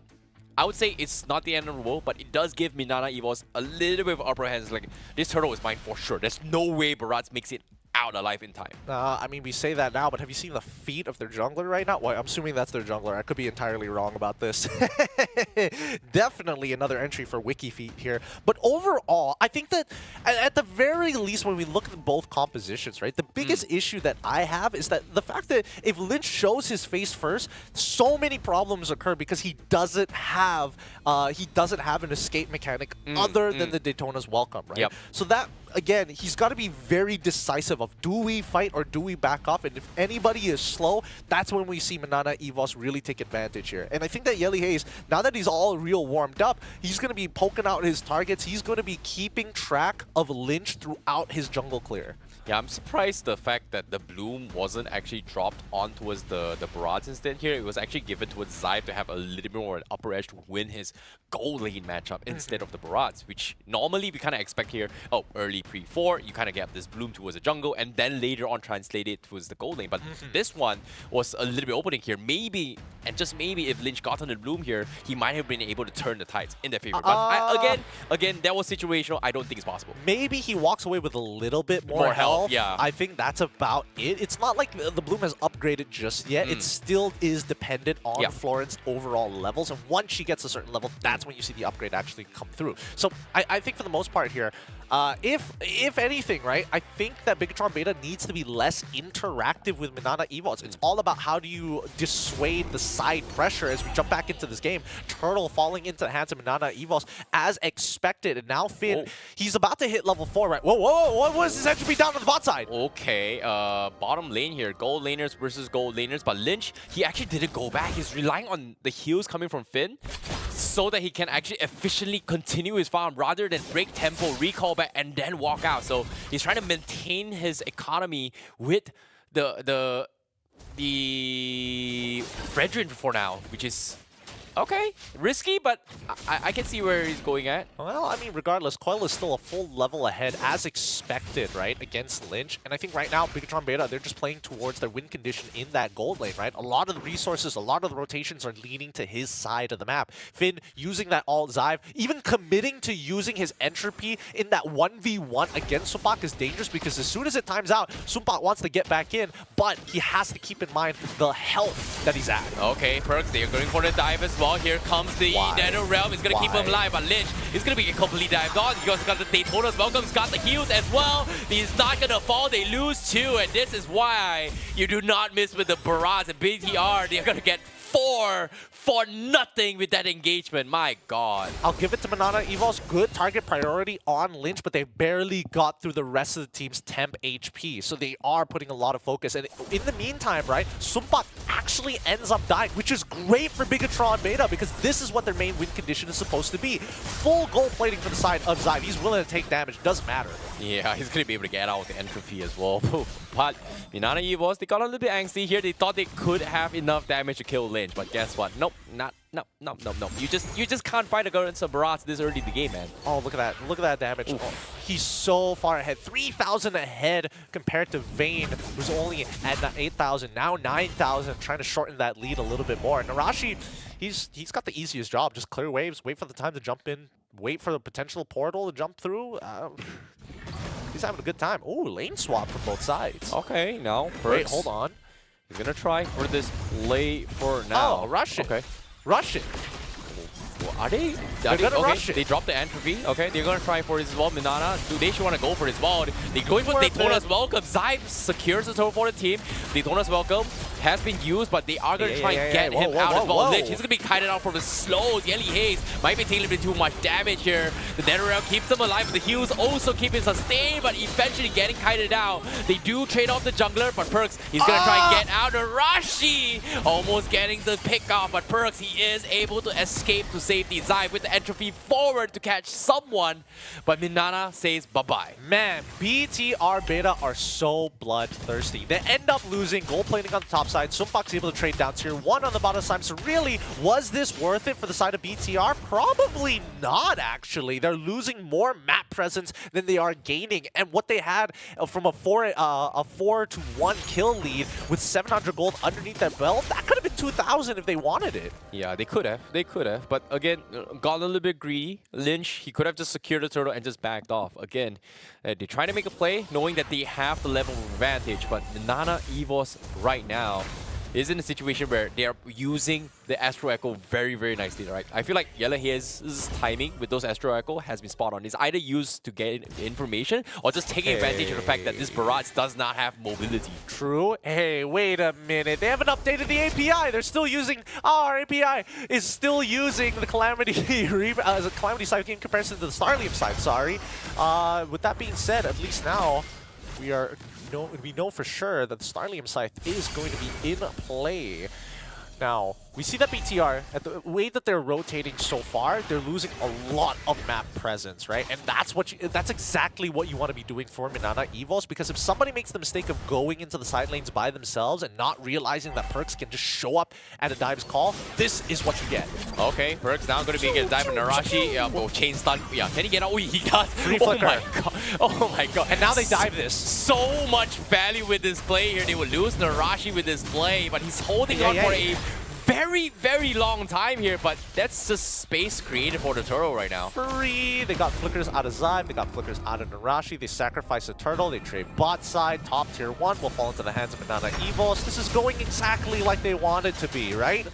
I would say it's not the end of the world, but it does give MNNA EVOS a little bit of upper hands. Like, this turtle is mine for sure. There's no way Barats makes it out out alive in time. I mean, we say that now, but have you seen the feet of their jungler right now? Well, I'm assuming that's their jungler. I could be entirely wrong about this. Definitely another entry for Wiki feet here. But overall, I think that at the very least, when we look at both compositions, right, the biggest issue that I have is that the fact that if Lynch shows his face first, so many problems occur because he doesn't have an escape mechanic other than the Daytona's Welcome, right? Yep. So that, again, he's got to be very decisive of, do we fight or do we back off? And if anybody is slow, that's when we see MNNA EVOS really take advantage here. And I think that Yelly Hayes, now that he's all real warmed up, he's going to be poking out his targets. He's going to be keeping track of Lynch throughout his jungle clear. Yeah, I'm surprised the fact that the Bloom wasn't actually dropped on towards the Barrage instead here. It was actually given towards Zyve to have a little bit more an upper edge to win his gold lane matchup instead of the Barrage, which normally we kind of expect here. Oh, early pre-4, you kind of get this Bloom towards the jungle and then later on translate it towards the gold lane. But this one was a little bit opening here. Maybe, and just maybe, if Lynch got on the Bloom here, he might have been able to turn the tides in their favor. But again, that was situational. I don't think it's possible. Maybe he walks away with a little bit more health. Yeah. I think that's about it. It's not like the Bloom has upgraded just yet. It still is dependent on Florent's overall levels. And once she gets a certain level, that's when you see the upgrade actually come through. So I think for the most part here, if anything, right, I think that Bigatron Beta needs to be less interactive with MNNA EVOS. It's all about how do you dissuade the side pressure as we jump back into this game. Turtle falling into the hands of MNNA EVOS as expected. And now Finn, he's about to hit level 4, right? Whoa, what was his entropy down on the bot side? Okay, bottom lane here, gold laners versus gold laners, but Lynch, he actually didn't go back. He's relying on the heals coming from Finn so that he can actually efficiently continue his farm rather than break tempo, recall back, and then walk out. So he's trying to maintain his economy with the Fredrin for now, which is okay, risky, but I can see where he's going at. Well, I mean, regardless, Coil is still a full level ahead as expected, right, against Lynch. And I think right now, Bigatron Beta, they're just playing towards their win condition in that gold lane, right? A lot of the resources, a lot of the rotations are leaning to his side of the map. Finn using that alt Zyve, even committing to using his entropy in that 1v1 against Sumpak is dangerous because as soon as it times out, Sumpak wants to get back in, but he has to keep in mind the health that he's at. Okay, Perks, they're going for the dive as well. Here comes the Nano Realm. He's going to keep him alive, but Lynch is going to be completely dived on. He also got the Daytona's Welcome. He's got the heals as well. He's not going to fall. They lose 2, and this is why you do not miss with the Barrage and BTR. They're going to get 4 for nothing with that engagement. My God. I'll give it to MNNA EVOS. Good target priority on Lynch, but they barely got through the rest of the team's temp HP. So they are putting a lot of focus. And in the meantime, right, Sumpak actually ends up dying, which is great for Bigatron Beta because this is what their main win condition is supposed to be. Full gold plating for the side of Zyve. He's willing to take damage. Doesn't matter. Yeah, he's going to be able to get out with the entropy as well. But MNNA EVOS, they got a little bit angsty here. They thought they could have enough damage to kill Lynch, but guess what? Nope, no. You just can't fight against a Barrage this early in the game, man. Oh, look at that. Look at that damage. Oh, he's so far ahead. 3,000 ahead compared to Vayne, who's only at 8,000. Now 9,000, trying to shorten that lead a little bit more. And Narashi, he's got the easiest job. Just clear waves, wait for the time to jump in, wait for the potential portal to jump through. He's having a good time. Ooh, lane swap from both sides. Okay, now Perks. Wait, hold on. He's going to try for this play for now. Oh, rush it. Okay. Rush it. Well, are they? They're gonna rush it. They dropped the entropy. Okay, they're gonna try for this as well. MNNA, they should want to go for this wall. They're going for Daytona's Welcome. Zyve secures the turtle for the team. Daytona's Welcome has been used, but they are going to try and get him out as well. Lynch, he's going to be kited out from the slows. Yelly Hayes might be taking a bit too much damage here. The Netherrealm keeps him alive with the heals, also keeping sustained, but eventually getting kited out. They do trade off the jungler, but Perks, he's going to try and get out. Rashi almost getting the pick off, but Perks, he is able to escape to safety. Zyve with the entropy forward to catch someone, but MNNA says bye-bye. Man, BTR Beta are so bloodthirsty. They end up losing gold plating on the top side. side. Sumpak's able to trade down tier 1 on the bottom side. So really, was this worth it for the side of BTR? Probably not, actually. They're losing more map presence than they are gaining. And what they had from a 4-to-1 kill lead with 700 gold underneath their belt, that could have been 2,000 if they wanted it. Yeah, they could have. They could have. But again, got a little bit greedy. Lynch, he could have just secured the turtle and just backed off. Again, they're trying to make a play, knowing that they have the level of advantage. But MNNA EVOS right now is in a situation where they are using the Astro Echo very, very nicely, right? I feel like Yellow Haze's timing with those Astro Echo has been spot on. It's either used to get information or just taking advantage of the fact that this Barrage does not have mobility. True. Hey, wait a minute. They haven't updated the API. They're still using... our API is still using the Calamity as a Calamity side in comparison to the Starlium side, sorry. With that being said, at least now we know for sure that the Starlium side is going to be in play. Now, we see that BTR, at the way that they're rotating so far, they're losing a lot of map presence, right? And that's exactly what you want to be doing for MNNA EVOS, because if somebody makes the mistake of going into the side lanes by themselves and not realizing that Perks can just show up at a dive's call, this is what you get. Okay, Perks now going to be getting dive on Narashi. Yeah, oh, chain stun. Yeah, can he get out? Oh, he does. Free Oh flicker. my god. Oh my god. And now they dive this. So much value with this play here. They will lose Narashi with this play, but he's holding on for a very, very long time here, but that's just space created for the turtle right now. Free. They got flickers out of Zyme, they got flickers out of Narashi, they sacrifice a turtle, they trade bot side, top tier 1 will fall into the hands of MNNA EVOS. This is going exactly like they want it to be, right?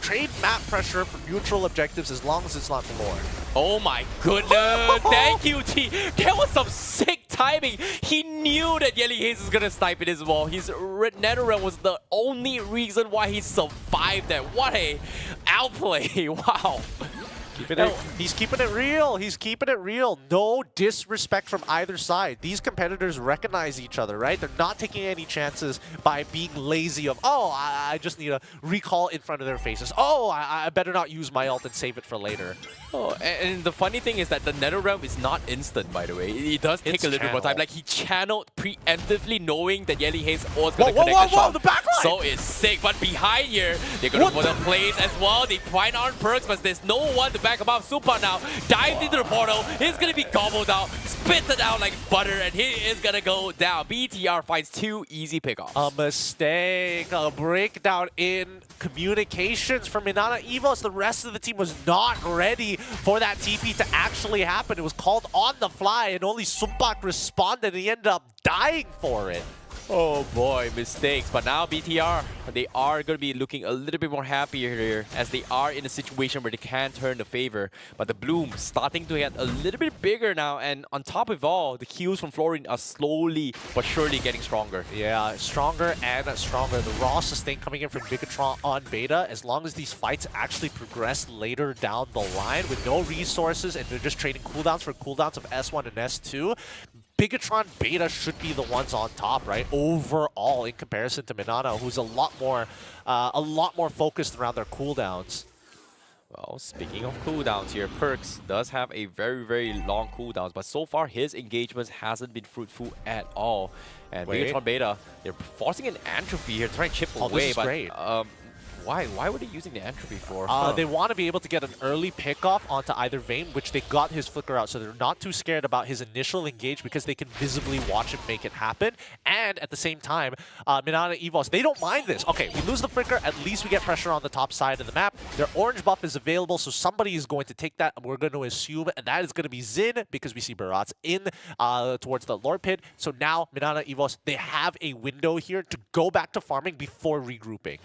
Trade map pressure for neutral objectives as long as it's not the Lord. Oh my goodness, thank you, T. That was some sick timing. He knew that Yelly Haze is gonna snipe it as well. His NetherRealm was the only reason why he survived that. What a outplay, wow. He's keeping it real. He's keeping it real. No disrespect from either side. These competitors recognize each other, right? They're not taking any chances by being lazy of, oh, I just need a recall in front of their faces. Oh, I better not use my ult and save it for later. Oh, and the funny thing is that the NetherRealm is not instant, by the way. It does take a little bit more time. Like, he channeled preemptively knowing that Yelly Haze was going to connect the shot. The backline! So it's sick. But behind here, they're going to put the plays as well. They find on Perks, but there's no one to back him up. Super now dived into the portal. He's going to be gobbled out, spit it out like butter, and he is going to go down. BTR finds 2 easy pickoffs. A mistake, a breakdown in communications from MNNA EVOS. The rest of the team was not ready for that TP to actually happen. It was called on the fly, and only Sumpak responded, and he ended up dying for it. Oh boy, mistakes. But now BTR, they are going to be looking a little bit more happier here, as they are in a situation where they can turn the favor. But the bloom starting to get a little bit bigger now, and on top of all, the kills from Florin are slowly but surely getting stronger. Yeah, stronger and stronger. The raw sustain coming in from Bigatron on beta, as long as these fights actually progress later down the line with no resources and they're just trading cooldowns for cooldowns of S1 and S2, Bigatron beta should be the ones on top, right? Overall, in comparison to MNNA, who's a lot more focused around their cooldowns. Well, speaking of cooldowns here, Perks does have a very, very long cooldowns, but so far his engagements hasn't been fruitful at all. And Bigatron beta, they're forcing an entropy here, trying to chip away, this is but great. why were they using the entropy for? They want to be able to get an early pickoff onto either Vayne, which they got his flicker out, so they're not too scared about his initial engage because they can visibly watch him make it happen. And at the same time, MNNA EVOS, they don't mind this. Okay, we lose the flicker, at least we get pressure on the top side of the map. Their orange buff is available, so somebody is going to take that. We're going to assume that is going to be Xin, because we see Barats in towards the Lord Pit. So now, MNNA EVOS, they have a window here to go back to farming before regrouping.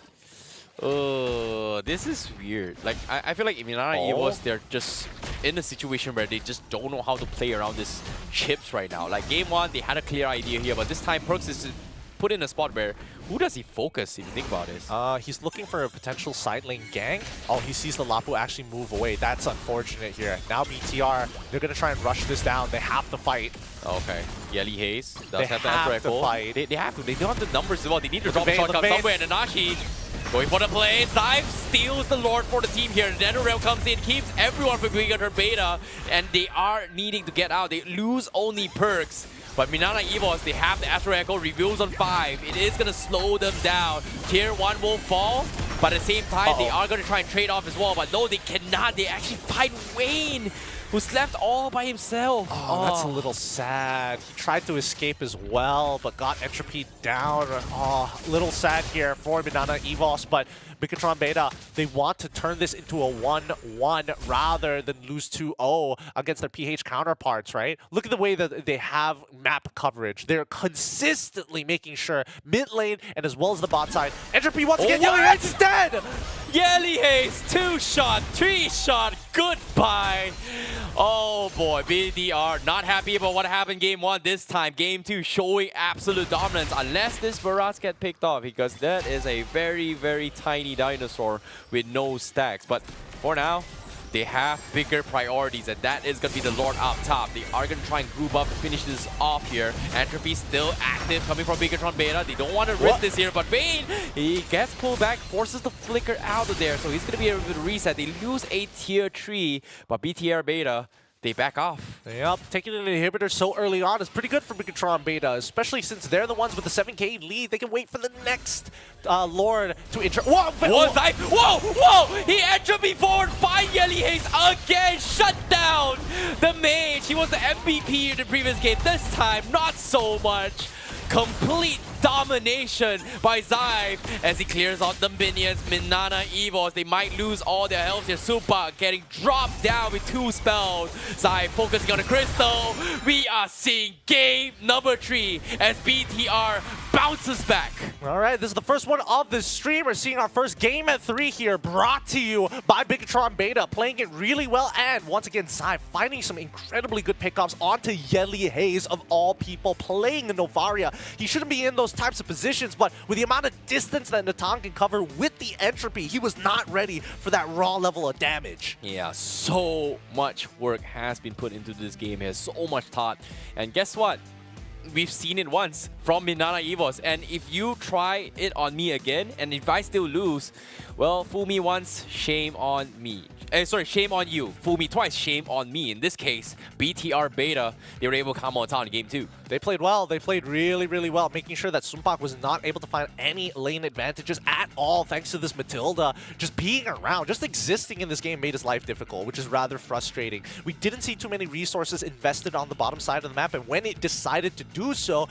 Oh, this is weird. Like, I feel like MNNA EVOS, they're just in a situation where they just don't know how to play around these chips right now. Like, game 1, they had a clear idea here, but this time Perks is put in a spot where, who does he focus if you think about this? He's looking for a potential side lane gang. Oh, he sees the Lapu actually move away. That's unfortunate here. Now BTR, they're going to try and rush this down. They have to fight. Okay. Yelly Haze does They have have the to fight. They have to. They don't have the numbers as well. They need to drop a Vayne, shotgun Vayne. somewhere. And Nanashi going for the play. Zyme steals the Lord for the team here. NetherRealm comes in, keeps everyone from going under beta, and they are needing to get out. They lose only Perks. But MNNA Evos, they have the Astro Echo, reveals on 5. It is going to slow them down. Tier 1 will fall, but at the same time, they are going to try and trade off as well. But no, they cannot. They actually find Wayne, who's left all by himself. Oh, that's a little sad. He tried to escape as well, but got entropy down. Oh, little sad here for MNNA Evos, but Bigotron Beta, they want to turn this into a 1-1 rather than lose 2-0 against their PH counterparts, right? Look at the way that they have map coverage. They're consistently making sure mid lane and as well as the bot side. Entropy once again, Yelly Haze is dead! Yelly Haze, 2-shot, 3-shot, goodbye. Oh boy, BDR not happy about what happened game 1 this time. Game 2 showing absolute dominance unless this Barats get picked off, because that is a very, very tiny dinosaur with no stacks. But for now, they have bigger priorities, and that is going to be the Lord up top. They are going to try and group up and finish this off here. Entropy still active, coming from Bigotron Beta. They don't want to risk this here, but Vayne, he gets pulled back, forces the flicker out of there, so he's going to be able to reset. They lose a tier 3, but BTR Beta, they back off. Yep, taking an inhibitor so early on is pretty good for Bigotron Beta, especially since they're the ones with the 7k lead. They can wait for the next Lord to intro. Whoa! Whoa! He entropy forward, find Yelly Haze again, shut down the mage. He was the MVP in the previous game. This time, not so much. Complete domination by Zyve as he clears out the minions. MNNA Evos, they might lose all their health here. Supa getting dropped down with 2 spells. Zyve focusing on the crystal. We are seeing game number 3 as BTR bounces back. All right, this is the first one of the stream. We're seeing our first game at 3 here, brought to you by Bigotron Beta, playing it really well, and once again, Zyve finding some incredibly good pickups onto Yelly Haze, of all people, playing Novaria. He shouldn't be in those types of positions, but with the amount of distance that Natan can cover with the entropy, he was not ready for that raw level of damage. Yeah, so much work has been put into this game here, so much thought. And guess what? We've seen it once from MNNA Evos, and if you try it on me again, and if I still lose, well, fool me once, shame on me. Shame on you. Fool me twice, shame on me. In this case, BTR Beta, they were able to come on town in game 2. They played well. They played really, really well, making sure that Sumpak was not able to find any lane advantages at all, thanks to this Matilda. Just being around, just existing in this game made his life difficult, which is rather frustrating. We didn't see too many resources invested on the bottom side of the map, and when it decided to do so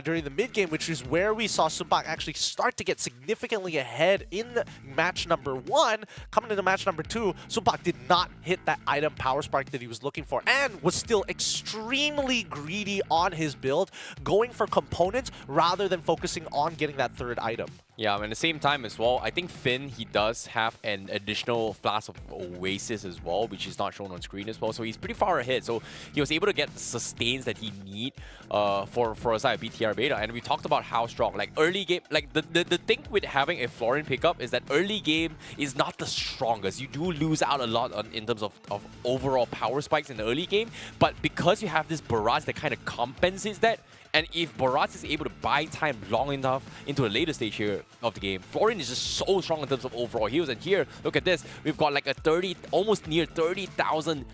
during the mid game, which is where we saw Sumpak actually start to get significantly ahead in match number 1, coming into match number 2, Sumpak did not hit that item Power Spark that he was looking for, and was still extremely greedy on his build, going for components rather than focusing on getting that 3rd item. Yeah, and at the same time as well, I think Finn, he does have an additional flask of Oasis as well, which is not shown on screen as well. So he's pretty far ahead. So he was able to get the sustains that he need for a side BTR Beta. And we talked about how strong, like early game, like the thing with having a Florin pickup is that early game is not the strongest. You do lose out a lot in terms of overall power spikes in the early game. But because you have this barrage that kind of compensates that, and if Barats is able to buy time long enough into the later stage here of the game, Florin is just so strong in terms of overall heals. And here, look at this. We've got like a almost near 30,000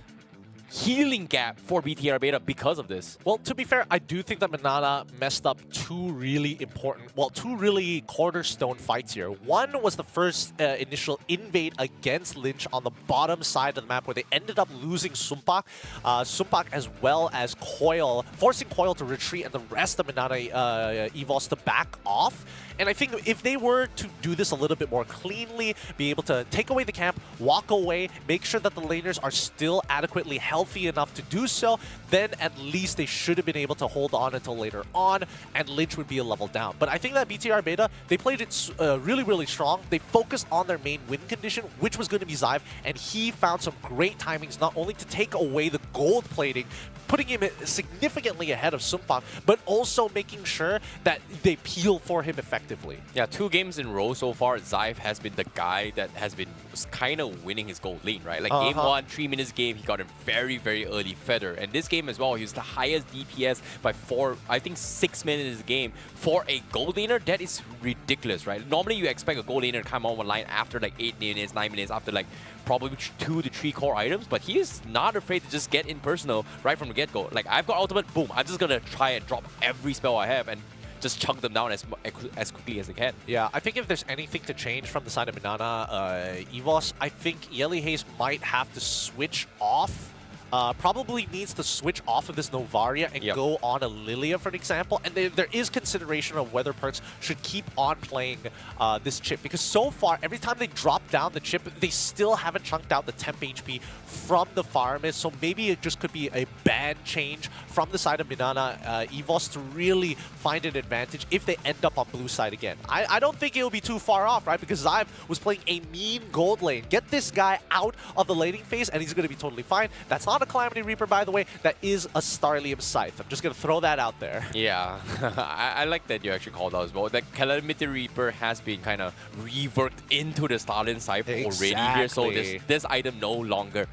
healing gap for BTR Beta because of this. Well, to be fair, I do think that MNNA messed up two really cornerstone fights here. One was the first initial invade against Lynch on the bottom side of the map, where they ended up losing Sumpak. Sumpak as well as Coil, forcing Coil to retreat and the rest of MNNA Evos to back off. And I think if they were to do this a little bit more cleanly, be able to take away the camp, walk away, make sure that the laners are still adequately healthy enough to do so, then at least they should have been able to hold on until later on, and Lynch would be a level down. But I think that BTR Beta, they played it really, really strong. They focused on their main win condition, which was going to be Zyve, and he found some great timings, not only to take away the gold plating, putting him significantly ahead of Sumpak, but also making sure that they peel for him effectively. Yeah, 2 games in a row so far, Zyve has been the guy that has been was kind of winning his gold lane, right? Like game 1, 3 minutes game, he got a very, very early feather. And this game as well, he was the highest DPS by 6 minutes game. For a gold laner, that is ridiculous, right? Normally you expect a gold laner to come online after like 8 minutes, 9 minutes, after like probably 2 to 3 core items, but he is not afraid to just get in personal right from the get-go. Like, I've got ultimate, boom, I'm just gonna try and drop every spell I have and just chunk them down as quickly as I can. Yeah, I think if there's anything to change from the side of MNNA EVOS, I think Yelihaze might have to switch off. Probably needs to switch off of this Novaria and go on a Lilia, for example. And there is consideration of whether Perks should keep on playing this chip. Because so far, every time they drop down the chip, they still haven't chunked out the temp HP from the Farmist. So maybe it just could be a bad change from the side of MNNA EVOS to really find an advantage if they end up on blue side again. I don't think it'll be too far off, right? Because Zyve was playing a mean gold lane. Get this guy out of the laning phase and he's going to be totally fine. That's not a Calamity Reaper, by the way. That is a Starlium Scythe. I'm just going to throw that out there. Yeah, I like that you actually called out as well. That Calamity Reaper has been kind of reworked into the Starlium Scythe already here, so this item no longer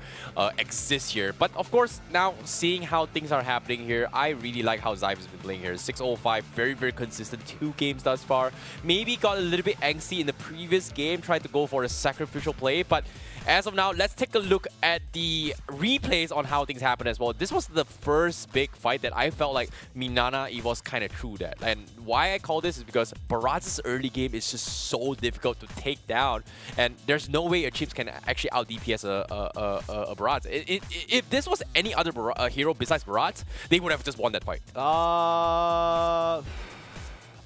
exists here. But of course, now seeing how things are happening here, I really like how Zyve has been playing here. 605, very, very consistent. 2 games thus far. Maybe got a little bit angsty in the previous game, tried to go for a sacrificial play, but as of now, let's take a look at the replays on how things happen as well. This was the first big fight that I felt like MNNA EVOS kind of threw that. And why I call this is because Baraz's early game is just so difficult to take down. And there's no way a Chips can actually out-DPS a Baraz. If this was any other hero besides Baraz, they would have just won that fight.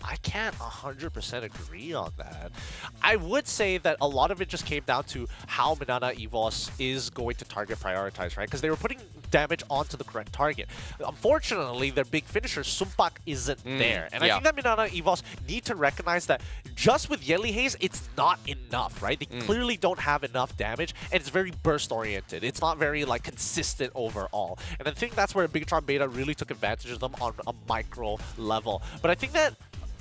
I can't 100% agree on that. I would say that a lot of it just came down to how MNNA EVOS is going to target prioritize, right? Because they were putting damage onto the correct target. Unfortunately, their big finisher, Sumpak, isn't there. And I think that MNNA EVOS need to recognize that just with Yelihaze, it's not enough, right? They clearly don't have enough damage, and it's very burst-oriented. It's not very, like, consistent overall. And I think that's where Bigatron Beta really took advantage of them on a micro level. But I think that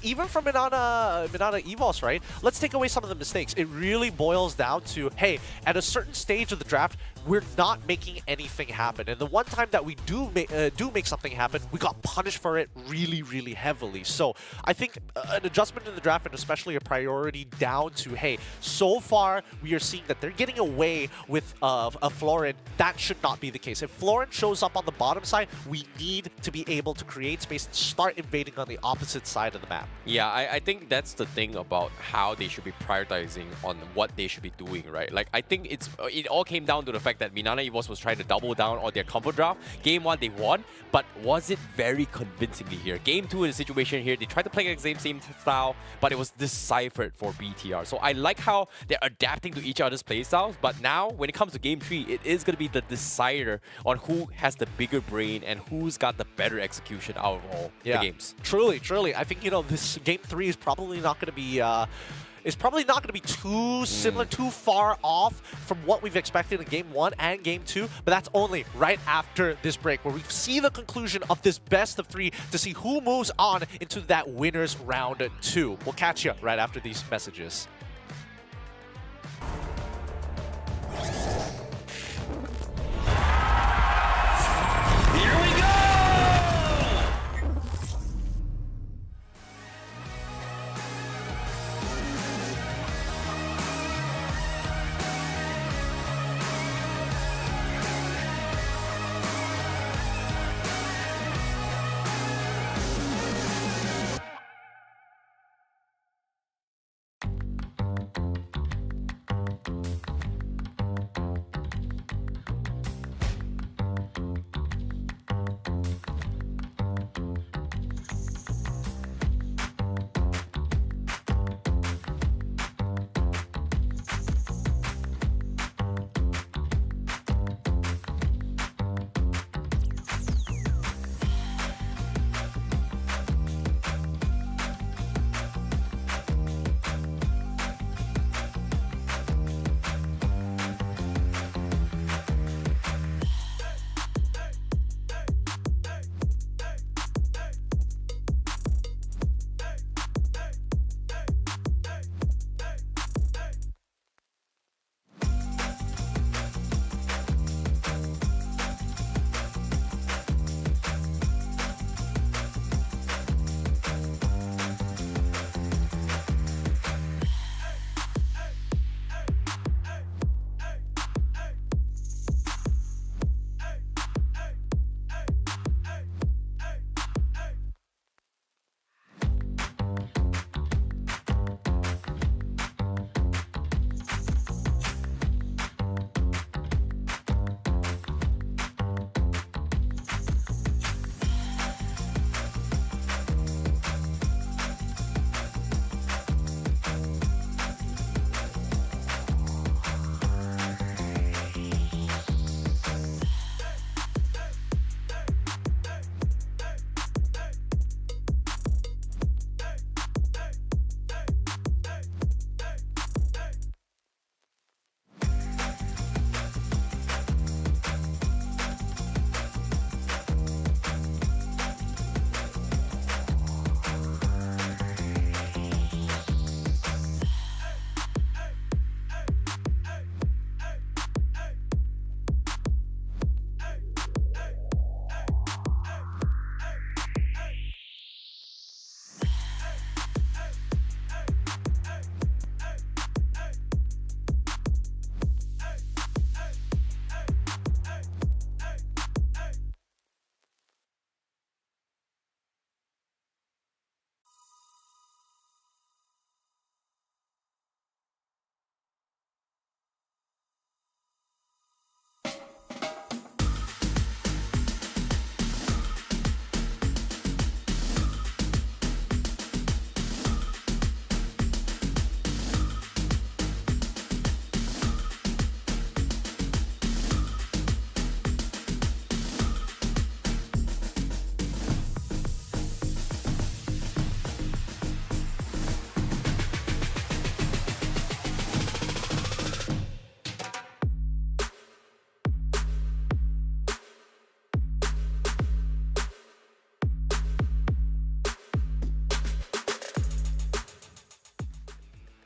even from MNNA EVOS, right? Let's take away some of the mistakes. It really boils down to, hey, at a certain stage of the draft, we're not making anything happen. And the one time that we do make something happen, we got punished for it really, really heavily. So I think an adjustment in the draft, and especially a priority down to, hey, so far we are seeing that they're getting away with a Florin. That should not be the case. If Florin shows up on the bottom side, we need to be able to create space and start invading on the opposite side of the map. Yeah, I think that's the thing about how they should be prioritizing on what they should be doing, right? Like, I think it all came down to the fact that MNNA EVOS was trying to double down on their comfort draft. Game 1, they won, but was it very convincingly here? Game 2 in the situation here, they tried to play the same style, but it was deciphered for BTR. So I like how they're adapting to each other's playstyles, but now, when it comes to Game 3, it is going to be the decider on who has the bigger brain and who's got the better execution out of all the games. Truly, truly. I think, you know, this Game 3 is probably not going to be... too similar, too far off from what we've expected in Game 1 and Game 2, but that's only right after this break, where we see the conclusion of this best of 3 to see who moves on into that winners round 2. We'll catch you right after these messages. Here we go!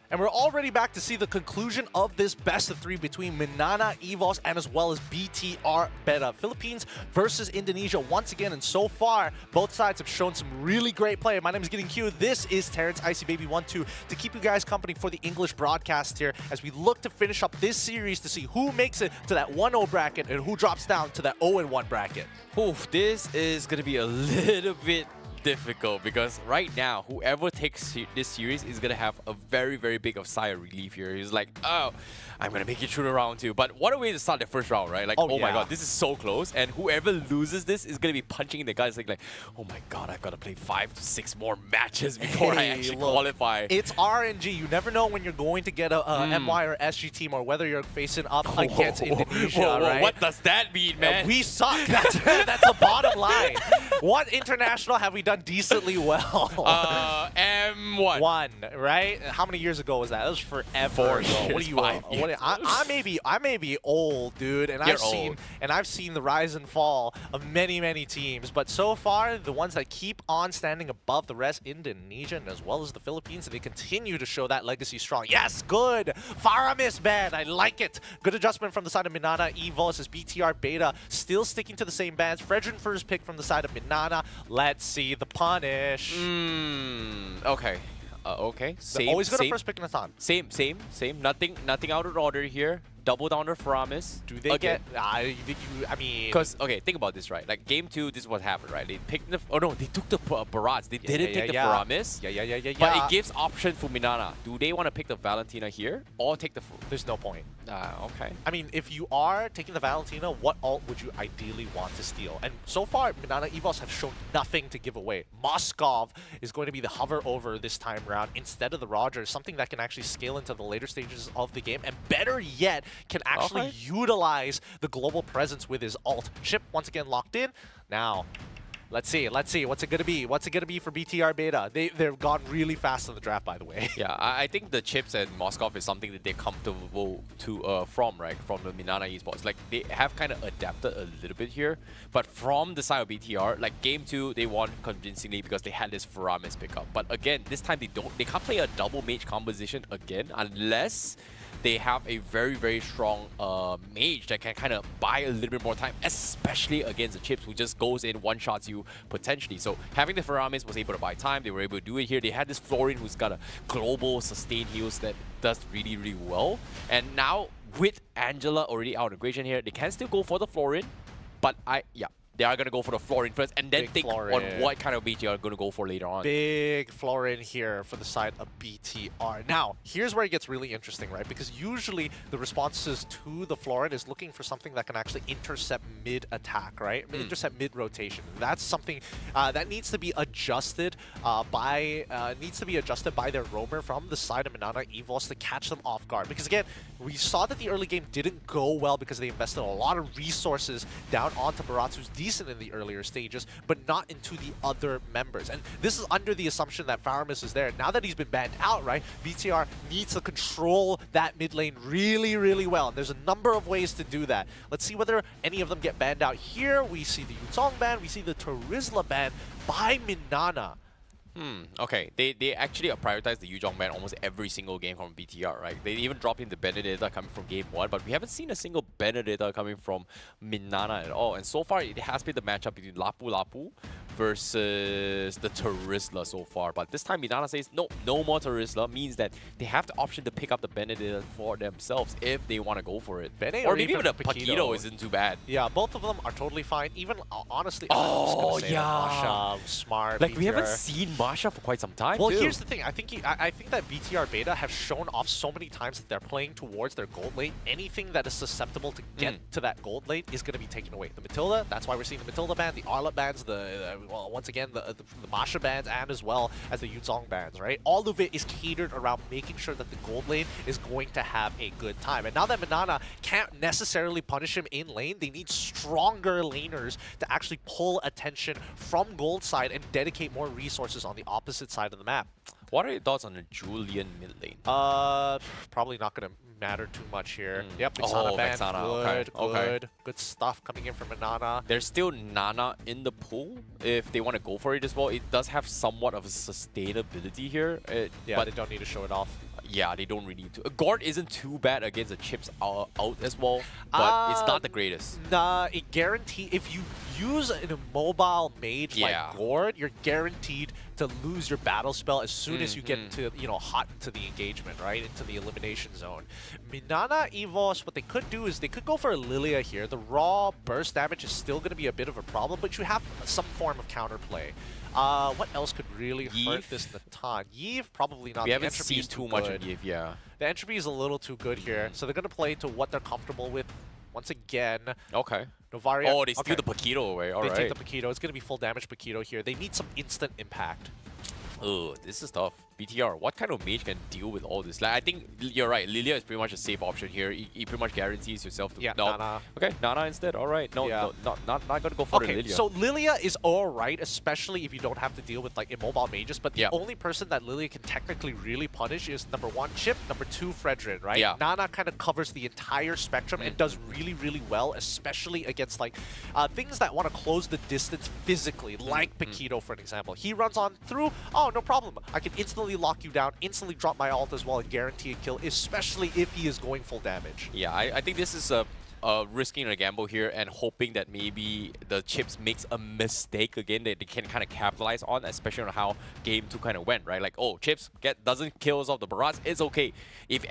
And we're already back to see the conclusion of this best of 3 between MNNA, EVOS, and as well as BTR Beta. Philippines versus Indonesia once again, and so far, both sides have shown some really great play. My name is Getting Q. This is Terrence IcyBaby12 to keep you guys company for the English broadcast here as we look to finish up this series to see who makes it to that 1-0 bracket and who drops down to that 0-1 bracket. Oof, this is going to be a little bit difficult because right now, whoever takes this series is going to have a very, very big of sigh of relief here. He's like, oh, I'm going to make it through the round 2. But what a way to start the first round, right? Like, oh my god, this is so close. And whoever loses this is going to be punching in the guts like, oh my god, I've got to play 5 to 6 more matches before I actually qualify. It's RNG. You never know when you're going to get a MY or SG team or whether you're facing up against Indonesia, right? What does that mean, man? We suck. That's the bottom line. What international have we done decently well? M1. One, right? How many years ago was that? That was forever ago. What are you? I may be old, dude, and I've seen the rise and fall of many teams. But so far, the ones that keep on standing above the rest, Indonesia and as well as the Philippines, and they continue to show that legacy strong. Yes, good. Faramis band, I like it. Good adjustment from the side of MNNA. EVOS is BTR Beta, still sticking to the same bands. Fredrin first pick from the side of MNNA. Let's see the punish. Okay. Okay. Same. Always got a first pick in a ton. Same. Nothing out of order here. Double down on Faramis. Do they get? I mean, because think about this, right? Like game 2, this is what happened, right? They picked the. Oh no, they took the Barats. They didn't take the Faramis. Yeah. But it gives option for MNNA. Do they want to pick the Valentina here or take the? There's no point. Okay. I mean, if you are taking the Valentina, what ult would you ideally want to steal? And so far, MNNA EVOS have shown nothing to give away. Moskov is going to be the hover over this time around instead of the Rogers, something that can actually scale into the later stages of the game, and better yet, can actually utilize the global presence with his ult. Chip once again locked in. Now, let's see. What's it gonna be? What's it gonna be for BTR Beta? They've gone really fast in the draft, by the way. Yeah, I think the chips and Moskov is something that they're comfortable to from the MNNA Esports. Like they have kind of adapted a little bit here, but from the side of BTR, like game 2 they won convincingly because they had this Faramis pickup. But again, this time they can't play a double mage composition again unless they have a very strong mage that can kind of buy a little bit more time, especially against the chips who just goes in, one-shots you potentially. So having the Faramis was able to buy time. They were able to do it here. They had this Florin who's got a global sustained heals that does really well. And now with Angela already out of the equation here, they can still go for the Florin, but they are going to go for the Florin first and then think on what kind of BTR are going to go for later on. Big Florin here for the side of BTR. Now, here's where it gets really interesting, right? Because usually the responses to the Florin is looking for something that can actually intercept mid-attack, right? Intercept mid-rotation. That's something that needs to be adjusted by their roamer from the side of MNNA EVOS to catch them off guard. Because again, we saw that the early game didn't go well because they invested a lot of resources down onto Barats, who's decent in the earlier stages, but not into the other members. And this is under the assumption that Faramis is there. Now that he's been banned out, right, BTR needs to control that mid lane really well. And there's a number of ways to do that. Let's see whether any of them get banned out here. We see the Yuzong ban, we see the Terizla ban by MNNA. Okay, they actually prioritize the Yuzong ban almost every single game from BTR, right? They even drop in the Benedetta coming from game 1, but we haven't seen a single Benedetta coming from MNNA at all. And so far, it has been the matchup between Lapu versus the Terizla so far. But this time, MNNA says, no more Terizla, means that they have the option to pick up the Benedetta for themselves if they want to go for it. Or maybe even a Paquito isn't too bad. Yeah, both of them are totally fine. Even, honestly, Masha, smart. Like, BTR. We haven't seen Masha for quite some time, Well, here's the thing. I think that BTR Beta have shown off so many times that they're playing towards their gold lane. Anything that is susceptible to get to that gold lane is going to be taken away. The Matilda, that's why we're seeing the Matilda ban, the Arlet bans, well, once again, the Masha bans, and as well as the Yuzong bans, right? All of it is catered around making sure that the gold lane is going to have a good time. And now that MNNA can't necessarily punish him in lane, they need stronger laners to actually pull attention from gold side and dedicate more resources on the opposite side of the map. What are your thoughts on the Julian mid lane? Probably not gonna matter too much here. Yep, Oh, Vexana ban. Vexana, Good, okay. good stuff coming in from MNNA. There's still Nana in the pool if they want to go for it as well. It does have somewhat of a sustainability here. Yeah, but they don't need to show it off. yeah, they don't really need to. Gord isn't too bad against the chips out as well, but it's not the greatest. Nah, it guarantee if you use a mobile mage Yeah. like Gord, you're guaranteed to lose your battle spell as soon as you get into hot into the engagement, right? Into the elimination zone. MNNA EVOS, what they could do is they could go for a Lilia here. The raw burst damage is still going to be a bit of a problem, but you have some form of counterplay. What else could really hurt this Natan? Yves, probably not. We The haven't entropy seen is too much of Yves, yeah. The entropy is a little too good here, so they're going to play to what they're comfortable with. Once again, Okay. Novaria. Oh, they steal the Paquito away. All They right. take the Paquito. It's going to be full damage Paquito here. They need some instant impact. Oh, this is tough. BTR, what kind of mage can deal with all this? Like, I think you're right. Lilia is pretty much a safe option here. He pretty much guarantees yourself to Nana. Okay, Nana instead. All right. No, Yeah. not gonna go for the Okay, Lilia. so Lilia is alright, especially if you don't have to deal with like immobile mages, but the Yeah. only person that Lilia can technically really punish is number 1, Chip, number 2, Fredrin, right? Yeah. Nana kind of covers the entire spectrum and does really, really well, especially against like things that want to close the distance physically, like Paquito, for an example. He runs on through, oh, no problem. I can instantly lock you down, instantly drop my ult as well and guarantee a kill, especially if he is going full damage. Yeah, I think this is risking a gamble here and hoping that maybe the chips makes a mistake again that they can kind of capitalize on, especially on how game 2 kind of went, right? Like, oh, chips doesn't kill us off the barrage, it's okay. If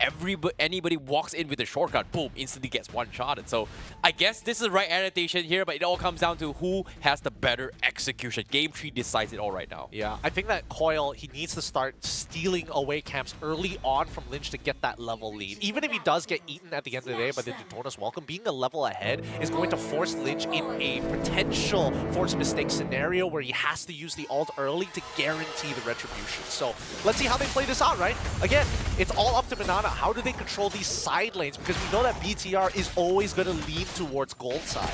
anybody walks in with a shortcut, boom, instantly gets one-shotted. So I guess this is the right adaptation here, but it all comes down to who has the better execution. Game 3 decides it all right now. Yeah, I think that Coil, he needs to start stealing away camps early on from Lynch to get that level lead. Even if he does get eaten at the end of the day by the Daytona's Welcome, being a level ahead is going to force Lynch in a potential force mistake scenario where he has to use the ult early to guarantee the retribution. So let's see how they play this out, right? Again, it's all up to MNNA. How do they control these side lanes? Because we know that BTR is always going to lean towards gold side.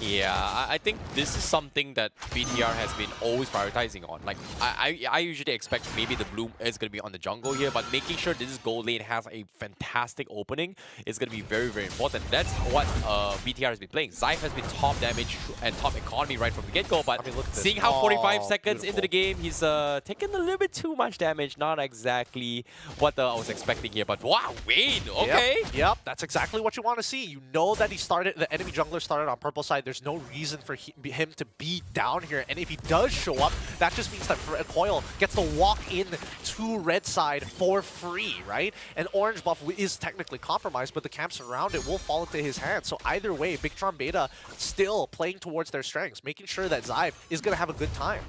Yeah, I think this is something that BTR has been always prioritizing on. Like, I usually expect maybe the Bloom is going to be on the jungle here, but making sure this gold lane has a fantastic opening is going to be very, very important. That's what BTR has been playing. Zyve has been top damage and top economy right from the get-go, but I mean, look at this. seeing how 45 seconds Beautiful. into the game, he's taking a little bit too much damage. Not exactly what I was expecting here, but wow, Wayne, okay. Yep, that's exactly what you want to see. You know that the enemy jungler started on purple side. There's no reason for him to be down here. And if he does show up, that just means that Coil gets to walk in to red side for free, right? And orange buff is technically compromised, but the camps around it will fall into his hands. So either way, Big Tron Beta still playing towards their strengths, making sure that Zyve is going to have a good time.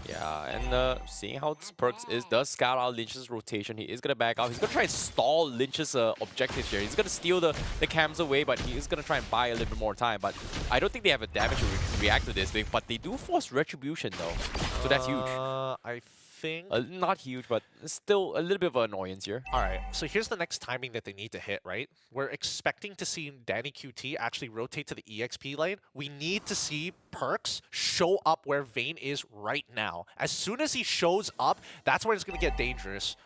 Yeah, and seeing how this Perks does scout out Lynch's rotation. He is going to back out. He's going to try and stall Lynch's objectives here. He's going to steal the cams away, but he is going to try and buy a little bit more time. But I don't think they have a damage to react to this big, but they do force retribution though. So that's huge. I think... Not huge, but still a little bit of an annoyance here. All right, so here's the next timing that they need to hit, right? We're expecting to see Danny QT actually rotate to the EXP lane. We need to see Perks show up where Vayne is right now. As soon as he shows up, that's where it's going to get dangerous.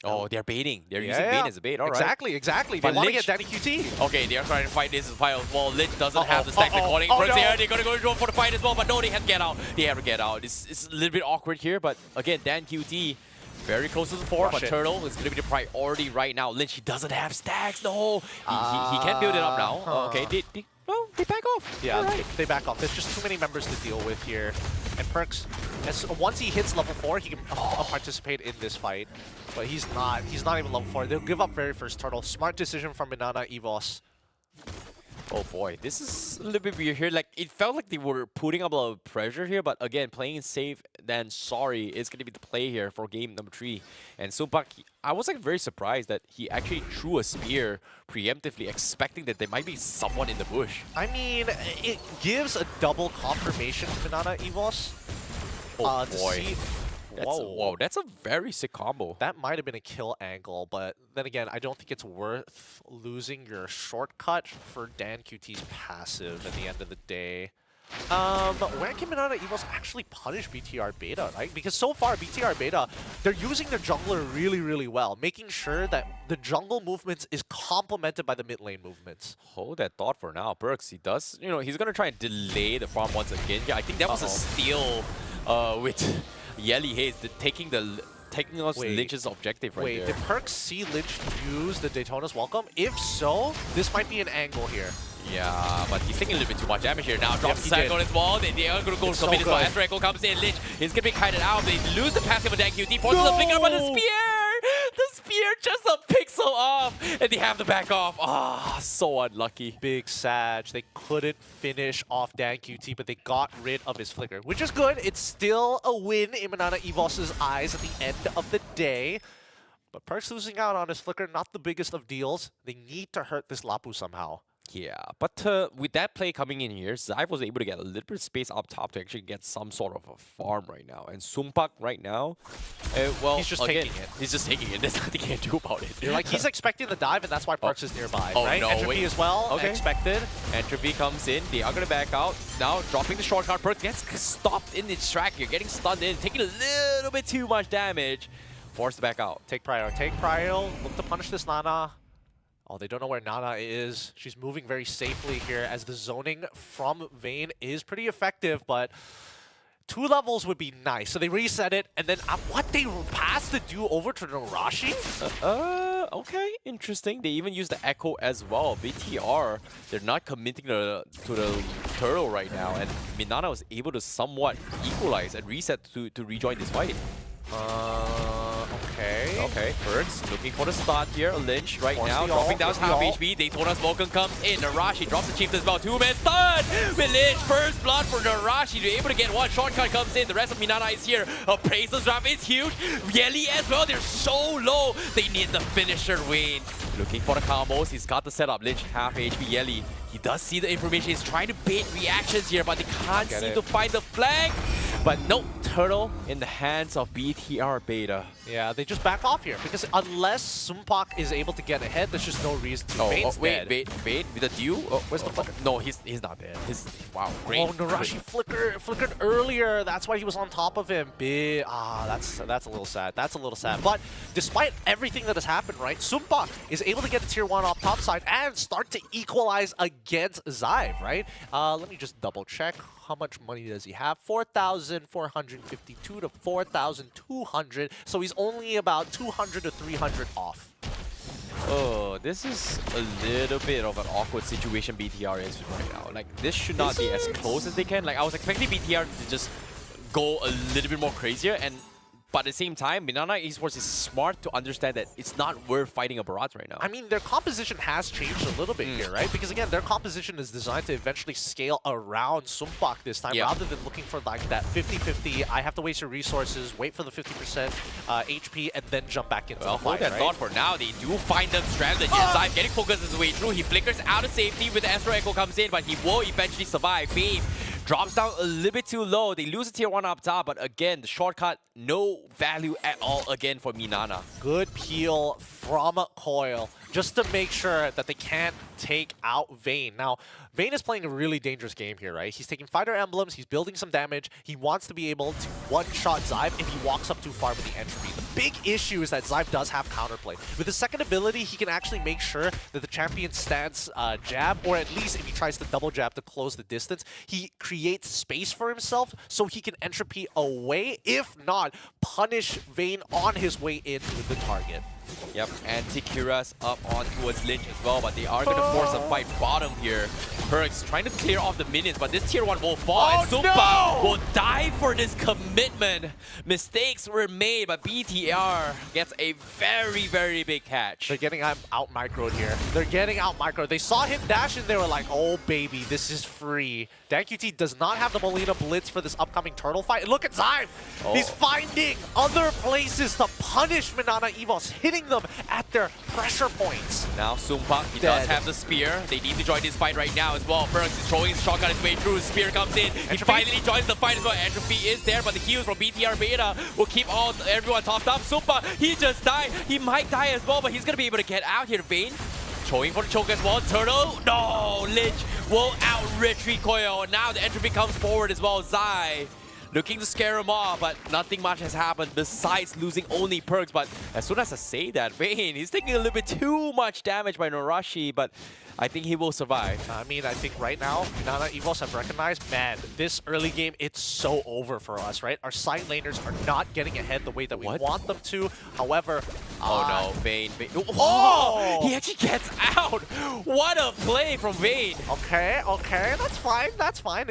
Oh, they're baiting. They're using Vayne as a bait. All right. Exactly. But They want to Lynch- get Danny QT. Okay, they are trying to fight this fight as well. Lynch doesn't have the stack recording. Oh, Perks no. here. They're going to go for the fight as well, but no, they have to get out. They have to get out. It's a little bit awkward here, but again, Dan QT very close to the fort, but Turtle is going to be the priority right now. Lynch, he doesn't have stacks. No, he can't build it up now. Okay, well, they back off. Yeah, All right. they back off. There's just too many members to deal with here. And Perks, once he hits level 4, he can participate in this fight. But he's not even level 4. They'll give up very first Turtle. Smart decision from MNNA EVOS. Oh boy, this is a little bit weird here. Like, it felt like they were putting up a lot of pressure here, but again, playing it safe than sorry is going to be the play here for game number 3. And Supak, I was like very surprised that he actually threw a spear preemptively, expecting that there might be someone in the bush. I mean, it gives a double confirmation to MNNA EVOS. Oh To boy. see, Whoa, that's a very sick combo. that might have been a kill angle, but then again, I don't think it's worth losing your shortcut for Dan QT's passive at the end of the day. When can MNNA Evos actually punish BTR Beta, right? Because so far, BTR Beta, they're using their jungler really, really well, making sure that the jungle movements is complemented by the mid lane movements. Hold that thought for now. Perks, he does, you know, he's going to try and delay the farm once again. Yeah, I think that was a steal with Yelly Hayes, taking us Lynch's objective right there. Wait, did Perks see Lynch use the Daytona's welcome? If so, this might be an angle here. Yeah, but he's taking a little bit too much damage here now. Drops the he side on his wall. They are going to go commit as well. After Echo comes in, Lynch is going to be kited out. They lose the passive on DQT. Forces the flicker, but the spear! The spear just a pixel off. And they have to back off. Ah, so unlucky. Big Sag. They couldn't finish off Dan QT, but they got rid of his flicker, which is good. It's still a win in MNNA Evos' eyes at the end of the day. But Perks losing out on his flicker, not the biggest of deals. They need to hurt this Lapu somehow. Yeah, but with that play coming in here, Xive was able to get a little bit of space up top to actually get some sort of a farm right now. And Sumpak right now, well, he's just again, taking it. He's just taking it. There's nothing he can do about it. You're like, he's expecting the dive, and that's why Perks is nearby, Oh, right? no, Entropy wait. as well, Okay. expected. Entropy comes in. They are going to back out. Now dropping the shortcut. Perks gets stopped in its track here, getting stunned in, taking a little bit too much damage. Forced to back out. Take Prior. Look to punish this Nana. Oh, they don't know where Nana is. She's moving very safely here as the zoning from Vayne is pretty effective, but 2 levels would be nice. So they reset it, and then what they passed the do over to Narashi? Okay, interesting. They even use the Echo as well. BTR, they're not committing to the turtle right now, and MNNA was able to somewhat equalize and reset to rejoin this fight. Okay, Perks looking for the start here. Lynch right now dropping down half HP. Daytona's Vulcan comes in. Narashi drops the Chief as well. 2-man stun with Lynch. First blood for Narashi to be able to get one. Shortcut comes in. The rest of MNNA is here. Appraisal's drop is huge. Yelly as well. They're so low. They need the finisher win. Looking for the combos. He's got the setup. Lynch half HP. Yelly. He does see the information. He's trying to bait reactions here, but they can't seem to find the flank. But no, turtle in the hands of BTR Beta. Yeah, they just back off here because unless Sumpak is able to get ahead, there's just no reason to. Vayne's dead. Wait, with the dew? Where's the flicker? No, he's not dead. Wow, great. Oh, Narashi flickered earlier. That's why he was on top of him. That's a little sad. That's a little sad. But despite everything that has happened, right, Sumpak is able to get a tier 1 off top side and start to equalize against Xive, right? Let me just double check. How much money does he have? 4,452 to 4,200. So he's only about 200 to 300 off. Oh, this is a little bit of an awkward situation BTR is right now. Like, this should not be as close as they can. Like, I was expecting BTR to just go a little bit more crazier, but at the same time, MNNA Esports is smart to understand that it's not worth fighting a Barat right now. I mean, their composition has changed a little bit here, right? Because again, their composition is designed to eventually scale around Sumpak this time, rather than looking for like that 50-50, I have to waste your resources, wait for the 50% HP, and then jump back into the fight, that thought for now. They do find them stranded. Xive getting focused his way through. He flickers out of safety with the Astro Echo comes in, but he will eventually survive. Fame drops down a little bit too low. They lose a tier 1 up top, but again, the shortcut, no value at all again for MNNA. Good peel from Coil, just to make sure that they can't take out Vayne. Now, Vayne is playing a really dangerous game here, right? He's taking fighter emblems, he's building some damage, he wants to be able to one-shot Xive if he walks up too far with the entropy. The big issue is that Xive does have counterplay. With his second ability, he can actually make sure that the champion stands jab, or at least if he tries to double jab to close the distance, he creates space for himself so he can entropy away, if not, punish Vayne on his way in with the target. Yep, and Tikura's up on towards Lynch as well, but they are going to force a fight bottom here. Perks trying to clear off the minions, but this tier 1 will fall, and Sumpak will die for this commitment. Mistakes were made, but BTR gets a very, very big catch. They're getting out microed here. They're getting out microed. They saw him dash and they were like, oh baby, this is free. DanQT does not have the Molina Blitz for this upcoming turtle fight. And look at Xive. He's finding other places to punish MNNA Evos, hitting them at their pressure points. Now Sumpak, he does have the spear. They need to join this fight right now as well. Perks is throwing his shotgun his way through. His spear comes in. He finally joins the fight as well. Entropy is there, but the heals from BTR Beta will keep everyone topped up. Sumpak, he just died. He might die as well, but he's going to be able to get out here. Vayne showing for the choke as well. Turtle, no! Lynch will out-retreat Coil. Now the entropy comes forward as well. Zai looking to scare him off, but nothing much has happened besides losing only perks. But as soon as I say that, Vayne, he's taking a little bit too much damage by Narashi, but I think he will survive. I mean, I think right now, MNNA EVOS have recognized, man, this early game, it's so over for us, right? Our side laners are not getting ahead the way that we want them to. However, oh no, Vayne. Oh! He actually gets out! What a play from Vayne! Okay, that's fine, that's fine.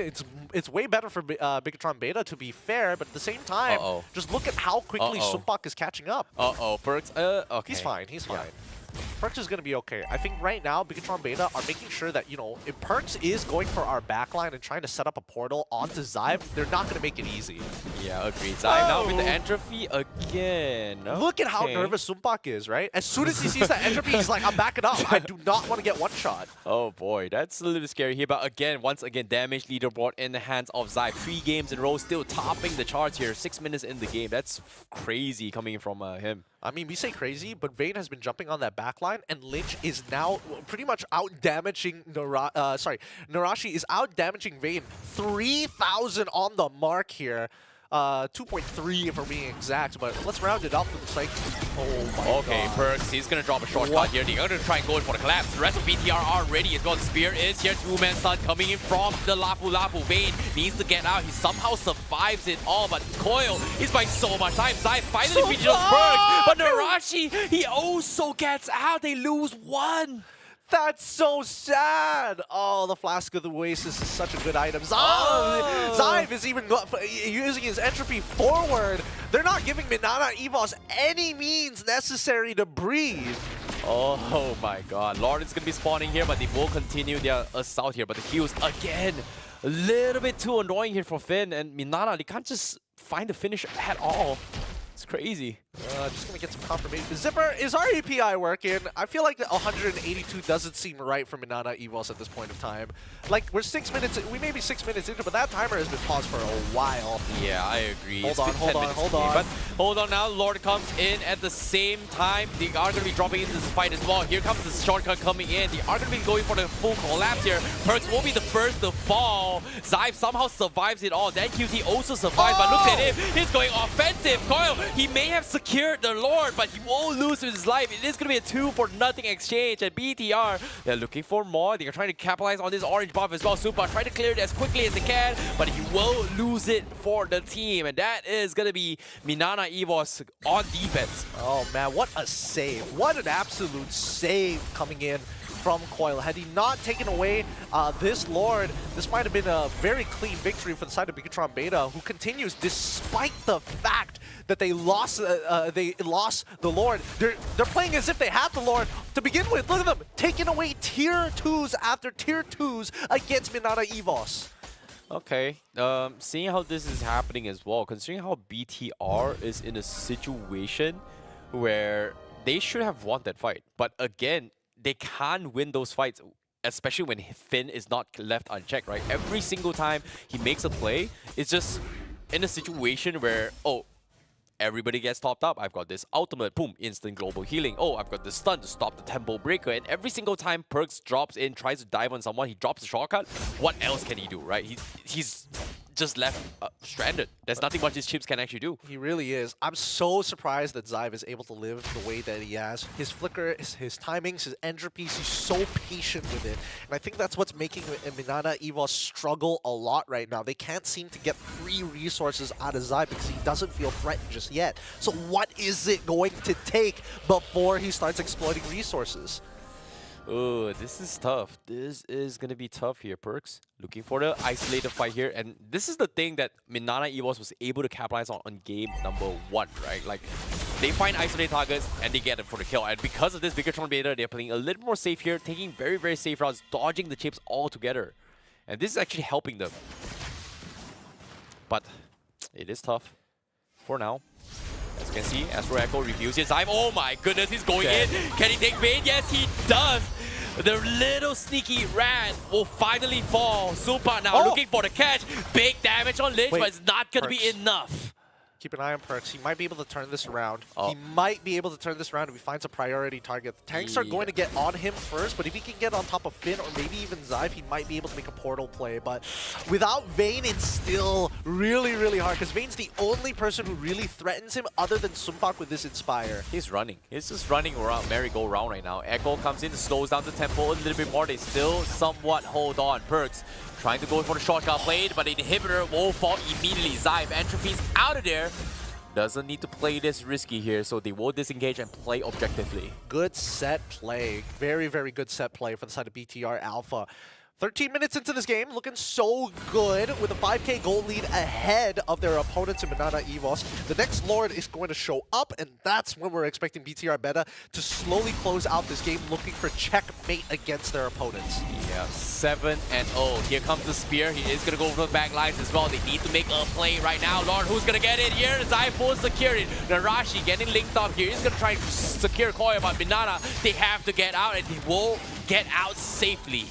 It's way better for Bigatron Beta, to be fair, but at the same time, just look at how quickly Sumpak is catching up. Perks, okay. He's fine. Perks is going to be okay. I think right now, Bigatron Beta are making sure that, if Perks is going for our backline and trying to set up a portal onto Zyve, they're not going to make it easy. Yeah, agreed. Zyve now with the entropy again. Look at how nervous Sumpak is, right? As soon as he sees that entropy, he's like, I'm backing up. I do not want to get one shot. Oh boy, that's a little scary here. But again, once again, damage leaderboard in the hands of Zyve. 3 games in a row, still topping the charts here. 6 minutes in the game. That's crazy coming from him. I mean, we say crazy, but Vayne has been jumping on that backline, and Lynch is now pretty much out-damaging Narashi is out-damaging Vayne. 3,000 on the mark here. 2.3 if we're being exact, but let's round it up for the sake. Oh my god. Perks, he's gonna drop a shortcut here. They're gonna try and go in for the collapse. The rest of BTR are ready as well. The spear is here. 2-man stun coming in from the Lapu Lapu. Vayne needs to get out. He somehow survives it all, but Coil is buying so much time. Zai finally finishes those perks, but Narashi, he also gets out. They lose 1. That's so sad. Oh, the Flask of the Oasis is such a good item. Zyve is even using his entropy forward. They're not giving MNNA EVOS any means necessary to breathe. Oh my god. Lord is going to be spawning here, but they will continue their assault here. But the heals, again, a little bit too annoying here for Finn. And MNNA, they can't just find the finish at all. It's crazy. Just gonna get some confirmation. Zipper, is our API working? I feel like the 182 doesn't seem right for MNNA EVOS at this point of time. Like, we're 6 minutes, we may be 6 minutes into, but that timer has been paused for a while. Yeah, I agree. Hold on. But hold on now, Lord comes in at the same time. They are gonna be dropping into this fight as well. Here comes the shortcut coming in. They are gonna be going for the full collapse here. Perks will be the first to fall. Zyve somehow survives it all. Then QT also survives, but look at him. He's going offensive. Coil, he may have secured the Lord, but he won't lose his life. It is going to be a 2-for-nothing exchange. And BTR, they're looking for more. They're trying to capitalize on this orange buff as well. Super trying to clear it as quickly as they can, but he will lose it for the team. And that is going to be MNNA EVOS on defense. Oh man, what a save. What an absolute save coming in from Coil. Had he not taken away this Lord, this might have been a very clean victory for the side of Bigatron Beta, who continues despite the fact that they lost the Lord. They're playing as if they had the Lord to begin with. Look at them taking away tier 2s after tier 2s against MNNA EVOS. Okay, seeing how this is happening as well, considering how BTR is in a situation where they should have won that fight, but again, they can't win those fights, especially when Finn is not left unchecked, right? Every single time he makes a play, it's just in a situation where, oh, everybody gets topped up. I've got this ultimate, boom, instant global healing. Oh, I've got this stun to stop the tempo breaker. And every single time Perks drops in, tries to dive on someone, he drops the shortcut. What else can he do, right? He's just left stranded. There's nothing much his chips can actually do. He really is. I'm so surprised that Zyve is able to live the way that he has. His flicker, his timings, his entropies, he's so patient with it. And I think that's what's making MNNA EVOS struggle a lot right now. They can't seem to get free resources out of Zyve because he doesn't feel threatened just yet. So what is it going to take before he starts exploiting resources? Oh, this is tough. This is going to be tough here, Perks. Looking for the isolated fight here. And this is the thing that MNNA EVOS was able to capitalize on game number 1, right? Like, they find isolated targets and they get them for the kill. And because of this, Bigatron Beta, they're playing a little more safe here, taking very, very safe routes, dodging the chips altogether. And this is actually helping them. But it is tough for now. As you can see, Astro Echo reviews his time. Oh my goodness, he's going in. Can he take Vayne? Yes, he does. The little sneaky rat will finally fall. Super now looking for the catch. Big damage on Lynch, but it's not going to be enough. Keep an eye on Perks. He might be able to turn this around. Oh. He might be able to turn this around if he finds a priority target. The tanks are going to get on him first, but if he can get on top of Finn or maybe even Zyve, he might be able to make a portal play. But without Vayne, it's still really, really hard because Vayne's the only person who really threatens him other than Sumpak with this Inspire. He's running. He's just running around merry-go-round right now. Echo comes in, slows down the tempo a little bit more. They still somewhat hold on. Perks trying to go for the shotgun plate, but the inhibitor will fall immediately. Zyve Entropy's out of there. Doesn't need to play this risky here, so they will disengage and play objectively. Good set play. Very, very good set play for the side of BTR Alpha. 13 minutes into this game, looking so good with a 5k gold lead ahead of their opponents in MNNA EVOS. The next Lord is going to show up, and that's when we're expecting BTR Beta to slowly close out this game, looking for checkmate against their opponents. Yeah, 7-0. Here comes the spear. He is going to go for the back lines as well. They need to make a play right now. Lord, who's going to get it here? Zyve will secure it. Narashi getting linked up here. He's going to try to secure Koya, but MNNA, they have to get out, and they will get out safely.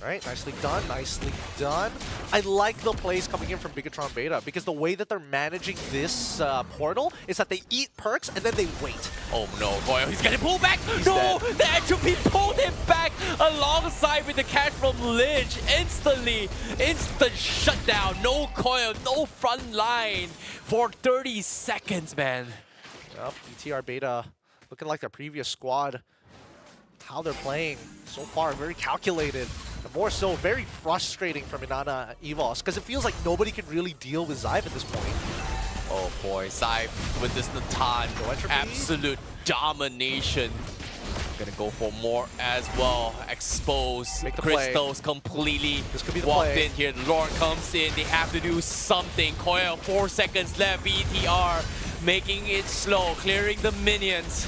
Right, nicely done, nicely done. I like the plays coming in from Bigatron Beta because the way that they're managing this portal is that they eat perks and then they wait. Oh no, Koya, he's getting pulled back! He's no! dead. The Entropy pulled him back alongside with the catch from Lynch. Instantly, instant shutdown. No Koya, no front line for 30 seconds, man. Yep, BTR Beta looking like their previous squad. How they're playing so far, very calculated. And more so, very frustrating for MNNA EVOS because it feels like nobody can really deal with Zyve at this point. Oh boy, Zyve with this Natan, No entropy. absolute domination. Gonna go for more as well. Expose Make the play. Crystals completely This could be the walked play. in here. The Lord comes in. They have to do something. Koya, 4 seconds left. BTR making it slow, clearing the minions.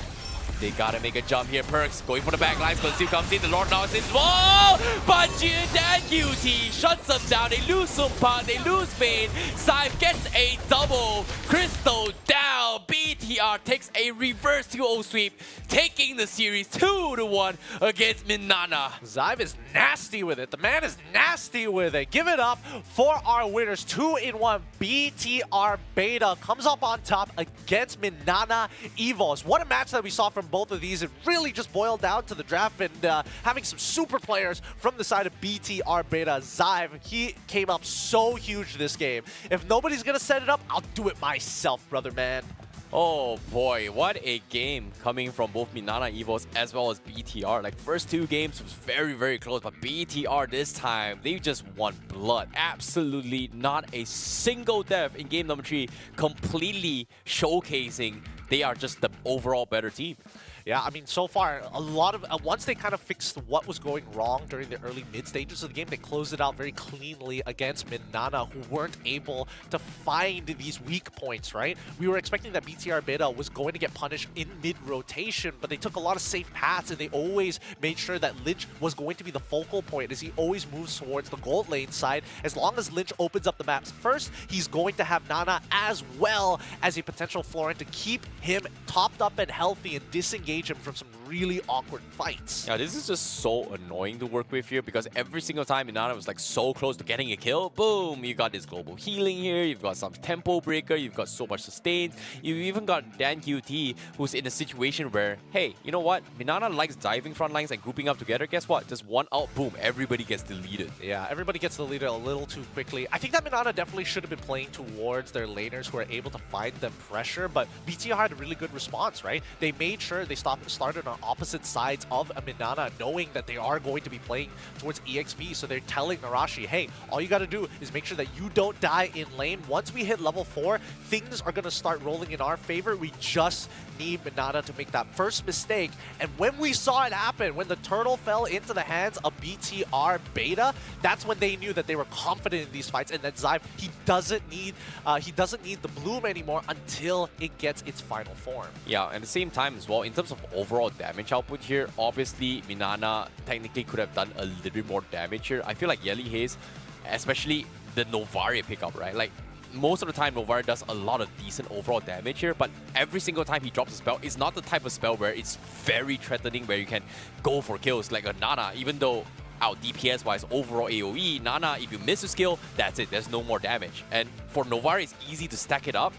They gotta make a jump here. Perks going for the back lines. Conceal comes in. The Lord now is in. Whoa! But Dan QT shuts them down. They lose Sumpak. They lose Vayne. Zyve gets a double. Crystal down. BTR takes a reverse 2-0 sweep, taking the series 2-1 against MNNA. Zyve is nasty with it. The man is nasty with it. Give it up for our winners. 2-1. BTR Beta comes up on top against MNNA EVOS. What a match that we saw from both of these. It really just boiled down to the draft and having some super players from the side of BTR Beta. Zyve, he came up so huge this game. If nobody's going to set it up, I'll do it myself, brother man. Oh boy, what a game coming from both MNNA EVOS as well as BTR. Like, first 2 games was very, very close, but BTR this time, they just won blood. Absolutely not a single death in game number 3, completely showcasing they are just the overall better team. Yeah, I mean, so far, a lot of... once they kind of fixed what was going wrong during the early mid stages of the game, they closed it out very cleanly against MNNA, who weren't able to find these weak points, right? We were expecting that BTR Beta was going to get punished in mid-rotation, but they took a lot of safe paths, and they always made sure that Lynch was going to be the focal point as he always moves towards the gold lane side. As long as Lynch opens up the maps first, he's going to have Nana as well as a potential Florent to keep him topped up and healthy and disengage him from some really awkward fights. Yeah, this is just so annoying to work with here because every single time MNNA was like so close to getting a kill, boom, you got this global healing here, you've got some tempo breaker, you've got so much sustain, you've even got Dan QT who's in a situation where, hey, you know what, MNNA likes diving front lines and grouping up together, guess what, just one out, boom, everybody gets deleted. Yeah, everybody gets deleted a little too quickly. I think that MNNA definitely should have been playing towards their laners who are able to find them pressure, but BTR had a really good response, right? They made sure they started on opposite sides of MNNA, knowing that they are going to be playing towards EXP, so they're telling Narashi, hey, all you gotta do is make sure that you don't die in lane. Once we hit level 4, things are gonna start rolling in our favor. We just need MNNA to make that first mistake, and when we saw it happen, when the turtle fell into the hands of BTR Beta, that's when they knew that they were confident in these fights, and that Zyve, he doesn't need the bloom anymore until it gets its final form. Yeah, at the same time as well, in terms of overall damage output here, obviously MNNA technically could have done a little bit more damage here. I feel like Yelly Haze, especially the Novaria pickup, right? Like, most of the time Novaria does a lot of decent overall damage here, but every single time he drops a spell, it's not the type of spell where it's very threatening, where you can go for kills like a Nana, even though out DPS wise, overall AoE, Nana, if you miss a skill, that's it, there's no more damage. And for Novaria, it's easy to stack it up,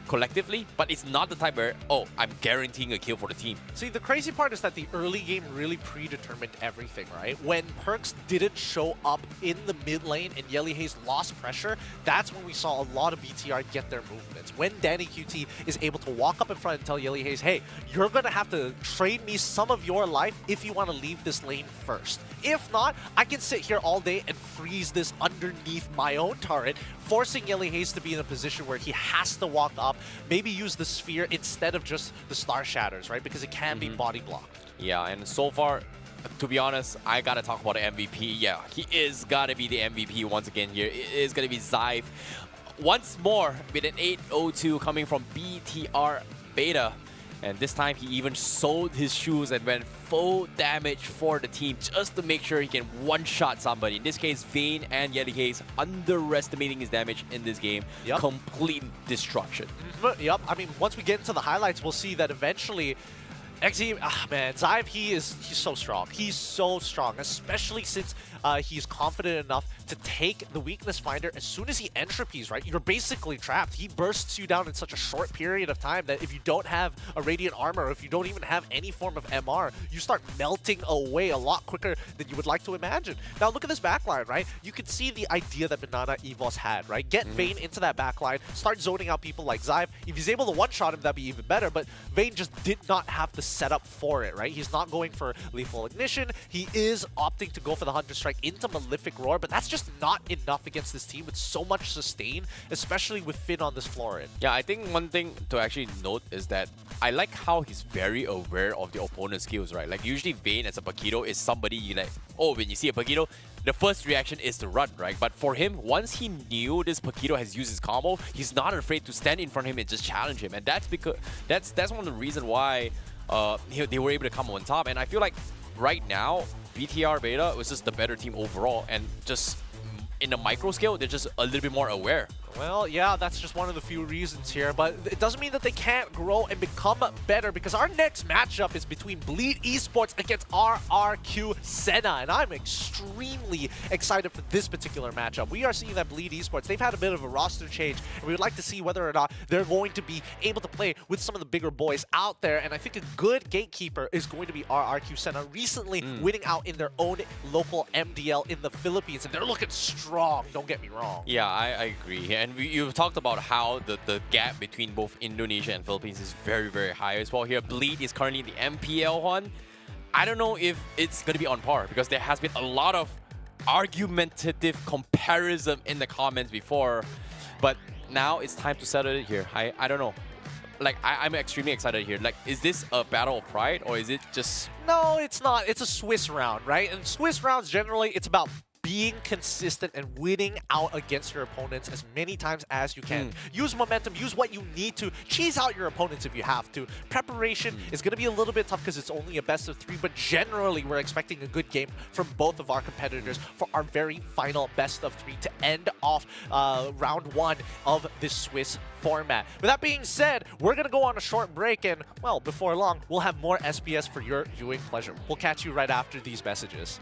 collectively, but it's not the type where, oh, I'm guaranteeing a kill for the team. See, the crazy part is that the early game really predetermined everything, right? When Perks didn't show up in the mid lane and Yelly Hayes lost pressure, that's when we saw a lot of BTR get their movements. When Danny QT is able to walk up in front and tell Yelly Hayes, hey, you're going to have to trade me some of your life if you want to leave this lane first. If not, I can sit here all day and freeze this underneath my own turret, forcing Yelly Hayes to be in a position where he has to walk up, maybe use the sphere instead of just the Star Shatters, right? Because it can be body blocked. Yeah, and so far, to be honest, I gotta talk about the MVP. Yeah, he is gotta be the MVP once again here. It is gonna be Xive. Once more, with an 802 coming from BTR Beta. And this time, he even sold his shoes and went full damage for the team just to make sure he can one-shot somebody. In this case, Vayne and Yelly Hayes underestimating his damage in this game. Yep. Complete destruction. Yep, I mean, once we get into the highlights, we'll see that eventually XE, man, Xive, he's so strong. He's so strong, especially since he's confident enough to take the weakness finder as soon as he entropies, right? You're basically trapped. He bursts you down in such a short period of time that if you don't have a radiant armor, or if you don't even have any form of MR, you start melting away a lot quicker than you would like to imagine. Now look at this backline, right? You can see the idea that MNNA EVOS had, right? Get Vayne into that backline, start zoning out people like Xive. If he's able to one-shot him, that'd be even better, but Vayne just did not have the setup for it, right? He's not going for lethal ignition. He is opting to go for the Hunter Strike into Malefic Roar, but that's just not enough against this team with so much sustain, especially with Finn on this Florid. Yeah, I think one thing to actually note is that I like how he's very aware of the opponent's skills, right? Like usually Vayne as a Paquito is somebody you like, oh, when you see a Paquito, the first reaction is to run, right? But for him, once he knew this Paquito has used his combo, he's not afraid to stand in front of him and just challenge him. And that's because that's one of the reasons why they were able to come on top. And I feel like right now, BTR Beta was just the better team overall, and just in a micro scale, they're just a little bit more aware. Well, yeah, that's just one of the few reasons here, but it doesn't mean that they can't grow and become better, because our next matchup is between Bleed Esports against RRQ Senna, and I'm extremely excited for this particular matchup. We are seeing that Bleed Esports, they've had a bit of a roster change, and we would like to see whether or not they're going to be able to play with some of the bigger boys out there, and I think a good gatekeeper is going to be RRQ Senna, recently winning out in their own local MDL in the Philippines, and they're looking strong, don't get me wrong. Yeah, I agree. And you've talked about how the gap between both Indonesia and Philippines is very, very high as well here. Bleed is currently in the MPL one. I don't know if it's going to be on par, because there has been a lot of argumentative comparison in the comments before. But now it's time to settle it here. I don't know. Like, I'm extremely excited here. Like, is this a battle of pride, or is it just... No, it's not. It's a Swiss round, right? And Swiss rounds, generally, it's about being consistent and winning out against your opponents as many times as you can. Use momentum, use what you need to, cheese out your opponents if you have to. Preparation is going to be a little bit tough because it's only a best of 3, but generally we're expecting a good game from both of our competitors for our very final best of 3 to end off round 1 of this Swiss format. With that being said, we're going to go on a short break, and, well, before long, we'll have more SBS for your viewing pleasure. We'll catch you right after these messages.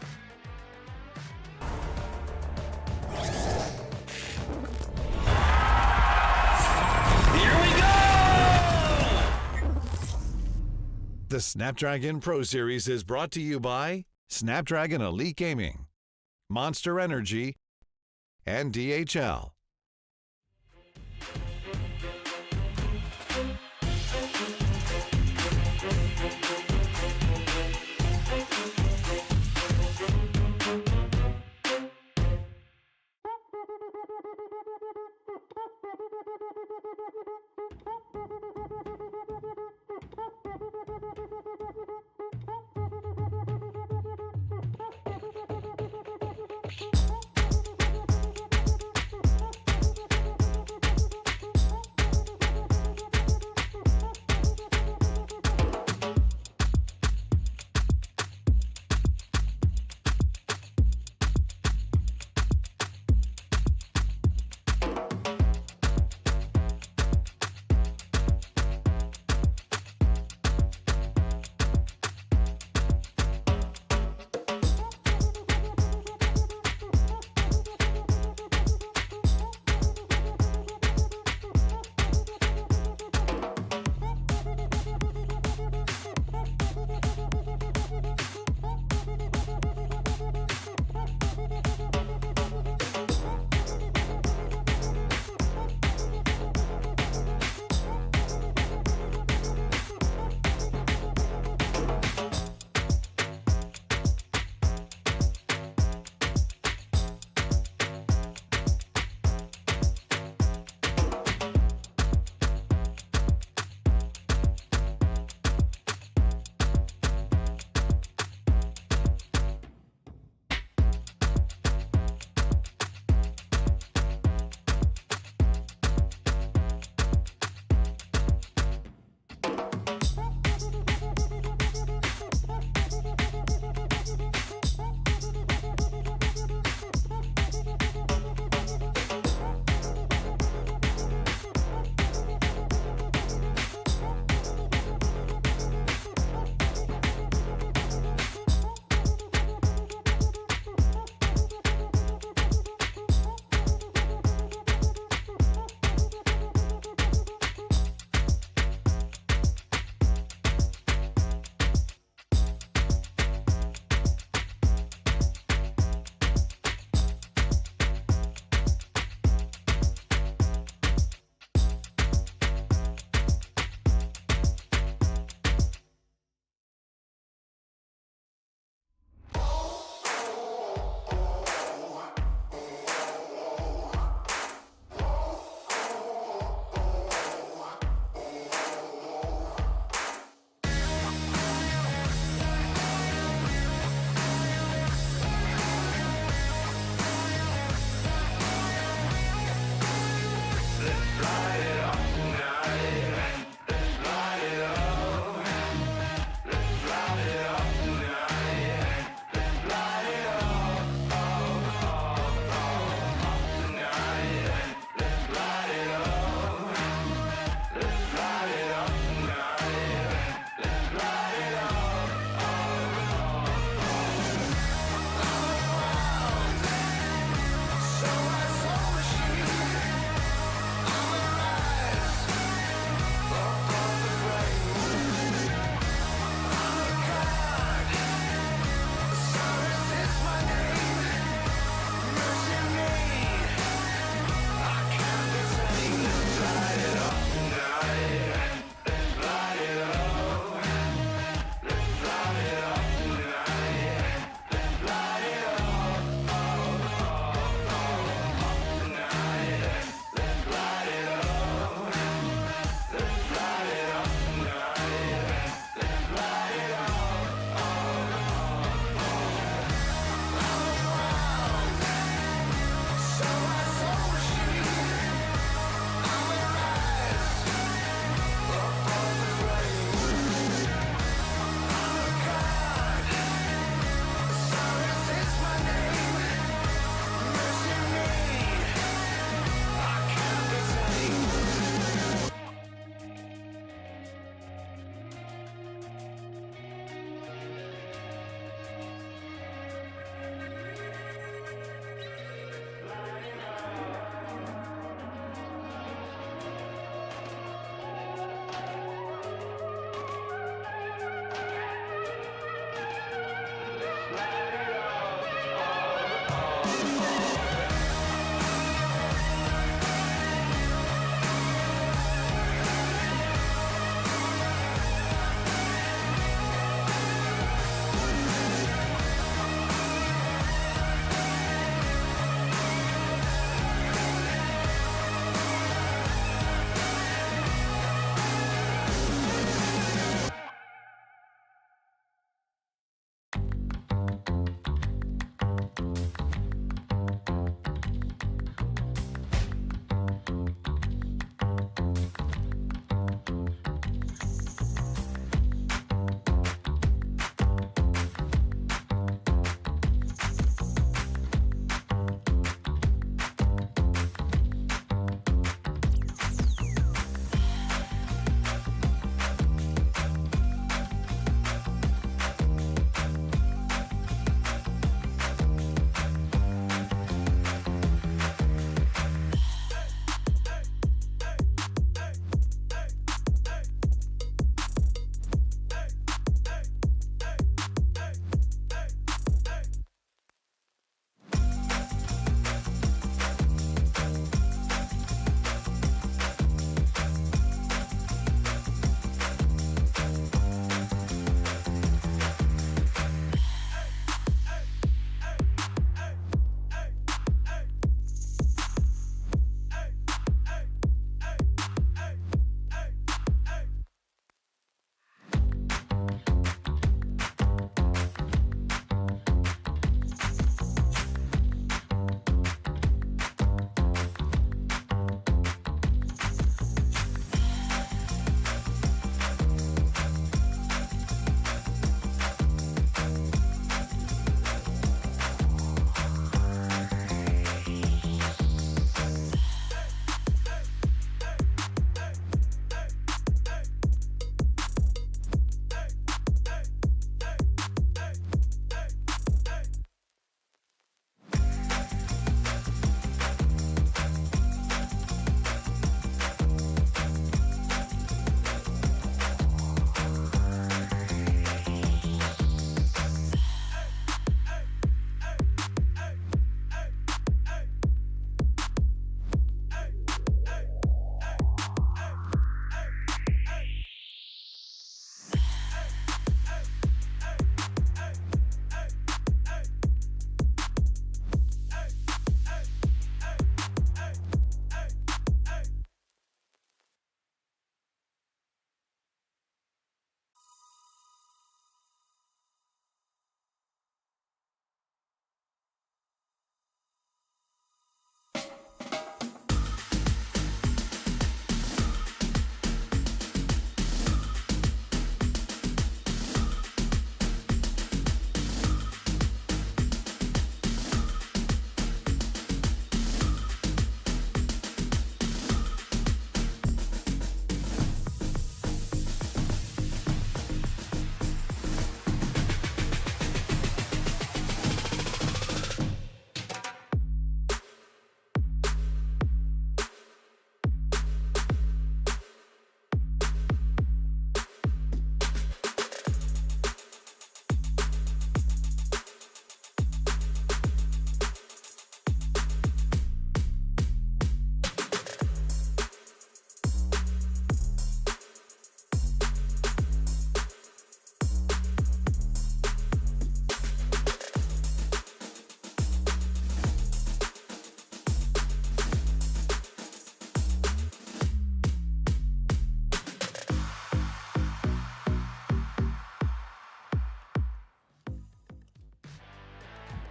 Here we go! The Snapdragon Pro Series is brought to you by Snapdragon Elite Gaming, Monster Energy, and DHL.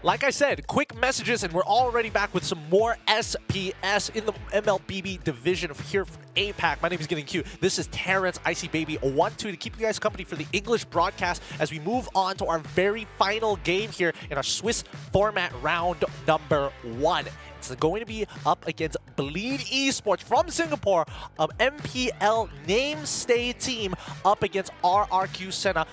Like I said, quick messages, and we're already back with some more SPS in the MLBB division here for APAC. My name is Getting Cute. This is Terrence, Icy Baby 1-2 to keep you guys company for the English broadcast as we move on to our very final game here in our Swiss format round number 1. It's going to be up against Bleed Esports from Singapore, an MPL namestay team up against RRQ Senna.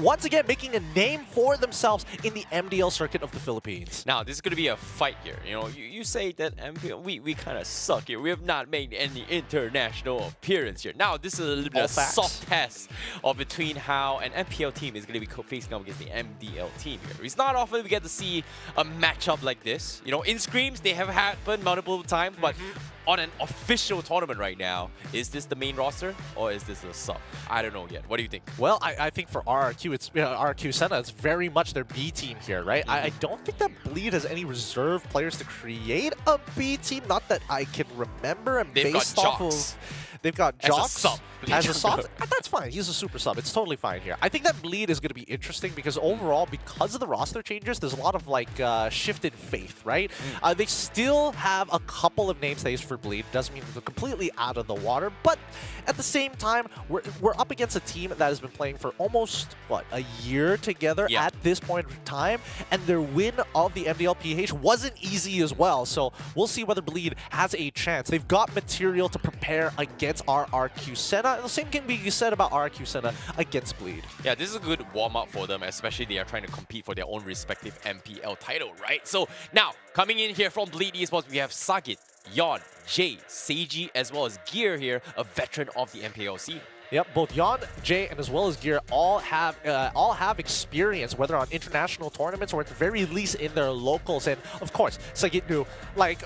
Once again, making a name for themselves in the MDL circuit of the Philippines. Now, this is going to be a fight here. You know, you say that MPL, we kind of suck here. We have not made any international appearance here. Now, this is a little bit of a soft test of between how an MPL team is going to be facing up against the MDL team here. It's not often we get to see a matchup like this. You know, in scrims, they have happened multiple times, but on an official tournament right now, is this the main roster or is this a sub? I don't know yet. What do you think? Well, I think for RRQ, it's RRQ Senna, it's very much their B team here, right? I don't think that Bleed has any reserve players to create a B team. Not that I can remember. And they've based got off Jocks. of they've got Jocks as a sub. That's fine. He's a super sub. It's totally fine here. I think that Bleed is going to be interesting because overall, because of the roster changes, there's a lot of like shifted faith, right? They still have a couple of namestays for Bleed. Doesn't mean they're completely out of the water, but at the same time, we're up against a team that has been playing for almost, what, a year together at this point in time, and their win of the MDLPH wasn't easy as well, so we'll see whether Bleed has a chance. They've got material to prepare against RRQ Senna. The same can be said about RRQ Senna against Bleed. Yeah, this is a good warm-up for them, especially they are trying to compete for their own respective MPL title, right? So now, coming in here from Bleed Esports, we have Sagit, Yon, Jay, Seiji, as well as Gear here, a veteran of the MPL scene. Yep, both Yon, Jay, and as well as Gear all have experience, whether on international tournaments or at the very least in their locals. And of course, Sagit knew, like,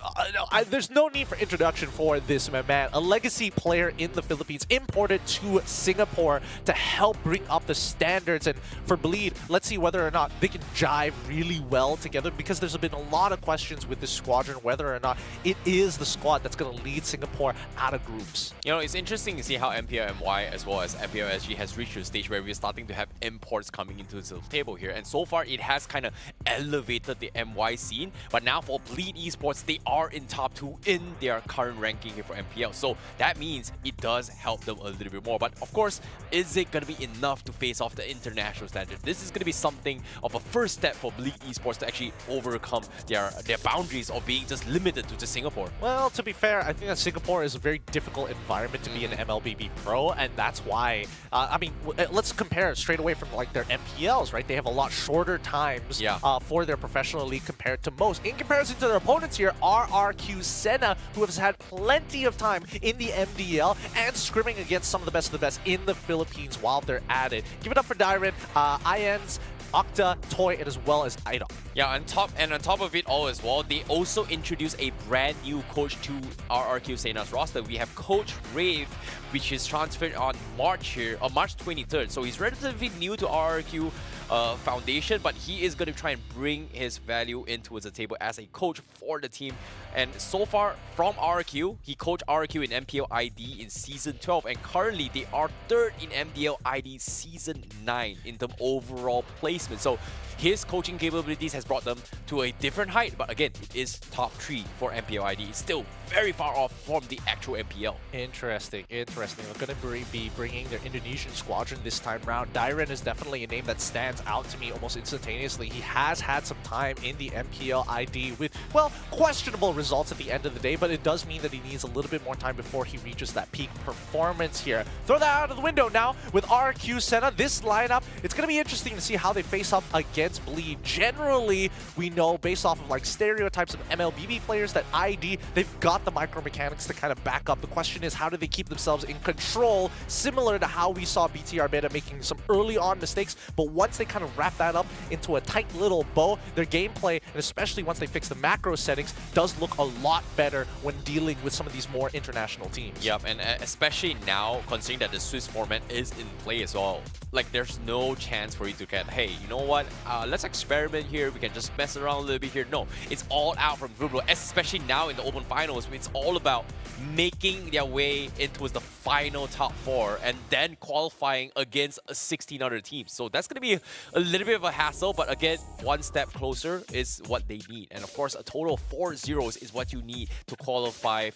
there's no need for introduction for this man. A legacy player in the Philippines, imported to Singapore to help bring up the standards. And for Bleed, let's see whether or not they can jive really well together, because there's been a lot of questions with this squadron, whether or not it is the squad that's going to lead Singapore out of groups. You know, it's interesting to see how MPL MY as well as MPL SG has reached a stage where we're starting to have imports coming into the table here. And so far, it has kind of elevated the MY scene. But now for Bleed Esports, they are in top 2 in their current ranking here for MPL. So that means it does help them a little bit more. But of course, is it going to be enough to face off the international standards? This is going to be something of a first step for Bleed Esports to actually overcome their boundaries of being just limited to just Singapore. Well, to be fair, I think that Singapore is a very difficult environment to be an MLBB pro, and that's why, I mean, let's compare it straight away from like their MPLs, right? They have a lot shorter times for their professional league compared to most. In comparison to their opponents here, RRQ Senna, who has had plenty of time in the MDL and scrimming against some of the best in the Philippines while they're at it. Give it up for Dyren, Ians, Octa, Toy, and as well as Idol. Yeah, on top of it all as well, they also introduced a brand new coach to RRQ Senna's roster. We have Coach Rave, which is transferred on March 23rd. So he's relatively new to RRQ Foundation, but he is going to try and bring his value into the table as a coach for the team. And so far from RRQ, he coached RRQ in MPL ID in Season 12, and currently they are 3rd in MDL ID Season 9 in the overall placement. So his coaching capabilities has brought them to a different height, but again, it is top 3 for MPL ID. It's still very far off from the actual MPL. Interesting. We're going to be bringing their Indonesian squadron this time round. Dyren is definitely a name that stands out to me almost instantaneously. He has had some time in the MPL ID with, well, questionable results at the end of the day, but it does mean that he needs a little bit more time before he reaches that peak performance here. Throw that out of the window now with RQ Senna. This lineup, it's going to be interesting to see how they face up against Bleed. Generally, we know based off of like stereotypes of MLBB players that ID, they've got the micromechanics to kind of back up. The question is, how do they keep themselves in control, similar to how we saw BTRB making some early on mistakes, but once they kind of wrap that up into a tight little bow, their gameplay, and especially once they fix the macro settings, does look a lot better when dealing with some of these more international teams. Yep, and especially now, considering that the Swiss format is in play as well, like there's no chance for you to get, hey, you know what, let's experiment here, we can just mess around a little bit here. No, it's all out from group, especially now in the Open Finals. It's all about making their way into the final top 4 and then qualifying against 16 other teams. So that's going to be a little bit of a hassle, but again, one step closer is what they need. And of course, a total of 4 zeros is what you need to qualify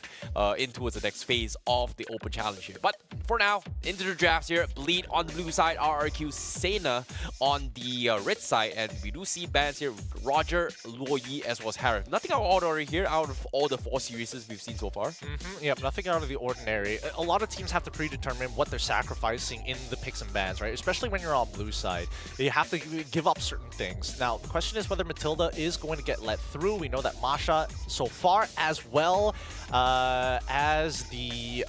in towards the next phase of the Open Challenge here. But for now, into the drafts here. Bleed on the blue side, RRQ Sena on the red side, and we do see bans here. Roger, Luo Yi, as well as Harith. Nothing out of ordinary here out of all the 4 series we've seen so far. Yep, nothing out of the ordinary. A lot of teams have to predetermine what they're sacrificing in the picks and bans, right? Especially when you're on blue side. You have to give up certain things. Now, the question is whether Matilda is going to get let through. We know that Masha, so far, as well as the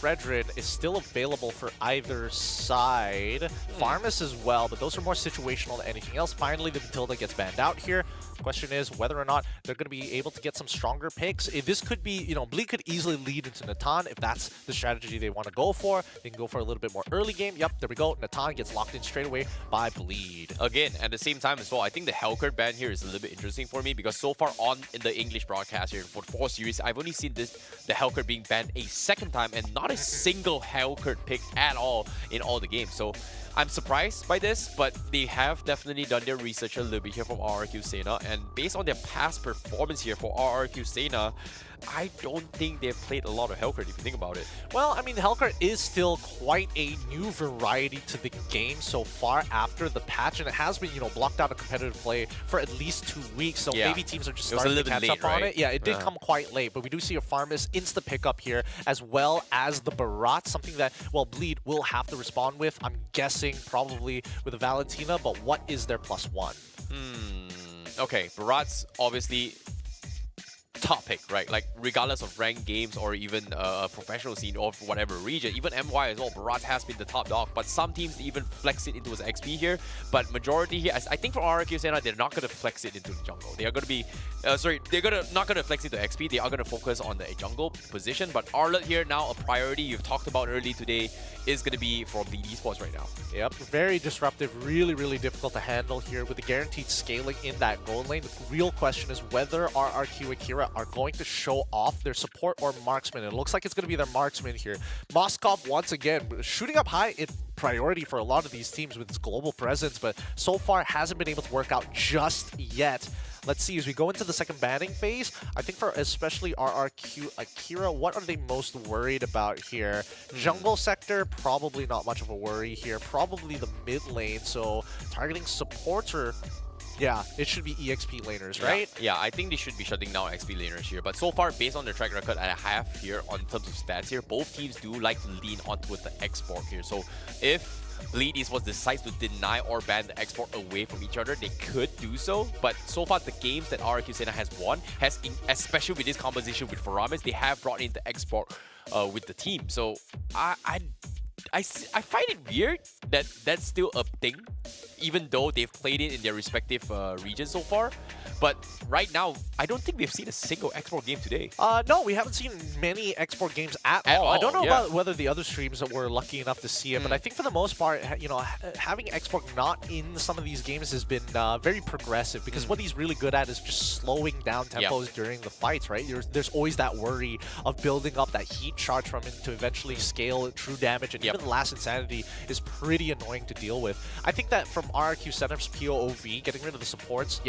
Fredrin, is still available for either side. Farmus as well, but those are more situational than anything else. Finally, the Matilda gets banned out here. Question is whether or not they're going to be able to get some stronger picks. This could be, you know, Bleed could easily lead into Natan if that's the strategy they want to go for. They can go for a little bit more early game. Yep, there we go. Natan gets locked in straight away by Bleed. Again, at the same time as well, I think the Hellcurt ban here is a little bit interesting for me because so far on in the English broadcast here for 4 series, I've only seen the Hellcurt being banned a second time and not a single Hellcurt pick at all in all the games. So I'm surprised by this, but they have definitely done their research a little bit here from RRQ Sena, and based on their past performance here for RRQ Sena, I don't think they've played a lot of Hellcurt if you think about it. Well, I mean, Hellcurt is still quite a new variety to the game so far after the patch, and it has been, you know, blocked out of competitive play for at least 2 weeks, so maybe teams are just starting to catch up on it. Yeah, it did come quite late, but we do see a Farmus insta pickup here, as well as the Barat, something that, well, Bleed will have to respond with. I'm guessing probably with a Valentina, but what is their +1? Okay, Barat's obviously top pick, right? Like, regardless of ranked games or even a professional scene or whatever region, even MY as well, Barat has been the top dog, but some teams even flex it into his XP here, but majority here, I think for RRQ Sena, they're not going to flex it into the jungle. They are going to be, not going to flex into XP, they are going to focus on the jungle position, but Arlet here now, a priority you've talked about early today, is going to be for Bleed Esports right now. Yep, very disruptive, really, really difficult to handle here with the guaranteed scaling in that gold lane. The real question is whether RRQ Akira are going to show off their support or marksman. It looks like it's going to be their marksman here. Moskov, once again, shooting up high in priority for a lot of these teams with its global presence, but so far hasn't been able to work out just yet. Let's see, as we go into the second banning phase, I think for especially RRQ Akira, what are they most worried about here? Jungle sector, probably not much of a worry here. Probably the mid lane, so targeting supports or... yeah, it should be EXP laners, right? Yeah, I think they should be shutting down XP laners here. But so far, based on their track record I have here on terms of stats here, both teams do like to lean onto the export here. So if Bleed Esports decides to deny or ban the export away from each other, they could do so. But so far, the games that RRQ Sena has won, especially with this composition with Faramis, they have brought in the export with the team. So I find it weird that that's still a thing, even though they've played it in their respective regions so far. But right now, I don't think we've seen a single export game today. No, we haven't seen many export games at all. I don't know about whether the other streams that were lucky enough to see it, but I think for the most part, you know, having export not in some of these games has been very progressive, because what he's really good at is just slowing down tempos during the fights, right? There's always that worry of building up that heat charge from him to eventually scale true damage, and even the last insanity is pretty annoying to deal with. I think that from RRQ Setups POV, getting rid of the supports,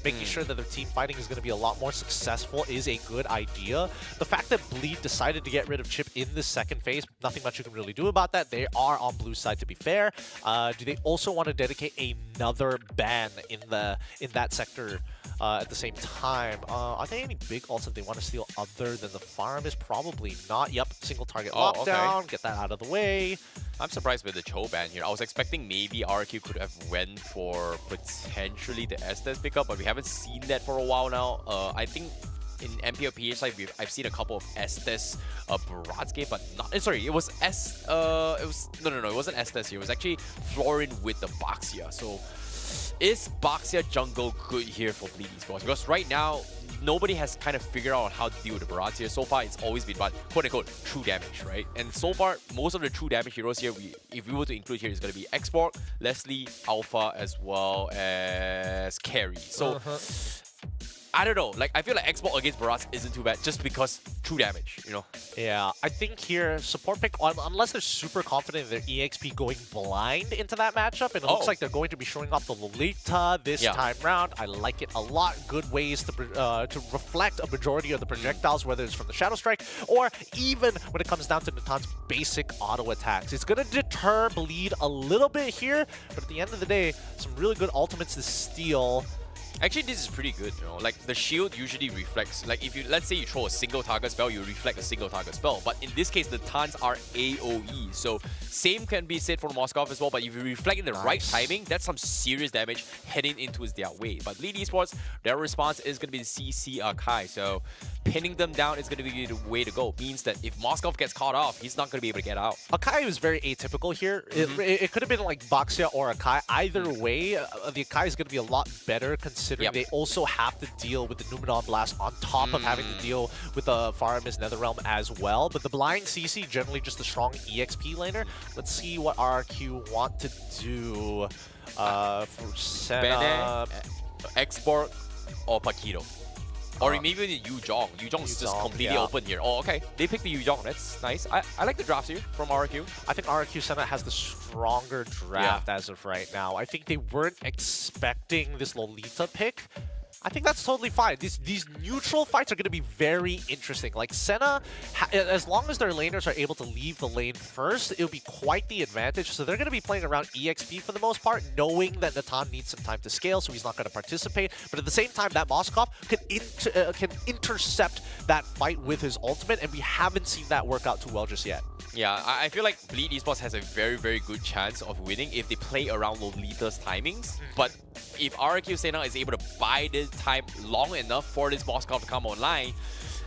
making sure that their team fighting is going to be a lot more successful is a good idea. The fact that Bleed decided to get rid of Chip in the second phase, nothing much you can really do about that. They are on blue side, to be fair. Do they also want to dedicate another ban in that sector at the same time? Are there any big ults that they want to steal other than the farm? Is probably not. Yep, single target lockdown. Get that out of the way. I'm surprised with the Cho ban here. I was expecting maybe RQ could have went for potentially the ASTERIS pickup, but we haven't seen that for a while now. I think in MP or PH side, I've seen a couple of ASTERIS Barats game, but not. Sorry, it was no, it wasn't ASTERIS here. It was actually Florin with the Baxia. So is Baxia jungle good here for Bleed Esports? Because right now, nobody has kind of figured out how to deal with the Barats here. So far, it's always been about quote-unquote true damage, right? And so far, most of the true damage heroes here, if we were to include here, is going to be Export, Leslie, Alpha, as well as Carry. So I don't know. Like, I feel like Xbox against Barats isn't too bad just because true damage, you know? Yeah, I think here, support pick, unless they're super confident in their EXP going blind into that matchup, and it looks like they're going to be showing off the Lolita this time round. I like it a lot. Good ways to reflect a majority of the projectiles, whether it's from the Shadow Strike, or even when it comes down to Natan's basic auto attacks. It's going to deter Bleed a little bit here, but at the end of the day, some really good ultimates to steal. Actually, this is pretty good, you know. Like, the shield usually reflects, like, if you, let's say you throw a single target spell, you reflect a single target spell. But in this case, the Tans are AoE. So, same can be said for Moskov as well, but if you reflect in the right timing, that's some serious damage heading into their way. But Lead Esports, their response is going to be the CC Akai. So, pinning them down is going to be the way to go. Means that if Moskov gets caught off, he's not going to be able to get out. Akai was very atypical here. It could have been like Baxia or Akai. Either way, the Akai is going to be a lot better considering they also have to deal with the Numenon Blast on top of having to deal with the Faramis Netherrealm as well. But the blind CC, generally just a strong EXP laner. Let's see what RRQ want to do for Senna. Export or Paquito. Or maybe even Yuzhong. Yuzhong's just completely open here. Oh, okay. They picked the Yuzhong. That's nice. I like the drafts here from RRQ. I think RRQ Senna has the stronger draft as of right now. I think they weren't expecting this Lolita pick. I think that's totally fine. These neutral fights are going to be very interesting. Like Senna, as long as their laners are able to leave the lane first, it'll be quite the advantage. So they're going to be playing around EXP for the most part, knowing that Natan needs some time to scale, so he's not going to participate. But at the same time, that Moskov can intercept that fight with his ultimate, and we haven't seen that work out too well just yet. Yeah, I feel like Bleed Esports has a very, very good chance of winning if they play around Lolita's timings. But if RRQ Senna is able to buy this time long enough for this Moskov to come online,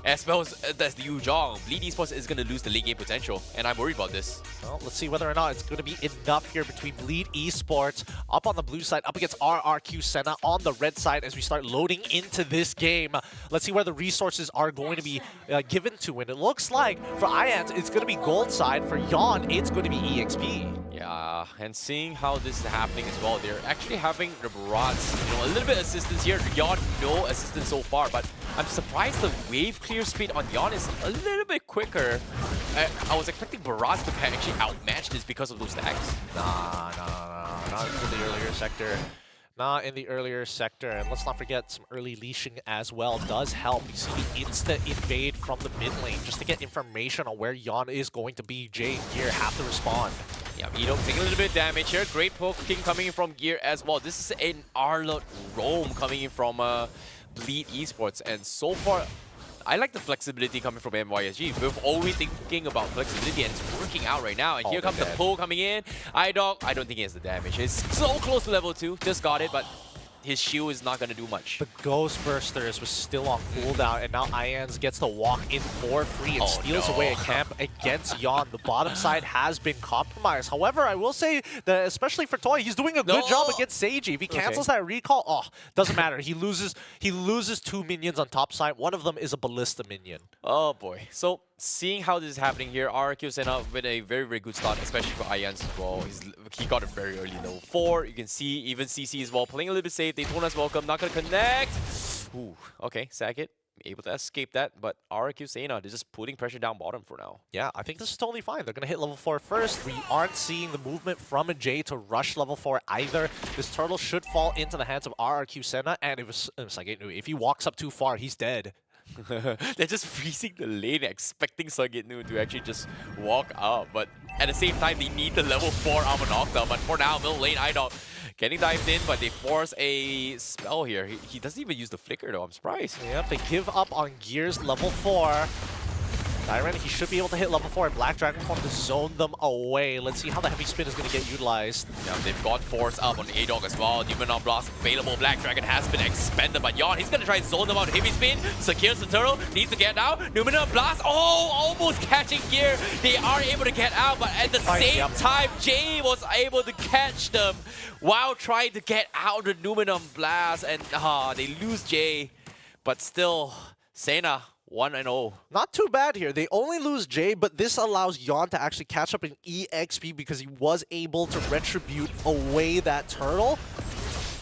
as well as that's the Yuzhong, Bleed Esports is going to lose the late game potential, and I'm worried about this. Well, let's see whether or not it's going to be enough here between Bleed Esports up on the blue side, up against RRQ Senna on the red side as we start loading into this game. Let's see where the resources are going to be given to, and it looks like for IANS, it's going to be gold side. For Yon, it's going to be EXP. Yeah, and seeing how this is happening as well, they're actually having the Barats, you know, a little bit of assistance here. Yon, no assistance so far, but I'm surprised the wave clear speed on Yon is a little bit quicker. I was expecting Barats to actually outmatch this because of those stacks. Nah, not in the earlier sector. Not in the earlier sector. And let's not forget some early leashing as well does help. You see the instant invade from the mid lane just to get information on where Yon is going to be. Jay and Gear have to respond. Yeah, Edo taking a little bit of damage here. Great poking coming in from Gear as well. This is an Arlott roam coming in from Bleed Esports. And so far, I like the flexibility coming from MYSG. We're always thinking about flexibility, and it's working out right now. And here comes the pull coming in. iDog, I don't think he has the damage. It's so close to level 2. Just got it, but his shield is not going to do much. The Ghost Bursters was still on cooldown, and now IANS gets to walk in for free and steals away a camp against Yon. The bottom side has been compromised. However, I will say that especially for Toy, he's doing a good job against Seiji. If he cancels that recall, doesn't matter. He loses 2 minions on top side. One of them is a Ballista minion. Oh boy. So seeing how this is happening here, RRQ Senna with a very, very good start, especially for IANS as well. He got it very early, level 4. You can see even CC as well, playing a little bit safe. Daytona's welcome, not going to connect. Ooh, okay, Sackett able to escape that, but RRQ Senna, they're just putting pressure down bottom for now. Yeah, I think this is totally fine. They're going to hit level 4 first. We aren't seeing the movement from a Jay to rush level 4 either. This turtle should fall into the hands of RRQ Senna, and if he walks up too far, he's dead. They're just freezing the lane, expecting Sagitnu to actually just walk up. But at the same time, they need the level 4 armor knockdown. But for now, middle lane, iDog getting dived in, but they force a spell here. He doesn't even use the flicker though, I'm surprised. Yep, they give up on Gears level 4. Dyren, he should be able to hit level 4 and Black Dragon form to zone them away. Let's see how the heavy spin is going to get utilized. Yeah, they've got force up on A-Dog as well. Numenon Blast available. Black Dragon has been expended, but Yon, he's going to try and zone them out. Heavy spin, secures the turtle, needs to get out. Numenon Blast, almost catching Gear. They are able to get out, but at the same time, Jay was able to catch them while trying to get out the Numenon Blast. And they lose Jay, but still, Senna 1-0. Not too bad here. They only lose Jay, but this allows Yon to actually catch up in EXP because he was able to retribute away that turtle.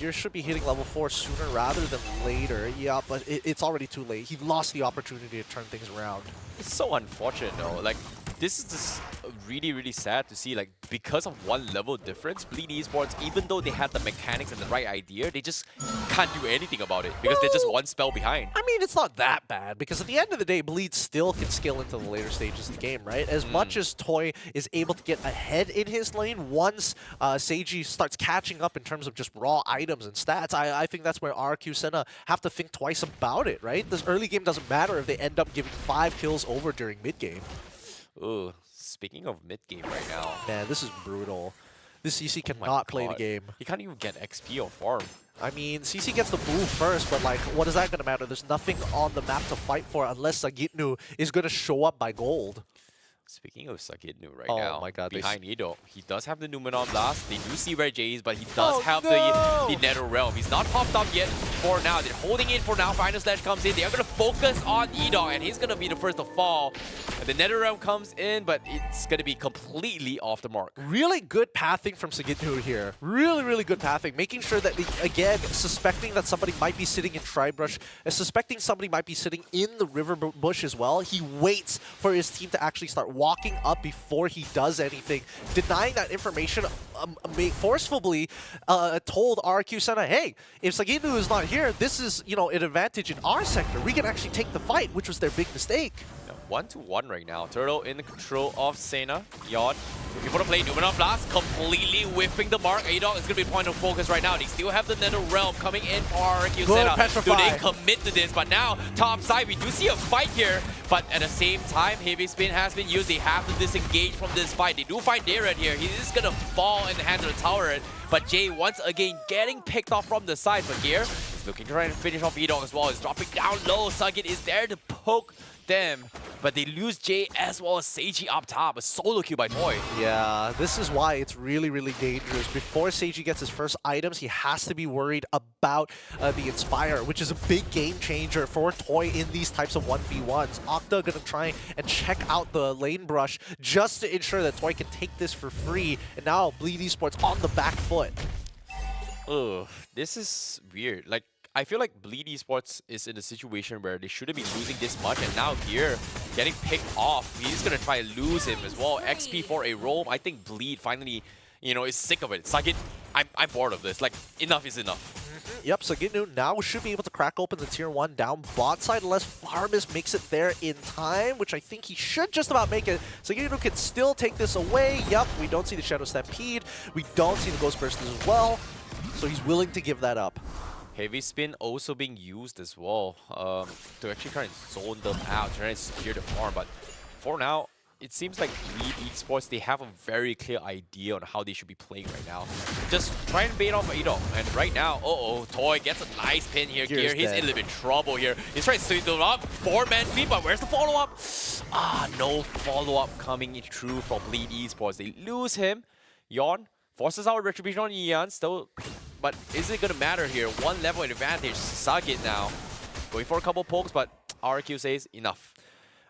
Gear should be hitting level 4 sooner rather than later. Yeah, but it's already too late. He lost the opportunity to turn things around. It's so unfortunate though. Like, this is just really, really sad to see. Like, because of one level difference, Bleed Esports, even though they had the mechanics and the right idea, they just can't do anything about it because they're just one spell behind. I mean, it's not that bad because at the end of the day, Bleed still can scale into the later stages of the game, right? As much as Toy is able to get ahead in his lane, once Seiji starts catching up in terms of just raw items and stats, I think that's where RQ Senna have to think twice about it, right? This early game doesn't matter if they end up giving 5 kills over during mid game. Ooh, speaking of mid game right now. Man, this is brutal. This CC Oh my cannot play the God. game. He can't even get XP or farm. I mean, CC gets the move first, but like, what is that going to matter? There's nothing on the map to fight for unless Sagitnu is going to show up by gold. Speaking of Sagitnu right Oh now, my God, behind Edo, he does have the Numenon Blast. They do see where Jay is, but he does have no! the Nether Realm. He's not popped up yet for now. They're holding it for now. Final Slash comes in. They are going to focus on Edo, and he's going to be the first to fall. And the Nether Realm comes in, but it's going to be completely off the mark. Really good pathing from Sagitnu here. Really, really good pathing. Making sure that, again, suspecting that somebody might be sitting in Tribrush, suspecting somebody might be sitting in the river bush as well. He waits for his team to actually start walking up before he does anything. Denying that information forcefully told RQ Senna, hey, if Sagitnu is not here, this is, you know, an advantage in our sector. We can actually take the fight, which was their big mistake. 1-1 right now. Turtle in the control of Sena. Yon looking for the play. Numenon Blast completely whiffing the mark. A-Dog is going to be point of focus right now. They still have the Nether Realm coming in for RQ Sena. Do they commit to this? But now, top side, we do see a fight here. But at the same time, Heavy Spin has been used. They have to disengage from this fight. They do find Dayred here. He is going to fall in the hands of the tower. But Jay, once again, getting picked off from the side. But here, he's looking to try and finish off E-Dog as well. He's dropping down low. Sugget is there to poke them, but they lose Jay as well as Seiji up top. A solo kill by Toy. Yeah, this is why it's really, really dangerous. Before Seiji gets his first items, he has to be worried about the Inspire, which is a big game changer for Toy in these types of 1v1s. Octa gonna try and check out the lane brush just to ensure that Toy can take this for free. And now Bleed Esports on the back foot. Ugh, this is weird. Like, I feel like Bleed Esports is in a situation where they shouldn't be losing this much, and now here, getting picked off, he's gonna try and lose him as well. XP for a roam. I think Bleed finally, you know, is sick of it. Sagit, I'm bored of this. Like, enough is enough. Yep, Sagitnu now should be able to crack open the tier 1 down bot side unless Farmis makes it there in time, which I think he should just about make it. Sagitnu can still take this away. Yep, we don't see the Shadow Stampede. We don't see the Ghost Burst as well, so he's willing to give that up. Heavy Spin also being used as well to actually try and zone them out, trying to secure the farm. But for now, it seems like Bleed Esports, they have a very clear idea on how they should be playing right now. Just try and bait off Edo. And right now, Toy gets a nice pin here. Gear, he's in a little bit of trouble here. He's trying to sweep them up. 4-man feed, but where's the follow-up? No follow-up coming through from Bleed Esports. They lose him. Yon forces out Retribution on Ian still. But is it going to matter here? One level advantage. Sagit now. Going for a couple pokes, but RQ says enough.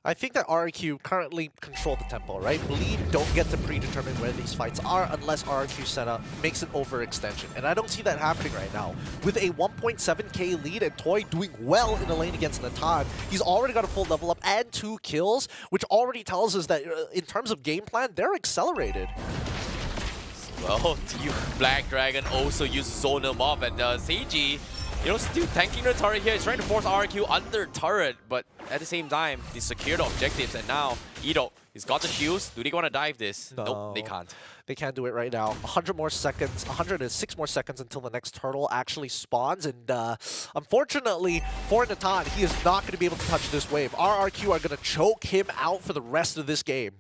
I think that RQ currently control the tempo, right? Bleed don't get to predetermine where these fights are unless RQ Senna makes an overextension. And I don't see that happening right now. With a 1.7k lead and Toy doing well in the lane against Natan, he's already got a full level up and 2 kills, which already tells us that in terms of game plan, they're accelerated. Well, Black Dragon also uses Zone him off, and Seiji, you know, still tanking the turret here. He's trying to force RQ under turret, but at the same time, they secure the objectives, and now Edo, he's got the shields. Do they want to dive this? No. Nope, they can't. They can't do it right now. 100 more seconds, 106 more seconds until the next turtle actually spawns, and unfortunately for Natan, he is not going to be able to touch this wave. RRQ are going to choke him out for the rest of this game.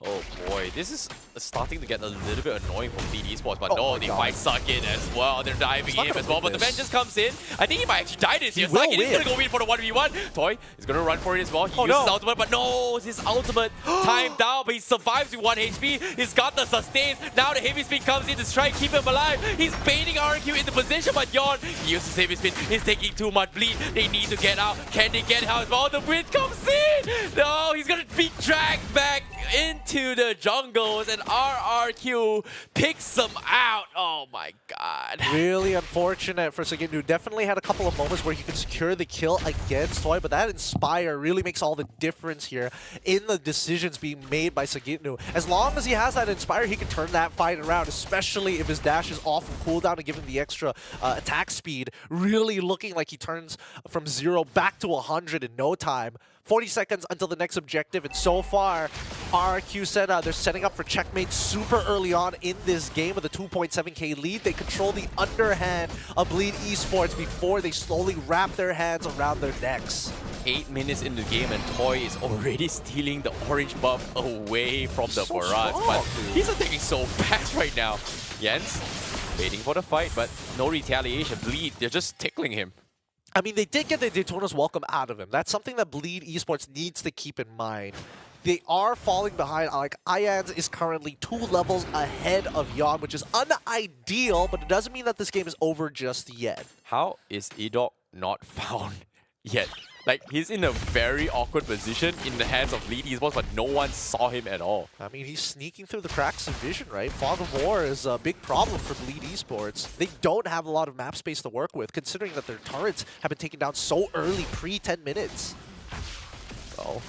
Oh boy, this is starting to get a little bit annoying for BT Esports, but no, they fight Sagit as well. They're diving in as well, but the Vengeance comes in. I think he might actually die this here. Sagit is going to go in for the 1v1. Toy is going to run for it as well. He uses his ultimate, but no, his ultimate timed down, but he survives with 1 HP. He's got the sustains. Now the Heavy Spin comes in to try and keep him alive. He's baiting RQ into position, but Yon, he uses Heavy Spin. He's taking too much bleed. They need to get out. Can they get out as well? The wind comes in. No, he's going to be dragged back. into the jungles, and RRQ picks them out. Oh my god. Really unfortunate for Sagitnu. Definitely had a couple of moments where he could secure the kill against Toy, but that Inspire really makes all the difference here in the decisions being made by Sagitnu. As long as he has that Inspire, he can turn that fight around, especially if his dash is off of cooldown and give him the extra attack speed. Really looking like he turns from 0 back to 100 in no time. 40 seconds until the next objective, and so far, RRQ Senna, they're setting up for checkmate super early on in this game with a 2.7k lead. They control the underhand of Bleed Esports before they slowly wrap their hands around their necks. 8 minutes in the game, and Toy is already stealing the orange buff away from the So Barrage. strong, But dude. he's attacking so fast right now. Jens waiting for the fight, but no retaliation. Bleed, they're just tickling him. I mean, they did get the Daytona's welcome out of him. That's something that Bleed Esports needs to keep in mind. They are falling behind. Like, Ians is currently 2 levels ahead of Yon, which is unideal, but it doesn't mean that this game is over just yet. How is Edok not found yet? Like, he's in a very awkward position in the hands of Bleed Esports, but no one saw him at all. I mean, he's sneaking through the cracks of vision, right? Fog of War is a big problem for Bleed Esports. They don't have a lot of map space to work with, considering that their turrets have been taken down so early, pre-10 minutes. So,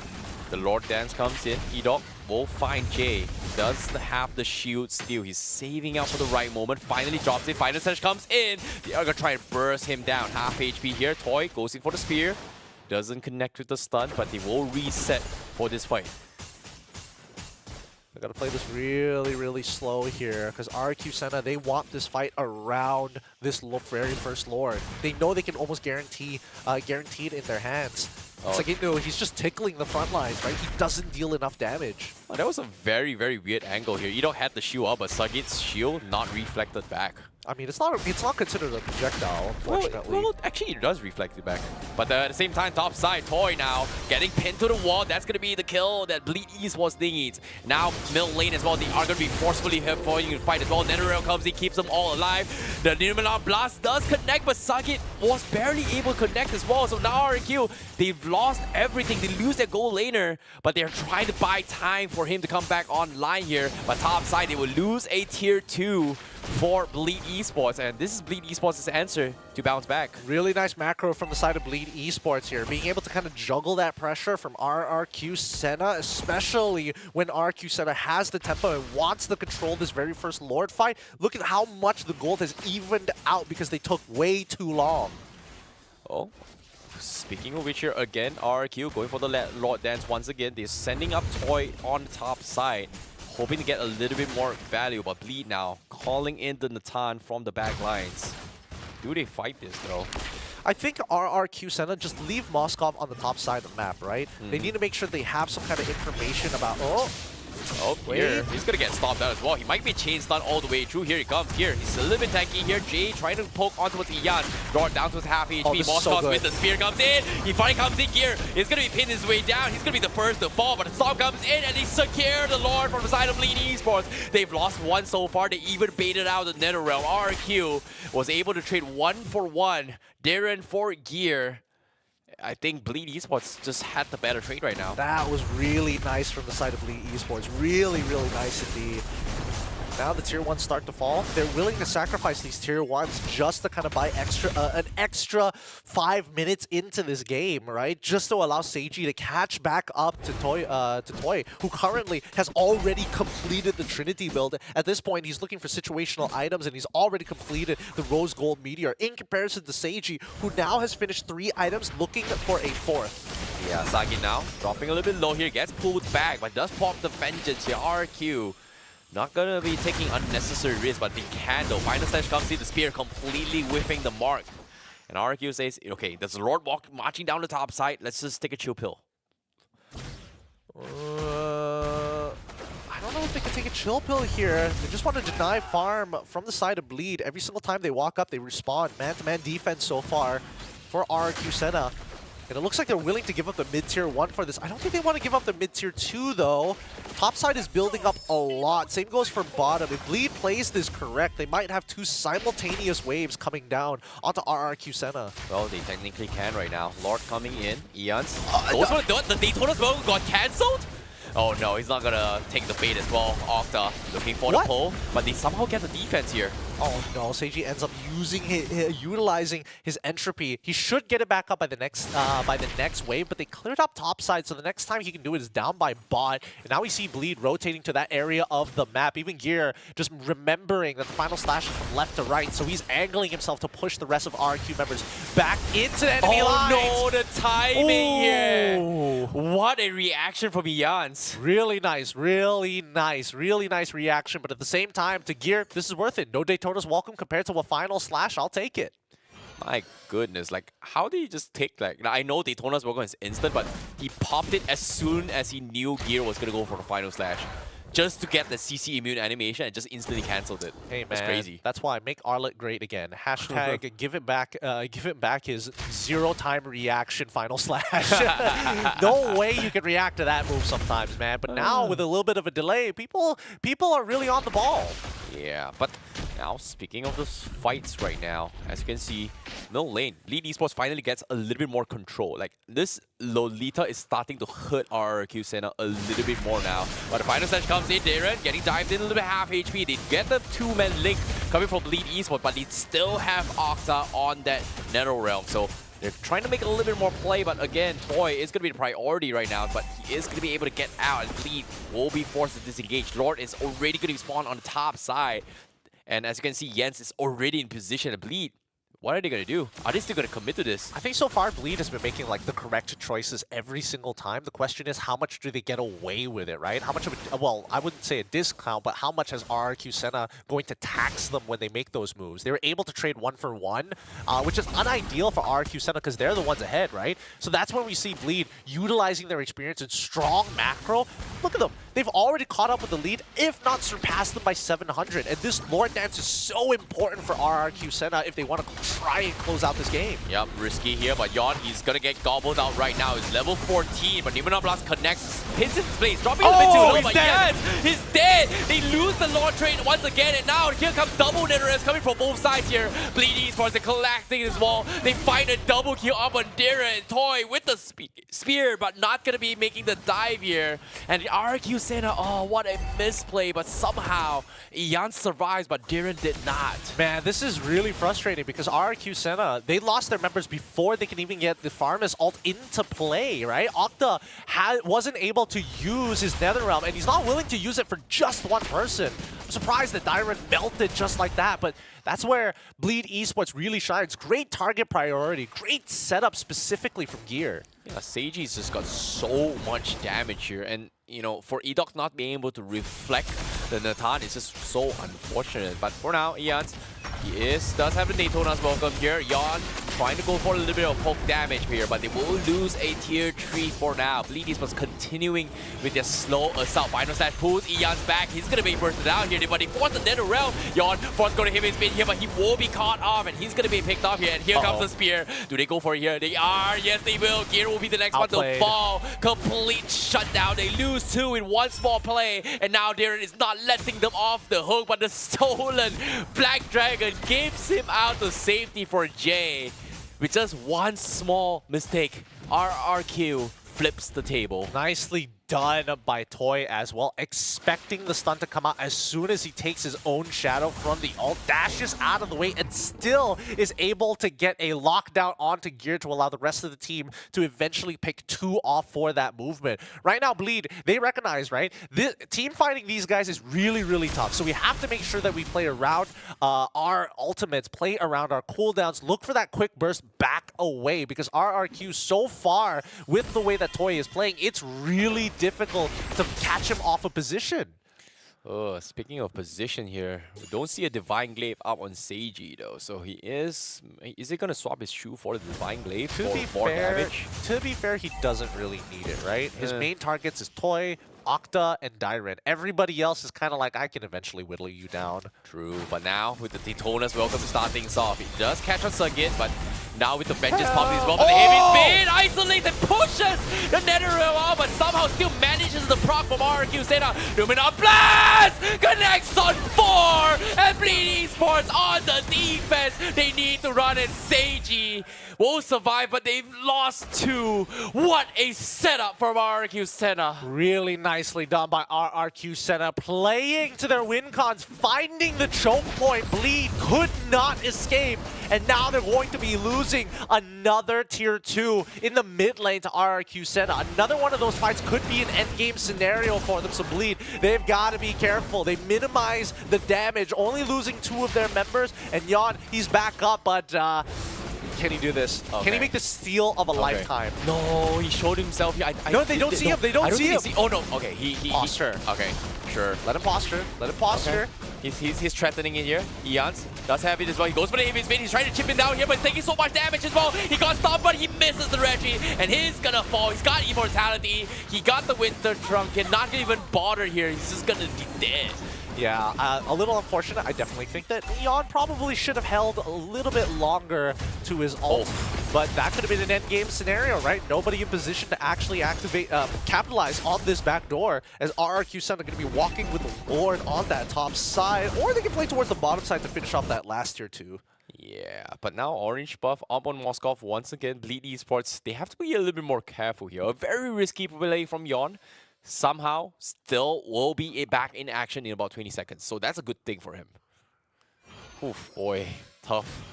the Lord Dance comes in. Edok will find Jay. Does have the shield still. He's saving up for the right moment. Finally drops it. Final Surge comes in. They are going to try and burst him down. Half HP here. Toy goes in for the spear. Doesn't connect with the stun, but they will reset for this fight. They gotta play this really, really slow here, because RQ Senna, they want this fight around this very first Lord. They know they can almost guarantee it in their hands. Oh. It's like, you know, he's just tickling the front lines, right? He doesn't deal enough damage. Oh, that was a very, very weird angle here. Edok had the shield up, but Sagit's shield not reflected back. I mean, it's not considered a projectile, unfortunately. Well, actually, it does reflect it back. But at the same time, top side, Toy now getting pinned to the wall. That's going to be the kill that Bleed Esports needs. Now, middle lane as well. They are going to be forcefully fighting in fight as well. NetherRail comes in, keeps them all alive. The Numenon Blast does connect, but Sagit was barely able to connect as well. So now RQ, they've lost everything. They lose their goal laner, but they're trying to buy time for him to come back online here. But top side, they will lose a tier 2 for Bleed Esports, and this is Bleed Esports' answer to bounce back. Really nice macro from the side of Bleed Esports here, being able to kind of juggle that pressure from RRQ Senna, especially when RRQ Senna has the tempo and wants to control this very first Lord fight. Look at how much the gold has evened out because they took way too long. Oh, speaking of which here, again, RRQ going for the Lord Dance once again. They're sending up Toy on the top side, hoping to get a little bit more value, but Bleed now calling in the Natan from the back lines. Do they fight this though? I think RRQ Senna just leave Moskov on the top side of the map, right? They need to make sure they have some kind of information about... Oh, here. He's going to get stopped out as well. He might be chain stun all the way through. Here he comes. Here. He's a little bit tanky here. Jay trying to poke onto Ian. Lord down to half HP. Moskov with the spear comes in. He finally comes in here. He's going to be pinned his way down. He's going to be the first to fall, but the storm comes in and they secure the Lord from the side of Bleed Esports. They've lost one so far. They even baited out the NetherRealm. RQ was able to trade 1-for-1. Darren for gear. I think Bleed Esports just had the better trade right now. That was really nice from the side of Bleed Esports. Really, really nice indeed. Now the tier 1s start to fall. They're willing to sacrifice these tier 1s just to kind of buy an extra 5 minutes into this game, right? Just to allow Seiji to catch back up to Toy, who currently has already completed the Trinity build. At this point, he's looking for situational items, and he's already completed the Rose Gold Meteor, in comparison to Seiji, who now has finished 3 items, looking for a 4th. Yeah, Sagi now dropping a little bit low here, gets pulled back, but does pop the Vengeance here. RQ not gonna be taking unnecessary risks, but they can though. Final Slash comes in, the spear completely whiffing the mark. And RQ says, okay, there's a Lord marching down the top side. Let's just take a chill pill. I don't know if they can take a chill pill here. They just want to deny farm from the side of Bleed. Every single time they walk up, they respawn. Man-to-man defense so far for RQ Senna. And it looks like they're willing to give up the mid-tier 1 for this. I don't think they want to give up the mid-tier 2, though. Topside is building up a lot. Same goes for bottom. If Bleed plays this correct, they might have 2 simultaneous waves coming down onto RRQ Senna. Well, they technically can right now. Lord coming in. Eons. The Daytona's got cancelled? Oh no, he's not gonna take the bait as well. Octa looking for the pull, but they somehow get the defense here. Oh no, Seiji ends up utilizing his entropy. He should get it back up by the next wave, but they cleared up top side, so the next time he can do it is down by bot. And now we see Bleed rotating to that area of the map. Even Gear just remembering that the final slash is from left to right, so he's angling himself to push the rest of RQ members back into the enemy lines. Oh no, the timing here. Ooh. What a reaction from Jans. Really nice reaction, but at the same time, to Gear, this is worth it. No Daytona's welcome compared to a final slash. I'll take it. My goodness, like, how did he just take, like, I know Daytona's welcome is instant, but he popped it as soon as he knew Gear was gonna go for the final slash. Just to get the CC immune animation and just instantly cancelled it. Hey man, that's crazy. That's why make Arlet great again. Hashtag give it back his 0-time reaction final slash. No way you can react to that move sometimes, man. But now with a little bit of a delay, people are really on the ball. Yeah, but now speaking of those fights right now, as you can see, middle lane, Bleed Esports finally gets a little bit more control. Like, this Lolita is starting to hurt RRQ Senna a little bit more now. But the final slash comes in, Darren getting dived in a little bit half HP. They get the 2-man link coming from Bleed Esports, but they still have Octa on that NetherRealm. So they're trying to make a little bit more play, but again, Toy is going to be the priority right now, but he is going to be able to get out, and Bleed will be forced to disengage. Lord is already going to spawn on the top side, and as you can see, Jens is already in position to Bleed. What are they going to do? Are they still going to commit to this? I think so far Bleed has been making like the correct choices every single time. The question is, how much do they get away with it, right? How much of a, well, I wouldn't say a discount, but how much is RRQ Senna going to tax them when they make those moves? They were able to trade 1-for-1, which is unideal for RRQ Senna because they're the ones ahead, right? So that's when we see Bleed utilizing their experience in strong macro. Look at them. They've already caught up with the lead, if not surpassed them by 700. And this Lord Dance is so important for RRQ Senna if they want to try and close out this game. Yep, risky here, but Yon, he's gonna get gobbled out right now. He's level 14, but Nimona Blast connects, hits his place, dropping a bit too low, but yes, he's dead! They lose the Lord trade once again, and now here comes double NetherRealm coming from both sides here. Bleed Esports are collecting as well. They find a double kill up on Darren. Toy with the spear, but not gonna be making the dive here. And RQ Senna, oh, what a misplay, but somehow Ian survives, but Darren did not. Man, this is really frustrating because RQ Senna, they lost their members before they can even get the Farmus ult into play, right? Octa wasn't able to use his NetherRealm, and he's not willing to use it for just one person. I'm surprised that Dyron melted just like that, but that's where Bleed Esports really shines. Great target priority, great setup specifically from Gear. Yeah, Seiji's just got so much damage here, and you know, for Edoc not being able to reflect the Natan is just so unfortunate. But for now, Ian, does have the Daytona's welcome here. Yon trying to go for a little bit of poke damage here, but they will lose a tier 3 for now. Bleed Esports continuing with their slow assault. Final slash pulls Ian's back. He's gonna be bursted out here, but he forced the NetherRealm. Yon forced going to hit his spin here, but he will be caught off, and he's gonna be picked off here. And here comes the spear. Do they go for it here? They are. Yes, they will. Gear will be the next one to fall. Complete shutdown. They lose 2 in one small play, and now Darren is not letting them off the hook, but the stolen Black Dragon gives him out to safety for Jay. With just one small mistake, RRQ flips the table. Nicely done by Toy as well, expecting the stun to come out as soon as he takes his own shadow from the ult, dashes out of the way, and still is able to get a lockdown onto Gear to allow the rest of the team to eventually pick 2 off for that movement. Right now, Bleed, they recognize, right? Team fighting these guys is really, really tough, so we have to make sure that we play around our ultimates, play around our cooldowns, look for that quick burst back away, because RRQ so far, with the way that Toy is playing, it's really difficult to catch him off a position. Speaking of position here, we don't see a Divine Glaive up on Seiji though, so is he gonna swap his shoe for the Divine Glaive for more damage? To be fair, he doesn't really need it, right? His main targets is Toy, Octa, and Dyren. Everybody else is kind of like, I can eventually whittle you down. True, but now with the Daytona's welcome to start things off, he does catch on Circuit, but now with the Vengeance popping as well, but the heavy spin isolates and pushes the NetherRealm out, but somehow still manages the proc from RQ Senna. Lumina Blast connects on 4, and Bleed Esports on the defense. They need to run, and Seiji will survive, but they've lost 2. What a setup from RRQ Senna. Really nicely done by RRQ Senna, playing to their win cons, finding the choke point. Bleed could not escape, and now they're going to be losing another tier 2 in the mid lane to RRQ Senna. Another one of those fights could be an endgame scenario for them, so Bleed, they've got to be careful. They minimize the damage, only losing 2 of their members, and Yon, he's back up, but can he do this? Okay. Can he make the steal of a lifetime? No, he showed himself here. No, they don't see him. They don't see him. Oh no. Okay, he Posture. Okay, sure. Let him posture. Let him posture. Okay. He's threatening in here. Eons does have it as well. He goes for the heavy spin. He's trying to chip him down here, but taking so much damage as well. He got stopped, but he misses the Reggie, and he's gonna fall. He's got immortality. He got the Winter Trunk. He's not gonna even bother here. He's just gonna be dead. Yeah, a little unfortunate. I definitely think that Eon probably should have held a little bit longer to his ult, but that could have been an end game scenario, right? Nobody in position to actually activate, capitalize on this back door, as RRQ Sun are going to be walking with the Lord on that top side, or they can play towards the bottom side to finish off that last tier 2. Yeah, but now Orange buff up on Moskov once again. Bleed Esports, they have to be a little bit more careful here. A very risky play from Yon. Somehow, still will be back in action in about 20 seconds. So that's a good thing for him. Oof, boy, tough.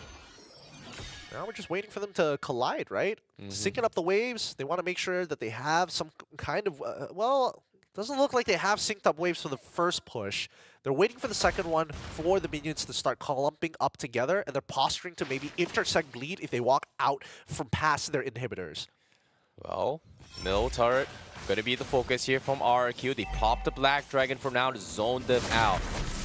Now we're just waiting for them to collide, right? Syncing up the waves. They want to make sure that they have some kind of, well, doesn't look like they have synced up waves for the first push. They're waiting for the second one for the minions to start clumping up together, and they're posturing to maybe intersect Bleed if they walk out from past their inhibitors. Well, middle turret gonna be the focus here from RRQ. They pop the Black Dragon for now to zone them out.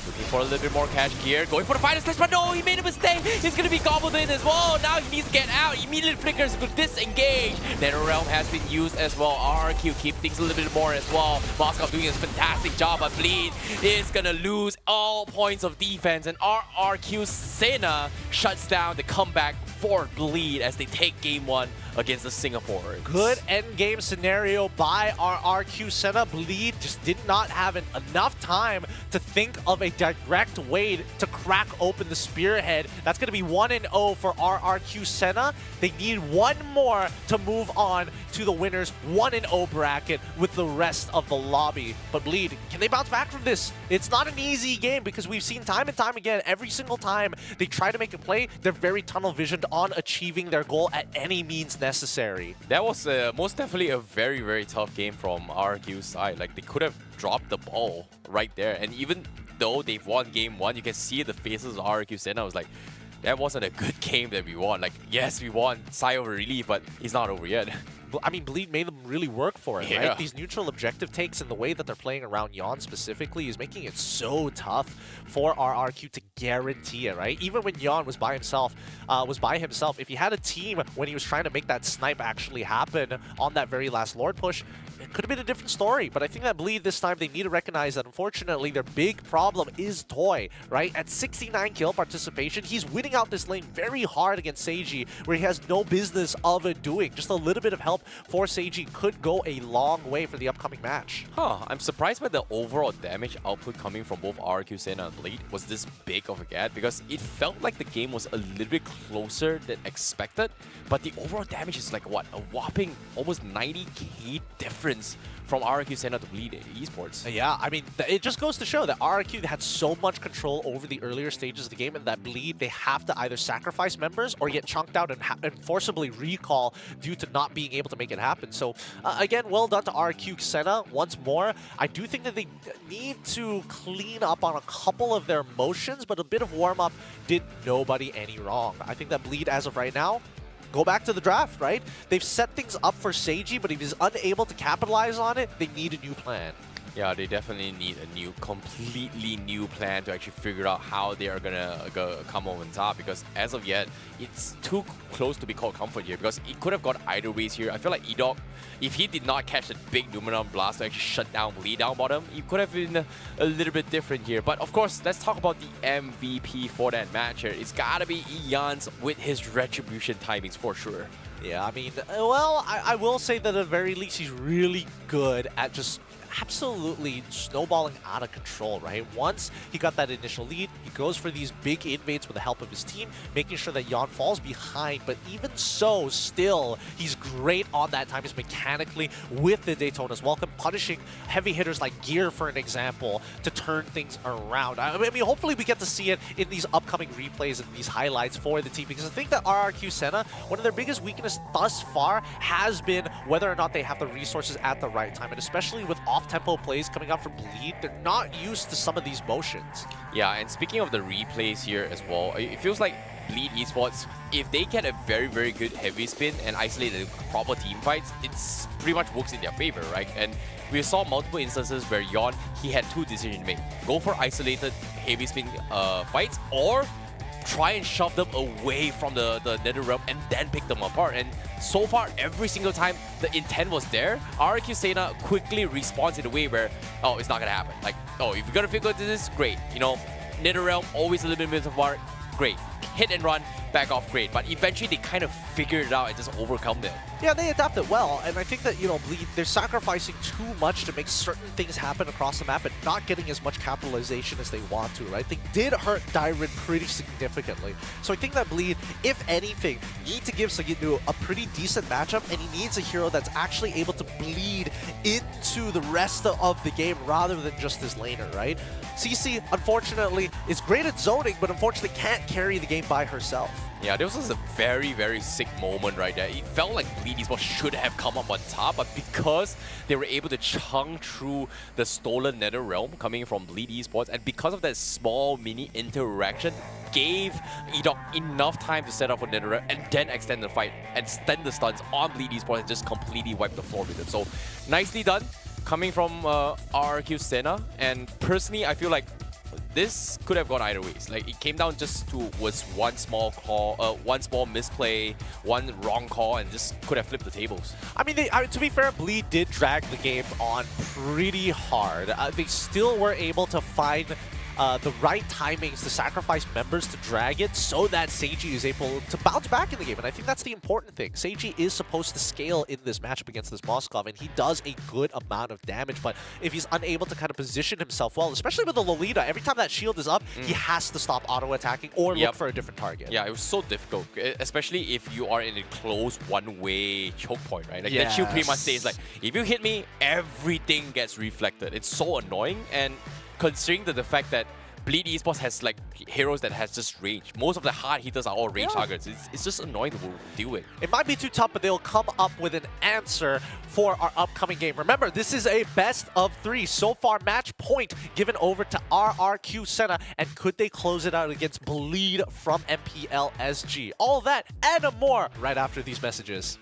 Looking for a little bit more cash gear. Going for the final slash, but no, he made a mistake. He's gonna be gobbled in as well. Now he needs to get out. Immediately flickers to disengage. Nether Realm has been used as well. RRQ keep things a little bit more as well. Moskov doing a fantastic job, but Bleed is gonna lose all points of defense, and RRQ Senna shuts down the comeback for Bleed as they take game 1 against the Singaporeans. Good endgame scenario by RRQ Senna. Bleed just did not have enough time to think of a direct way to crack open the spearhead. That's going to be 1-0 for RRQ Senna. They need one more to move on to the winners 1-0 bracket with the rest of the lobby. But Bleed, can they bounce back from this? It's not an easy game because we've seen time and time again, every single time they try to make a play, they're very tunnel visioned on achieving their goal at any means necessary. That was most definitely a very, very tough game from RRQ's side. Like, they could have dropped the ball right there. And even though they've won game 1, you can see the faces of RRQ Senna. I was like, that wasn't a good game that we won. Like, yes, we won, sigh of relief, but it's not over yet. I mean, Bleed made them really work for it, Yeah. right? These neutral objective takes and the way that they're playing around Yon specifically is making it so tough for RRQ to guarantee it, right? Even when Yon was by himself, if he had a team when he was trying to make that snipe actually happen on that very last Lord push, it could have been a different story. But I think that Bleed this time, they need to recognize that unfortunately their big problem is Toy, right? At 69 kill participation, he's winning out this lane very hard against Seiji, where he has no business of it doing. Just a little bit of help for Seiji could go a long way for the upcoming match. I'm surprised by the overall damage output coming from both RRQ Senna and Bleed was this big of a gap, because it felt like the game was a little bit closer than expected, but the overall damage is like, what, a whopping almost 90k difference from RRQ Senna to Bleed Esports. Yeah, I mean, it just goes to show that RRQ had so much control over the earlier stages of the game, and that Bleed, they have to either sacrifice members or get chunked out and forcibly recall due to not being able to make it happen. So, again, well done to RRQ Senna once more. I do think that they need to clean up on a couple of their motions, but a bit of warm-up did nobody any wrong. I think that Bleed, as of right now, go back to the draft, right? They've set things up for Seiji, but if he's unable to capitalize on it, they need a new plan. Yeah, they definitely need a completely new plan to actually figure out how they are gonna come over on top, because as of yet, it's too close to be called comfort here, because it could have gone either ways here. I feel like Edok, if he did not catch that big Numenon blast to actually shut down Bleed down bottom, it could have been a little bit different here. But of course, let's talk about the MVP for that match here. It's gotta be Eons with his retribution timings for sure. Yeah, I mean, well, I will say that at the very least he's really good at just absolutely snowballing out of control, right? Once he got that initial lead, he goes for these big invades with the help of his team, making sure that Yon falls behind. But even so, still, he's great on that time. He's mechanically with the Daytona's Welcome, punishing heavy hitters like Gear, for an example, to turn things around. I mean, hopefully we get to see it in these upcoming replays and these highlights for the team, because I think that RRQ Senna, one of their biggest weaknesses thus far has been whether or not they have the resources at the right time, and especially with off-tempo plays coming out from Bleed, they're not used to some of these motions. Yeah, and speaking of the replays here as well, it feels like Bleed Esports, if they get a very, very good heavy spin and isolate the proper team fights, it's pretty much works in their favor, right? And we saw multiple instances where Yon, he had two decisions to make. Go for isolated heavy spin fights, or try and shove them away from the Nether Realm and then pick them apart. And so far, every single time the intent was there, RRQ Senna quickly responds in a way where, oh, it's not gonna happen. Like, oh, if you're gonna figure out this, great. You know, Nether Realm, always a little bit of apart, great. Hit and run, back off, great. But eventually they kind of figured it out and just overcome it. Yeah, they adapted well, and I think that, you know, Bleed, they're sacrificing too much to make certain things happen across the map and not getting as much capitalization as they want to, right? They did hurt Dyron pretty significantly. So I think that Bleed, if anything, need to give Sagitnu a pretty decent matchup, and he needs a hero that's actually able to bleed into the rest of the game rather than just his laner, right? CC, unfortunately, is great at zoning, but unfortunately can't carry the game by herself. Yeah, this was a very, very sick moment right there. It felt like Bleed Esports should have come up on top, but because they were able to chunk through the stolen Nether Realm coming from Bleed Esports, and because of that small mini interaction, gave Edok enough time to set up for Nether Realm and then extend the fight and extend the stuns on Bleed Esports and just completely wipe the floor with them. So nicely done coming from RRQ Senna, and personally I feel like this could have gone either ways. Like, it came down just to was one small call, one small misplay, one wrong call, and just could have flipped the tables. I mean, to be fair, Bleed did drag the game on pretty hard. They still were able to find the right timings to sacrifice members to drag it so that Seiji is able to bounce back in the game. And I think that's the important thing. Seiji is supposed to scale in this matchup against this Moskov, and he does a good amount of damage. But if he's unable to kind of position himself well, especially with the Lolita, every time that shield is up, he has to stop auto-attacking or look for a different target. Yeah, it was so difficult, especially if you are in a close one-way choke point, right? Like, that shield pretty much says, like, if you hit me, everything gets reflected. It's so annoying, and considering the fact that Bleed Esports has like heroes that has just range. Most of the hard hitters are all range targets. It's just annoying to deal with. It might be too tough, but they'll come up with an answer for our upcoming game. Remember, this is a best of 3. So far, match point given over to RRQ Senna. And could they close it out against Bleed from MPLSG? All that and more right after these messages.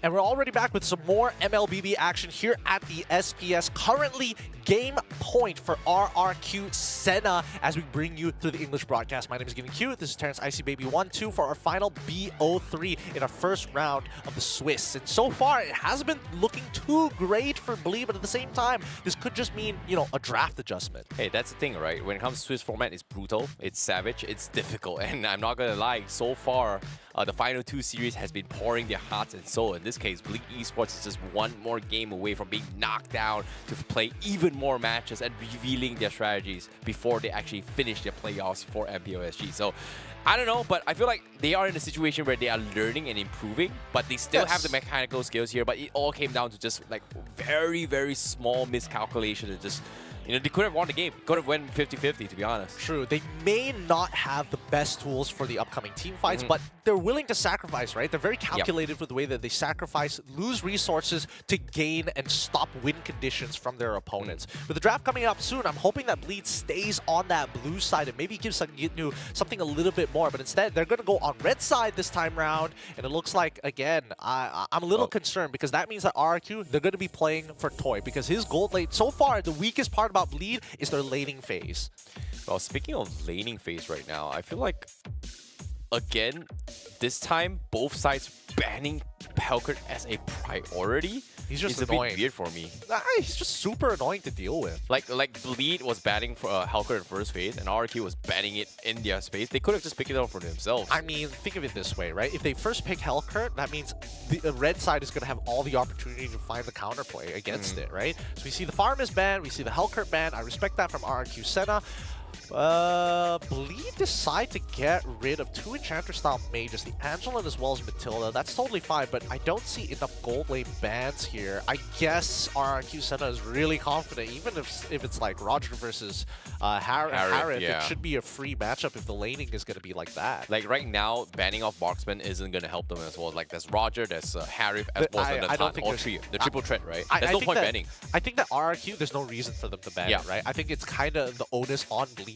And we're already back with some more MLBB action here at the SPS. Currently, game point for RRQ Senna as we bring you through the English broadcast. My name is Giving Q. This is Terrence Icy Baby 1-2 for our final BO3 in our first round of the Swiss. And so far, it hasn't been looking too great for Bleed, but at the same time, this could just mean, you know, a draft adjustment. Hey, that's the thing, right? When it comes to Swiss format, it's brutal, it's savage, it's difficult. And I'm not gonna lie, so far, the final two series has been pouring their hearts and soul. In this case, Bleak Esports is just one more game away from being knocked down to play even more matches and revealing their strategies before they actually finish their playoffs for MPOSG. So, I don't know, but I feel like they are in a situation where they are learning and improving, but they still have the mechanical skills here, but it all came down to just like very, very small miscalculation and just, you know, they could have won the game. Could have won 50-50, to be honest. True. They may not have the best tools for the upcoming team fights, but they're willing to sacrifice, right? They're very calculated with the way that they sacrifice, lose resources to gain and stop win conditions from their opponents. With the draft coming up soon, I'm hoping that Bleed stays on that blue side and maybe gives something a little bit more. But instead, they're going to go on red side this time round. And it looks like, again, I'm a little concerned because that means that RRQ, they're going to be playing for Toy because his gold lane, so far, the weakest part about Bleed is their laning phase. Well, speaking of laning phase right now, I feel like, again, this time, both sides banning Pelkert as a priority. He's just it's annoying. a bit weird for me. He's just super annoying to deal with. Like Bleed was banning for Pelkert in first phase, and RRQ was banning it in their space. They could have just picked it up for themselves. I mean, think of it this way, right? If they first pick Hellcurt, that means the red side is going to have all the opportunity to find the counterplay against it, right? So we see the farm is banned, we see the Hellcurt ban. I respect that from RRQ Senna. Bleed decide to get rid of two Enchanter-style mages, the Angelin as well as Matilda. That's totally fine, but I don't see enough gold lane bans here. I guess RRQ Senna is really confident, even if it's like Roger versus Harith, yeah. It should be a free matchup if the laning is going to be like that. Like right now, banning off Marksman isn't going to help them as well. Like there's Roger, there's Harith, as well as the triple threat, right? There's no point banning. I think that RRQ, there's no reason for them to ban it, right? I think it's kind of the onus on Bleed.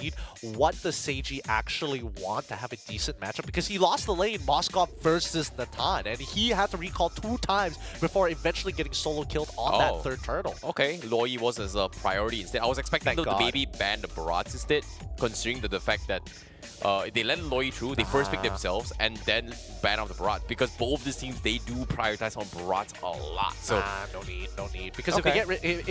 What does Seiji actually want to have a decent matchup? Because he lost the lane Moskov versus Natan, and he had to recall 2 times before eventually getting solo killed on that third turtle. Okay, Loi was as a priority instead. I was expecting them to maybe ban the Barats instead, considering the fact that they let Loi through, they first pick themselves, and then ban off the Barat. Because both these teams, they do prioritize on Barats a lot. So no need. Because if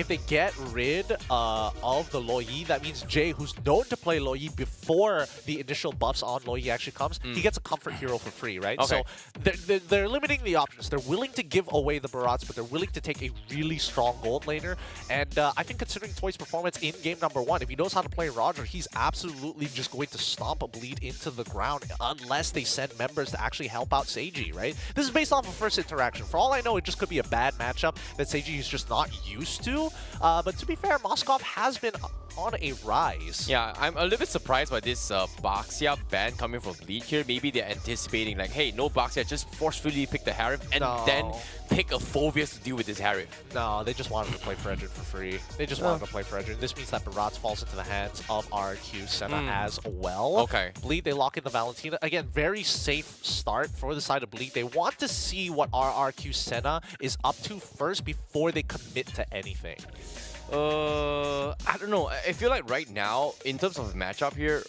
they get rid of the Loi, that means Jay, who's known to play Loi before the initial buffs on Loi actually comes, he gets a comfort hero for free, right? So they're limiting the options. They're willing to give away the Barats, but they're willing to take a really strong gold laner. And I think considering Toy's performance in game number 1, if he knows how to play Roger, he's absolutely just going to stomp a Bleed into the ground unless they send members to actually help out Seiji, right? This is based off of first interaction. For all I know, it just could be a bad matchup that Seiji is just not used to. But to be fair, Moskov has been on a rise. Yeah, I'm a little bit surprised by this Baxia ban coming from Bleed here. Maybe they're anticipating like, hey, no Baxia, just forcefully pick the Harith and then pick a Phobius to deal with this Harith. No, they just wanted to play Fredrin for free. They just wanted to play Fredrin. This means that Barats falls into the hands of RQ Senna as well. Okay. Bleed, they lock in the Valentina. Again, very safe start for the side of Bleed. They want to see what RRQ Senna is up to first before they commit to anything. I don't know. I feel like right now, in terms of matchup here,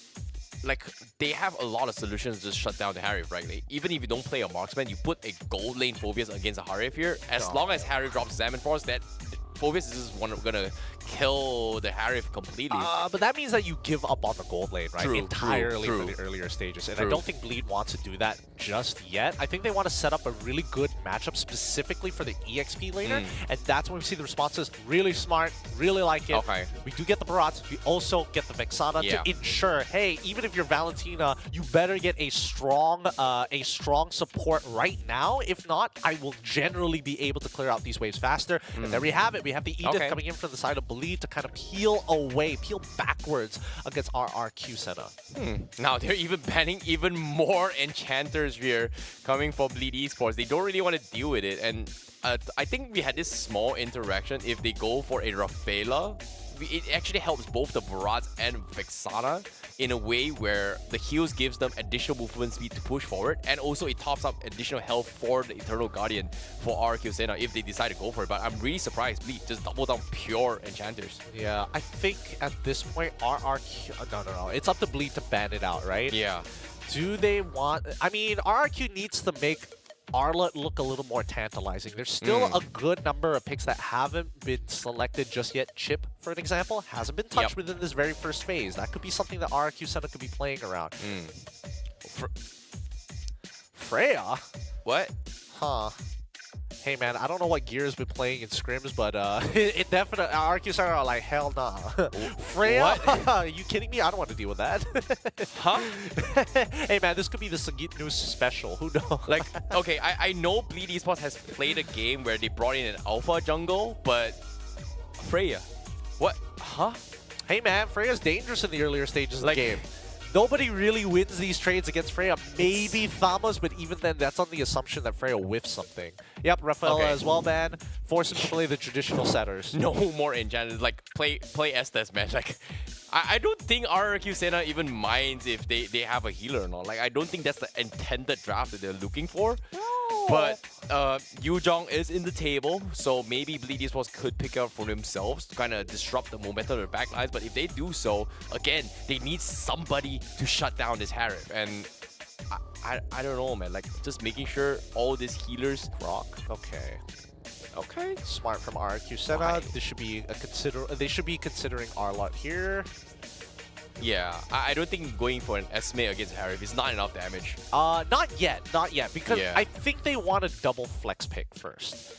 like they have a lot of solutions to just shut down the Harith, right? Like, even if you don't play a marksman, you put a gold lane Phobius against a Harith here. As long as Harith drops Zaman Force, that Phobius is just gonna kill the Harith completely. But that means that you give up on the gold lane, right? Entirely true. for the earlier stages. And I don't think Bleed wants to do that just yet. I think they want to set up a really good matchup specifically for the EXP laner. And that's when we see the responses. Really smart, really like it. Okay. We do get the Barats. We also get the Vexana to ensure, hey, even if you're Valentina, you better get a strong support right now. If not, I will generally be able to clear out these waves faster. And there we have it. We We have the Edith coming in from the side of Bleed to kind of peel backwards against RRQ Senna. Now they're even banning even more enchanters here coming for Bleed Esports. They don't really want to deal with it, and I think we had this small interaction. If they go for a Rafaela, it actually helps both the Barats and Vexana in a way where the heals gives them additional movement speed to push forward, and also it tops up additional health for the Eternal Guardian for RRQ Senna if they decide to go for it. But I'm really surprised Bleed just double down pure enchanters. Yeah, I think at this point RRQ... No. It's up to Bleed to ban it out, right? Yeah. Do they want... I mean, RRQ needs to make Arlott look a little more tantalizing. There's still a good number of picks that haven't been selected just yet. Chip, for an example, hasn't been touched within this very first phase. That could be something that RRQ Senna could be playing around. Freya? What? Huh. Hey man, I don't know what Gear's been playing in scrims, but it definitely RRQ Senna are like, hell nah. Freya? What? Are you kidding me? I don't want to deal with that. Huh? Hey man, this could be the Sagit News special. Who knows? Like, okay, I know Bleed Esports has played a game where they brought in an alpha jungle, but Freya? What? Huh? Hey man, Freya's dangerous in the earlier stages of Like- the game. Nobody really wins these trades against Freya. Maybe Thamos, but even then, that's on the assumption that Freya whiffs something. Yep, Rafaela as well, man. Force him to play the traditional setters. No more enchanters. Like, play Estes, man. Like, I don't think RRQ Senna even minds if they have a healer or not. Like, I don't think that's the intended draft that they're looking for. But Yujong is in the table, so maybe Bleed Esports could pick up for themselves to kind of disrupt the momentum of their backlines. But if they do so, again, they need somebody to shut down this Harif. And I don't know, man. Like, just making sure all these healers rock. Okay. Smart from RRQ Senna. This should be they should be considering Arlott here. Yeah, I don't think going for an Esme against Harif is not enough damage. Not yet, because Yeah. I think they want a double flex pick first.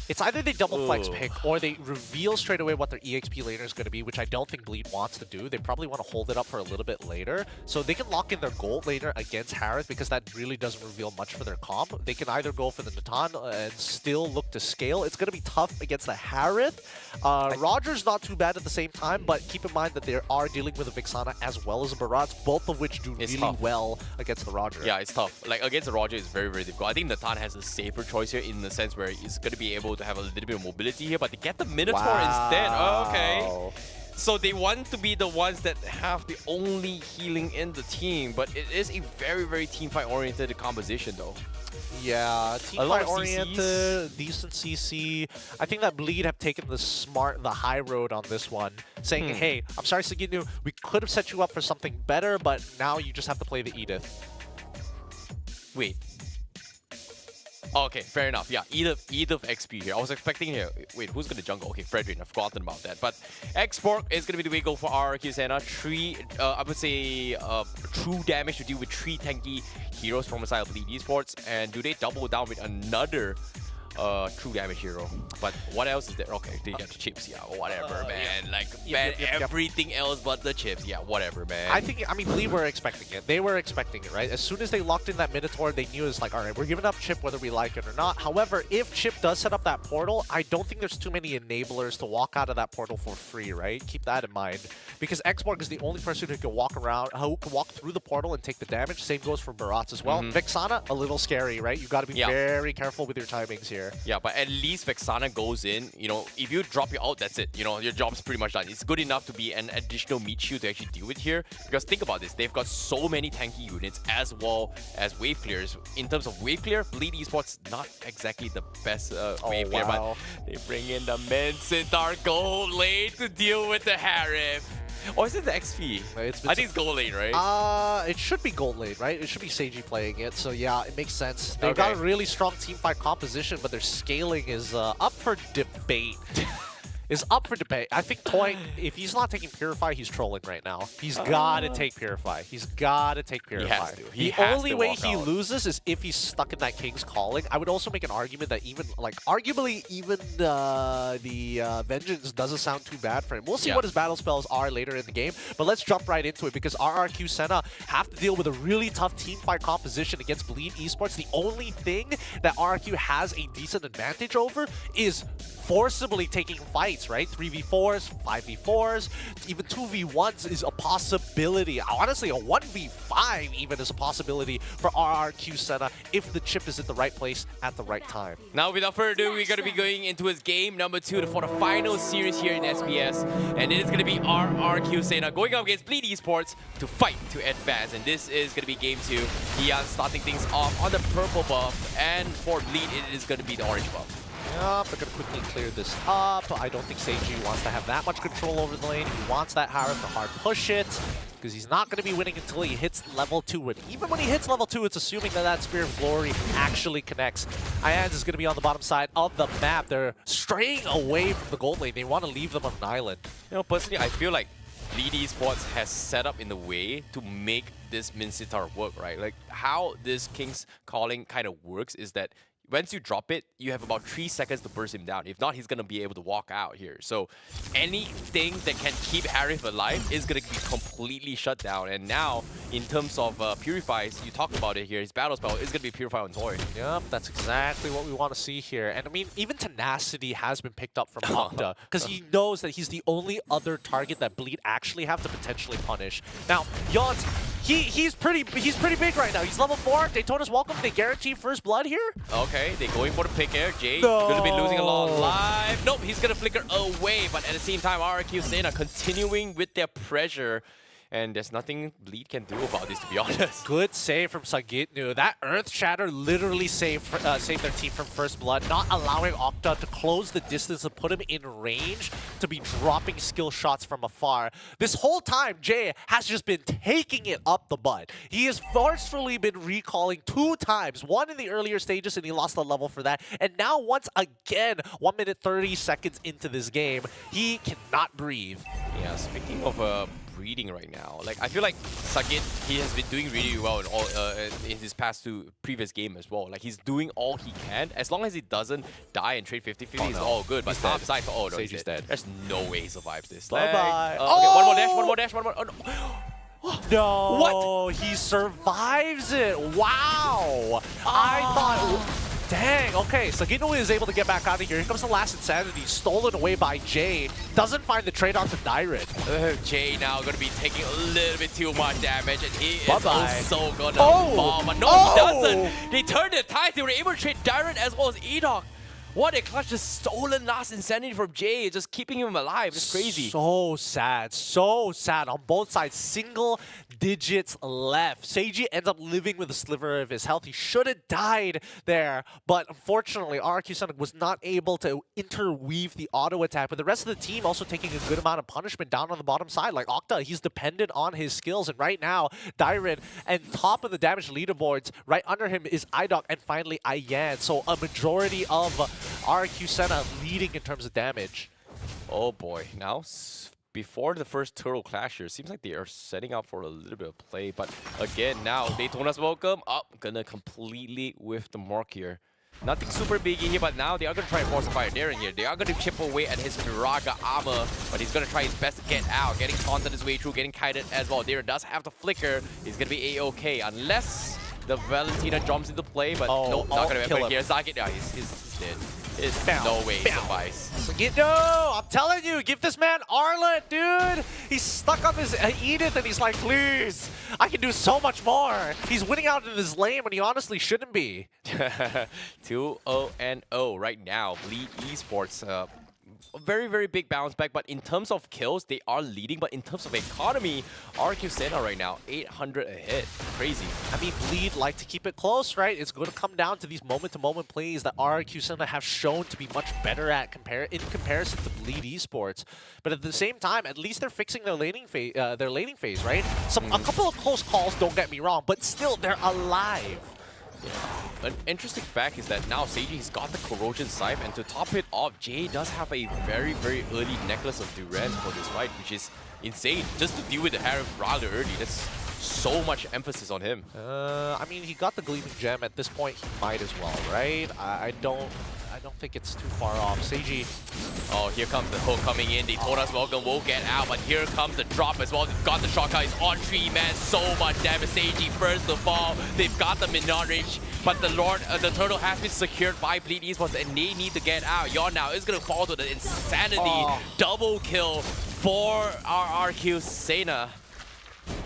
It's either they double flex pick or they reveal straight away what their EXP laner is going to be, which I don't think Bleed wants to do. They probably want to hold it up for a little bit later. So they can lock in their gold laner against Harith because that really doesn't reveal much for their comp. They can either go for the Natan and still look to scale. It's going to be tough against the Harith. Roger's not too bad at the same time, but keep in mind that they are dealing with a Vexana as well as a Barats, both of which do really well against the Roger. Yeah, it's tough. Like, against the Roger, it's very, very difficult. I think Natan has a safer choice here in the sense where he's going to be able to have a little bit of mobility here, but they get the Minotaur instead. Oh, okay. So they want to be the ones that have the only healing in the team, but it is a very, very teamfight oriented composition though. Yeah, A lot teamfight of oriented, CCs. decent CC. I think that Bleed have taken the high road on this one, saying, hey, I'm sorry, Sagitnu, we could have set you up for something better, but now you just have to play the Edith. Wait. Okay, fair enough. Yeah, Edith XP here. I was expecting here. Wait, who's gonna jungle? Okay, Fredrin. I've forgotten about that. But Export is gonna be the way to go for RRQ Senna. I would say, true damage to deal with 3 tanky heroes from the side of Bleed Esports. And do they double down with another true damage hero? But what else is there? Okay, they got the chips. Yeah, whatever, man. Like, ban everything else but the chips. Yeah, whatever, man. I mean, Bleed were expecting it. They were expecting it, right? As soon as they locked in that Minotaur, they knew it's like, all right, we're giving up Chip whether we like it or not. However, if Chip does set up that portal, I don't think there's too many enablers to walk out of that portal for free, right? Keep that in mind. Because Xborg is the only person who can walk around, who can walk through the portal and take the damage. Same goes for Barats as well. Vexana, a little scary, right? You got to be very careful with your timings here. Yeah, but at least Vexana goes in. You know, if you drop your ult, that's it. You know, your job's pretty much done. It's good enough to be an additional meat shield to actually deal with here. Because think about this, they've got so many tanky units as well as wave clears. In terms of wave clear, Bleed Esports not exactly the best wave clear, but they bring in the Mencintar gold lane to deal with the Harif. Or is it the XP? I think it's gold lane, right? It should be gold lane, right? It should be Seiji playing it, so yeah, it makes sense. They've got a really strong teamfight composition, but their scaling is up for debate. is up for debate. I think Toy, if he's not taking Purify, he's trolling right now. He's got to take Purify. He's got to take Purify. He has to. He the has only to way walk he out. loses is if he's stuck in that King's Calling. I would also make an argument that even, like, arguably even the Vengeance doesn't sound too bad for him. We'll see Yeah. what his battle spells are later in the game, but let's jump right into it because RRQ Senna have to deal with a really tough team fight composition against Bleed Esports. The only thing that RRQ has a decent advantage over is forcibly taking fights, right? 3v4s, 5v4s, even 2v1s is a possibility. Honestly, a 1v5 even is a possibility for RRQ Senna if the chip is in the right place at the right time. Now, without further ado, we're going to be going into his game number 2 for the final series here in SBS. And it is going to be RRQ Senna going up against Bleed Esports to fight to advance. And this is going to be game 2. Ian starting things off on the purple buff. And for Bleed, it is going to be the orange buff. Yep, they're going to quickly clear this up. I don't think Seiji wants to have that much control over the lane. He wants that Harith to hard push it because he's not going to be winning until he hits level 2. And even when he hits level 2, it's assuming that that Spear of Glory actually connects. Ians is going to be on the bottom side of the map. They're straying away from the gold lane. They want to leave them on an island. You know, personally, I feel like Bleed Esports has set up in the way to make this Minsitar work, right? Like, how this King's Calling kind of works is that once you drop it, you have about 3 seconds to burst him down. If not, he's going to be able to walk out here. So anything that can keep Harith alive is going to be completely shut down. And now, in terms of Purifies, you talked about it here, his battle spell is going to be Purify on Toy. Yep, that's exactly what we want to see here. And I mean, even Tenacity has been picked up from Octa because he knows that he's the only other target that Bleed actually have to potentially punish. Now, Yawns, he's pretty big right now. He's level 4. Daytona's welcome. They guarantee first blood here. Okay, they're going for the pick here. Jay No. going to be losing a lot of life. Nope, he's going to flicker away. But at the same time, RRQ Senna continuing with their pressure. And there's nothing Bleed can do about this, to be honest. Good save from Sagitnu. That Earth Shatter literally saved their team from first blood, not allowing Octa to close the distance and put him in range to be dropping skill shots from afar. This whole time, Jay has just been taking it up the butt. He has forcefully been recalling 2 times, one in the earlier stages and he lost the level for that. And now once again, 1 minute 30 seconds into this game, he cannot breathe. Yeah, speaking of breathing right now, like I feel like Sagit, he has been doing really well in all in his past 2 previous game as well. Like he's doing all he can. As long as he doesn't die and trade 50-50, it's all good. But top side, oh no, he's dead. There's no way he survives this. Bye-bye. Okay, one more dash, one more. Oh, no. No, What? He survives it. Wow. I thought, dang, okay, so Gino is able to get back out of here. Here comes the last Insanity, stolen away by Jay. Doesn't find the trade onto Dyrant. Jay now going to be taking a little bit too much damage, and he is Bye-bye. also going to fall. But no, he doesn't. They turned the tide. They were able to trade Dyrant as well as Edok. What a clutch, just stolen last Insanity from Jay, just keeping him alive. It's crazy. So sad on both sides. Single digits left. Seiji ends up living with a sliver of his health. He should have died there, but unfortunately, RRQ Sonic was not able to interweave the auto attack. But the rest of the team also taking a good amount of punishment down on the bottom side. Like Octa, he's dependent on his skills, and right now, Dyrant and top of the damage leaderboards, right under him is Idok and finally Ayan. So a majority of RRQ Senna leading in terms of damage. Oh boy, now before the first turtle clash here, seems like they are setting up for a little bit of play. But again, now Daytona's welcome. Gonna completely whiff the mark here. Nothing super big in here, but now they are gonna try and force a fire Darren here. They are gonna chip away at his Miraga armor, but he's gonna try his best to get out, getting taunted his way through, getting kited as well. Darren does have the flicker. He's gonna be A-okay unless the Valentina jumps into play, but nope, not gonna be here. Zagit, yeah, he's dead. It's no way he survives. So no, I'm telling you, give this man Arlet, dude. He's stuck on this Edith and he's like, please, I can do so much more. He's winning out in this lane when he honestly shouldn't be. 2-0-0 right now. Bleed Esports, a very, very big bounce back, but in terms of kills, they are leading, but in terms of economy, RQ Senna right now, 800 ahead. Crazy. I mean, Bleed like to keep it close, right? It's going to come down to these moment-to-moment plays that RQ Senna have shown to be much better at in comparison to Bleed Esports. But at the same time, at least they're fixing their laning phase, right? A couple of close calls, don't get me wrong, but still, they're alive. Yeah. an interesting fact is that now Seiji has got the Corrosion Scythe, and to top it off, Jay does have a very, very early Necklace of Durance for this fight, which is insane. Just to deal with the Harif rather early, that's so much emphasis on him. I mean, he got the Gleaming Gem. At this point, he might as well, right? I don't think it's too far off. Seiji. Oh, here comes the hook coming in. They told us welcome, we'll get out, but here comes the drop as well. They've got the shotgun. He's on 3 man. So much damage. Seiji first of all. They've got the Minarich, but the Turtle has been secured by Bleed Esports, and they need to get out. Yon now is gonna fall to the insanity. Double kill for RRQ Sena.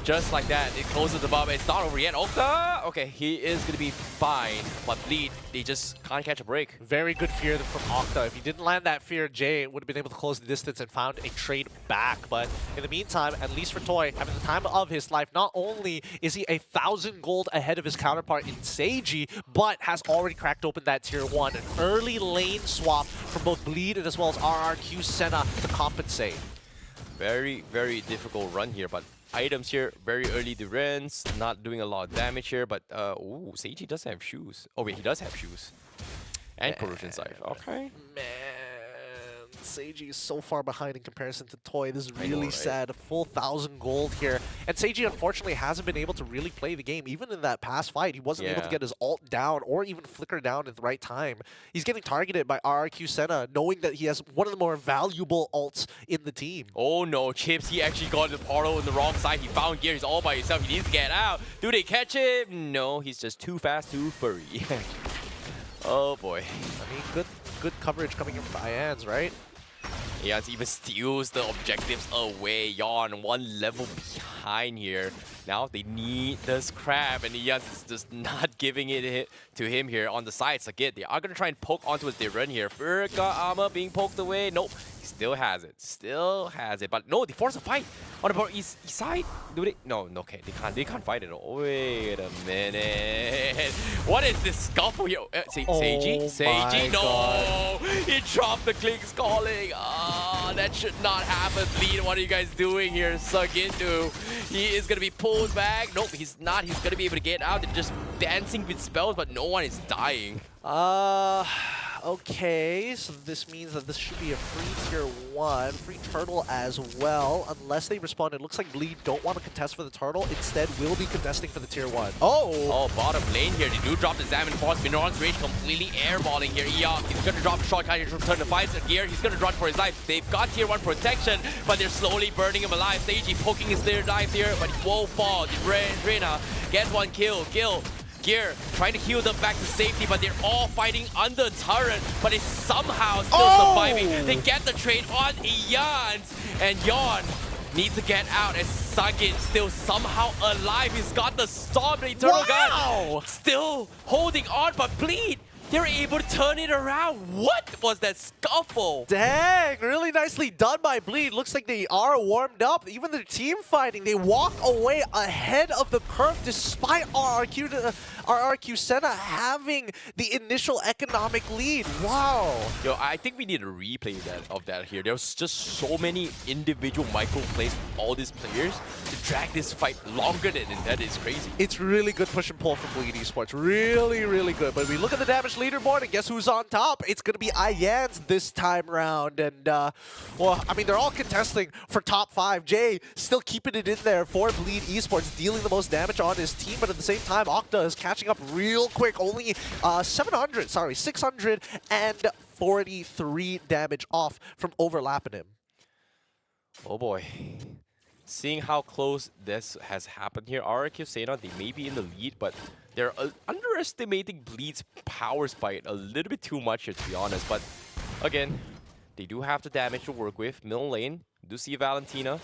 Just like that, it closes the bomb. It's not over yet. Okta! Okay, he is going to be fine. But Bleed, they just can't catch a break. Very good fear from Okta. If he didn't land that fear, Jay would have been able to close the distance and found a trade back. But in the meantime, at least for Toy, having the time of his life, not only is he 1,000 gold ahead of his counterpart in Seiji, but has already cracked open that tier 1. An early lane swap from both Bleed and as well as RRQ Senna to compensate. Very, very difficult run here, but items here, very early Durance, not doing a lot of damage here, but ooh, Seiji does have shoes. Oh wait, he does have shoes. And Corrosion Scythe, okay. Man, Seiji is so far behind in comparison to Toy. This is really know, right? sad. A full 1,000 gold here. And Seiji, unfortunately, hasn't been able to really play the game. Even in that past fight, he wasn't able to get his ult down or even flicker down at the right time. He's getting targeted by RRQ Senna, knowing that he has one of the more valuable ults in the team. Oh no, Chips, he actually got the portal on the wrong side. He found Gear, he's all by himself. He needs to get out. Do they catch him? No, he's just too fast, too furry. Oh boy. I mean, good coverage coming in from Ians, right? Ians even steals the objectives away. Yon, 1 level behind here. Now they need this crab, and Ians is just not giving it to him here on the sides. Again, they are going to try and poke onto his run here. Furka armor being poked away. Nope, he still has it. Still has it. But no, they force a fight on the east side. Do they? No, okay, they can't fight at all. Wait a minute. What is this scuffle here? Seiji? Seiji? No! God. He dropped the Clicks calling. Ah, that should not happen. Bleed, what are you guys doing here? Suck into. He is going to be pulled back. Nope, he's not. He's going to be able to get out. They're just dancing with spells, but no one is dying. Okay, so this means that this should be a free tier 1, free turtle as well, unless they respond. It looks like Bleed don't want to contest for the turtle, instead will be contesting for the tier 1. Oh, bottom lane here. They do drop the Examine Force. Minoron's Rage completely airballing here. Eok, he's going to drop a shotgun here to return the fights. And Gear, he's going to run for his life. They've got tier 1 protection, but they're slowly burning him alive. Seiji poking his clear knives here, but he won't fall. Reyna gets 1 kill. Gear trying to heal them back to safety, but they're all fighting under turret, but it's somehow still surviving. They get the trade on Ians, and Yon needs to get out, and Sagit still somehow alive. He's got the Storm, the Eternal Gun, still holding on, but Bleed, they're able to turn it around. What was that scuffle? Dang, really nicely done by Bleed. Looks like they are warmed up. Even the team fighting, they walk away ahead of the curve despite RRQ Senna having the initial economic lead. Wow. Yo, I think we need a replay of that here. There's just so many individual micro plays from all these players to drag this fight longer than that is crazy. It's really good push and pull from Bleed Esports. Really, really good. But we look at the damage leaderboard, and guess who's on top? It's going to be Ians this time round. And, well, I mean, they're all contesting for top 5. Jay still keeping it in there for Bleed Esports, dealing the most damage on his team. But at the same time, Okta is catching up real quick. Only 643 damage off from overlapping him. Oh boy. Seeing how close this has happened here, RRQ Sena, they may be in the lead, but they're underestimating Bleed's powers by it a little bit too much here, to be honest. But again, they do have the damage to work with. Middle lane, do see Valentina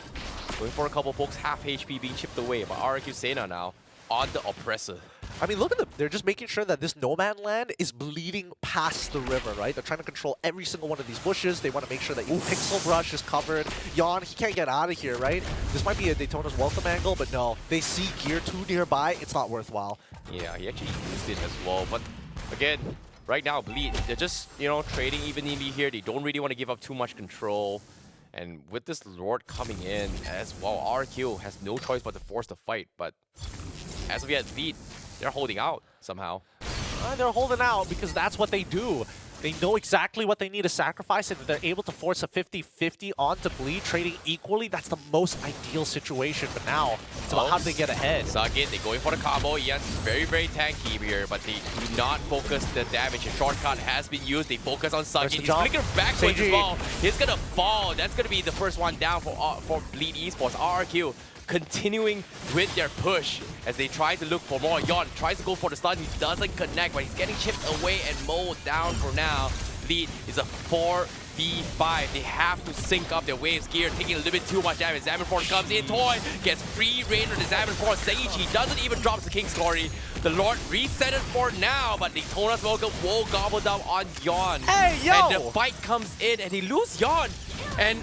going for a couple pokes, half HP being chipped away. But RRQ Sena now on the oppressor. I mean, look at them. They're just making sure that this no man land is bleeding past the river, right? They're trying to control every single one of these bushes. They want to make sure that Pixel Brush is covered. Yon, he can't get out of here, right? This might be a Daytona's welcome angle, but no. They see Gear too nearby. It's not worthwhile. Yeah, he actually used it as well. But again, right now, Bleed, they're just, you know, trading evenly here. They don't really want to give up too much control. And with this Lord coming in as well, RQ has no choice but to force the fight. But as of yet, Bleed, they're holding out somehow. They're holding out because that's what they do. They know exactly what they need to sacrifice, and if they're able to force a 50-50 onto Bleed, trading equally, that's the most ideal situation. But now, it's about how do they get ahead. Sagit, they going for the combo. Ian's very, very tanky here, but they do not focus the damage. A shortcut has been used. They focus on Sagit. He's flicking backwards as well. He's gonna fall. That's gonna be the first one down for Bleed Esports. RRQ continuing with their push as they try to look for more. Yon tries to go for the stun. He doesn't connect, but he's getting chipped away and mowed down for now. Lead is a 4v5. They have to sync up their waves gear, taking a little bit too much damage. Xamen Force comes in. Toy gets free reign with the Xamen Force. Seiji doesn't even drop the King's Glory. The Lord reset it for now, but the Tona's Welcome will gobble down on Yon. Hey, yo! And the fight comes in, and he loses Yon. And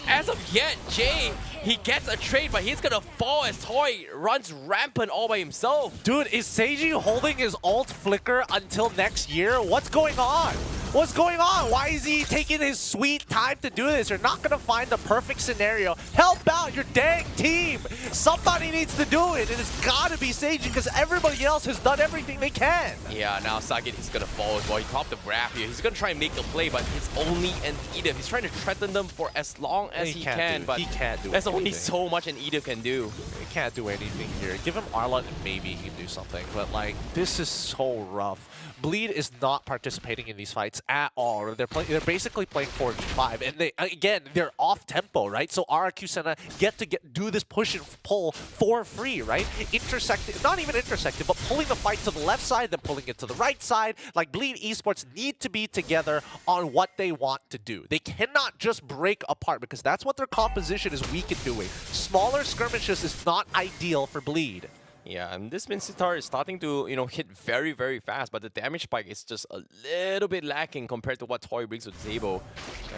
as of yet, Jay, he gets a trade, but he's gonna fall as Toy runs rampant all by himself. Dude, is Seiji holding his alt flicker until next year? What's going on? What's going on? Why is he taking his sweet time to do this? You're not gonna find the perfect scenario. Help out your dang team! Somebody needs to do it, and it's gotta be Seiji because everybody else has done everything they can. Yeah, now Sagit is gonna fall as well. He popped the grab here. He's gonna try and make a play, but it's only an Edith. He's trying to threaten them for as long as he can, but he can't do there's only anything. so much an Edith can do. He can't do anything here. Give him Arlott and maybe he can do something, but like, this is so rough. Bleed is not participating in these fights at all. They're basically playing 4v5, and they're off tempo, right? So RRQ Senna get to do this push and pull for free, right? Intersected, not even intersected, but pulling the fight to the left side, then pulling it to the right side. Like, Bleed Esports need to be together on what they want to do. They cannot just break apart because that's what their composition is weak in doing. Smaller skirmishes is not ideal for Bleed. Yeah, and this Mincetar is starting to, hit very, very fast, but the damage spike is just a little bit lacking compared to what Toy brings to the table.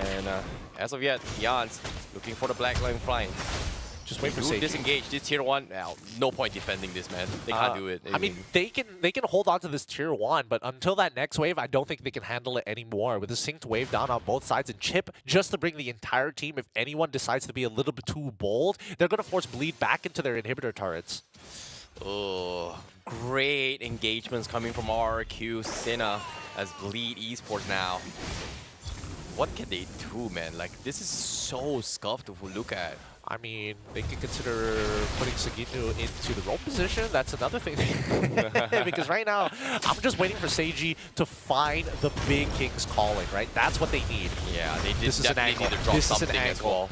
And as of yet, Jan's looking for the black line flying. Just wait for Seiji. Disengage. This tier 1, no point defending this, man. They can't do it. I mean, they can hold on to this tier 1, but until that next wave, I don't think they can handle it anymore. With the synced wave down on both sides and Chip just to bring the entire team, if anyone decides to be a little bit too bold, they're going to force Bleed back into their inhibitor turrets. Oh, great engagements coming from RRQ Senna as Bleed Esports now. What can they do, man? Like, this is so scuffed to look at. I mean, they can consider putting Sagito into the role position. That's another thing. Because right now, I'm just waiting for Seiji to find the big King's Calling, right? That's what they need. Yeah, they did This is an definitely angle. need to drop This is an something as angle. well.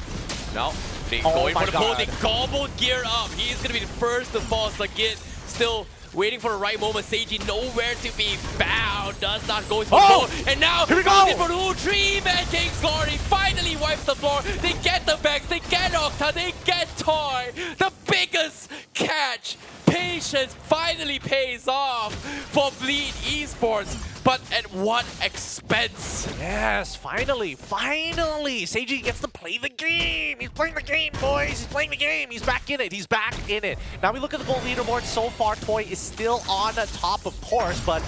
No, they Oh going my for the pull. God. They gobble gear up. He's going to be the first to fall. Sagit still waiting for the right moment. Seiji nowhere to be found. Does not go for the pull. And now Here we goes go. in for the 3-man King's Glory. Finally wipes the floor. They get the Vex. They get Octa. They get Toy. The biggest catch. Patience finally pays off for Bleed Esports. But at what expense? Yes, finally, finally! Seiji gets to play the game! He's playing the game, boys! He's playing the game! He's back in it! He's back in it! Now we look at the gold leaderboard. So far, Toy is still on top, of course, but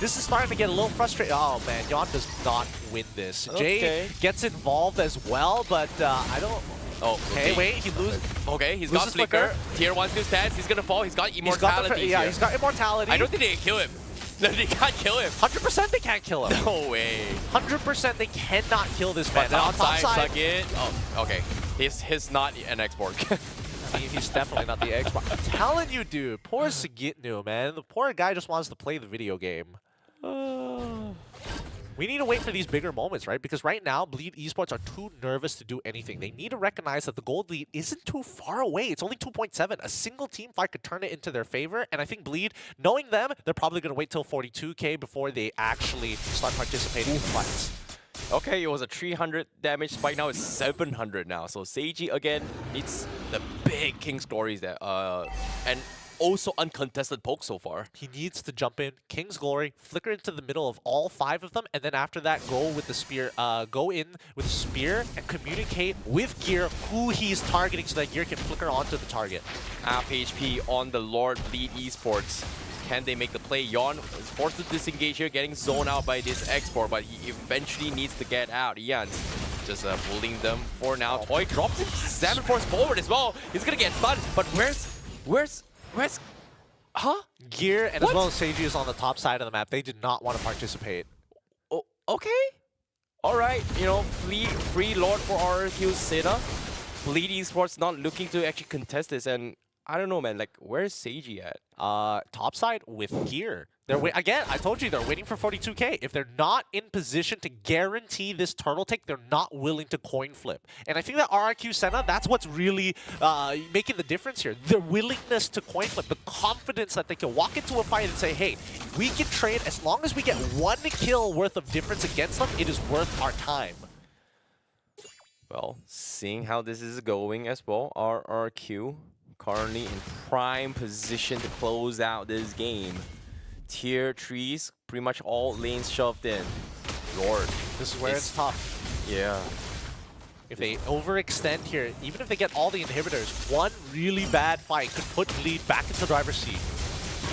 this is starting to get a little frustrating. Oh, man, Yon does not win this. Okay. Jay gets involved as well, but I don't... Oh, Okay, wait, he loses... Okay, he's got Loses Flicker. Flicker. Tier 1 still stands. He's gonna fall. He's got Immortality. He's got Immortality. I don't think they can kill him. No, they can't kill him. 100% they can't kill him. No way. 100% they cannot kill this man. But Now, on top outside, side, Sagit. Oh, okay. He's not an export. I mean, he's definitely not the expert. I'm telling you, dude. Poor Sagitnu, man. The poor guy just wants to play the video game. We need to wait for these bigger moments, right? Because right now, Bleed Esports are too nervous to do anything. They need to recognize that the gold lead isn't too far away. It's only 2.7. A single team fight could turn it into their favor. And I think Bleed, knowing them, they're probably going to wait till 42k before they actually start participating in fights. Okay, it was a 300 damage spike. Now it's 700 now. So Seiji again needs the big King's Glories there. And also uncontested poke so far. He needs to jump in, King's Glory, flicker into the middle of all 5 of them, and then after that, go with the spear. Go in with the spear and communicate with Gear who he's targeting, so that Gear can flicker onto the target. Half HP on the Lord Bleed Esports. Can they make the play? Yon is forced to disengage here, getting zoned out by this export, but he eventually needs to get out. Ian's just bullying them for now. Toy drops his Xamen Force forward as well. He's gonna get stunned, but where's Huh? Gear and What? as well as Seiji is on the top side of the map. They did not want to participate. Oh, okay. All right. You know, free Lord for RRQ Sena. Bleed Esports not looking to actually contest this, and I don't know, man. Like, where's Seiji at? Top side with Gear. They're again, I told you they're waiting for 42K. If they're not in position to guarantee this turtle take, they're not willing to coin flip. And I think that RRQ Senna, that's what's really making the difference here. Their willingness to coin flip, the confidence that they can walk into a fight and say, hey, we can trade as long as we get 1 kill worth of difference against them, it is worth our time. Well, seeing how this is going as well, RRQ currently in prime position to close out this game. Tier 3s, pretty much all lanes shoved in. Lord. This is where it's tough. Yeah. If they overextend here, even if they get all the inhibitors, one really bad fight could put Bleed back into driver's seat.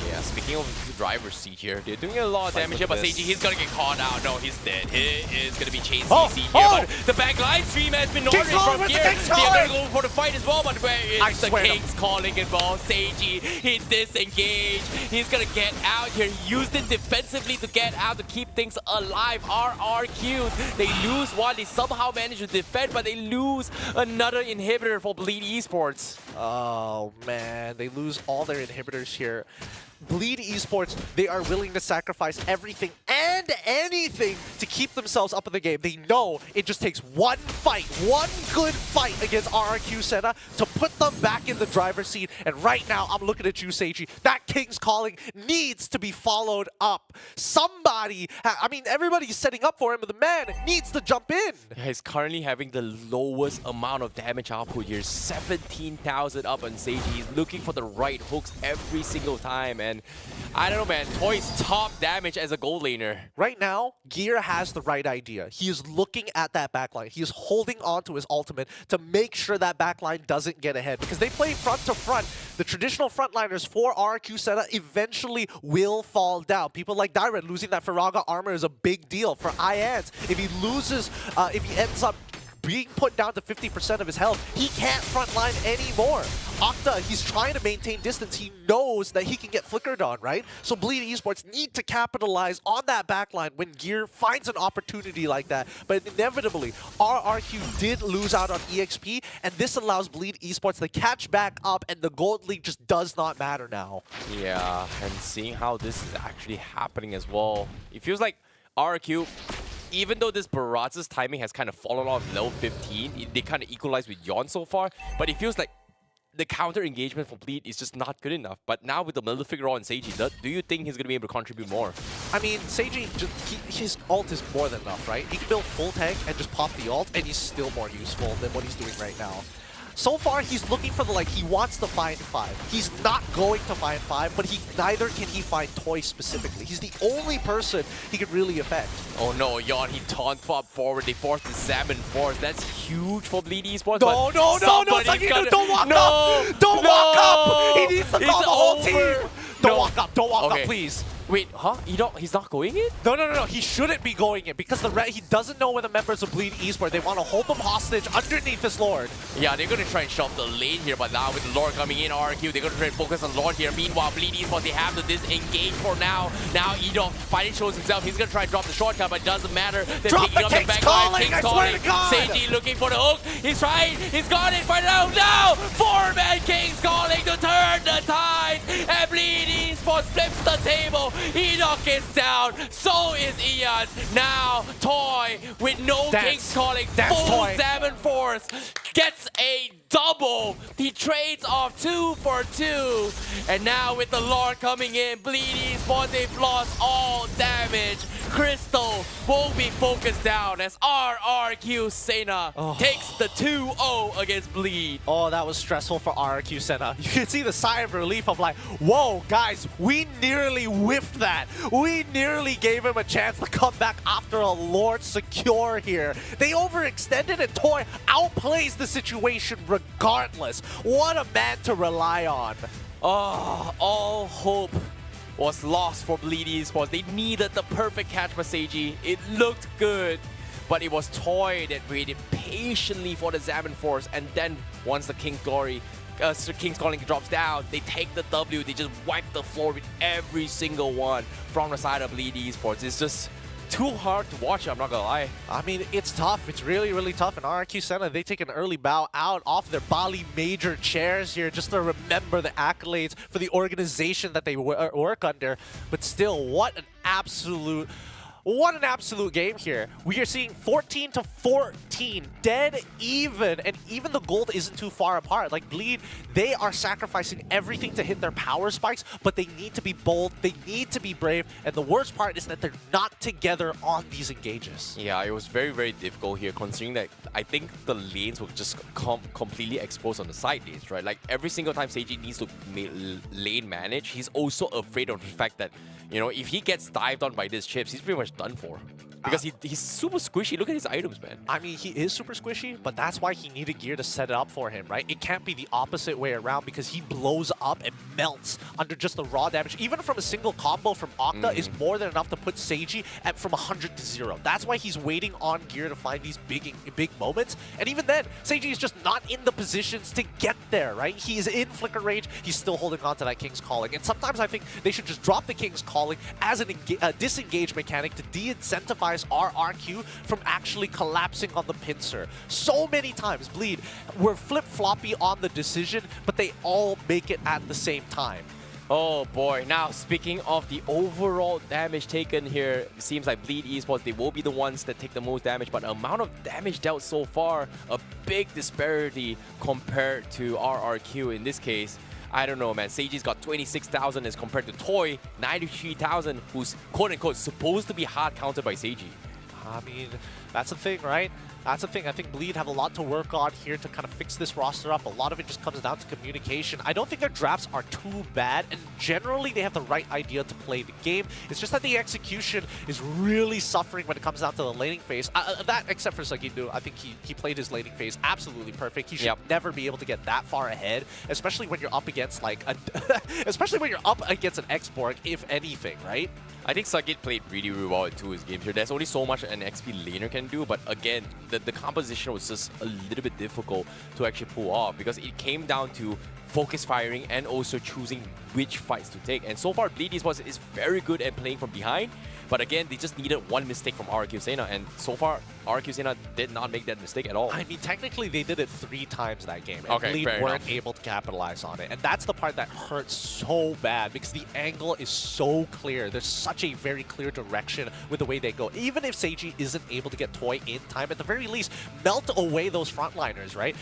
Yeah, speaking of the driver's seat here, they're doing a lot of damage here, but Seiji, he's gonna get caught out. No, he's dead. He is gonna be chasing CC here, but the back live stream has been ordered from here. They're gonna go for the fight as well, but where is the Kings calling involved? Seiji, he disengaged. He's gonna get out here. He used it defensively to get out to keep things alive. RRQ, they lose one. They somehow manage to defend, but they lose another inhibitor for Bleed Esports. Oh man, they lose all their inhibitors here. Bleed Esports, they are willing to sacrifice everything and anything to keep themselves up in the game. They know it just takes one fight, one good fight against RRQ Senna to put them back in the driver's seat. And right now, I'm looking at you, Seiji. That King's Calling needs to be followed up. Somebody, I mean, everybody's setting up for him, but the man needs to jump in. Yeah, he's currently having the lowest amount of damage output here, 17,000 up on Seiji. He's looking for the right hooks every single time, and I don't know, man. Toy's top damage as a gold laner. Right now, Gear has the right idea. He is looking at that backline. He is holding on to his ultimate to make sure that backline doesn't get ahead. Because they play front to front. The traditional frontliners for RRQ Senna eventually will fall down. People like Dyred losing that Faraga armor is a big deal. For Ians, if he loses, if he ends up being put down to 50% of his health, he can't frontline anymore. Octa, he's trying to maintain distance. He knows that he can get flickered on, right? So Bleed Esports need to capitalize on that backline when Gear finds an opportunity like that. But inevitably, RRQ did lose out on EXP, and this allows Bleed Esports to catch back up, and the Gold League just does not matter now. Yeah, and seeing how this is actually happening as well, it feels like RRQ, even though this Baratz's timing has kind of fallen off level 15, they kind of equalized with Yon so far, but it feels like the counter engagement for Bleed is just not good enough. But now with the middle figure on Seiji, do you think he's going to be able to contribute more? I mean, Seiji, his ult is more than enough, right? He can build full tank and just pop the ult, and he's still more useful than what he's doing right now. So far, he's looking for the, he wants to find 5. He's not going to find 5, but neither can he find Toy specifically. He's the only person he could really affect. Oh no, Yon, he taunt up forward. They forced the Salmon Force. That's huge for Bleed Esports. No, don't walk up! Don't walk up! He needs to call the whole team! Don't walk up, please. Wait, huh? He's not going in? No. He shouldn't be going in because he doesn't know where the members of Bleed Esports. They want to hold them hostage underneath this Lord. Yeah, they're going to try and shove the lane here, but now with the Lord coming in, RRQ, they're going to try and focus on Lord here. Meanwhile, Bleed Esports, they have to disengage for now. Now, Edo finally shows himself. He's going to try and drop the shortcut, but it doesn't matter. They're picking up the back line. King's calling. Seiji looking for the hook. He's trying. He's got it. Find out now. 4-man King's calling to turn the tide. And Bleed Esports flips the table. Enoch is down, so is Ian. Now, Toy, with no King's Calling, full Salmon Force, gets a double. He trades off 2 for 2. And now with the Lord coming in, Bleed Esports, they've lost all damage. Crystal will be focused down as RRQ Sena takes the 2-0 against Bleed. Oh, that was stressful for RRQ Senna. You can see the sigh of relief of whoa, guys, we nearly whiffed that. We nearly gave him a chance to come back after a Lord secure here. They overextended and Toy outplays the situation regardless. What a man to rely on. Oh, all hope was lost for Bleed Esports. They needed the perfect catch by Seiji. It looked good, but it was Toy that waited patiently for the Salmon Force, and then once the King's Glory King's Calling drops down, they take the W, they just wipe the floor with every single one from the side of Bleed Esports. It's just too hard to watch, I'm not gonna lie. I mean, it's tough. It's really, really tough. And RRQ Senna, they take an early bow out off their Bali major chairs here just to remember the accolades for the organization that they work under. But still, what an absolute game here. We are seeing 14 to 14, dead even, and even the gold isn't too far apart. Like Bleed, they are sacrificing everything to hit their power spikes, but they need to be bold, they need to be brave, and the worst part is that they're not together on these engages. Yeah, it was very, very difficult here, considering that I think the lanes were just completely exposed on the side lanes, right? Like every single time Seiji needs to lane manage, he's also afraid of the fact that, you know, if he gets dived on by these chips, he's pretty much done for. Because he's super squishy. Look at his items, man. I mean, he is super squishy, but that's why he needed gear to set it up for him, right? It can't be the opposite way around because he blows up and melts under just the raw damage. Even from a single combo from Octa is more than enough to put Seiji at from 100 to 0. That's why he's waiting on gear to find these big moments. And even then, Seiji is just not in the positions to get there, right? He's in Flicker Rage. He's still holding on to that King's Calling. And sometimes I think they should just drop the King's Calling as a disengage mechanic to de-incentivize RRQ from actually collapsing on the pincer. So many times, Bleed were flip-floppy on the decision, but they all make it at the same time. Oh boy, now speaking of the overall damage taken here, it seems like Bleed Esports, they will be the ones that take the most damage, but the amount of damage dealt so far, a big disparity compared to RRQ in this case. I don't know, man. Seiji's got 26,000 as compared to Toy, 93,000, who's quote-unquote supposed to be hard countered by Seiji. I mean, that's the thing, right? That's the thing. I think Bleed have a lot to work on here to kind of fix this roster up. A lot of it just comes down to communication. I don't think their drafts are too bad, and generally they have the right idea to play the game. It's just that the execution is really suffering when it comes down to the laning phase. That, except for Sagindu, I think he played his laning phase absolutely perfect. He should never be able to get that far ahead, especially when you're up against like especially when you're up against an X-Borg, if anything, right? I think Sagit played really, really well into his games here. There's only so much an XP laner can do, but again, the composition was just a little bit difficult to actually pull off because it came down to focus firing and also choosing which fights to take. And so far, Bleed Esports is very good at playing from behind, but again, they just needed one mistake from RRQ Senna, and so far, RRQ Senna did not make that mistake at all. I mean, technically, they did it 3 times that game, and okay, Bleed weren't able to capitalize on it. And that's the part that hurts so bad, because the angle is so clear. There's such a very clear direction with the way they go. Even if Seiji isn't able to get Toy in time, at the very least, melt away those frontliners, right?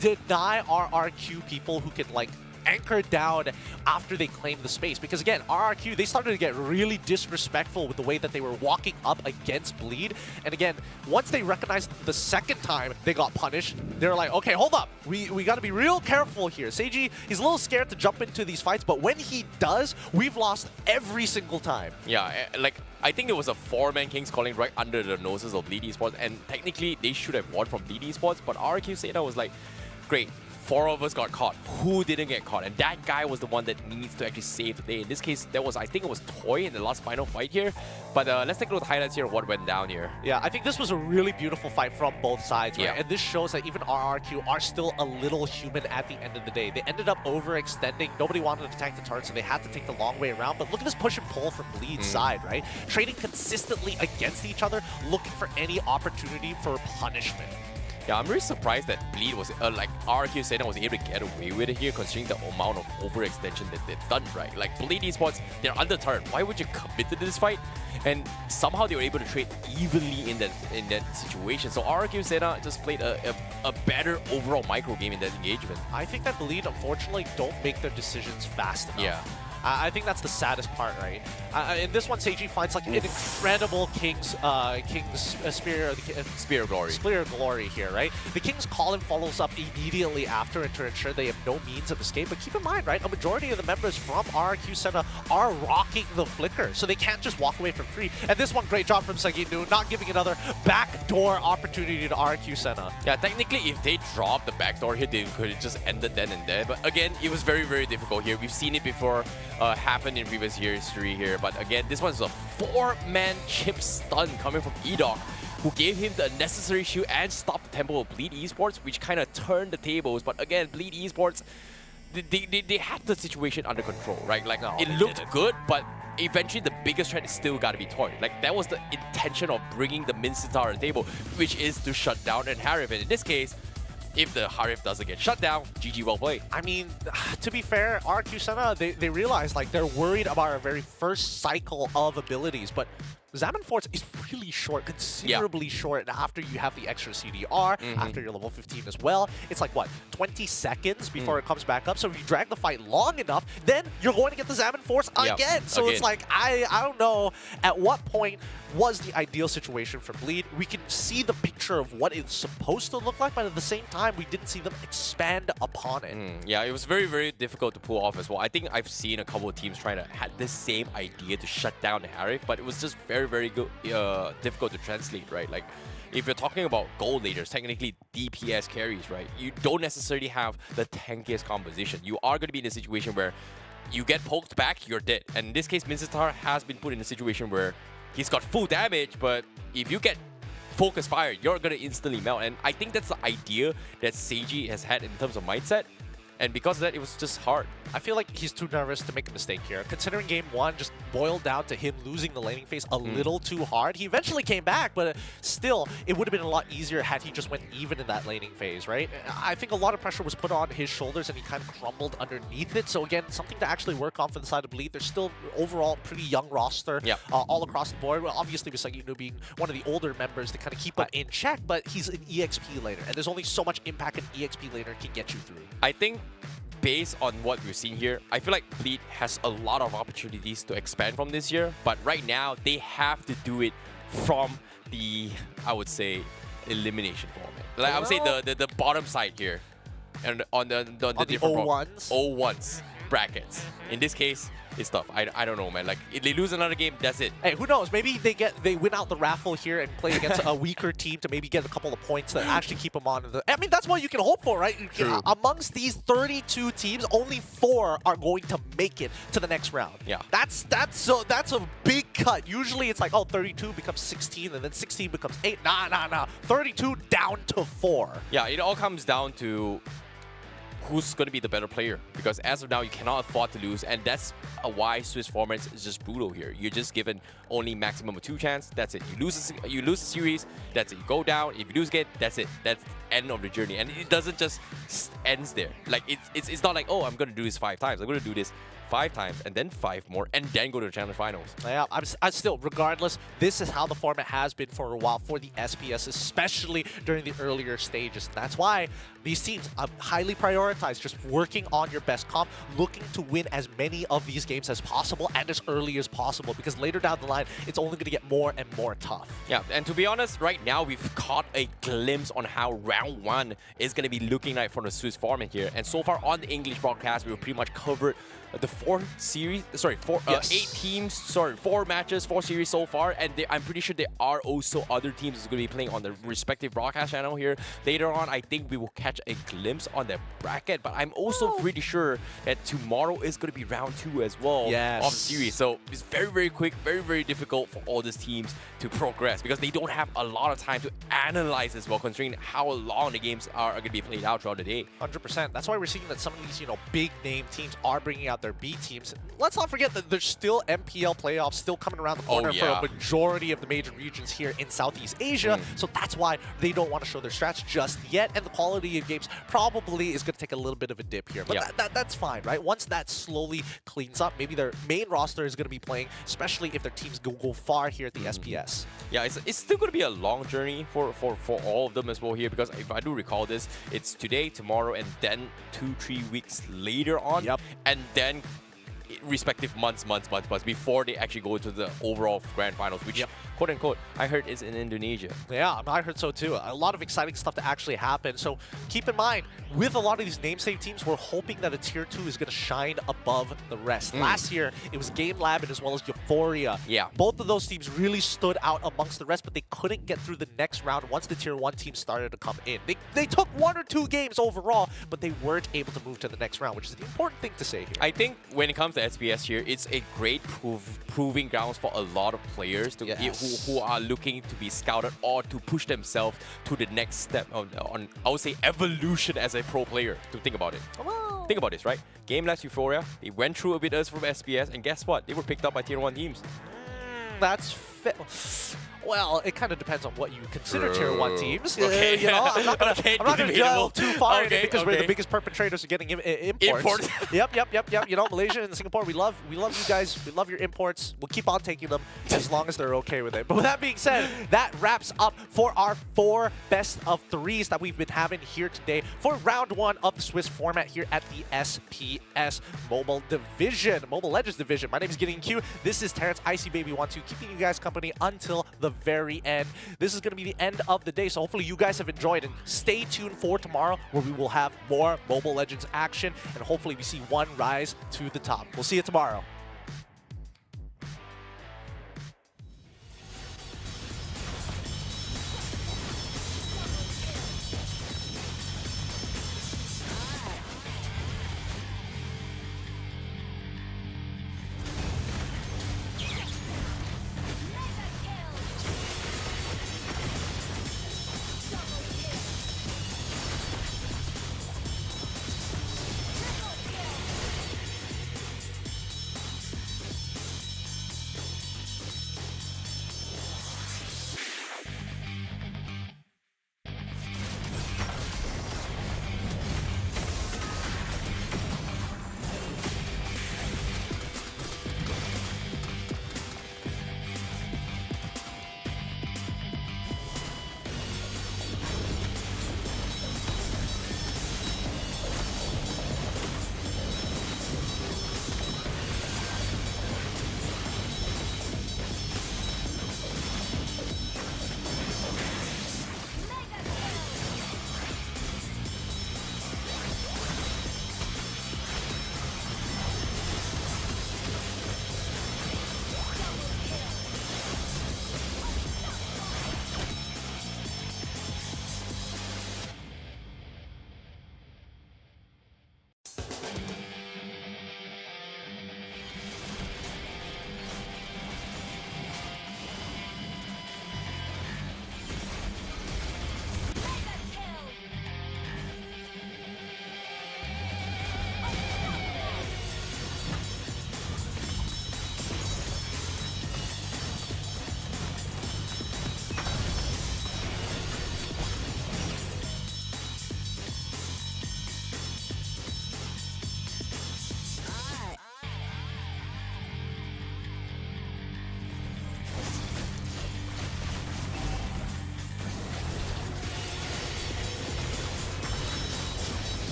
Deny RRQ people who can, like, anchor down after they claim the space. Because again, RRQ, they started to get really disrespectful with the way that they were walking up against Bleed. And again, once they recognized the second time they got punished, they're like, okay, hold up. We got to be real careful here. Seiji, he's a little scared to jump into these fights, but when he does, we've lost every single time. Yeah, like, I think there was a 4-man King's Calling right under the noses of Bleed Esports, and technically they should have won from Bleed Esports, but RRQ Senna was like, great, 4 of us got caught. Who didn't get caught? And that guy was the one that needs to actually save the day. In this case, there was, I think it was Toy in the last final fight here. But let's take a look at the highlights here of what went down here. Yeah, I think this was a really beautiful fight from both sides, right? Yeah. And this shows that even RRQ are still a little human at the end of the day. They ended up overextending. Nobody wanted to attack the turret, so they had to take the long way around. But look at this push and pull from Bleed's side, right? Trading consistently against each other, looking for any opportunity for punishment. Yeah, I'm really surprised that Bleed was, like, RRQ Senna was able to get away with it here, considering the amount of overextension that they've done, right? Like, Bleed Esports, they're under turret. Why would you commit to this fight? And somehow they were able to trade evenly in that situation. So RRQ Senna just played a better overall micro game in that engagement. I think that Bleed, unfortunately, don't make their decisions fast enough. Yeah. I think that's the saddest part, right? In this one, Seiji finds like an incredible King's Spear Spear of Glory. Spear of Glory here, right? The King's Calling follows up immediately after to ensure they have no means of escape. But keep in mind, right? A majority of the members from RRQ Senna are rocking the Flicker, so they can't just walk away for free. And this one, great job from Sagindu, not giving another backdoor opportunity to RRQ Senna. Yeah, technically, if they dropped the backdoor here, they could have just ended then and there. But again, it was very, very difficult here. We've seen it before. Happened in previous year history here, but again, this one's a 4-man chip stun coming from Edok. who gave him the necessary shield and stopped the tempo of Bleed Esports, which kind of turned the tables. But again, Bleed Esports, they had the situation under control, right? Like, it looked good, but eventually the biggest threat is still got to be Toy. Like, that was the intention of bringing the Mincetar to the table, which is to shut down and Harif. And in this case, if the Harif doesn't get shut down, GG, well played. I mean, to be fair, RQ Senna, they realized like they're worried about our very first cycle of abilities, but Zaman Force is really short, considerably short, and after you have the extra CDR, after you're level 15 as well, it's like, what, 20 seconds before it comes back up? So if you drag the fight long enough, then you're going to get the Zaman Force again. So it's like, I don't know at what point was the ideal situation for Bleed. We can see the picture of what it's supposed to look like, but at the same time, we didn't see them expand upon it. Yeah, it was very, very difficult to pull off as well. I think I've seen a couple of teams trying to have this same idea to shut down the Harif, but it was just very, very good, difficult to translate, right? Like, if you're talking about gold leaders, technically DPS carries, right? You don't necessarily have the tankiest composition. You are going to be in a situation where you get poked back, you're dead. And in this case, Mincetar has been put in a situation where he's got full damage, but if you get focus fire, you're going to instantly melt. And I think that's the idea that Seiji has had in terms of mindset. And because of that, it was just hard. I feel like he's too nervous to make a mistake here. Considering game one just boiled down to him losing the laning phase a little too hard. He eventually came back, but still, it would have been a lot easier had he just went even in that laning phase, right? I think a lot of pressure was put on his shoulders and he kind of crumbled underneath it. So again, something to actually work on for the side of Bleed. There's still overall pretty young roster all across the board. Well, obviously, with Sagino being one of the older members to kind of keep him in check, but he's an EXP laner, and there's only so much impact an EXP laner can get you through. I think based on what we're seeing here, I feel like Bleed has a lot of opportunities to expand from this year, but right now they have to do it from the, I would say, elimination format. Like I would say the bottom side here, and on the different O1s? O1s brackets. In this case, it's tough. I don't know, man. Like, if they lose another game, that's it. Hey, who knows? Maybe they win out the raffle here and play against a weaker team to maybe get a couple of points that actually keep them on. I mean, that's what you can hope for, right? Amongst these 32 teams, only 4 are going to make it to the next round. Yeah. That's a big cut. Usually it's like, oh, 32 becomes 16, and then 16 becomes 8. Nah. 32 down to 4. Yeah, it all comes down to who's going to be the better player, because as of now you cannot afford to lose, and that's why Swiss formats is just brutal here. You're just given only maximum of 2 chances. That's it. You lose the series, that's it. You go down. If you lose again, that's it. That's the end of the journey, and it doesn't just ends there. Like, it's not like, oh, I'm going to do this 5 times. I'm going to do this 5 times and then 5 more and then go to the challenge finals. Yeah, I'm still, regardless, this is how the format has been for a while for the SPS, especially during the earlier stages. And that's why these teams are highly prioritized, just working on your best comp, looking to win as many of these games as possible and as early as possible, because later down the line, it's only going to get more and more tough. Yeah, and to be honest, right now we've caught a glimpse on how round 1 is going to be looking like for the Swiss format here. And so far on the English broadcast, we've pretty much covered the 4 matches, 4 series so far, and I'm pretty sure there are also other teams that's going to be playing on the respective broadcast channel here. Later on, I think we will catch a glimpse on the bracket, but I'm also pretty sure that tomorrow is going to be round 2 as well of the series. So it's very, very quick, very, very difficult for all these teams to progress, because they don't have a lot of time to analyze as well, considering how long the games are going to be played out throughout the day. 100%. That's why we're seeing that some of these, big name teams are bringing out their B teams. Let's not forget that there's still MPL playoffs still coming around the corner for a majority of the major regions here in Southeast Asia. So that's why they don't want to show their strats just yet, and the quality of games probably is going to take a little bit of a dip here. But that's fine, right? Once that slowly cleans up, maybe their main roster is going to be playing, especially if their teams go far here at the SPS. Yeah, it's still going to be a long journey for all of them as well here, because if I do recall this, it's today, tomorrow, and then 2-3 weeks later on, and then respective months before they actually go to the overall grand finals, which quote unquote I heard is in Indonesia. Yeah, I heard so too. A lot of exciting stuff to actually happen. So keep in mind, with a lot of these namesake teams, we're hoping that a tier 2 is going to shine above the rest. Last year, it was Game Lab and as well as Euphoria. Yeah. Both of those teams really stood out amongst the rest, but they couldn't get through the next round once the tier 1 team started to come in. They took 1 or 2 games overall, but they weren't able to move to the next round, which is the important thing to say here. I think when it comes to SPS here. It's a great proving grounds for a lot of players to who are looking to be scouted or to push themselves to the next step on I would say evolution as a pro player. To think about it. Well, Think about this, right? Game last Euphoria, they went through a bit from SPS, and guess what? They were picked up by Tier 1 teams. that's well, it kind of depends on what you consider Tier 1 teams. Okay. You know, I'm not gonna debatable. delve too far in it Okay, because we're the okay. biggest perpetrators of getting imports. Yep. You know, Malaysia and Singapore, we love you guys. We love your imports. We'll keep on taking them as long as they're okay with it. But with that being said, that wraps up for our 4 best of 3s that we've been having here today for round 1 of the Swiss format here at the SPS Mobile Division, Mobile Legends Division. My name is Gideon Q. This is Terrence Icy Baby 12, keeping you guys company until the very end. This is going to be the end of the day, so hopefully you guys have enjoyed, and stay tuned for tomorrow where we will have more Mobile Legends action, and hopefully we see one rise to the top. We'll see you tomorrow.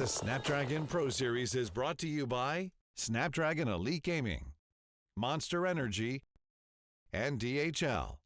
The Snapdragon Pro Series is brought to you by Snapdragon Elite Gaming, Monster Energy, and DHL.